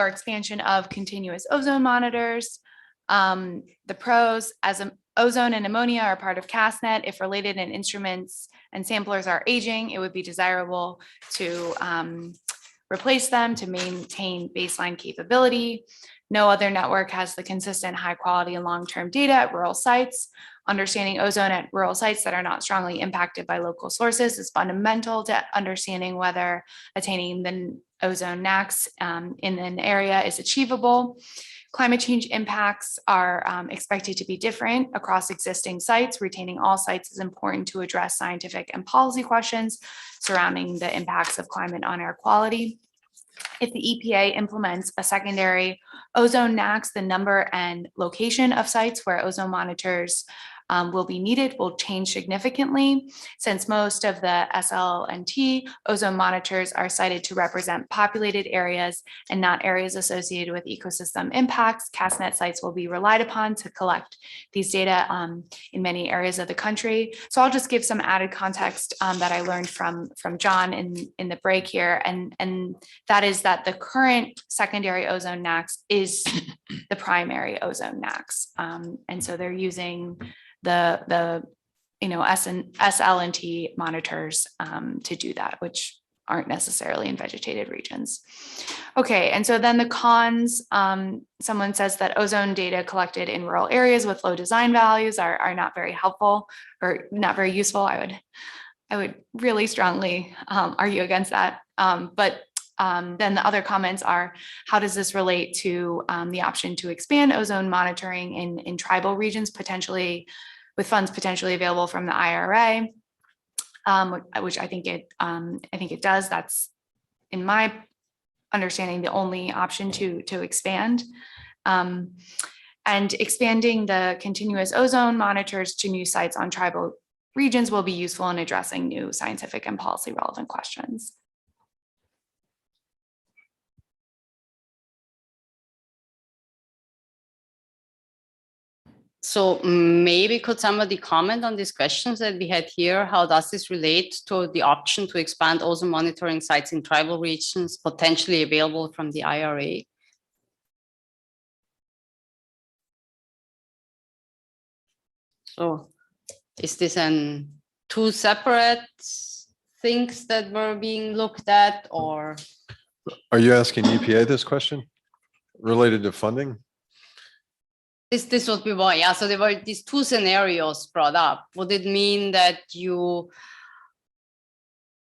expansion of continuous ozone monitors. The pros, as ozone and ammonia are part of CASTNet, if related and instruments and samplers are aging, it would be desirable to replace them to maintain baseline capability. No other network has the consistent high quality and long-term data at rural sites. Understanding ozone at rural sites that are not strongly impacted by local sources is fundamental to understanding whether attaining the ozone NAAQS in an area is achievable. Climate change impacts are expected to be different across existing sites. Retaining all sites is important to address scientific and policy questions surrounding the impacts of climate on air quality. If the EPA implements a secondary ozone NACs, the number and location of sites where ozone monitors will be needed will change significantly. Since most of the SL&T ozone monitors are cited to represent populated areas and not areas associated with ecosystem impacts, CASTNet sites will be relied upon to collect these data in many areas of the country. So I'll just give some added context that I learned from John in the break here, and that is that the current secondary ozone NACs is the primary ozone NACs, and so they're using the SL&T monitors to do that, which aren't necessarily in vegetated regions. Okay, and so then the cons, someone says that ozone data collected in rural areas with low design values are not very helpful or not very useful. I would really strongly argue against that. But then the other comments are, how does this relate to the option to expand ozone monitoring in tribal regions, potentially with funds potentially available from the IRA, which I think it does. That's, in my understanding, the only option to expand. And expanding the continuous ozone monitors to new sites on tribal regions will be useful in addressing new scientific and policy relevant questions. So maybe could somebody comment on these questions that we had here? How does this relate to the option to expand ozone monitoring sites in tribal regions potentially available from the IRA? So is this two separate things that were being looked at, or? Are you asking EPA this question related to funding? This would be one, yeah. So there were these two scenarios brought up. Would it mean that you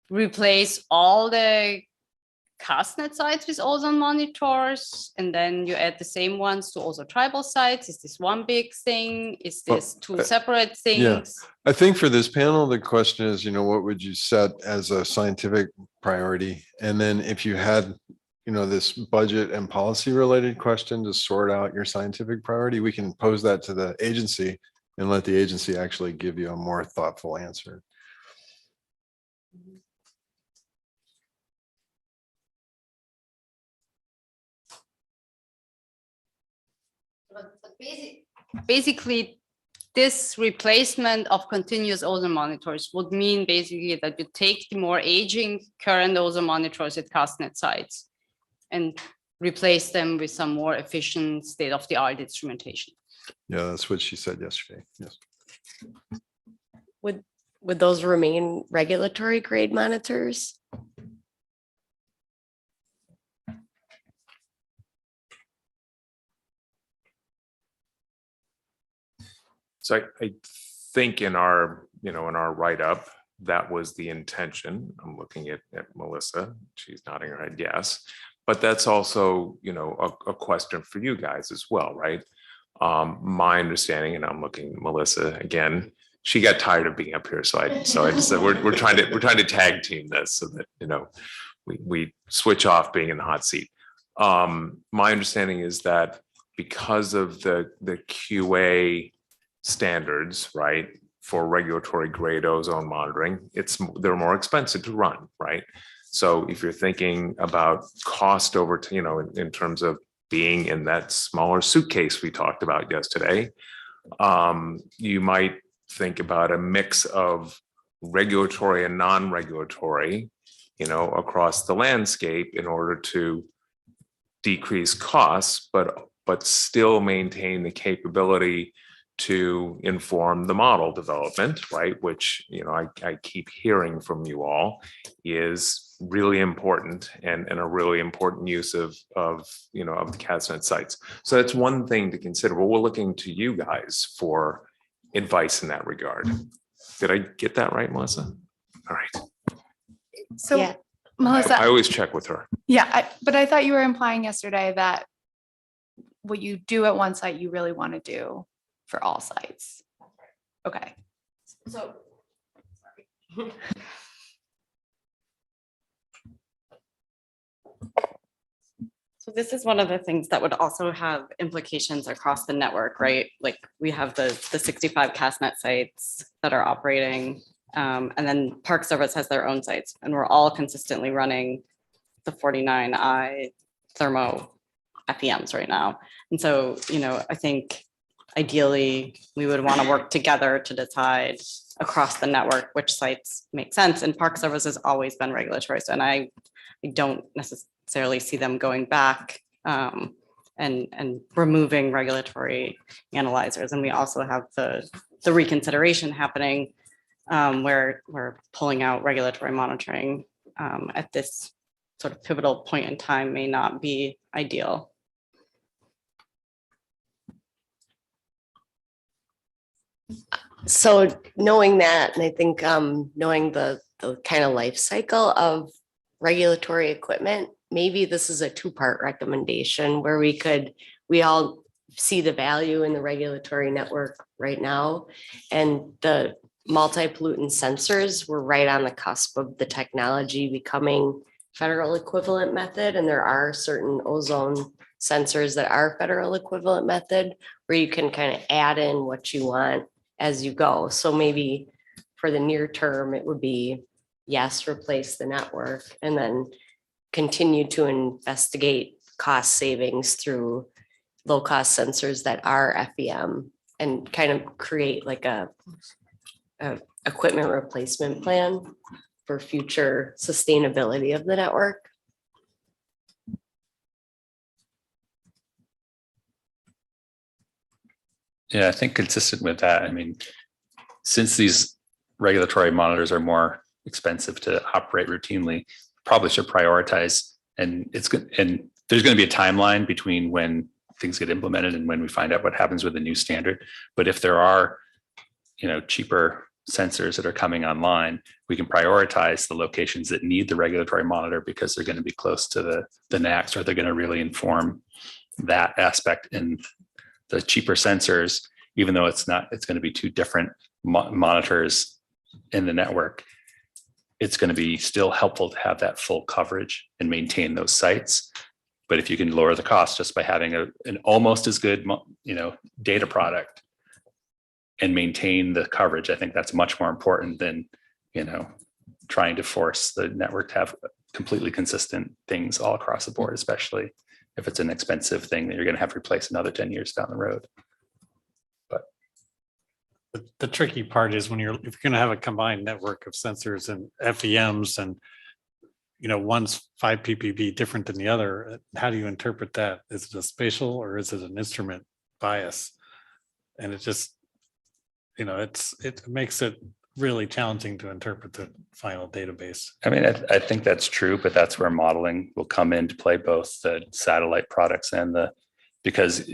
replace all the CASTNet sites with ozone monitors, and then you add the same ones to also tribal sites? Is this one big thing? Is this two separate things? Yeah, I think for this panel, the question is, what would you set as a scientific priority? And then if you had this budget and policy related question to sort out your scientific priority, we can pose that to the agency and let the agency actually give you a more thoughtful answer. Basically, this replacement of continuous ozone monitors would mean basically that you take the more aging current ozone monitors at CASTNet sites and replace them with some more efficient state-of-the-art instrumentation. Yeah, that's what she said yesterday. Yes. Would those remain regulatory grade monitors? So I think in our, in our write-up, that was the intention. I'm looking at Melissa. She's nodding her head yes. But that's also, a question for you guys as well, right? My understanding, and I'm looking at Melissa again, she got tired of being up here. So I just said, we're trying to tag team this so that, we switch off being in the hot seat. My understanding is that because of the QA standards, right, for regulatory grade ozone monitoring, they're more expensive to run, right? So if you're thinking about cost over, in terms of being in that smaller suitcase we talked about yesterday, you might think about a mix of regulatory and non-regulatory, across the landscape in order to decrease costs, but still maintain the capability to inform the model development, right? Which, I keep hearing from you all is really important and a really important use of the CASTNet sites. So that's one thing to consider. But we're looking to you guys for advice in that regard. Did I get that right, Melissa? All right. So Yeah. Melissa, I always check with her. yeah, but I thought you were implying yesterday that what you do at one site, you really want to do for all sites. Okay. So, So this is one of the things that would also have implications across the network, right? Like we have the 65 CASTNet sites that are operating. And then Park Service has their own sites, and we're all consistently running the 49i thermo FEMs right now. And so, I think ideally we would want to work together to decide across the network which sites make sense. And Park Service has always been regulatory. So, and I don't necessarily see them going back and removing regulatory analyzers. And we also have the reconsideration happening where we're pulling out regulatory monitoring at this sort of pivotal point in time may not be ideal. So knowing that, and I think knowing the kind of life cycle of regulatory equipment, maybe this is a two-part recommendation where we all see the value in the regulatory network right now, and the multi-pollutant sensors, we're right on the cusp of the technology becoming federal equivalent method, and there are certain ozone sensors that are federal equivalent method where you can kind of add in what you want as you go. So maybe for the near term, it would be, yes, replace the network and then continue to investigate cost savings through low cost sensors that are FEM and kind of create like a equipment replacement plan for future sustainability of the network. Yeah, I think consistent with that. I mean, since these regulatory monitors are more expensive to operate routinely, probably should prioritize. And it's good. And there's going to be a timeline between when things get implemented and when we find out what happens with the new standard. But if there are, cheaper sensors that are coming online, we can prioritize the locations that need the regulatory monitor because they're going to be close to the NACs, or they're going to really inform that aspect. And the cheaper sensors, even though it's going to be two different monitors in the network, it's going to be still helpful to have that full coverage and maintain those sites. But if you can lower the cost just by having an almost as good, data product and maintain the coverage, I think that's much more important than, trying to force the network to have completely consistent things all across the board, especially if it's an expensive thing that you're going to have to replace another 10 years down the road. But the tricky part is if you're going to have a combined network of sensors and FEMs and, one's 5 ppb different than the other, how do you interpret that? Is it a spatial or is it an instrument bias? And it just, it makes it really challenging to interpret the final database. I mean, I think that's true, but that's where modeling will come into play, both the satellite products and because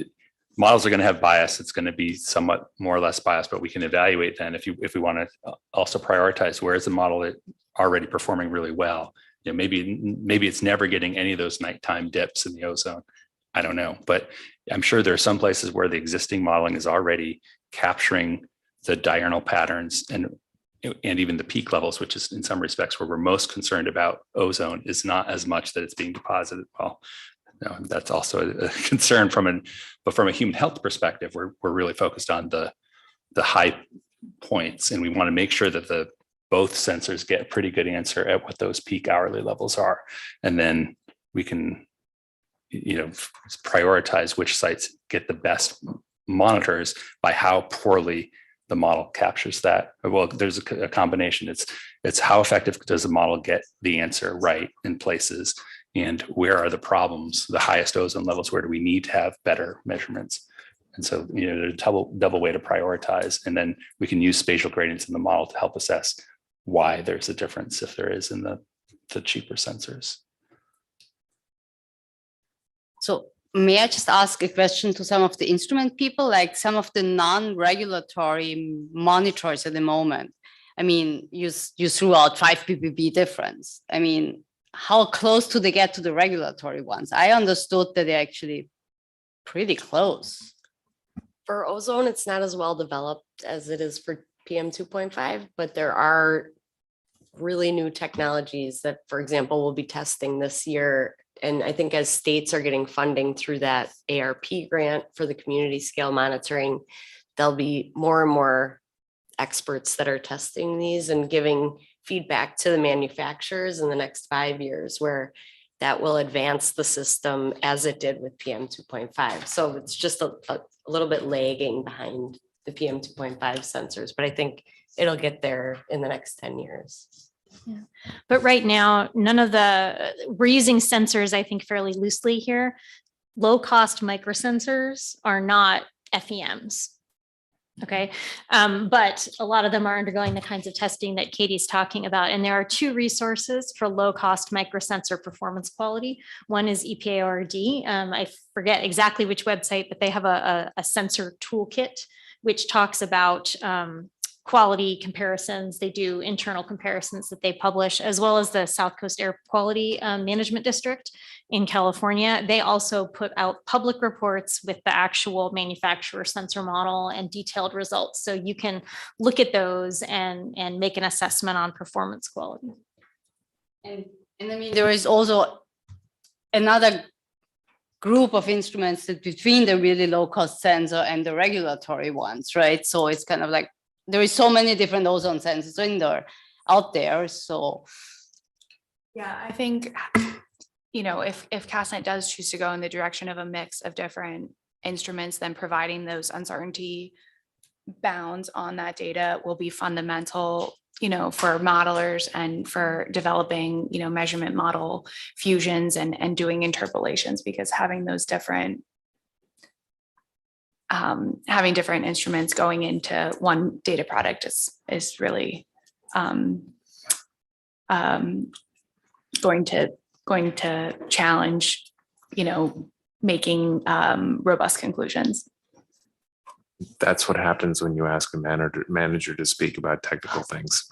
models are going to have bias. It's going to be somewhat more or less biased, but we can evaluate then if we want to also prioritize where is the model already performing really well. Maybe it's never getting any of those nighttime dips in the ozone. I don't know, but I'm sure there are some places where the existing modeling is already capturing the diurnal patterns and even the peak levels, which is in some respects where we're most concerned about ozone, is not as much that it's being deposited. Well, no, that's also a concern but from a human health perspective, we're really focused on the high points, and we want to make sure that both sensors get a pretty good answer at what those peak hourly levels are. And then we can, prioritize which sites get the best monitors by how poorly the model captures that. Well, there's a combination. It's how effective does the model get the answer right in places, and where are the problems, the highest ozone levels, where do we need to have better measurements? And so, there's a double way to prioritize, and then we can use spatial gradients in the model to help assess why there's a difference, if there is, in the cheaper sensors. So may I just ask a question to some of the instrument people, like some of the non-regulatory monitors at the moment? I mean, you threw out 5 ppb difference. I mean, how close do they get to the regulatory ones? I understood that they're actually pretty close. For ozone, it's not as well developed as it is for PM 2.5, but there are really new technologies that, for example, we'll be testing this year and I think as states are getting funding through that ARP grant for the community scale monitoring, there'll be more and more experts that are testing these and giving feedback to the manufacturers in the next 5 years, where that will advance the system as it did with PM 2.5. So it's just a little bit lagging behind the PM 2.5 sensors, but I think it'll get there in the next 10 years. Yeah. But right now, we're using sensors, I think, fairly loosely here. Low cost microsensors are not FEMs. Okay. But a lot of them are undergoing the kinds of testing that Katie's talking about. And there are two resources for low cost microsensor performance quality. One is EPA-RD. I forget exactly which website, but they have a sensor toolkit, which talks about quality comparisons. They do internal comparisons that they publish, as well as the South Coast Air Quality Management District in California. They also put out public reports with the actual manufacturer sensor model and detailed results. So you can look at those and make an assessment on performance quality. And I mean, there is also another group of instruments that between the really low cost sensor and the regulatory ones, right? So it's kind of like, there is so many different ozone sensors out there. So Yeah, I think, if CASTNet does choose to go in the direction of a mix of different instruments, then providing those uncertainty bounds on that data will be fundamental, for modelers and for developing, measurement model fusions and doing interpolations, because having those different instruments going into one data product is really going to challenge, making robust conclusions. That's what happens when you ask a manager to speak about technical things.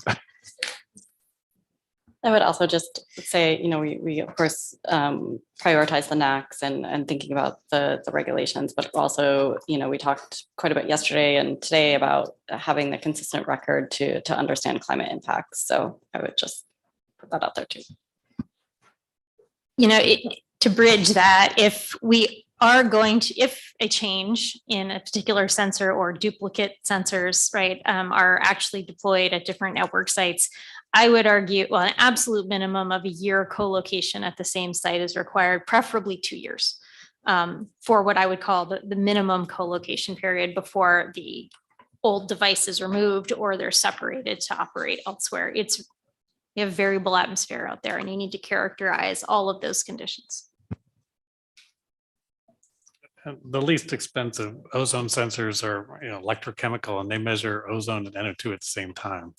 I would also just say, we of course prioritize the NACs and thinking about the regulations, but also, we talked quite a bit yesterday and today about having the consistent record to understand climate impacts. So I would just put that out there too. To bridge that, if a change in a particular sensor or duplicate sensors, right, are actually deployed at different network sites, I would argue, an absolute minimum of a year co-location at the same site is required, preferably 2 years, for what I would call the minimum co-location period before the old device is removed or they're separated to operate elsewhere. You have variable atmosphere out there and you need to characterize all of those conditions. The least expensive ozone sensors are electrochemical, and they measure ozone and NO2 at the same time.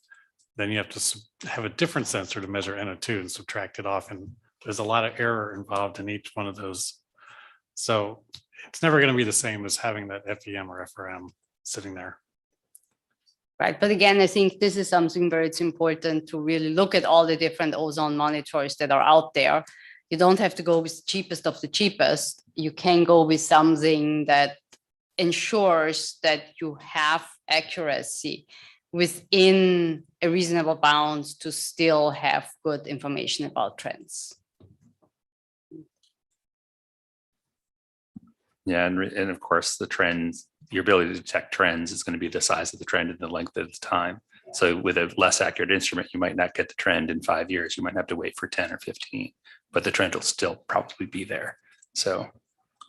Then you have to have a different sensor to measure NO2 and subtract it off. And there's a lot of error involved in each one of those. So it's never going to be the same as having that FEM or FRM sitting there. right. But again, I think this is something where it's important to really look at all the different ozone monitors that are out there. You don't have to go with the cheapest of the cheapest. You can go with something that ensures that you have accuracy within a reasonable bounds to still have good information about trends. Yeah, and of course, the trends, your ability to detect trends is going to be the size of the trend and the length of the time. So with a less accurate instrument, you might not get the trend in 5 years. You might have to wait for 10 or 15, but the trend will still probably be there. So,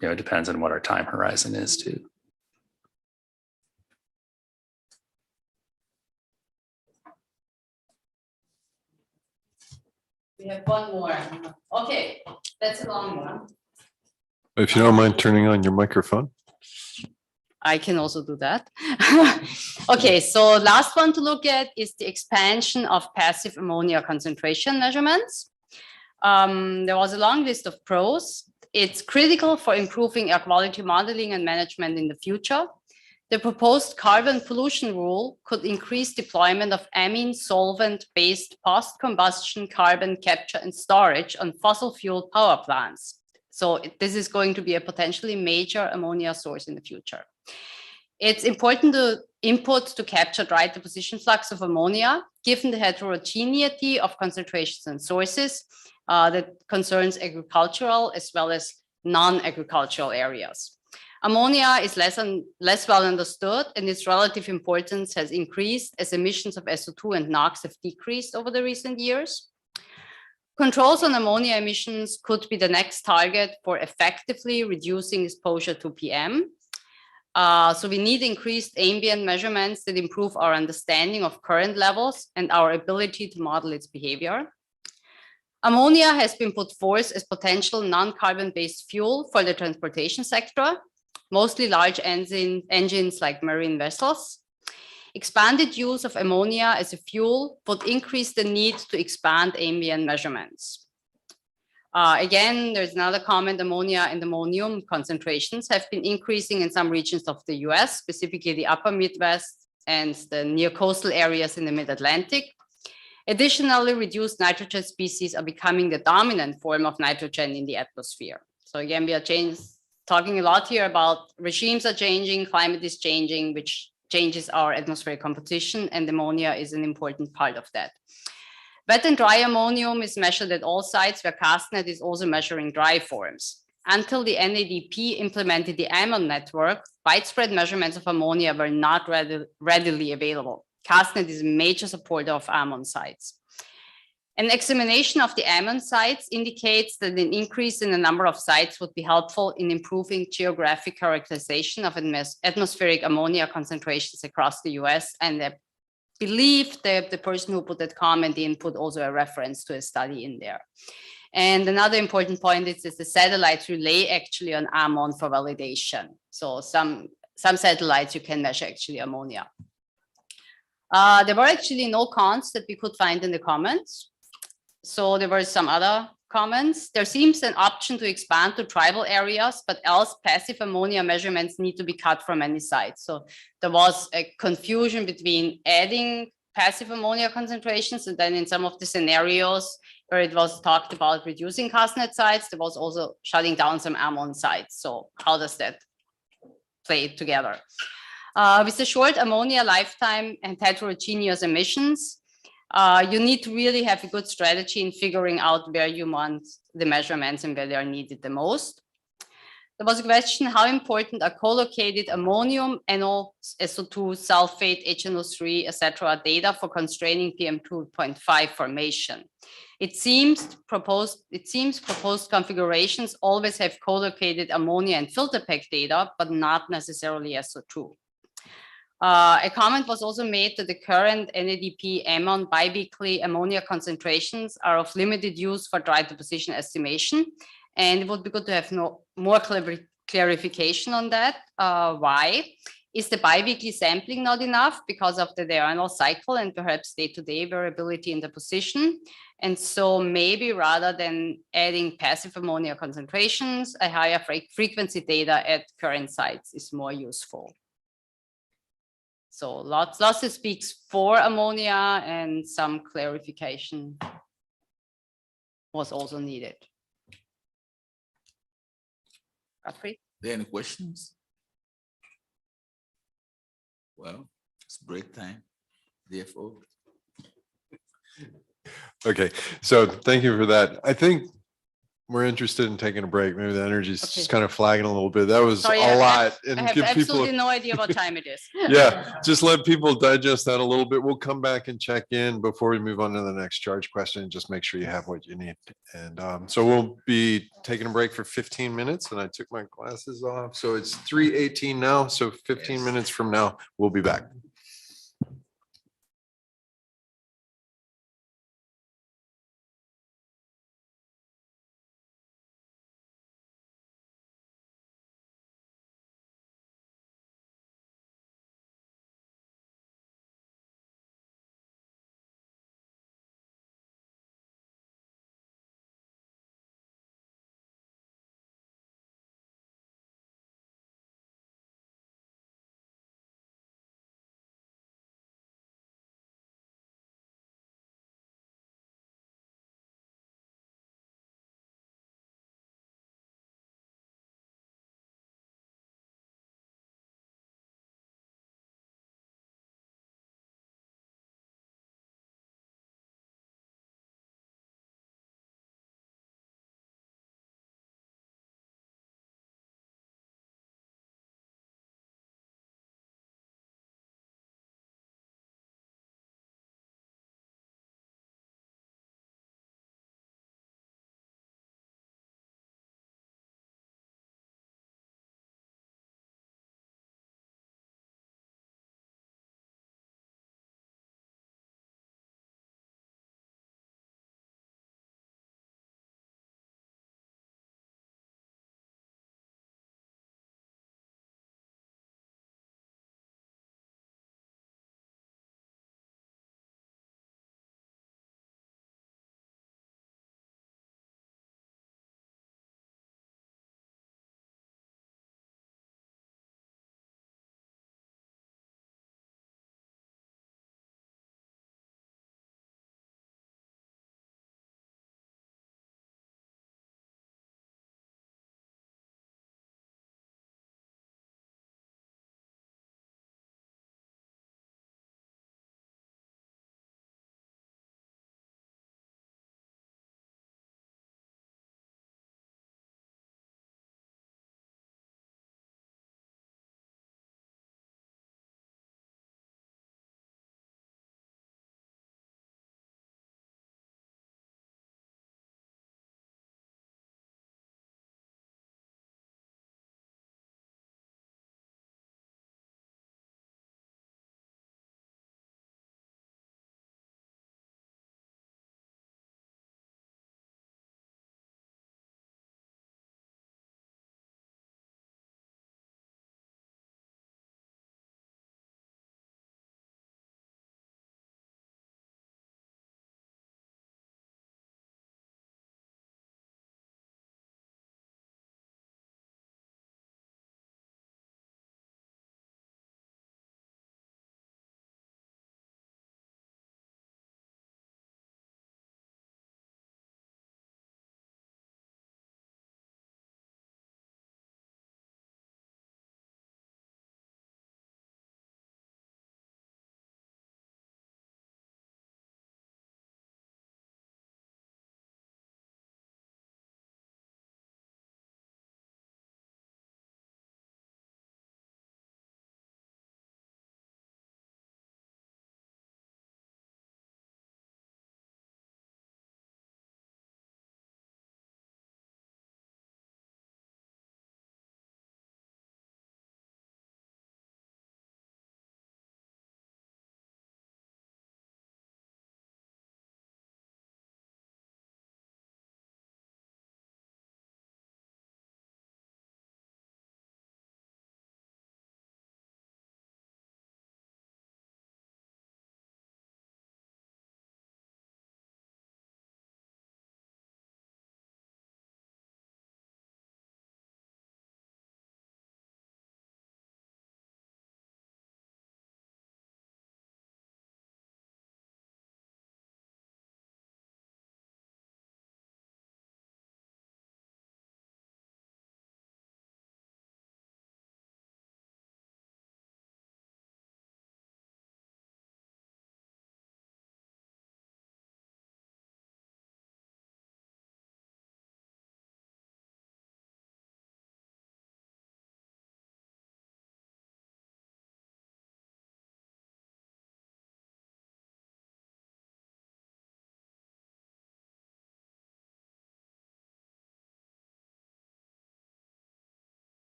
it depends on what our time horizon is too. We have one more. Okay, that's a long one. If you don't mind turning on your microphone. I can also do that. Okay, so last one to look at is the expansion of passive ammonia concentration measurements. There was a long list of pros. It's critical for improving air quality modeling and management in the future. The proposed carbon pollution rule could increase deployment of amine solvent-based post-combustion carbon capture and storage on fossil fuel power plants. So this is going to be a potentially major ammonia source in the future. It's important to input to capture dry deposition flux of ammonia, given the heterogeneity of concentrations and sources, that concerns agricultural as well as non-agricultural areas. Ammonia is less well understood, and its relative importance has increased as emissions of SO2 and NOx have decreased over the recent years. Controls on ammonia emissions could be the next target for effectively reducing exposure to PM. So we need increased ambient measurements that improve our understanding of current levels and our ability to model its behavior. Ammonia has been put forth as potential non-carbon-based fuel for the transportation sector, mostly large engines like marine vessels. Expanded use of ammonia as a fuel would increase the need to expand ambient measurements. Again, there's another comment: ammonia and ammonium concentrations have been increasing in some regions of the US, specifically the upper Midwest and the near coastal areas in the mid-Atlantic. Additionally, reduced nitrogen species are becoming the dominant form of nitrogen in the atmosphere. So again, we are talking a lot here about regimes are changing, climate is changing, which changes our atmospheric composition, and ammonia is an important part of that. Wet and dry ammonium is measured at all sites, where CASTNet is also measuring dry forms. Until the NADP implemented the Ammon network, widespread measurements of ammonia were not readily available. CASTNet is a major supporter of Ammon sites. An examination of the Ammon sites indicates that an increase in the number of sites would be helpful in improving geographic characterization of atmospheric ammonia concentrations across the US. And I believe that the person who put that comment in put also a reference to a study in there. And another important point is that the satellites rely actually on Ammon for validation. So some satellites you can measure actually ammonia. There were actually no cons that we could find in the comments. So there were some other comments. There seems an option to expand to tribal areas, but else passive ammonia measurements need to be cut from any sites. So there was a confusion between adding passive ammonia concentrations, and then in some of the scenarios where it was talked about reducing CASTNet sites, there was also shutting down some Ammon sites. So how does that play together? With the short ammonia lifetime and heterogeneous emissions, you need to really have a good strategy in figuring out where you want the measurements and where they are needed the most. There was a question: how important are co-located ammonium, NO, SO2, sulfate, HNO3, etc. data for constraining PM2.5 formation? It seems proposed configurations always have co-located ammonia and filter pack data, but not necessarily SO2. A comment was also made that the current NADP Ammon biweekly ammonia concentrations are of limited use for dry deposition estimation, and it would be good to have more clarification on that. Why? Is the biweekly sampling not enough because of the diurnal cycle and perhaps day-to-day variability in the position? And so maybe rather than adding passive ammonia concentrations, a higher frequency data at current sites is more useful. So lots that speaks for ammonia, and some clarification was also needed. Godfrey? Are there any questions? Well, it's break time, therefore. Okay, so thank you for that. I think we're interested in taking a break. Maybe the energy's just kind of flagging a little bit. That was Sorry, a lot. I have absolutely no idea what time it is. Yeah, just let people digest that a little bit. We'll come back and check in before we move on to the next charge question. Just make sure you have what you need. And so we'll be taking a break for 15 minutes, and I took my glasses off. So it's 3:18 now. So 15 minutes from now, we'll be back.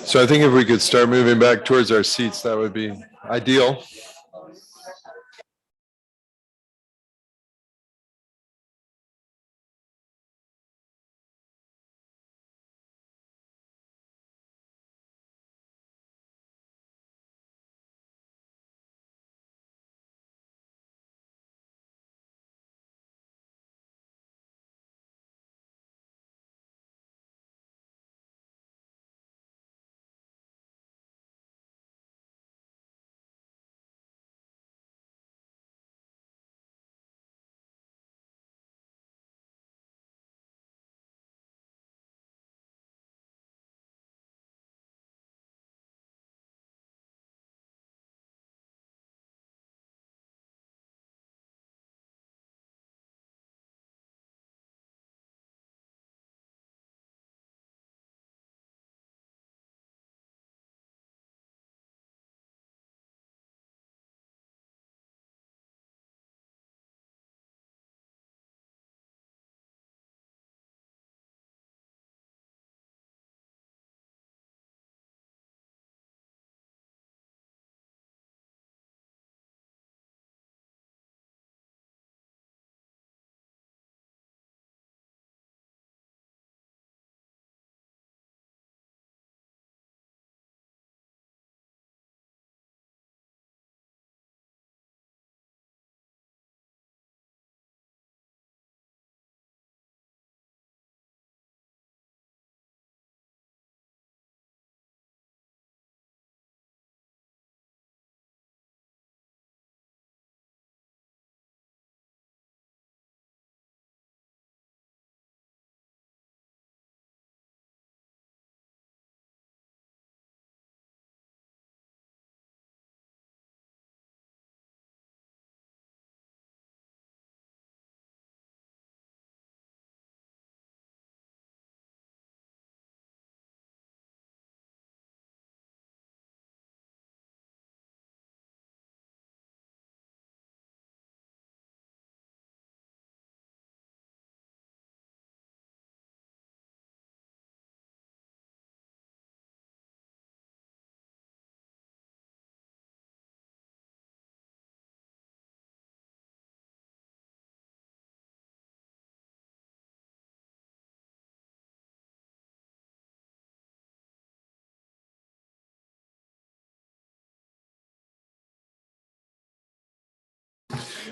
So I think if we could start moving back towards our seats, that would be ideal.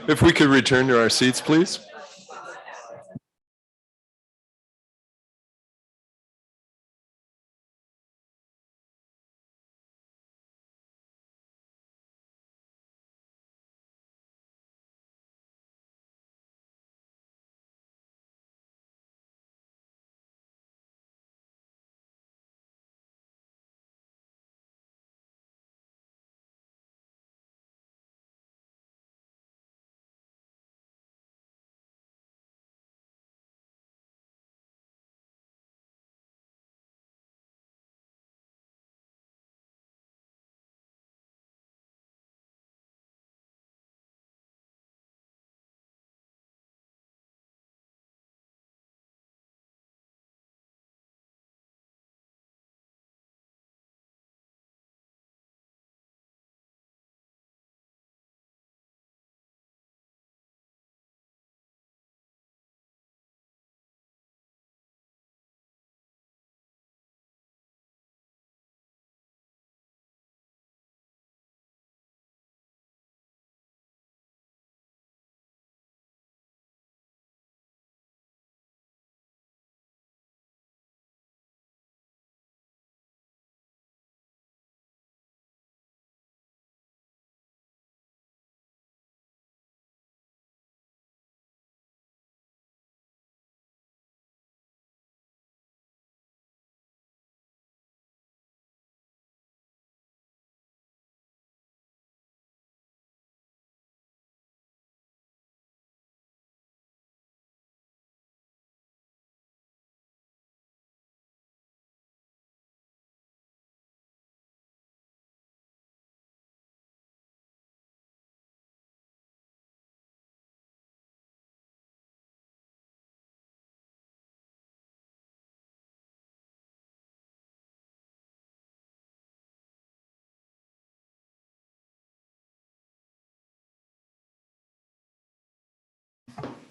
If we could return to our seats, please.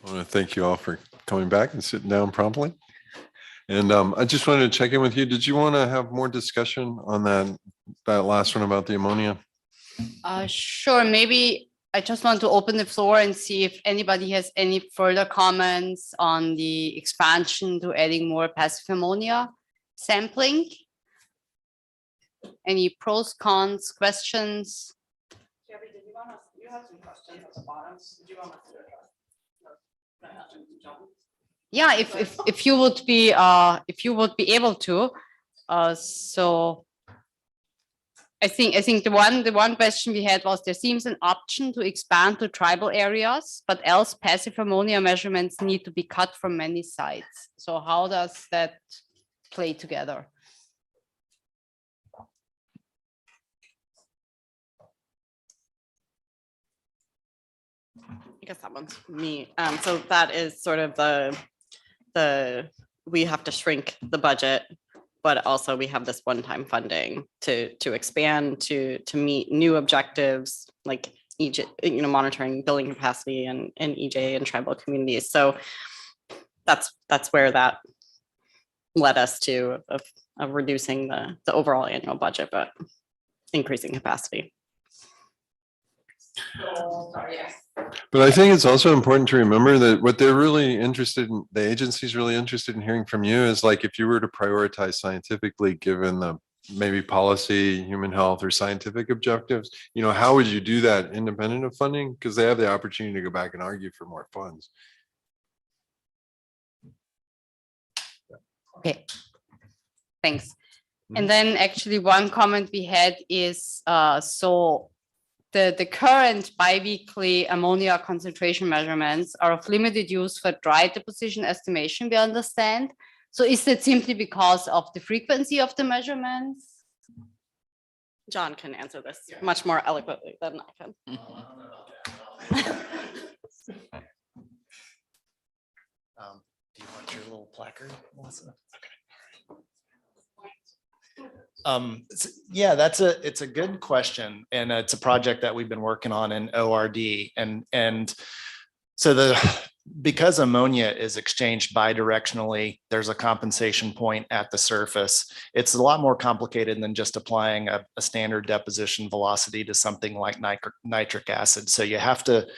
I want to thank you all for coming back and sitting down promptly. And I just wanted to check in with you. Did you want to have more discussion on that last one about the ammonia? Sure, maybe I just want to open the floor and see if anybody has any further comments on the expansion to adding more passive ammonia sampling. Any pros, cons, questions? You have some questions at the bottom. Did you want to yeah, if you would be able to, so I think the one question we had was there seems an option to expand to tribal areas, but else passive ammonia measurements need to be cut from many sites. So how does that play together? I guess that one's me. So that is sort of we have to shrink the budget, but also we have this one-time funding to expand, to meet new objectives like EJ, monitoring building capacity and EJ and tribal communities. So that's where that led us to of reducing the overall annual budget, but increasing capacity. But I think it's also important to remember that what they're really interested in, the agency's really interested in hearing from you is like, if you were to prioritize scientifically, given the maybe policy, human health, or scientific objectives, how would you do that independent of funding? Because they have the opportunity to go back and argue for more funds. Okay, thanks. And then actually one comment we had is, so the current biweekly ammonia concentration measurements are of limited use for dry deposition estimation, we understand. So is that simply because of the frequency of the measurements? John can answer this much more eloquently than I can. Do you want your little placard, Melissa? Yeah, it's a good question, and it's a project that we've been working on in ORD, and so because ammonia is exchanged bidirectionally, there's a compensation point at the surface. It's a lot more complicated than just applying a standard deposition velocity to something like nitric acid. So you have to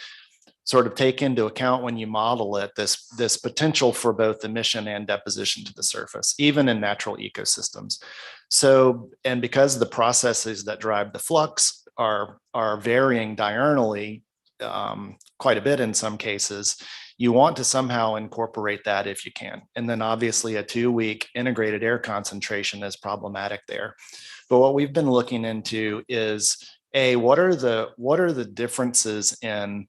sort of take into account when you model it, this potential for both emission and deposition to the surface, even in natural ecosystems. So, and because the processes that drive the flux are varying diurnally quite a bit in some cases, you want to somehow incorporate that if you can. And then obviously a 2-week integrated air concentration is problematic there. But what we've been looking into is, what are the differences in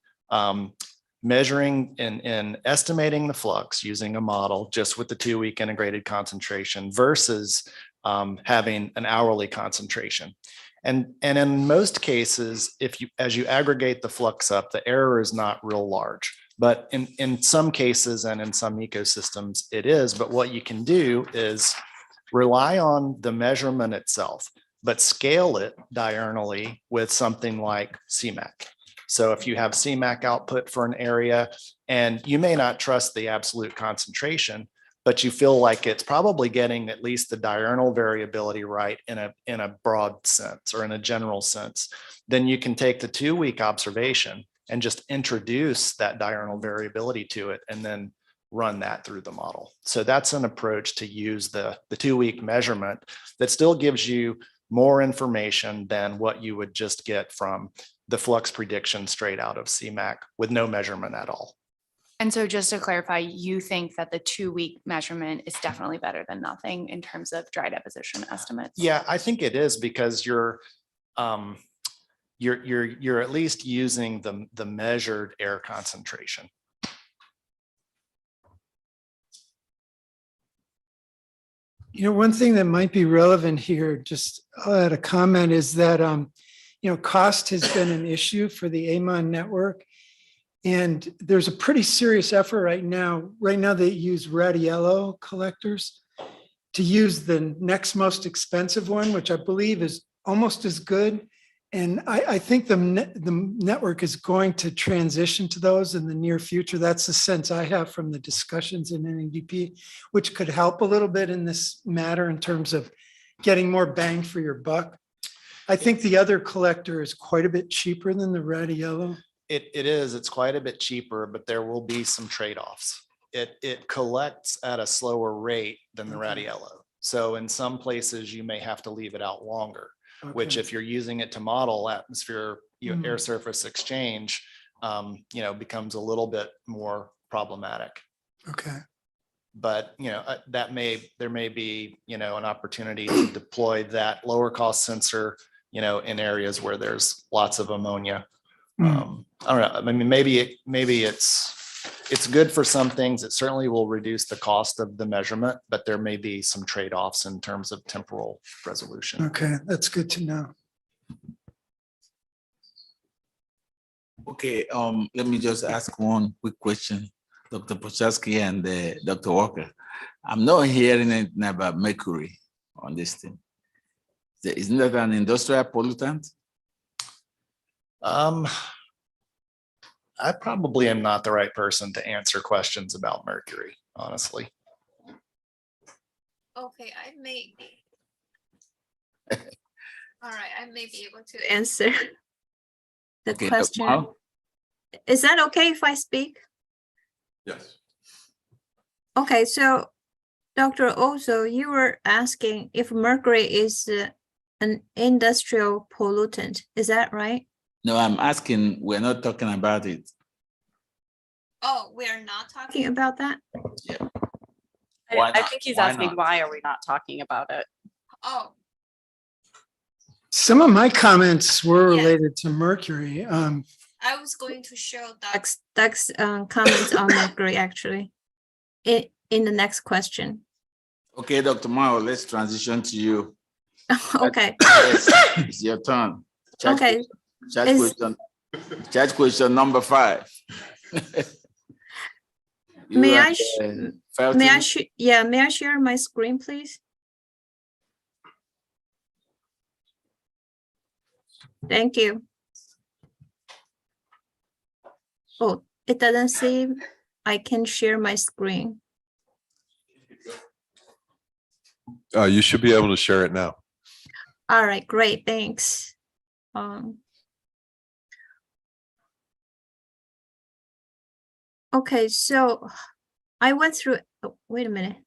measuring and estimating the flux using a model just with the 2-week integrated concentration versus having an hourly concentration. And in most cases, as you aggregate the flux up, the error is not real large. But in some cases and in some ecosystems, it is. But what you can do is rely on the measurement itself, but scale it diurnally with something like CMAC. So if you have CMAC output for an area, and you may not trust the absolute concentration, but you feel like it's probably getting at least the diurnal variability right in a broad sense or in a general sense, then you can take the 2-week observation and just introduce that diurnal variability to it and then run that through the model. So that's an approach to use the 2-week measurement that still gives you more information than what you would just get from the flux prediction straight out of CMAC with no measurement at all. And so just to clarify, you think that the 2-week measurement is definitely better than nothing in terms of dry deposition estimates? Yeah, I think it is, because you're at least using the measured air concentration. One thing that might be relevant here, just I'll add a comment, is that cost has been an issue for the AMON network. And there's a pretty serious effort right now. Right now they use Radiello collectors to use the next most expensive one, which I believe is almost as good And I think the network is going to transition to those in the near future. That's the sense I have from the discussions in NEDP, which could help a little bit in this matter in terms of getting more bang for your buck. I think the other collector is quite a bit cheaper than the red yellow. It is, it's quite a bit cheaper, but there will be some trade-offs. It collects at a slower rate than the radiello. So in some places you may have to leave it out longer, which Okay. if you're using it to model atmosphere, air surface exchange, becomes a little bit more problematic. Okay. But, there may be, an opportunity to deploy that lower cost sensor, in areas where there's lots of ammonia. I don't know. I mean, maybe it's good for some things. It certainly will reduce the cost of the measurement, but there may be some trade-offs in terms of temporal resolution. Okay, that's good to know. Okay, let me just ask one quick question, Dr. Pochaski and Dr. Walker. I'm not hearing anything about mercury on this thing. Isn't that an industrial pollutant? I probably am not the right person to answer questions about mercury, honestly. Okay, I may. All right, I may be able to answer the Okay, question. Mao? Is that okay if I speak? Yes. Okay, so Dr. Ozo, you were asking if mercury is an industrial pollutant. Is that right? No, I'm asking, we're not talking about it. Oh, we are not talking about that? Yeah. I think he's asking, why are we not talking about it? Oh, Some of my comments were related to mercury. I was going to show Doug's comments on mercury actually in the next question. Okay, Dr. Mao, let's transition to you. Okay. Yes, it's your turn. Okay. Chat question number 5. May I share my screen, please? Thank you. Oh, it doesn't seem I can share my screen. You should be able to share it now. All right, great, thanks. Okay, so I went through, oh, wait a minute.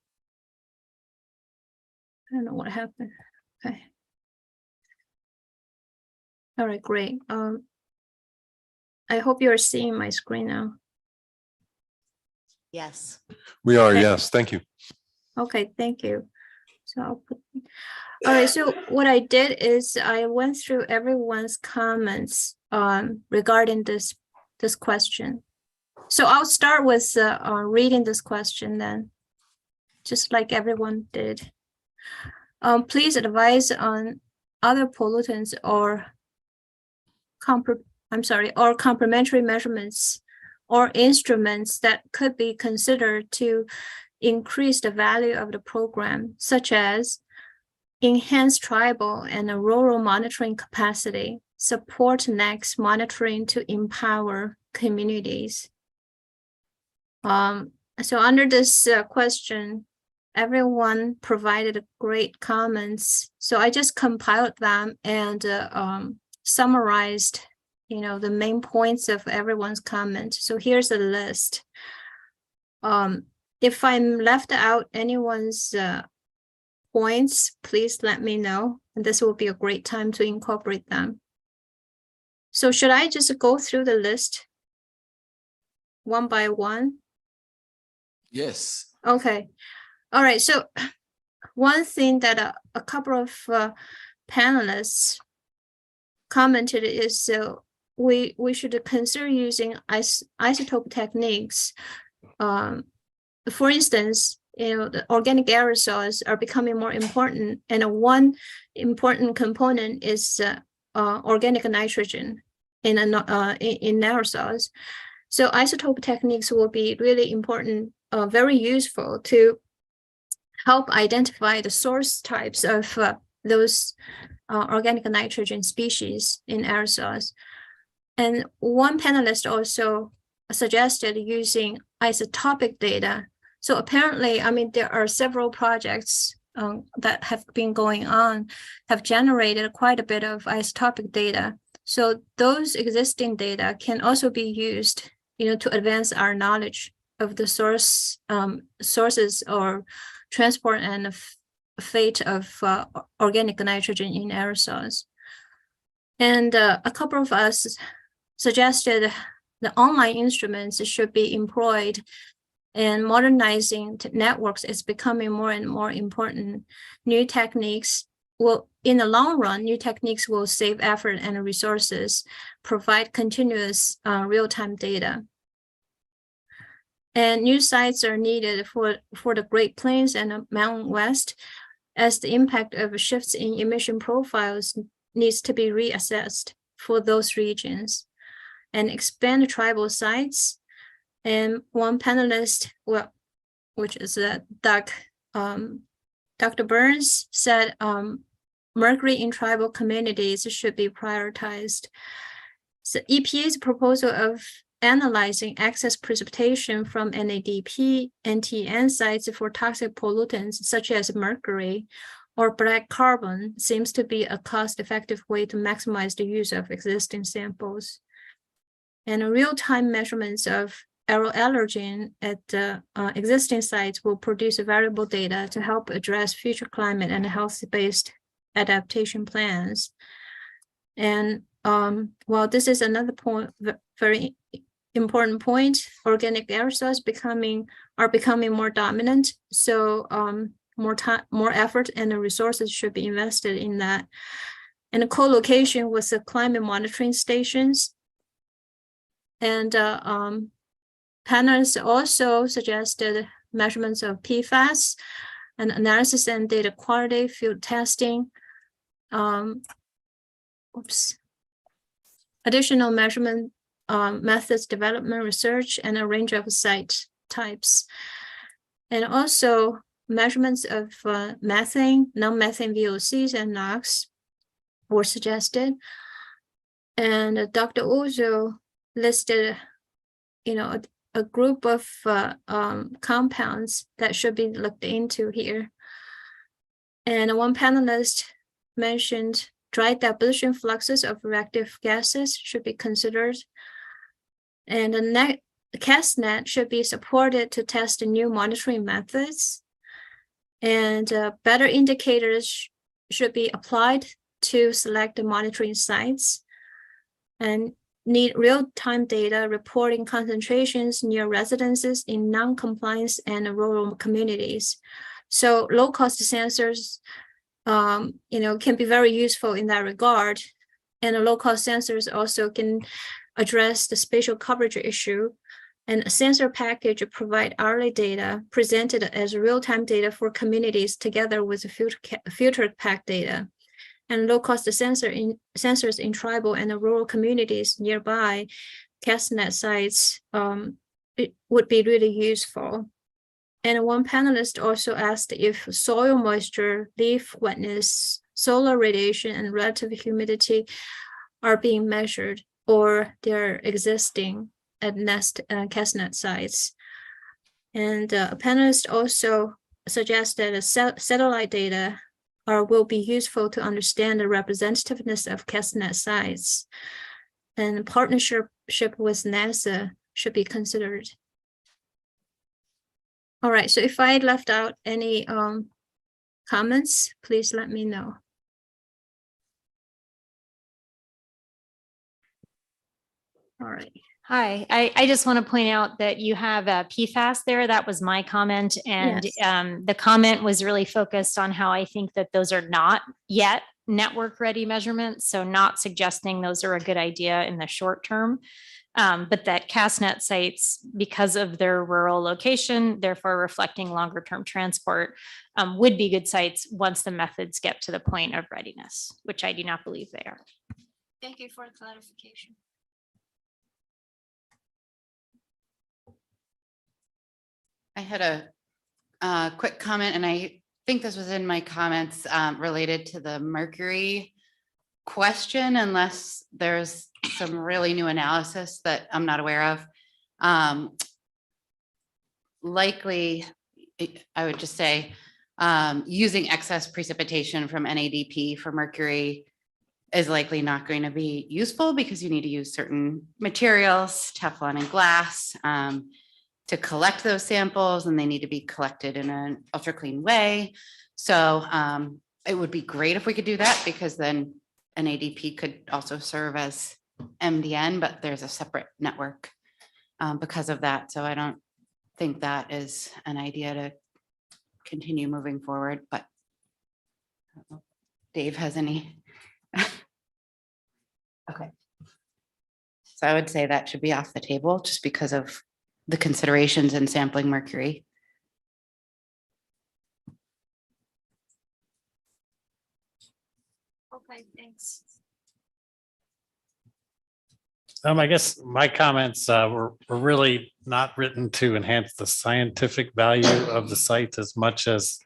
I don't know what happened. Okay. All right, great. I hope you're seeing my screen now. Yes. We are, yes, thank you. Okay, thank you. So I'll put, all right, so what I did is I went through everyone's comments regarding this question. So I'll start with reading this question then, just like everyone did. Please advise on other pollutants or complementary measurements or instruments that could be considered to increase the value of the program, such as enhance tribal and rural monitoring capacity, support NEXT monitoring to empower communities. So under this question, everyone provided great comments. So I just compiled them and summarized, the main points of everyone's comment. So here's a list. If I'm left out anyone's points, please let me know. And this will be a great time to incorporate them. So should I just go through the list one by one? Yes. Okay. All right. So one thing that a couple of panelists commented is we should consider using isotope techniques. For instance, the organic aerosols are becoming more important, and one important component is organic nitrogen in aerosols. So isotope techniques will be really important, very useful to help identify the source types of those organic nitrogen species in aerosols. And one panelist also suggested using isotopic data. So apparently, I mean, there are several projects that have been going on, have generated quite a bit of isotopic data. So those existing data can also be used, to advance our knowledge of the sources or transport and fate of organic nitrogen in aerosols. And a couple of us suggested the online instruments should be employed, and modernizing networks is becoming more and more important. New techniques will, in the long run, new techniques will save effort and resources, provide continuous real-time data. And new sites are needed for the Great Plains and the Mountain West, as the impact of shifts in emission profiles needs to be reassessed for those regions, and expand tribal sites. And one panelist, well, which is Dr. Burns, said mercury in tribal communities should be prioritized. So EPA's proposal of analyzing excess precipitation from NADP, NTN sites for toxic pollutants such as mercury or black carbon seems to be a cost-effective way to maximize the use of existing samples. And real-time measurements of aeroallergen at existing sites will produce valuable data to help address future climate and health-based adaptation plans. And while this is another point, very important point, organic aerosols are becoming more dominant. So more effort and resources should be invested in that. And a co-location with the climate monitoring stations. And panelists also suggested measurements of PFAS and analysis and data quality, field testing. Additional measurement methods development, research, and a range of site types. And also measurements of methane, non-methane VOCs, and NOx were suggested. And Dr. Ozo listed, a group of compounds that should be looked into here. And one panelist mentioned dry deposition fluxes of reactive gases should be considered. And the CASTNet should be supported to test new monitoring methods. And better indicators should be applied to select the monitoring sites. And need real-time data reporting concentrations near residences in non-compliance and rural communities. So low-cost sensors, can be very useful in that regard. And low-cost sensors also can address the spatial coverage issue. And a sensor package provide hourly data presented as real-time data for communities together with the filtered pack data. And low-cost sensors in tribal and rural communities nearby CASTNet sites it would be really useful. And one panelist also asked if soil moisture, leaf wetness, solar radiation, and relative humidity are being measured or they're existing at CASTNet sites. And a panelist also suggested that satellite data will be useful to understand the representativeness of CASTNet sites, and partnership with NASA should be considered. All right, so if I left out any comments, please let me know. All right. Hi, I just want to point out that you have PFAS there. That was my comment. And Yes. The comment was really focused on how I think that those are not yet network ready measurements. So not suggesting those are a good idea in the short term. But that CASTNet sites, because of their rural location, therefore reflecting longer term transport, would be good sites once the methods get to the point of readiness, which I do not believe they are. Thank you for the clarification. I had a quick comment, and I think this was in my comments related to the mercury question unless there's some really new analysis that I'm not aware of. Likely, I would just say, using excess precipitation from NADP for mercury is likely not going to be useful because you need to use certain materials, Teflon and glass, to collect those samples, and they need to be collected in an ultra clean way. So it would be great if we could do that, because then NADP could also serve as MDN, but there's a separate network because of that. So I don't think that is an idea to continue moving forward, but I don't know if Dave has any. Okay. So I would say that should be off the table just because of the considerations in sampling mercury. Okay, thanks. I guess my comments were really not written to enhance the scientific value of the site as much as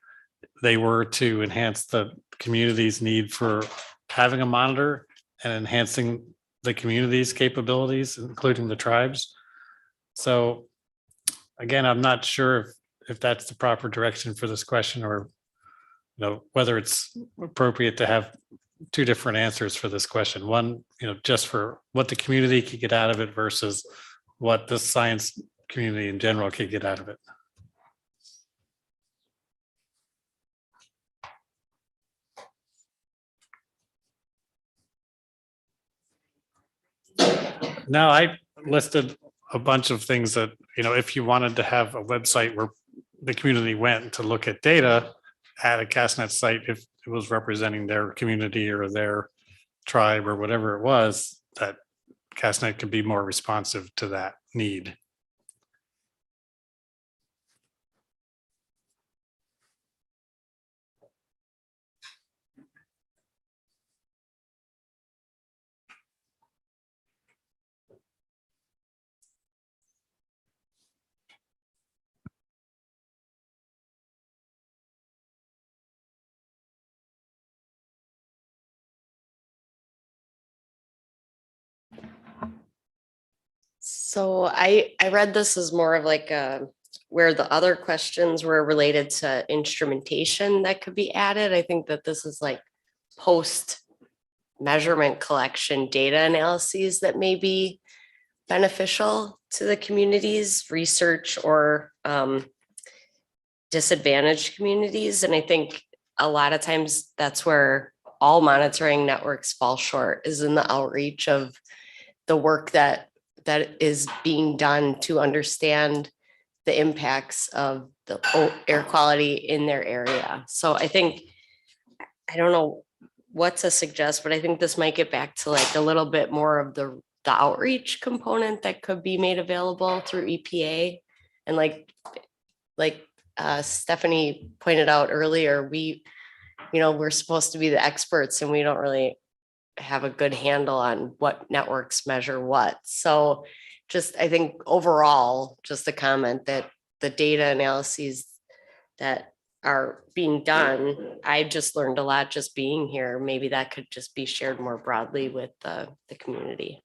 they were to enhance the community's need for having a monitor and enhancing the community's capabilities, including the tribes. So again, I'm not sure if that's the proper direction for this question, or whether it's appropriate to have two different answers for this question. One, just for what the community could get out of it versus what the science community in general could get out of it. Now, I listed a bunch of things that, if you wanted to have a website where the community went to look at data at a CASTNet site, if it was representing their community or their tribe or whatever it was, that CASTNet could be more responsive to that need. So I read this as more of like where the other questions were related to instrumentation that could be added. I think that this is like post measurement collection data analyses that may be beneficial to the community's research or disadvantaged communities. And I think a lot of times that's where all monitoring networks fall short, is in the outreach of the work that is being done to understand the impacts of the air quality in their area. So I think, I don't know what to suggest, but I think this might get back to like a little bit more of the outreach component that could be made available through EPA. And like Stephanie pointed out earlier, we're supposed to be the experts, and we don't really have a good handle on what networks measure what. So just, I think overall, just a comment that the data analyses that are being done, I just learned a lot just being here. Maybe that could just be shared more broadly with the community.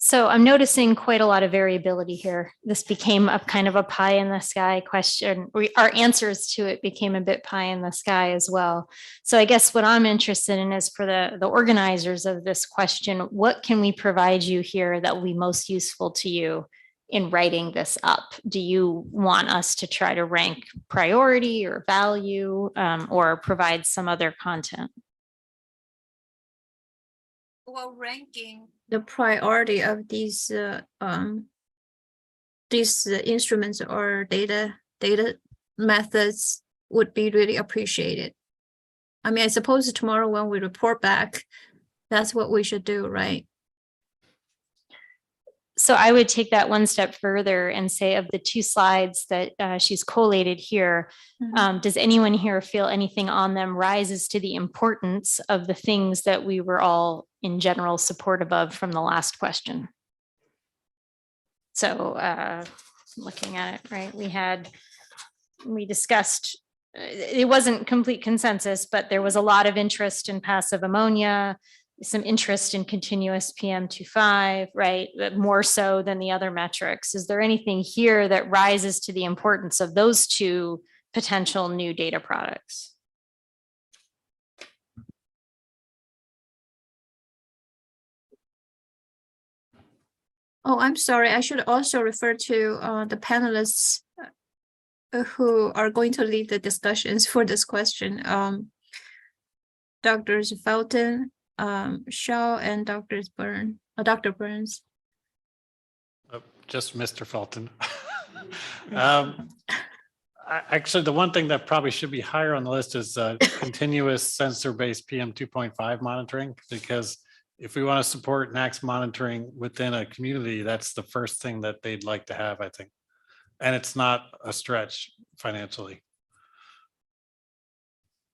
So I'm noticing quite a lot of variability here. This became a kind of a pie in the sky question. Our answers to it became a bit pie in the sky as well. So I guess what I'm interested in is, for the organizers of this question, what can we provide you here that will be most useful to you in writing this up? Do you want us to try to rank priority or value, or provide some other content? Well, ranking the priority of these instruments or data methods would be really appreciated. I mean, I suppose tomorrow when we report back, that's what we should do, right? So I would take that one step further and say, of the two slides that she's collated here, does anyone here feel anything on them rises to the importance of the things that we were all in general supportive of from the last question? So looking at it, right? We discussed, it wasn't complete consensus, but there was a lot of interest in passive ammonia, some interest in continuous PM2.5, right? But more so than the other metrics. Is there anything here that rises to the importance of those two potential new data products? Oh, I'm sorry. I should also refer to the panelists who are going to lead the discussions for this question. Drs. Felton, Shaw, and Dr. Burns. Just Mr. Felton. Actually, the one thing that probably should be higher on the list is continuous sensor-based PM 2.5 monitoring, because if we want to support NACS monitoring within a community, that's the first thing that they'd like to have, I think. And it's not a stretch financially.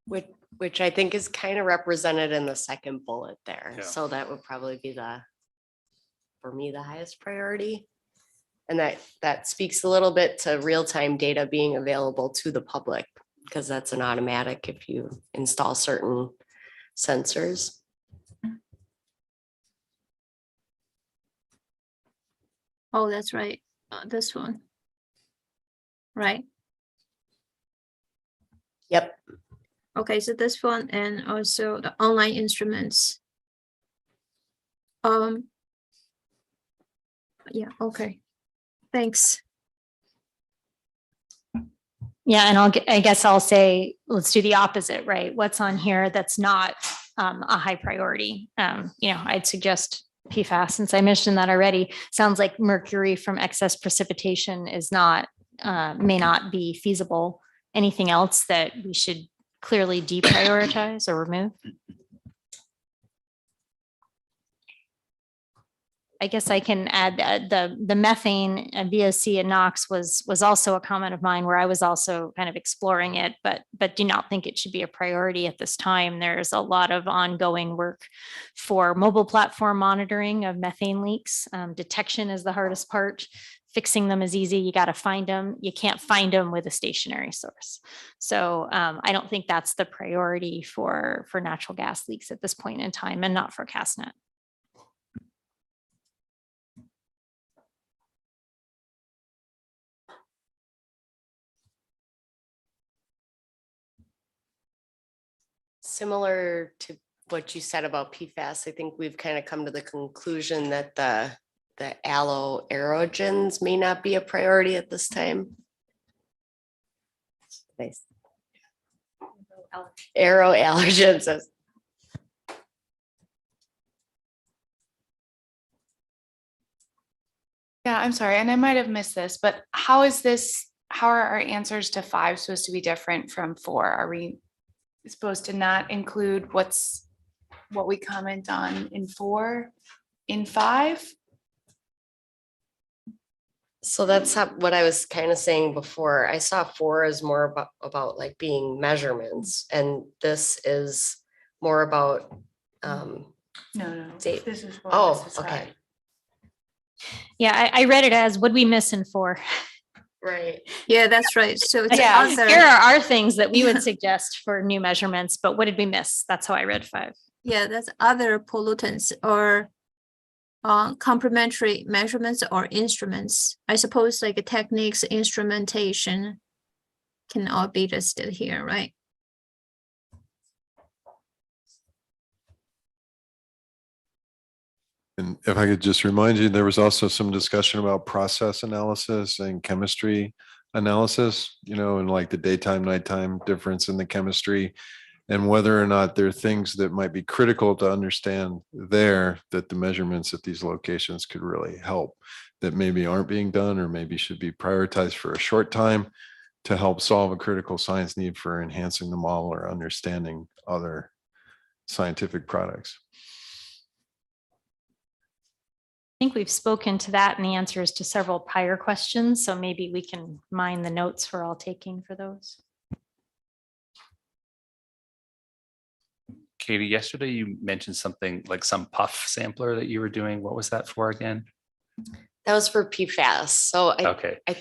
Which I think is kind of represented in the second bullet there. Yeah. So that would probably be for me, the highest priority. And that speaks a little bit to real-time data being available to the public, because that's an automatic if you install certain sensors. Oh, that's right. This one. Right. Yep. Okay, so this one and also the online instruments. Yeah, okay. Thanks. Yeah, and I guess I'll say, let's do the opposite, right? What's on here that's not a high priority? I'd suggest PFAS, since I mentioned that already. Sounds like mercury from excess precipitation is not, may not be feasible. Anything else that we should clearly deprioritize or remove? I guess I can add the methane and VOC and NOx was also a comment of mine, where I was also kind of exploring it, but do not think it should be a priority at this time. There's a lot of ongoing work for mobile platform monitoring of methane leaks. Detection is the hardest part. Fixing them is easy. You got to find them. You can't find them with a stationary source. So I don't think that's the priority for natural gas leaks at this point in time, and not for CASTNet. Similar to what you said about PFAS, I think we've kind of come to the conclusion that the aloe aerogens may not be a priority at this time. Nice. Aero allergens. Yeah, I'm sorry, and I might have missed this, but how are our answers to 5 supposed to be different from 4? Are we supposed to not include what we comment on in 4 in 5? So that's what I was kind of saying before. I saw 4 as more about like being measurements, and this is more about No, date. this is 4. Oh, this is okay. 5. Yeah, I read it as, what we miss in 4? Right. Yeah, that's right. So it's Yeah, other. here are things that we would suggest for new measurements, but what did we miss? That's how I read 5. Yeah, that's other pollutants or complementary measurements or instruments. I suppose like techniques, instrumentation can all be listed here, right? And if I could just remind you, there was also some discussion about process analysis and chemistry analysis, and like the daytime, nighttime difference in the chemistry, and whether or not there are things that might be critical to understand there that the measurements at these locations could really help, that maybe aren't being done or maybe should be prioritized for a short time to help solve a critical science need for enhancing the model or understanding other scientific products. I think we've spoken to that in the answers to several prior questions, so maybe we can mine the notes we're all taking for those. Katie, yesterday you mentioned something like some puff sampler that you were doing. What was that for again? That was for PFAS. So Okay. I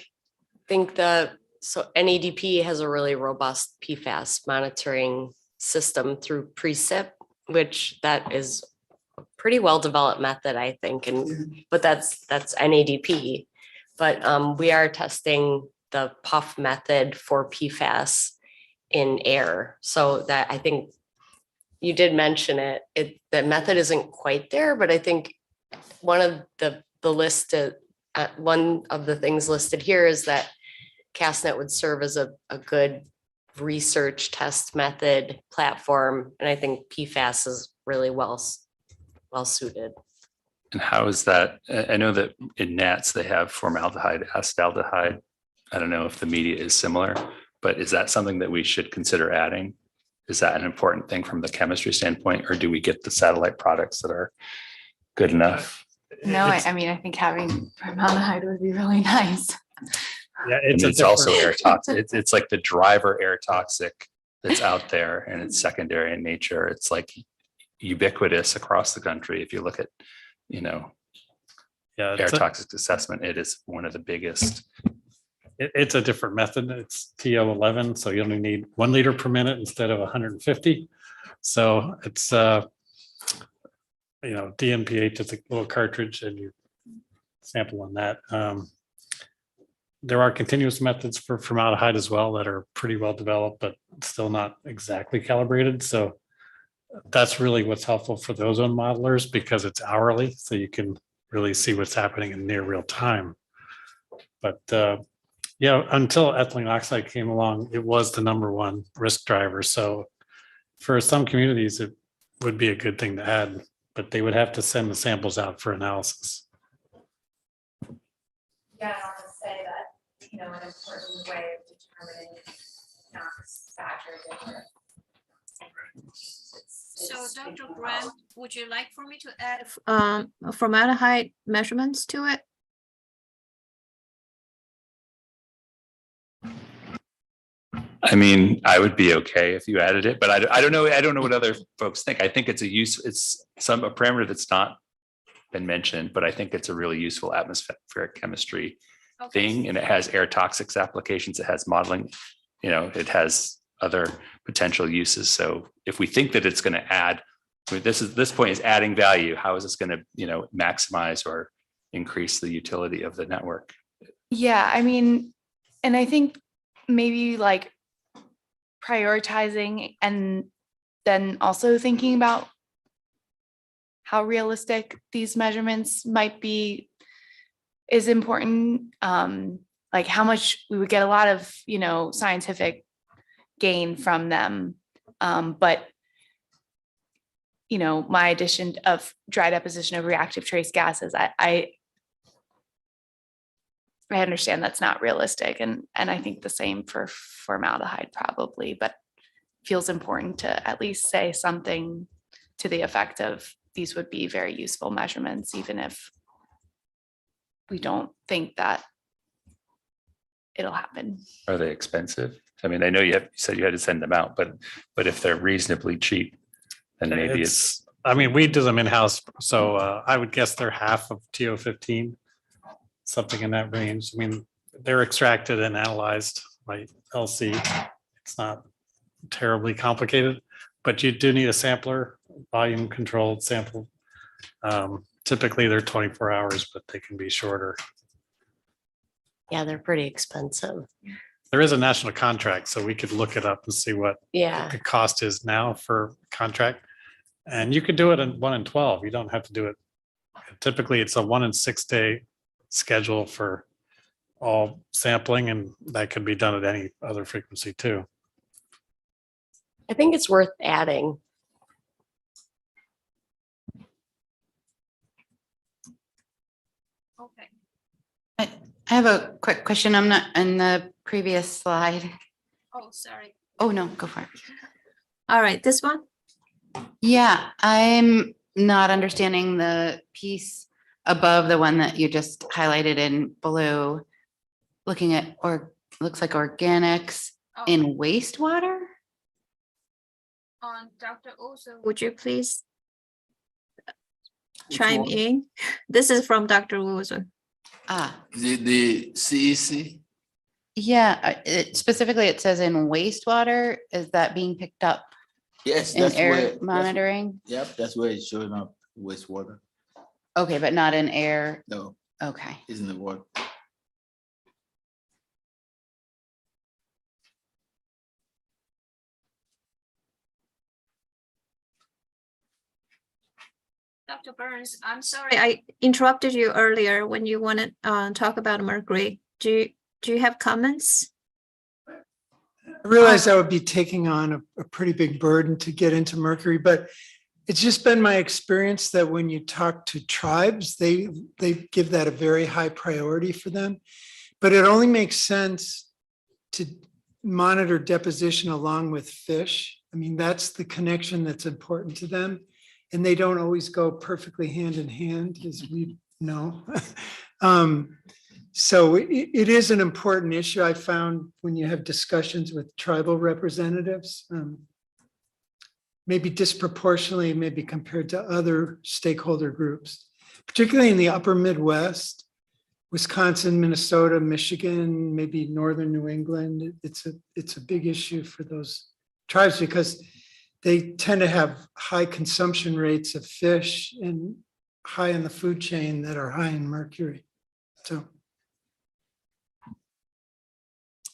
think so NADP has a really robust PFAS monitoring system through Precip, which that is a pretty well-developed method, I think, but that's NADP. But we are testing the puff method for PFAS in air. So that, I think you did mention it, the method isn't quite there, but I think one of the one of the things listed here is that CASTNet would serve as a good research test method platform. And I think PFAS is really well suited. And how is that? I know that in gnats, they have formaldehyde, acetaldehyde. I don't know if the media is similar, but is that something that we should consider adding? Is that an important thing from the chemistry standpoint, or do we get the satellite products that are good enough? No, I mean, I think having formaldehyde would be really nice. Yeah, It's also air toxic. It's like the driver air toxic that's out there, and it's secondary in nature. It's like ubiquitous across the country. If you look at, air toxic assessment, it is one of the biggest. It's a different method. It's TO11, so you only need 1 liter per minute instead of 150. So it's DNPH is a little cartridge, and you sample on that. There are continuous methods for formaldehyde as well that are pretty well developed, but still not exactly calibrated. So that's really what's helpful for the ozone modelers, because it's hourly, so you can really see what's happening in near real time. But until ethylene oxide came along, it was the #1 risk driver. So for some communities, it would be a good thing to add, but they would have to send the samples out for analysis. Yeah, I'll just say that, an important way of determining NOx factor. So Dr. Graham, would you like for me to add formaldehyde measurements to it? I mean, I would be okay if you added it, but I don't know. I don't know what other folks think. I think it's a parameter that's not been mentioned, but I think it's a really useful atmospheric chemistry thing, and it has air toxics applications. It has modeling, it has other potential uses. So if we think that it's going to add, this point is adding value. How is this going to, maximize or increase the utility of the network? Yeah, I mean, and I think maybe like prioritizing and then also thinking about how realistic these measurements might be is important. Like how much we would get a lot of, scientific gain from them. But, my addition of dry deposition of reactive trace gases, I understand that's not realistic. And I think the same for formaldehyde probably, but feels important to at least say something to the effect of these would be very useful measurements, even if we don't think that it'll happen. Are they expensive? I mean, I know you said you had to send them out, but if they're reasonably cheap, then maybe it's. I mean, we do them in-house, so I would guess they're half of TO15, something in that range. I mean, they're extracted and analyzed by LC. It's not terribly complicated, but you do need a sampler, volume controlled sample. Typically they're 24 hours, but they can be shorter. Yeah, they're pretty expensive. There is a national contract, so we could look it up and see what the cost is now for contract. And you could do it in 1 in 12. You don't have to do it. Typically it's a 1 in 6 day schedule for all sampling, and that could be done at any other frequency too. I think it's worth adding. Okay. I have a quick question. I'm not in the previous slide. Oh, sorry. Oh, no, go for it. All right, this one? Yeah, I'm not understanding the piece above the one that you just highlighted in blue, looking at, looks like organics in wastewater. Dr. Oso, would you please chime in? This is from Dr. Wilson. The CEC? Yeah, specifically it says in wastewater, is that being picked up Yes, in that's where. air monitoring? Yep, that's where it's showing up, wastewater. Okay, but not in air. No, Okay. it's in the water. Dr. Burns, I'm sorry, I interrupted you earlier when you wanted to talk about mercury. Do you have comments? I realize I would be taking on a pretty big burden to get into mercury, but it's just been my experience that when you talk to tribes, they give that a very high priority for them. But it only makes sense to monitor deposition along with fish. I mean, that's the connection that's important to them. And they don't always go perfectly hand in hand, as we know. So it is an important issue. I found when you have discussions with tribal representatives, maybe disproportionately, maybe compared to other stakeholder groups, particularly in the upper Midwest, Wisconsin, Minnesota, Michigan, maybe northern New England. It's a big issue for those tribes because they tend to have high consumption rates of fish and high in the food chain that are high in mercury. So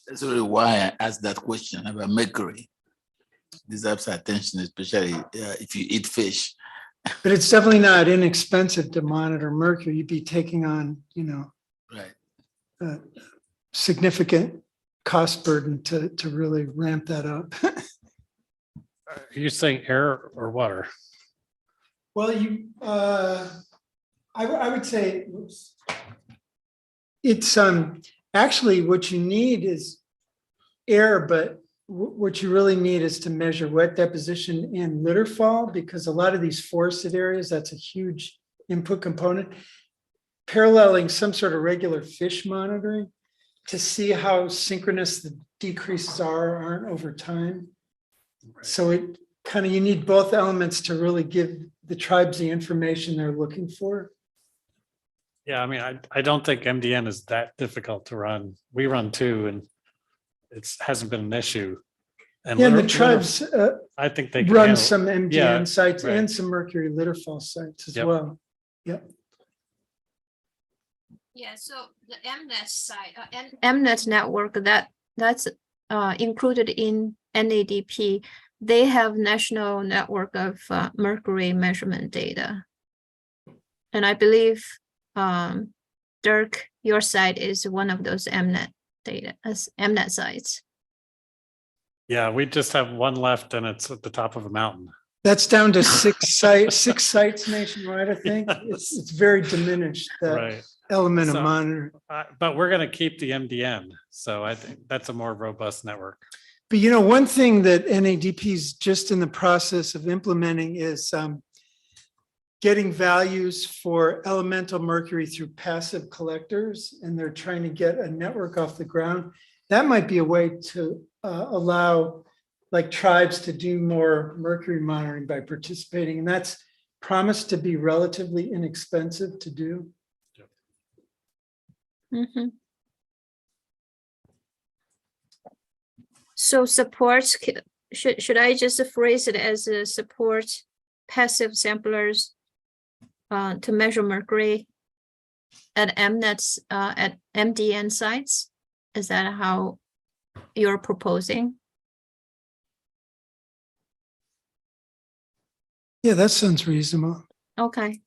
That's really why I asked that question about mercury. Deserves attention, especially if you eat fish. but it's definitely not inexpensive to monitor mercury. You'd be taking on, Right. significant cost burden to really ramp that up. Are you saying air or water? Well, I would say it's actually what you need is air, but what you really need is to measure wet deposition and litter fall, because a lot of these forested areas, that's a huge input component. Paralleling some sort of regular fish monitoring to see how synchronous the decreases are or aren't over time. So it kind of, you need both elements to really give the tribes the information they're looking for. Yeah, I mean, I don't think MDN is that difficult to run. We run two and it hasn't been an issue. And Yeah, and the tribes I think they can run handle- some MDN Yeah, sites right. and some mercury litter fall sites as Yep. well. Yep. Yeah, so the MNet site, MNet network that's included in NADP, they have national network of mercury measurement data. And I believe, Dirk, your site is one of those MNet data, as MNet sites. Yeah, we just have one left and it's at the top of a mountain. That's down to six sites nationwide, I think. It's very diminished, that Right. element of So, monitoring. But we're going to keep the MDN. So I think that's a more robust network. But one thing that NADP is just in the process of implementing is getting values for elemental mercury through passive collectors, and they're trying to get a network off the ground. That might be a way to allow like tribes to do more mercury monitoring by participating, and that's promised to be relatively inexpensive to do. Mm-hmm. So supports, should I just phrase it as a support passive samplers to measure mercury at MNets, at MDN sites? Is that how you're proposing? Yeah, that sounds reasonable. Okay.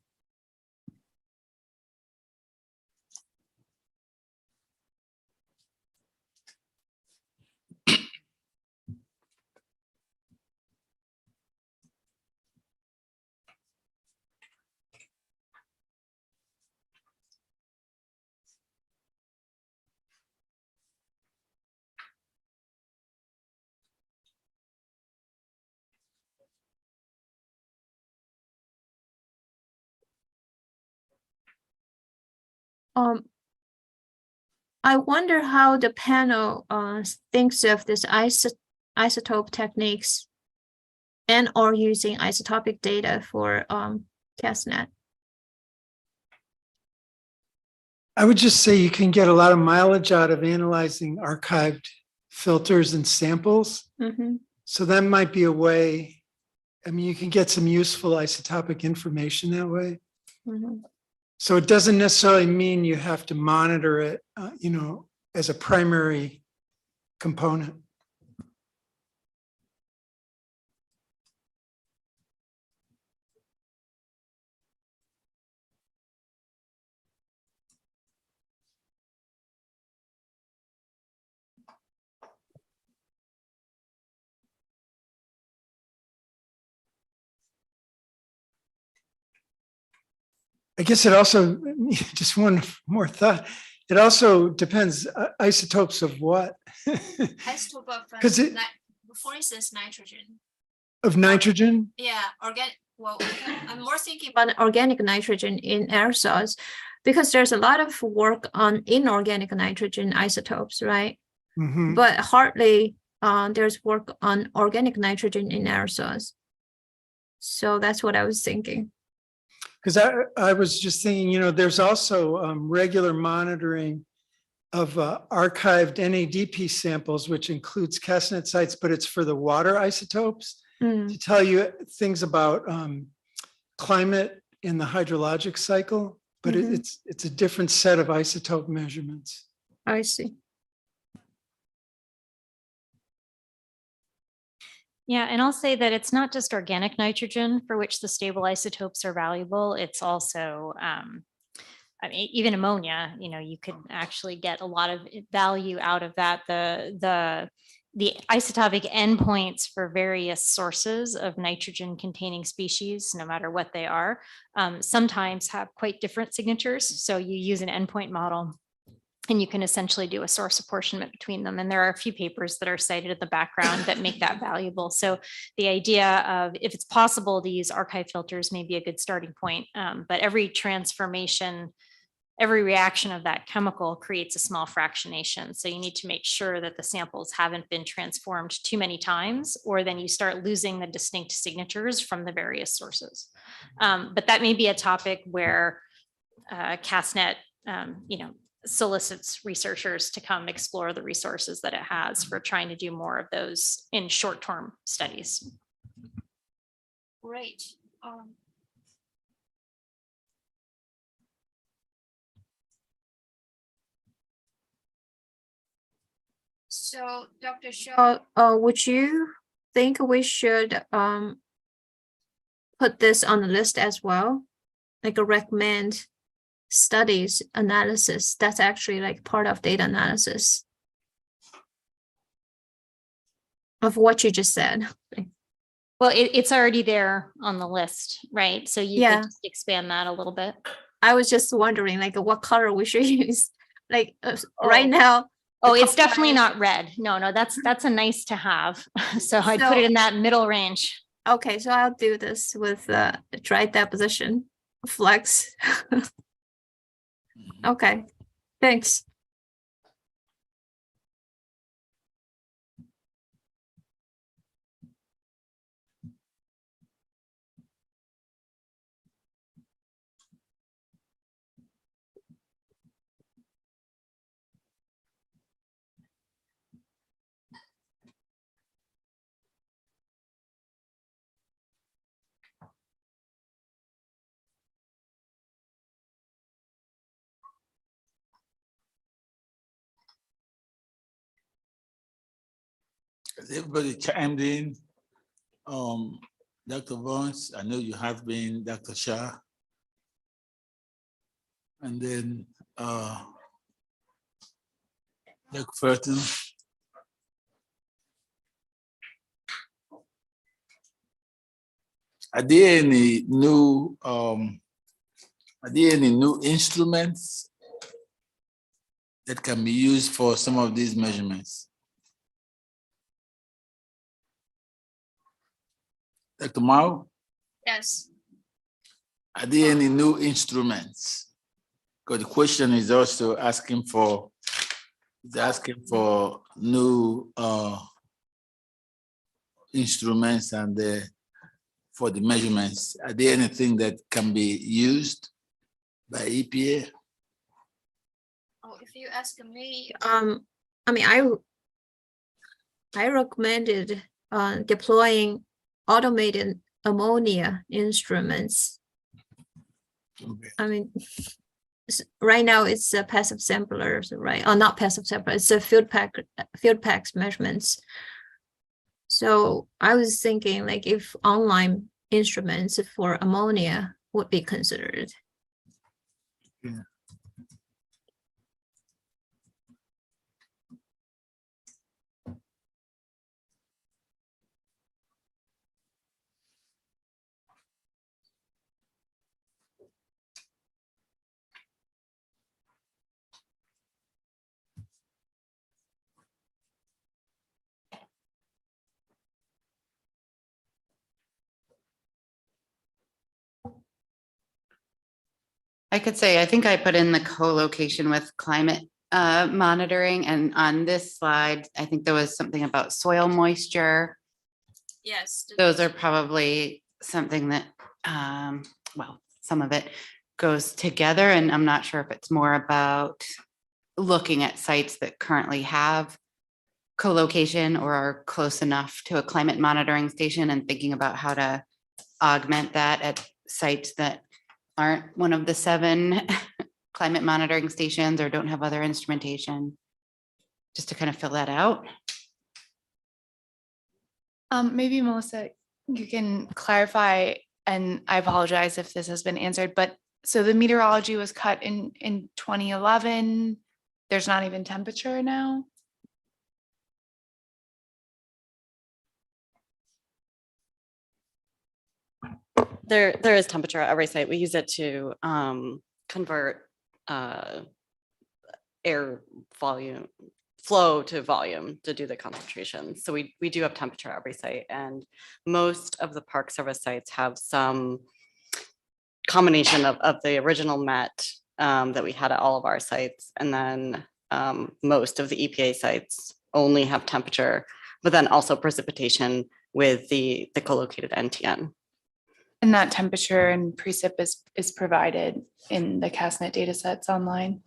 I wonder how the panel thinks of this isotope techniques and or using isotopic data for CASTNet. I would just say you can get a lot of mileage out of analyzing archived filters and samples. Mhm. So that might be a way. I mean, you can get some useful isotopic information that way. Mhm. So it doesn't necessarily mean you have to monitor it, as a primary component. I guess it also, just one more thought, it also depends, isotopes of what? Isotope of, 'Cause it- for instance, nitrogen. Of nitrogen? Yeah, organic. Well, I'm more thinking about organic nitrogen in aerosols because there's a lot of work on inorganic nitrogen isotopes, right? Mhm. But hardly there's work on organic nitrogen in aerosols. So that's what I was thinking. Because I was just thinking, there's also regular monitoring of archived NADP samples, which includes CASTNet sites, but it's for the water isotopes to tell you things about climate in the hydrologic cycle, but Mhm. it's a different set of isotope measurements. I see. Yeah, and I'll say that it's not just organic nitrogen for which the stable isotopes are valuable. It's also, I mean, even ammonia, you could actually get a lot of value out of that. The isotopic endpoints for various sources of nitrogen containing species, no matter what they are, sometimes have quite different signatures. So you use an endpoint model and you can essentially do a source apportionment between them. And there are a few papers that are cited in the background that make that valuable. So the idea of if it's possible to use archive filters may be a good starting point, but every transformation, every reaction of that chemical creates a small fractionation. So you need to make sure that the samples haven't been transformed too many times, or then you start losing the distinct signatures from the various sources. But that may be a topic where CASTNet, solicits researchers to come explore the resources that it has for trying to do more of those in short-term studies. Great. So, Dr. Shaw, would you think we should put this on the list as well? Like a recommend studies analysis that's actually like part of data analysis of what you just said. Well, it's already there on the list, right? So you Yeah. could just expand that a little bit. I was just wondering like what color we should use. Like right now. Oh, it's definitely not red. No, that's a nice to have. So I'd put it in that middle range. Okay, so I'll do this with dry deposition flex. Okay, thanks. Has everybody chimed in? Dr. Burns, I know you have been, Dr. Shah. And then Dr. Furton. Are there any new instruments that can be used for some of these measurements? Dr. Mao? Yes. Are there any new instruments? Because the question is also asking for new instruments and for the measurements. Are there anything that can be used by EPA? If you ask me, I mean, I recommended deploying automated ammonia instruments. I mean, right now it's a passive samplers, right? Or not passive sampler, it's a field packs measurements. So I was thinking like if online instruments for ammonia would be considered. Yeah. I could say, I think I put in the co-location with climate monitoring, and on this slide, I think there was something about soil moisture. Yes. Those are probably something that, well, some of it goes together, and I'm not sure if it's more about looking at sites that currently have co-location or are close enough to a climate monitoring station and thinking about how to augment that at sites that aren't one of the 7 climate monitoring stations or don't have other instrumentation, just to kind of fill that out. Maybe Melissa, you can clarify, and I apologize if this has been answered, but so the meteorology was cut in 2011. There's not even temperature now. There is temperature at every site. We use it to convert air volume, flow to volume to do the concentration. So we do have temperature at every site, and most of the Park Service sites have some combination of the original MET that we had at all of our sites. And then most of the EPA sites only have temperature, but then also precipitation with the co-located NTN. And that temperature and precip is provided in the CASTNet data sets online.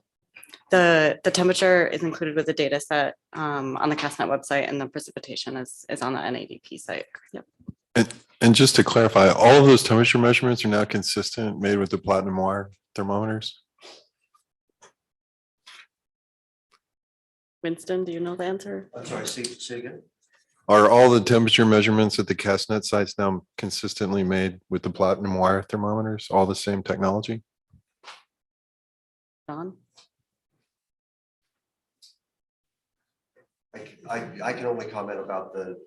The temperature is included with the data set on the CASTNet website, and the precipitation is on the NADP site. Yep. And just to clarify, all of those temperature measurements are now consistent, made with the platinum wire thermometers? Winston, do you know the answer? I'm sorry, say again. Are all the temperature measurements at the CASTNet sites now consistently made with the platinum wire thermometers, all the same technology? Don? I can only comment about the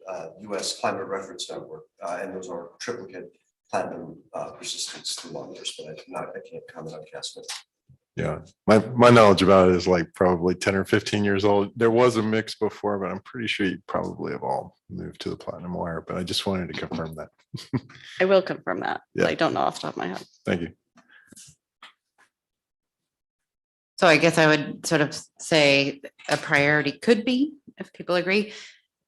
US Climate Reference Network, and those are triplicate platinum persistence thermometers, but I can't comment on CASTNet. Yeah, my knowledge about it is like probably 10 or 15 years old. There was a mix before, but I'm pretty sure you probably have all moved to the platinum wire, but I just wanted to confirm that. I will confirm that. Yeah. I don't know off the top of my head. Thank you. So I guess I would sort of say a priority could be, if people agree,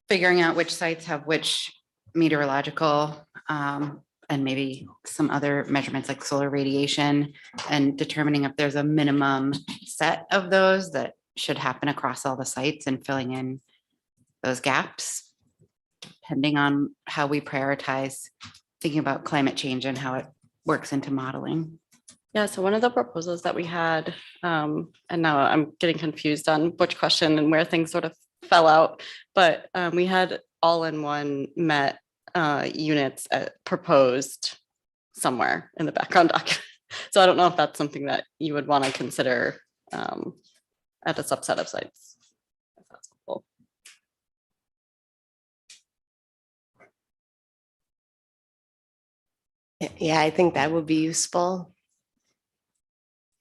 figuring out which sites have which meteorological and maybe some other measurements like solar radiation, and determining if there's a minimum set of those that should happen across all the sites and filling in those gaps, depending on how we prioritize thinking about climate change and how it works into modeling. Yeah, so one of the proposals that we had, and now I'm getting confused on which question and where things sort of fell out, but we had all-in-one MET units proposed somewhere in the background document. So I don't know if that's something that you would want to consider at a subset of sites. If that's cool. Yeah, I think that would be useful.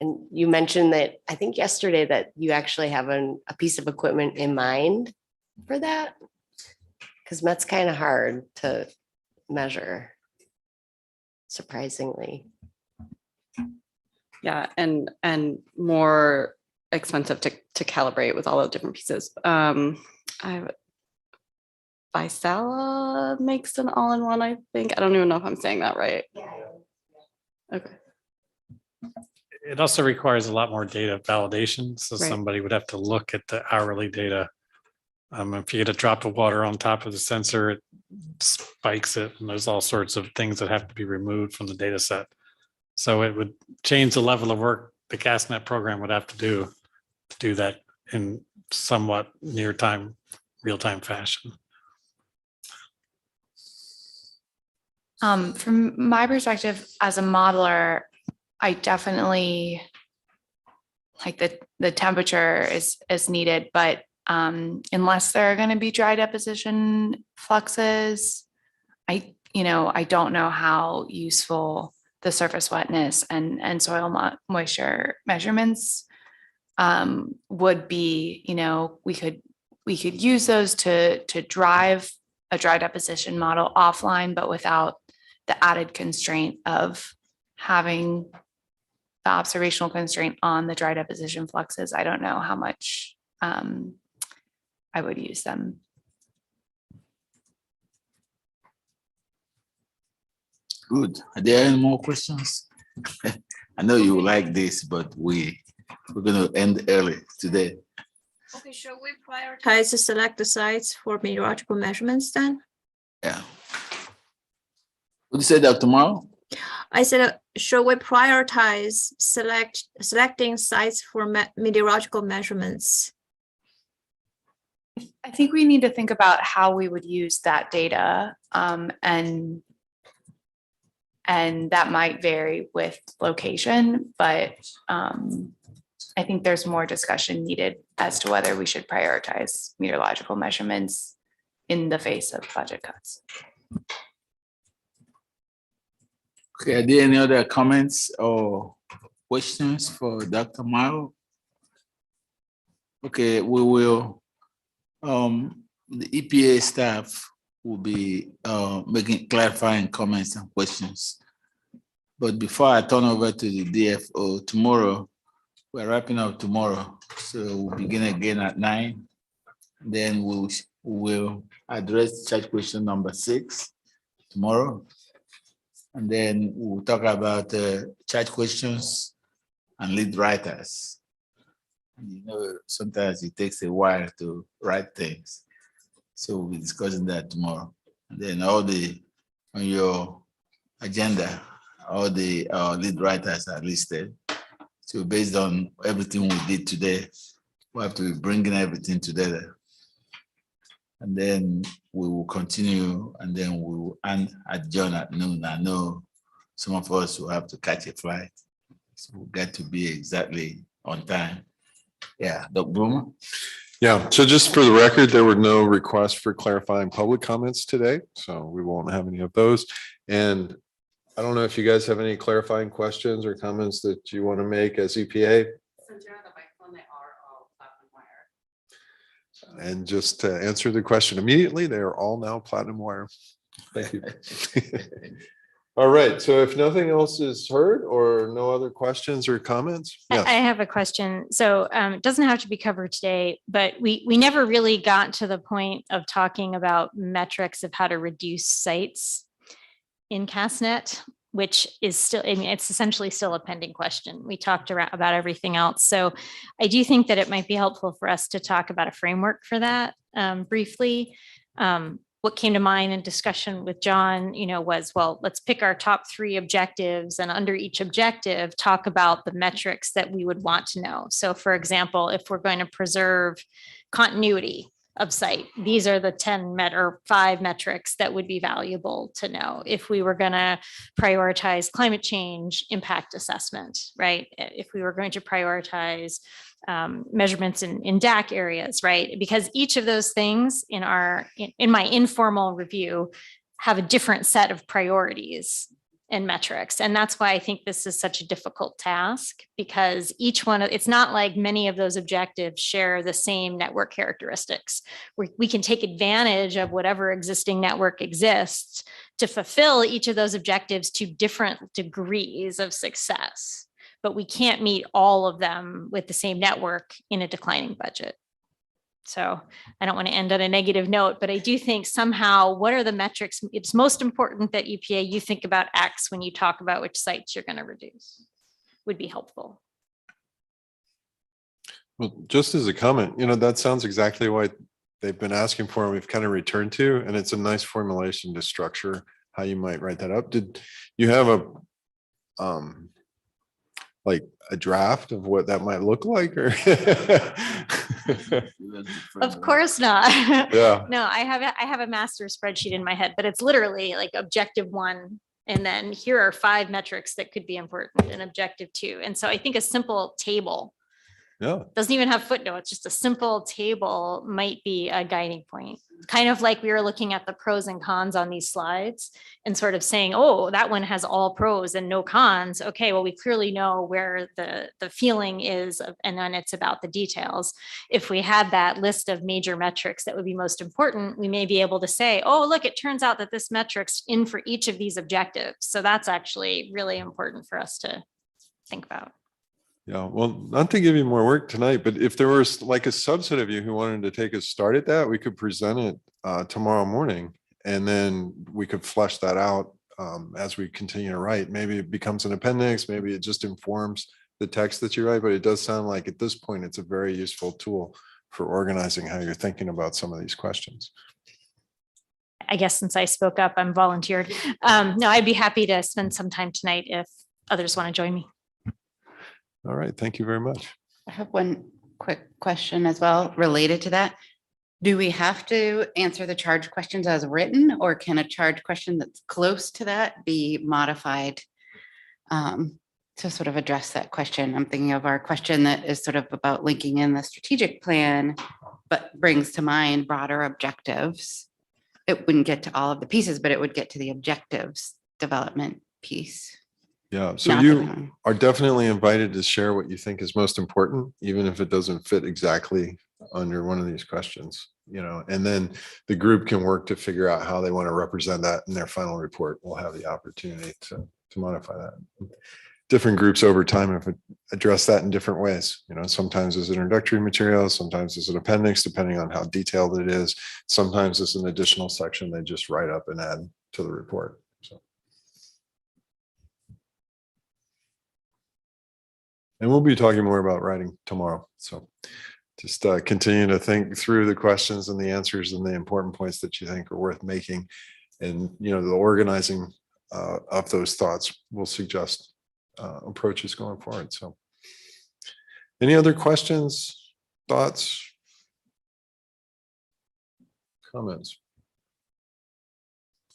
And you mentioned that, I think yesterday, that you actually have a piece of equipment in mind for that, because MET's kind of hard to measure, surprisingly. Yeah, and more expensive to calibrate with all the different pieces. Visala makes an all-in-one, I think. I don't even know if I'm saying that right. Okay. it also requires a lot more data validation. So Right. somebody would have to look at the hourly data. If you get a drop of water on top of the sensor, it spikes it, and there's all sorts of things that have to be removed from the data set. So it would change the level of work the CASTNet program would have to do that in somewhat real-time fashion. From my perspective as a modeler, I definitely like the temperature is needed, but unless there are going to be dry deposition fluxes, I don't know how useful the surface wetness and soil moisture measurements would be. We could use those to drive a dry deposition model offline, but without the added constraint of having the observational constraint on the dry deposition fluxes. I don't know how much I would use them. Good. Are there any more questions? I know you like this, but we're going to end early today. Okay, shall we prioritize to select the sites for meteorological measurements then? Yeah. What did you say, Dr. Mao? I said, shall we prioritize selecting sites for meteorological measurements? I think we need to think about how we would use that data, and that might vary with location, but I think there's more discussion needed as to whether we should prioritize meteorological measurements in the face of budget cuts. Okay, are there any other comments or questions for Dr. Mao? Okay, we will, the EPA staff will be making clarifying comments and questions. But before I turn over to the DFO tomorrow, we're wrapping up tomorrow. So we'll begin again at 9. Then we'll address charge question number 6 tomorrow. And then we'll talk about charge questions and lead writers. Sometimes it takes a while to write things. So we'll be discussing that tomorrow. And then on your agenda, all the lead writers are listed. So based on everything we did today, we have to be bringing everything together. And then we will continue, and then we will adjourn at noon. I know some of us will have to catch a flight. So we'll get to be exactly on time. Yeah, Dr. Boomer? Yeah, so just for the record, there were no requests for clarifying public comments today, so we won't have any of those. And I don't know if you guys have any clarifying questions or comments that you want to make as EPA. Since you're on the microphone, they are all platinum wire. And just to answer the question immediately, they are all now platinum wire. Thank you. All right, so if nothing else is heard or no other questions or comments? I Yes. have a question. So it doesn't have to be covered today, but we never really got to the point of talking about metrics of how to reduce sites in CASTNet, which is still, I mean, it's essentially still a pending question. We talked about everything else. So I do think that it might be helpful for us to talk about a framework for that briefly. What came to mind in discussion with John, was, well, let's pick our top 3 objectives, and under each objective, talk about the metrics that we would want to know. So for example, if we're going to preserve continuity of site, these are the 10 or 5 metrics that would be valuable to know. If we were going to prioritize climate change impact assessment, right? If we were going to prioritize measurements in DAC areas, right? Because each of those things in my informal review have a different set of priorities and metrics. And that's why I think this is such a difficult task, because each one, it's not like many of those objectives share the same network characteristics. We can take advantage of whatever existing network exists to fulfill each of those objectives to different degrees of success, but we can't meet all of them with the same network in a declining budget. So I don't want to end on a negative note, but I do think somehow, what are the metrics? It's most important that EPA, you think about X when you talk about which sites you're going to reduce. would be helpful. Well, just as a comment, that sounds exactly what they've been asking for and we've kind of returned to, and it's a nice formulation to structure how you might write that up. Did you have like a draft of what that might look like, or? Of course not. Yeah. No, I have a master spreadsheet in my head, but it's literally like objective 1. And then here are 5 metrics that could be important in objective 2. And so I think a simple table Yeah. doesn't even have footnotes, just a simple table might be a guiding point. Kind of like we were looking at the pros and cons on these slides and sort of saying, oh, that one has all pros and no cons. Okay, well, we clearly know where the feeling is, and then it's about the details. If we had that list of major metrics that would be most important, we may be able to say, oh, look, it turns out that this metric's in for each of these objectives. So that's actually really important for us to think about. Yeah, well, not to give you more work tonight, but if there was like a subset of you who wanted to take a start at that, we could present it tomorrow morning, and then we could flesh that out as we continue to write. Maybe it becomes an appendix, maybe it just informs the text that you write, but it does sound like at this point, it's a very useful tool for organizing how you're thinking about some of these questions. I guess since I spoke up, I'm volunteered. No, I'd be happy to spend some time tonight if others want to join me. All right, thank you very much. I have one quick question as well related to that. Do we have to answer the charge questions as written, or can a charge question that's close to that be modified to sort of address that question? I'm thinking of our question that is sort of about linking in the strategic plan, but brings to mind broader objectives. It wouldn't get to all of the pieces, but it would get to the objectives development piece. Yeah, so Not you that- are definitely invited to share what you think is most important, even if it doesn't fit exactly under one of these questions, and then the group can work to figure out how they want to represent that in their final report. We'll have the opportunity to modify that. Different groups over time have addressed that in different ways. Sometimes as introductory material, sometimes as an appendix, depending on how detailed it is. Sometimes as an additional section they just write up and add to the report. And we'll be talking more about writing tomorrow. So just continue to think through the questions and the answers and the important points that you think are worth making. And, the organizing of those thoughts will suggest approaches going forward. So any other questions, thoughts, comments?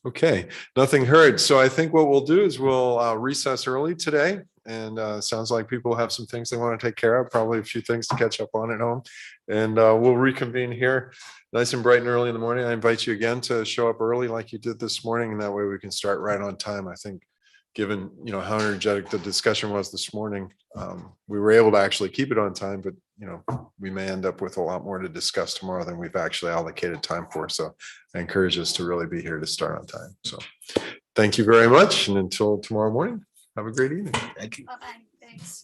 Okay, nothing heard. So I think what we'll do is we'll recess early today. And sounds like people have some things they want to take care of, probably a few things to catch up on at home. And we'll reconvene here nice and bright and early in the morning. I invite you again to show up early like you did this morning, and that way we can start right on time. I think given how energetic the discussion was this morning, we were able to actually keep it on time, but we may end up with a lot more to discuss tomorrow than we've actually allocated time for. So I encourage us to really be here to start on time. So thank you very much. And until tomorrow morning, have a great evening. Thank you. Bye-bye. Thanks.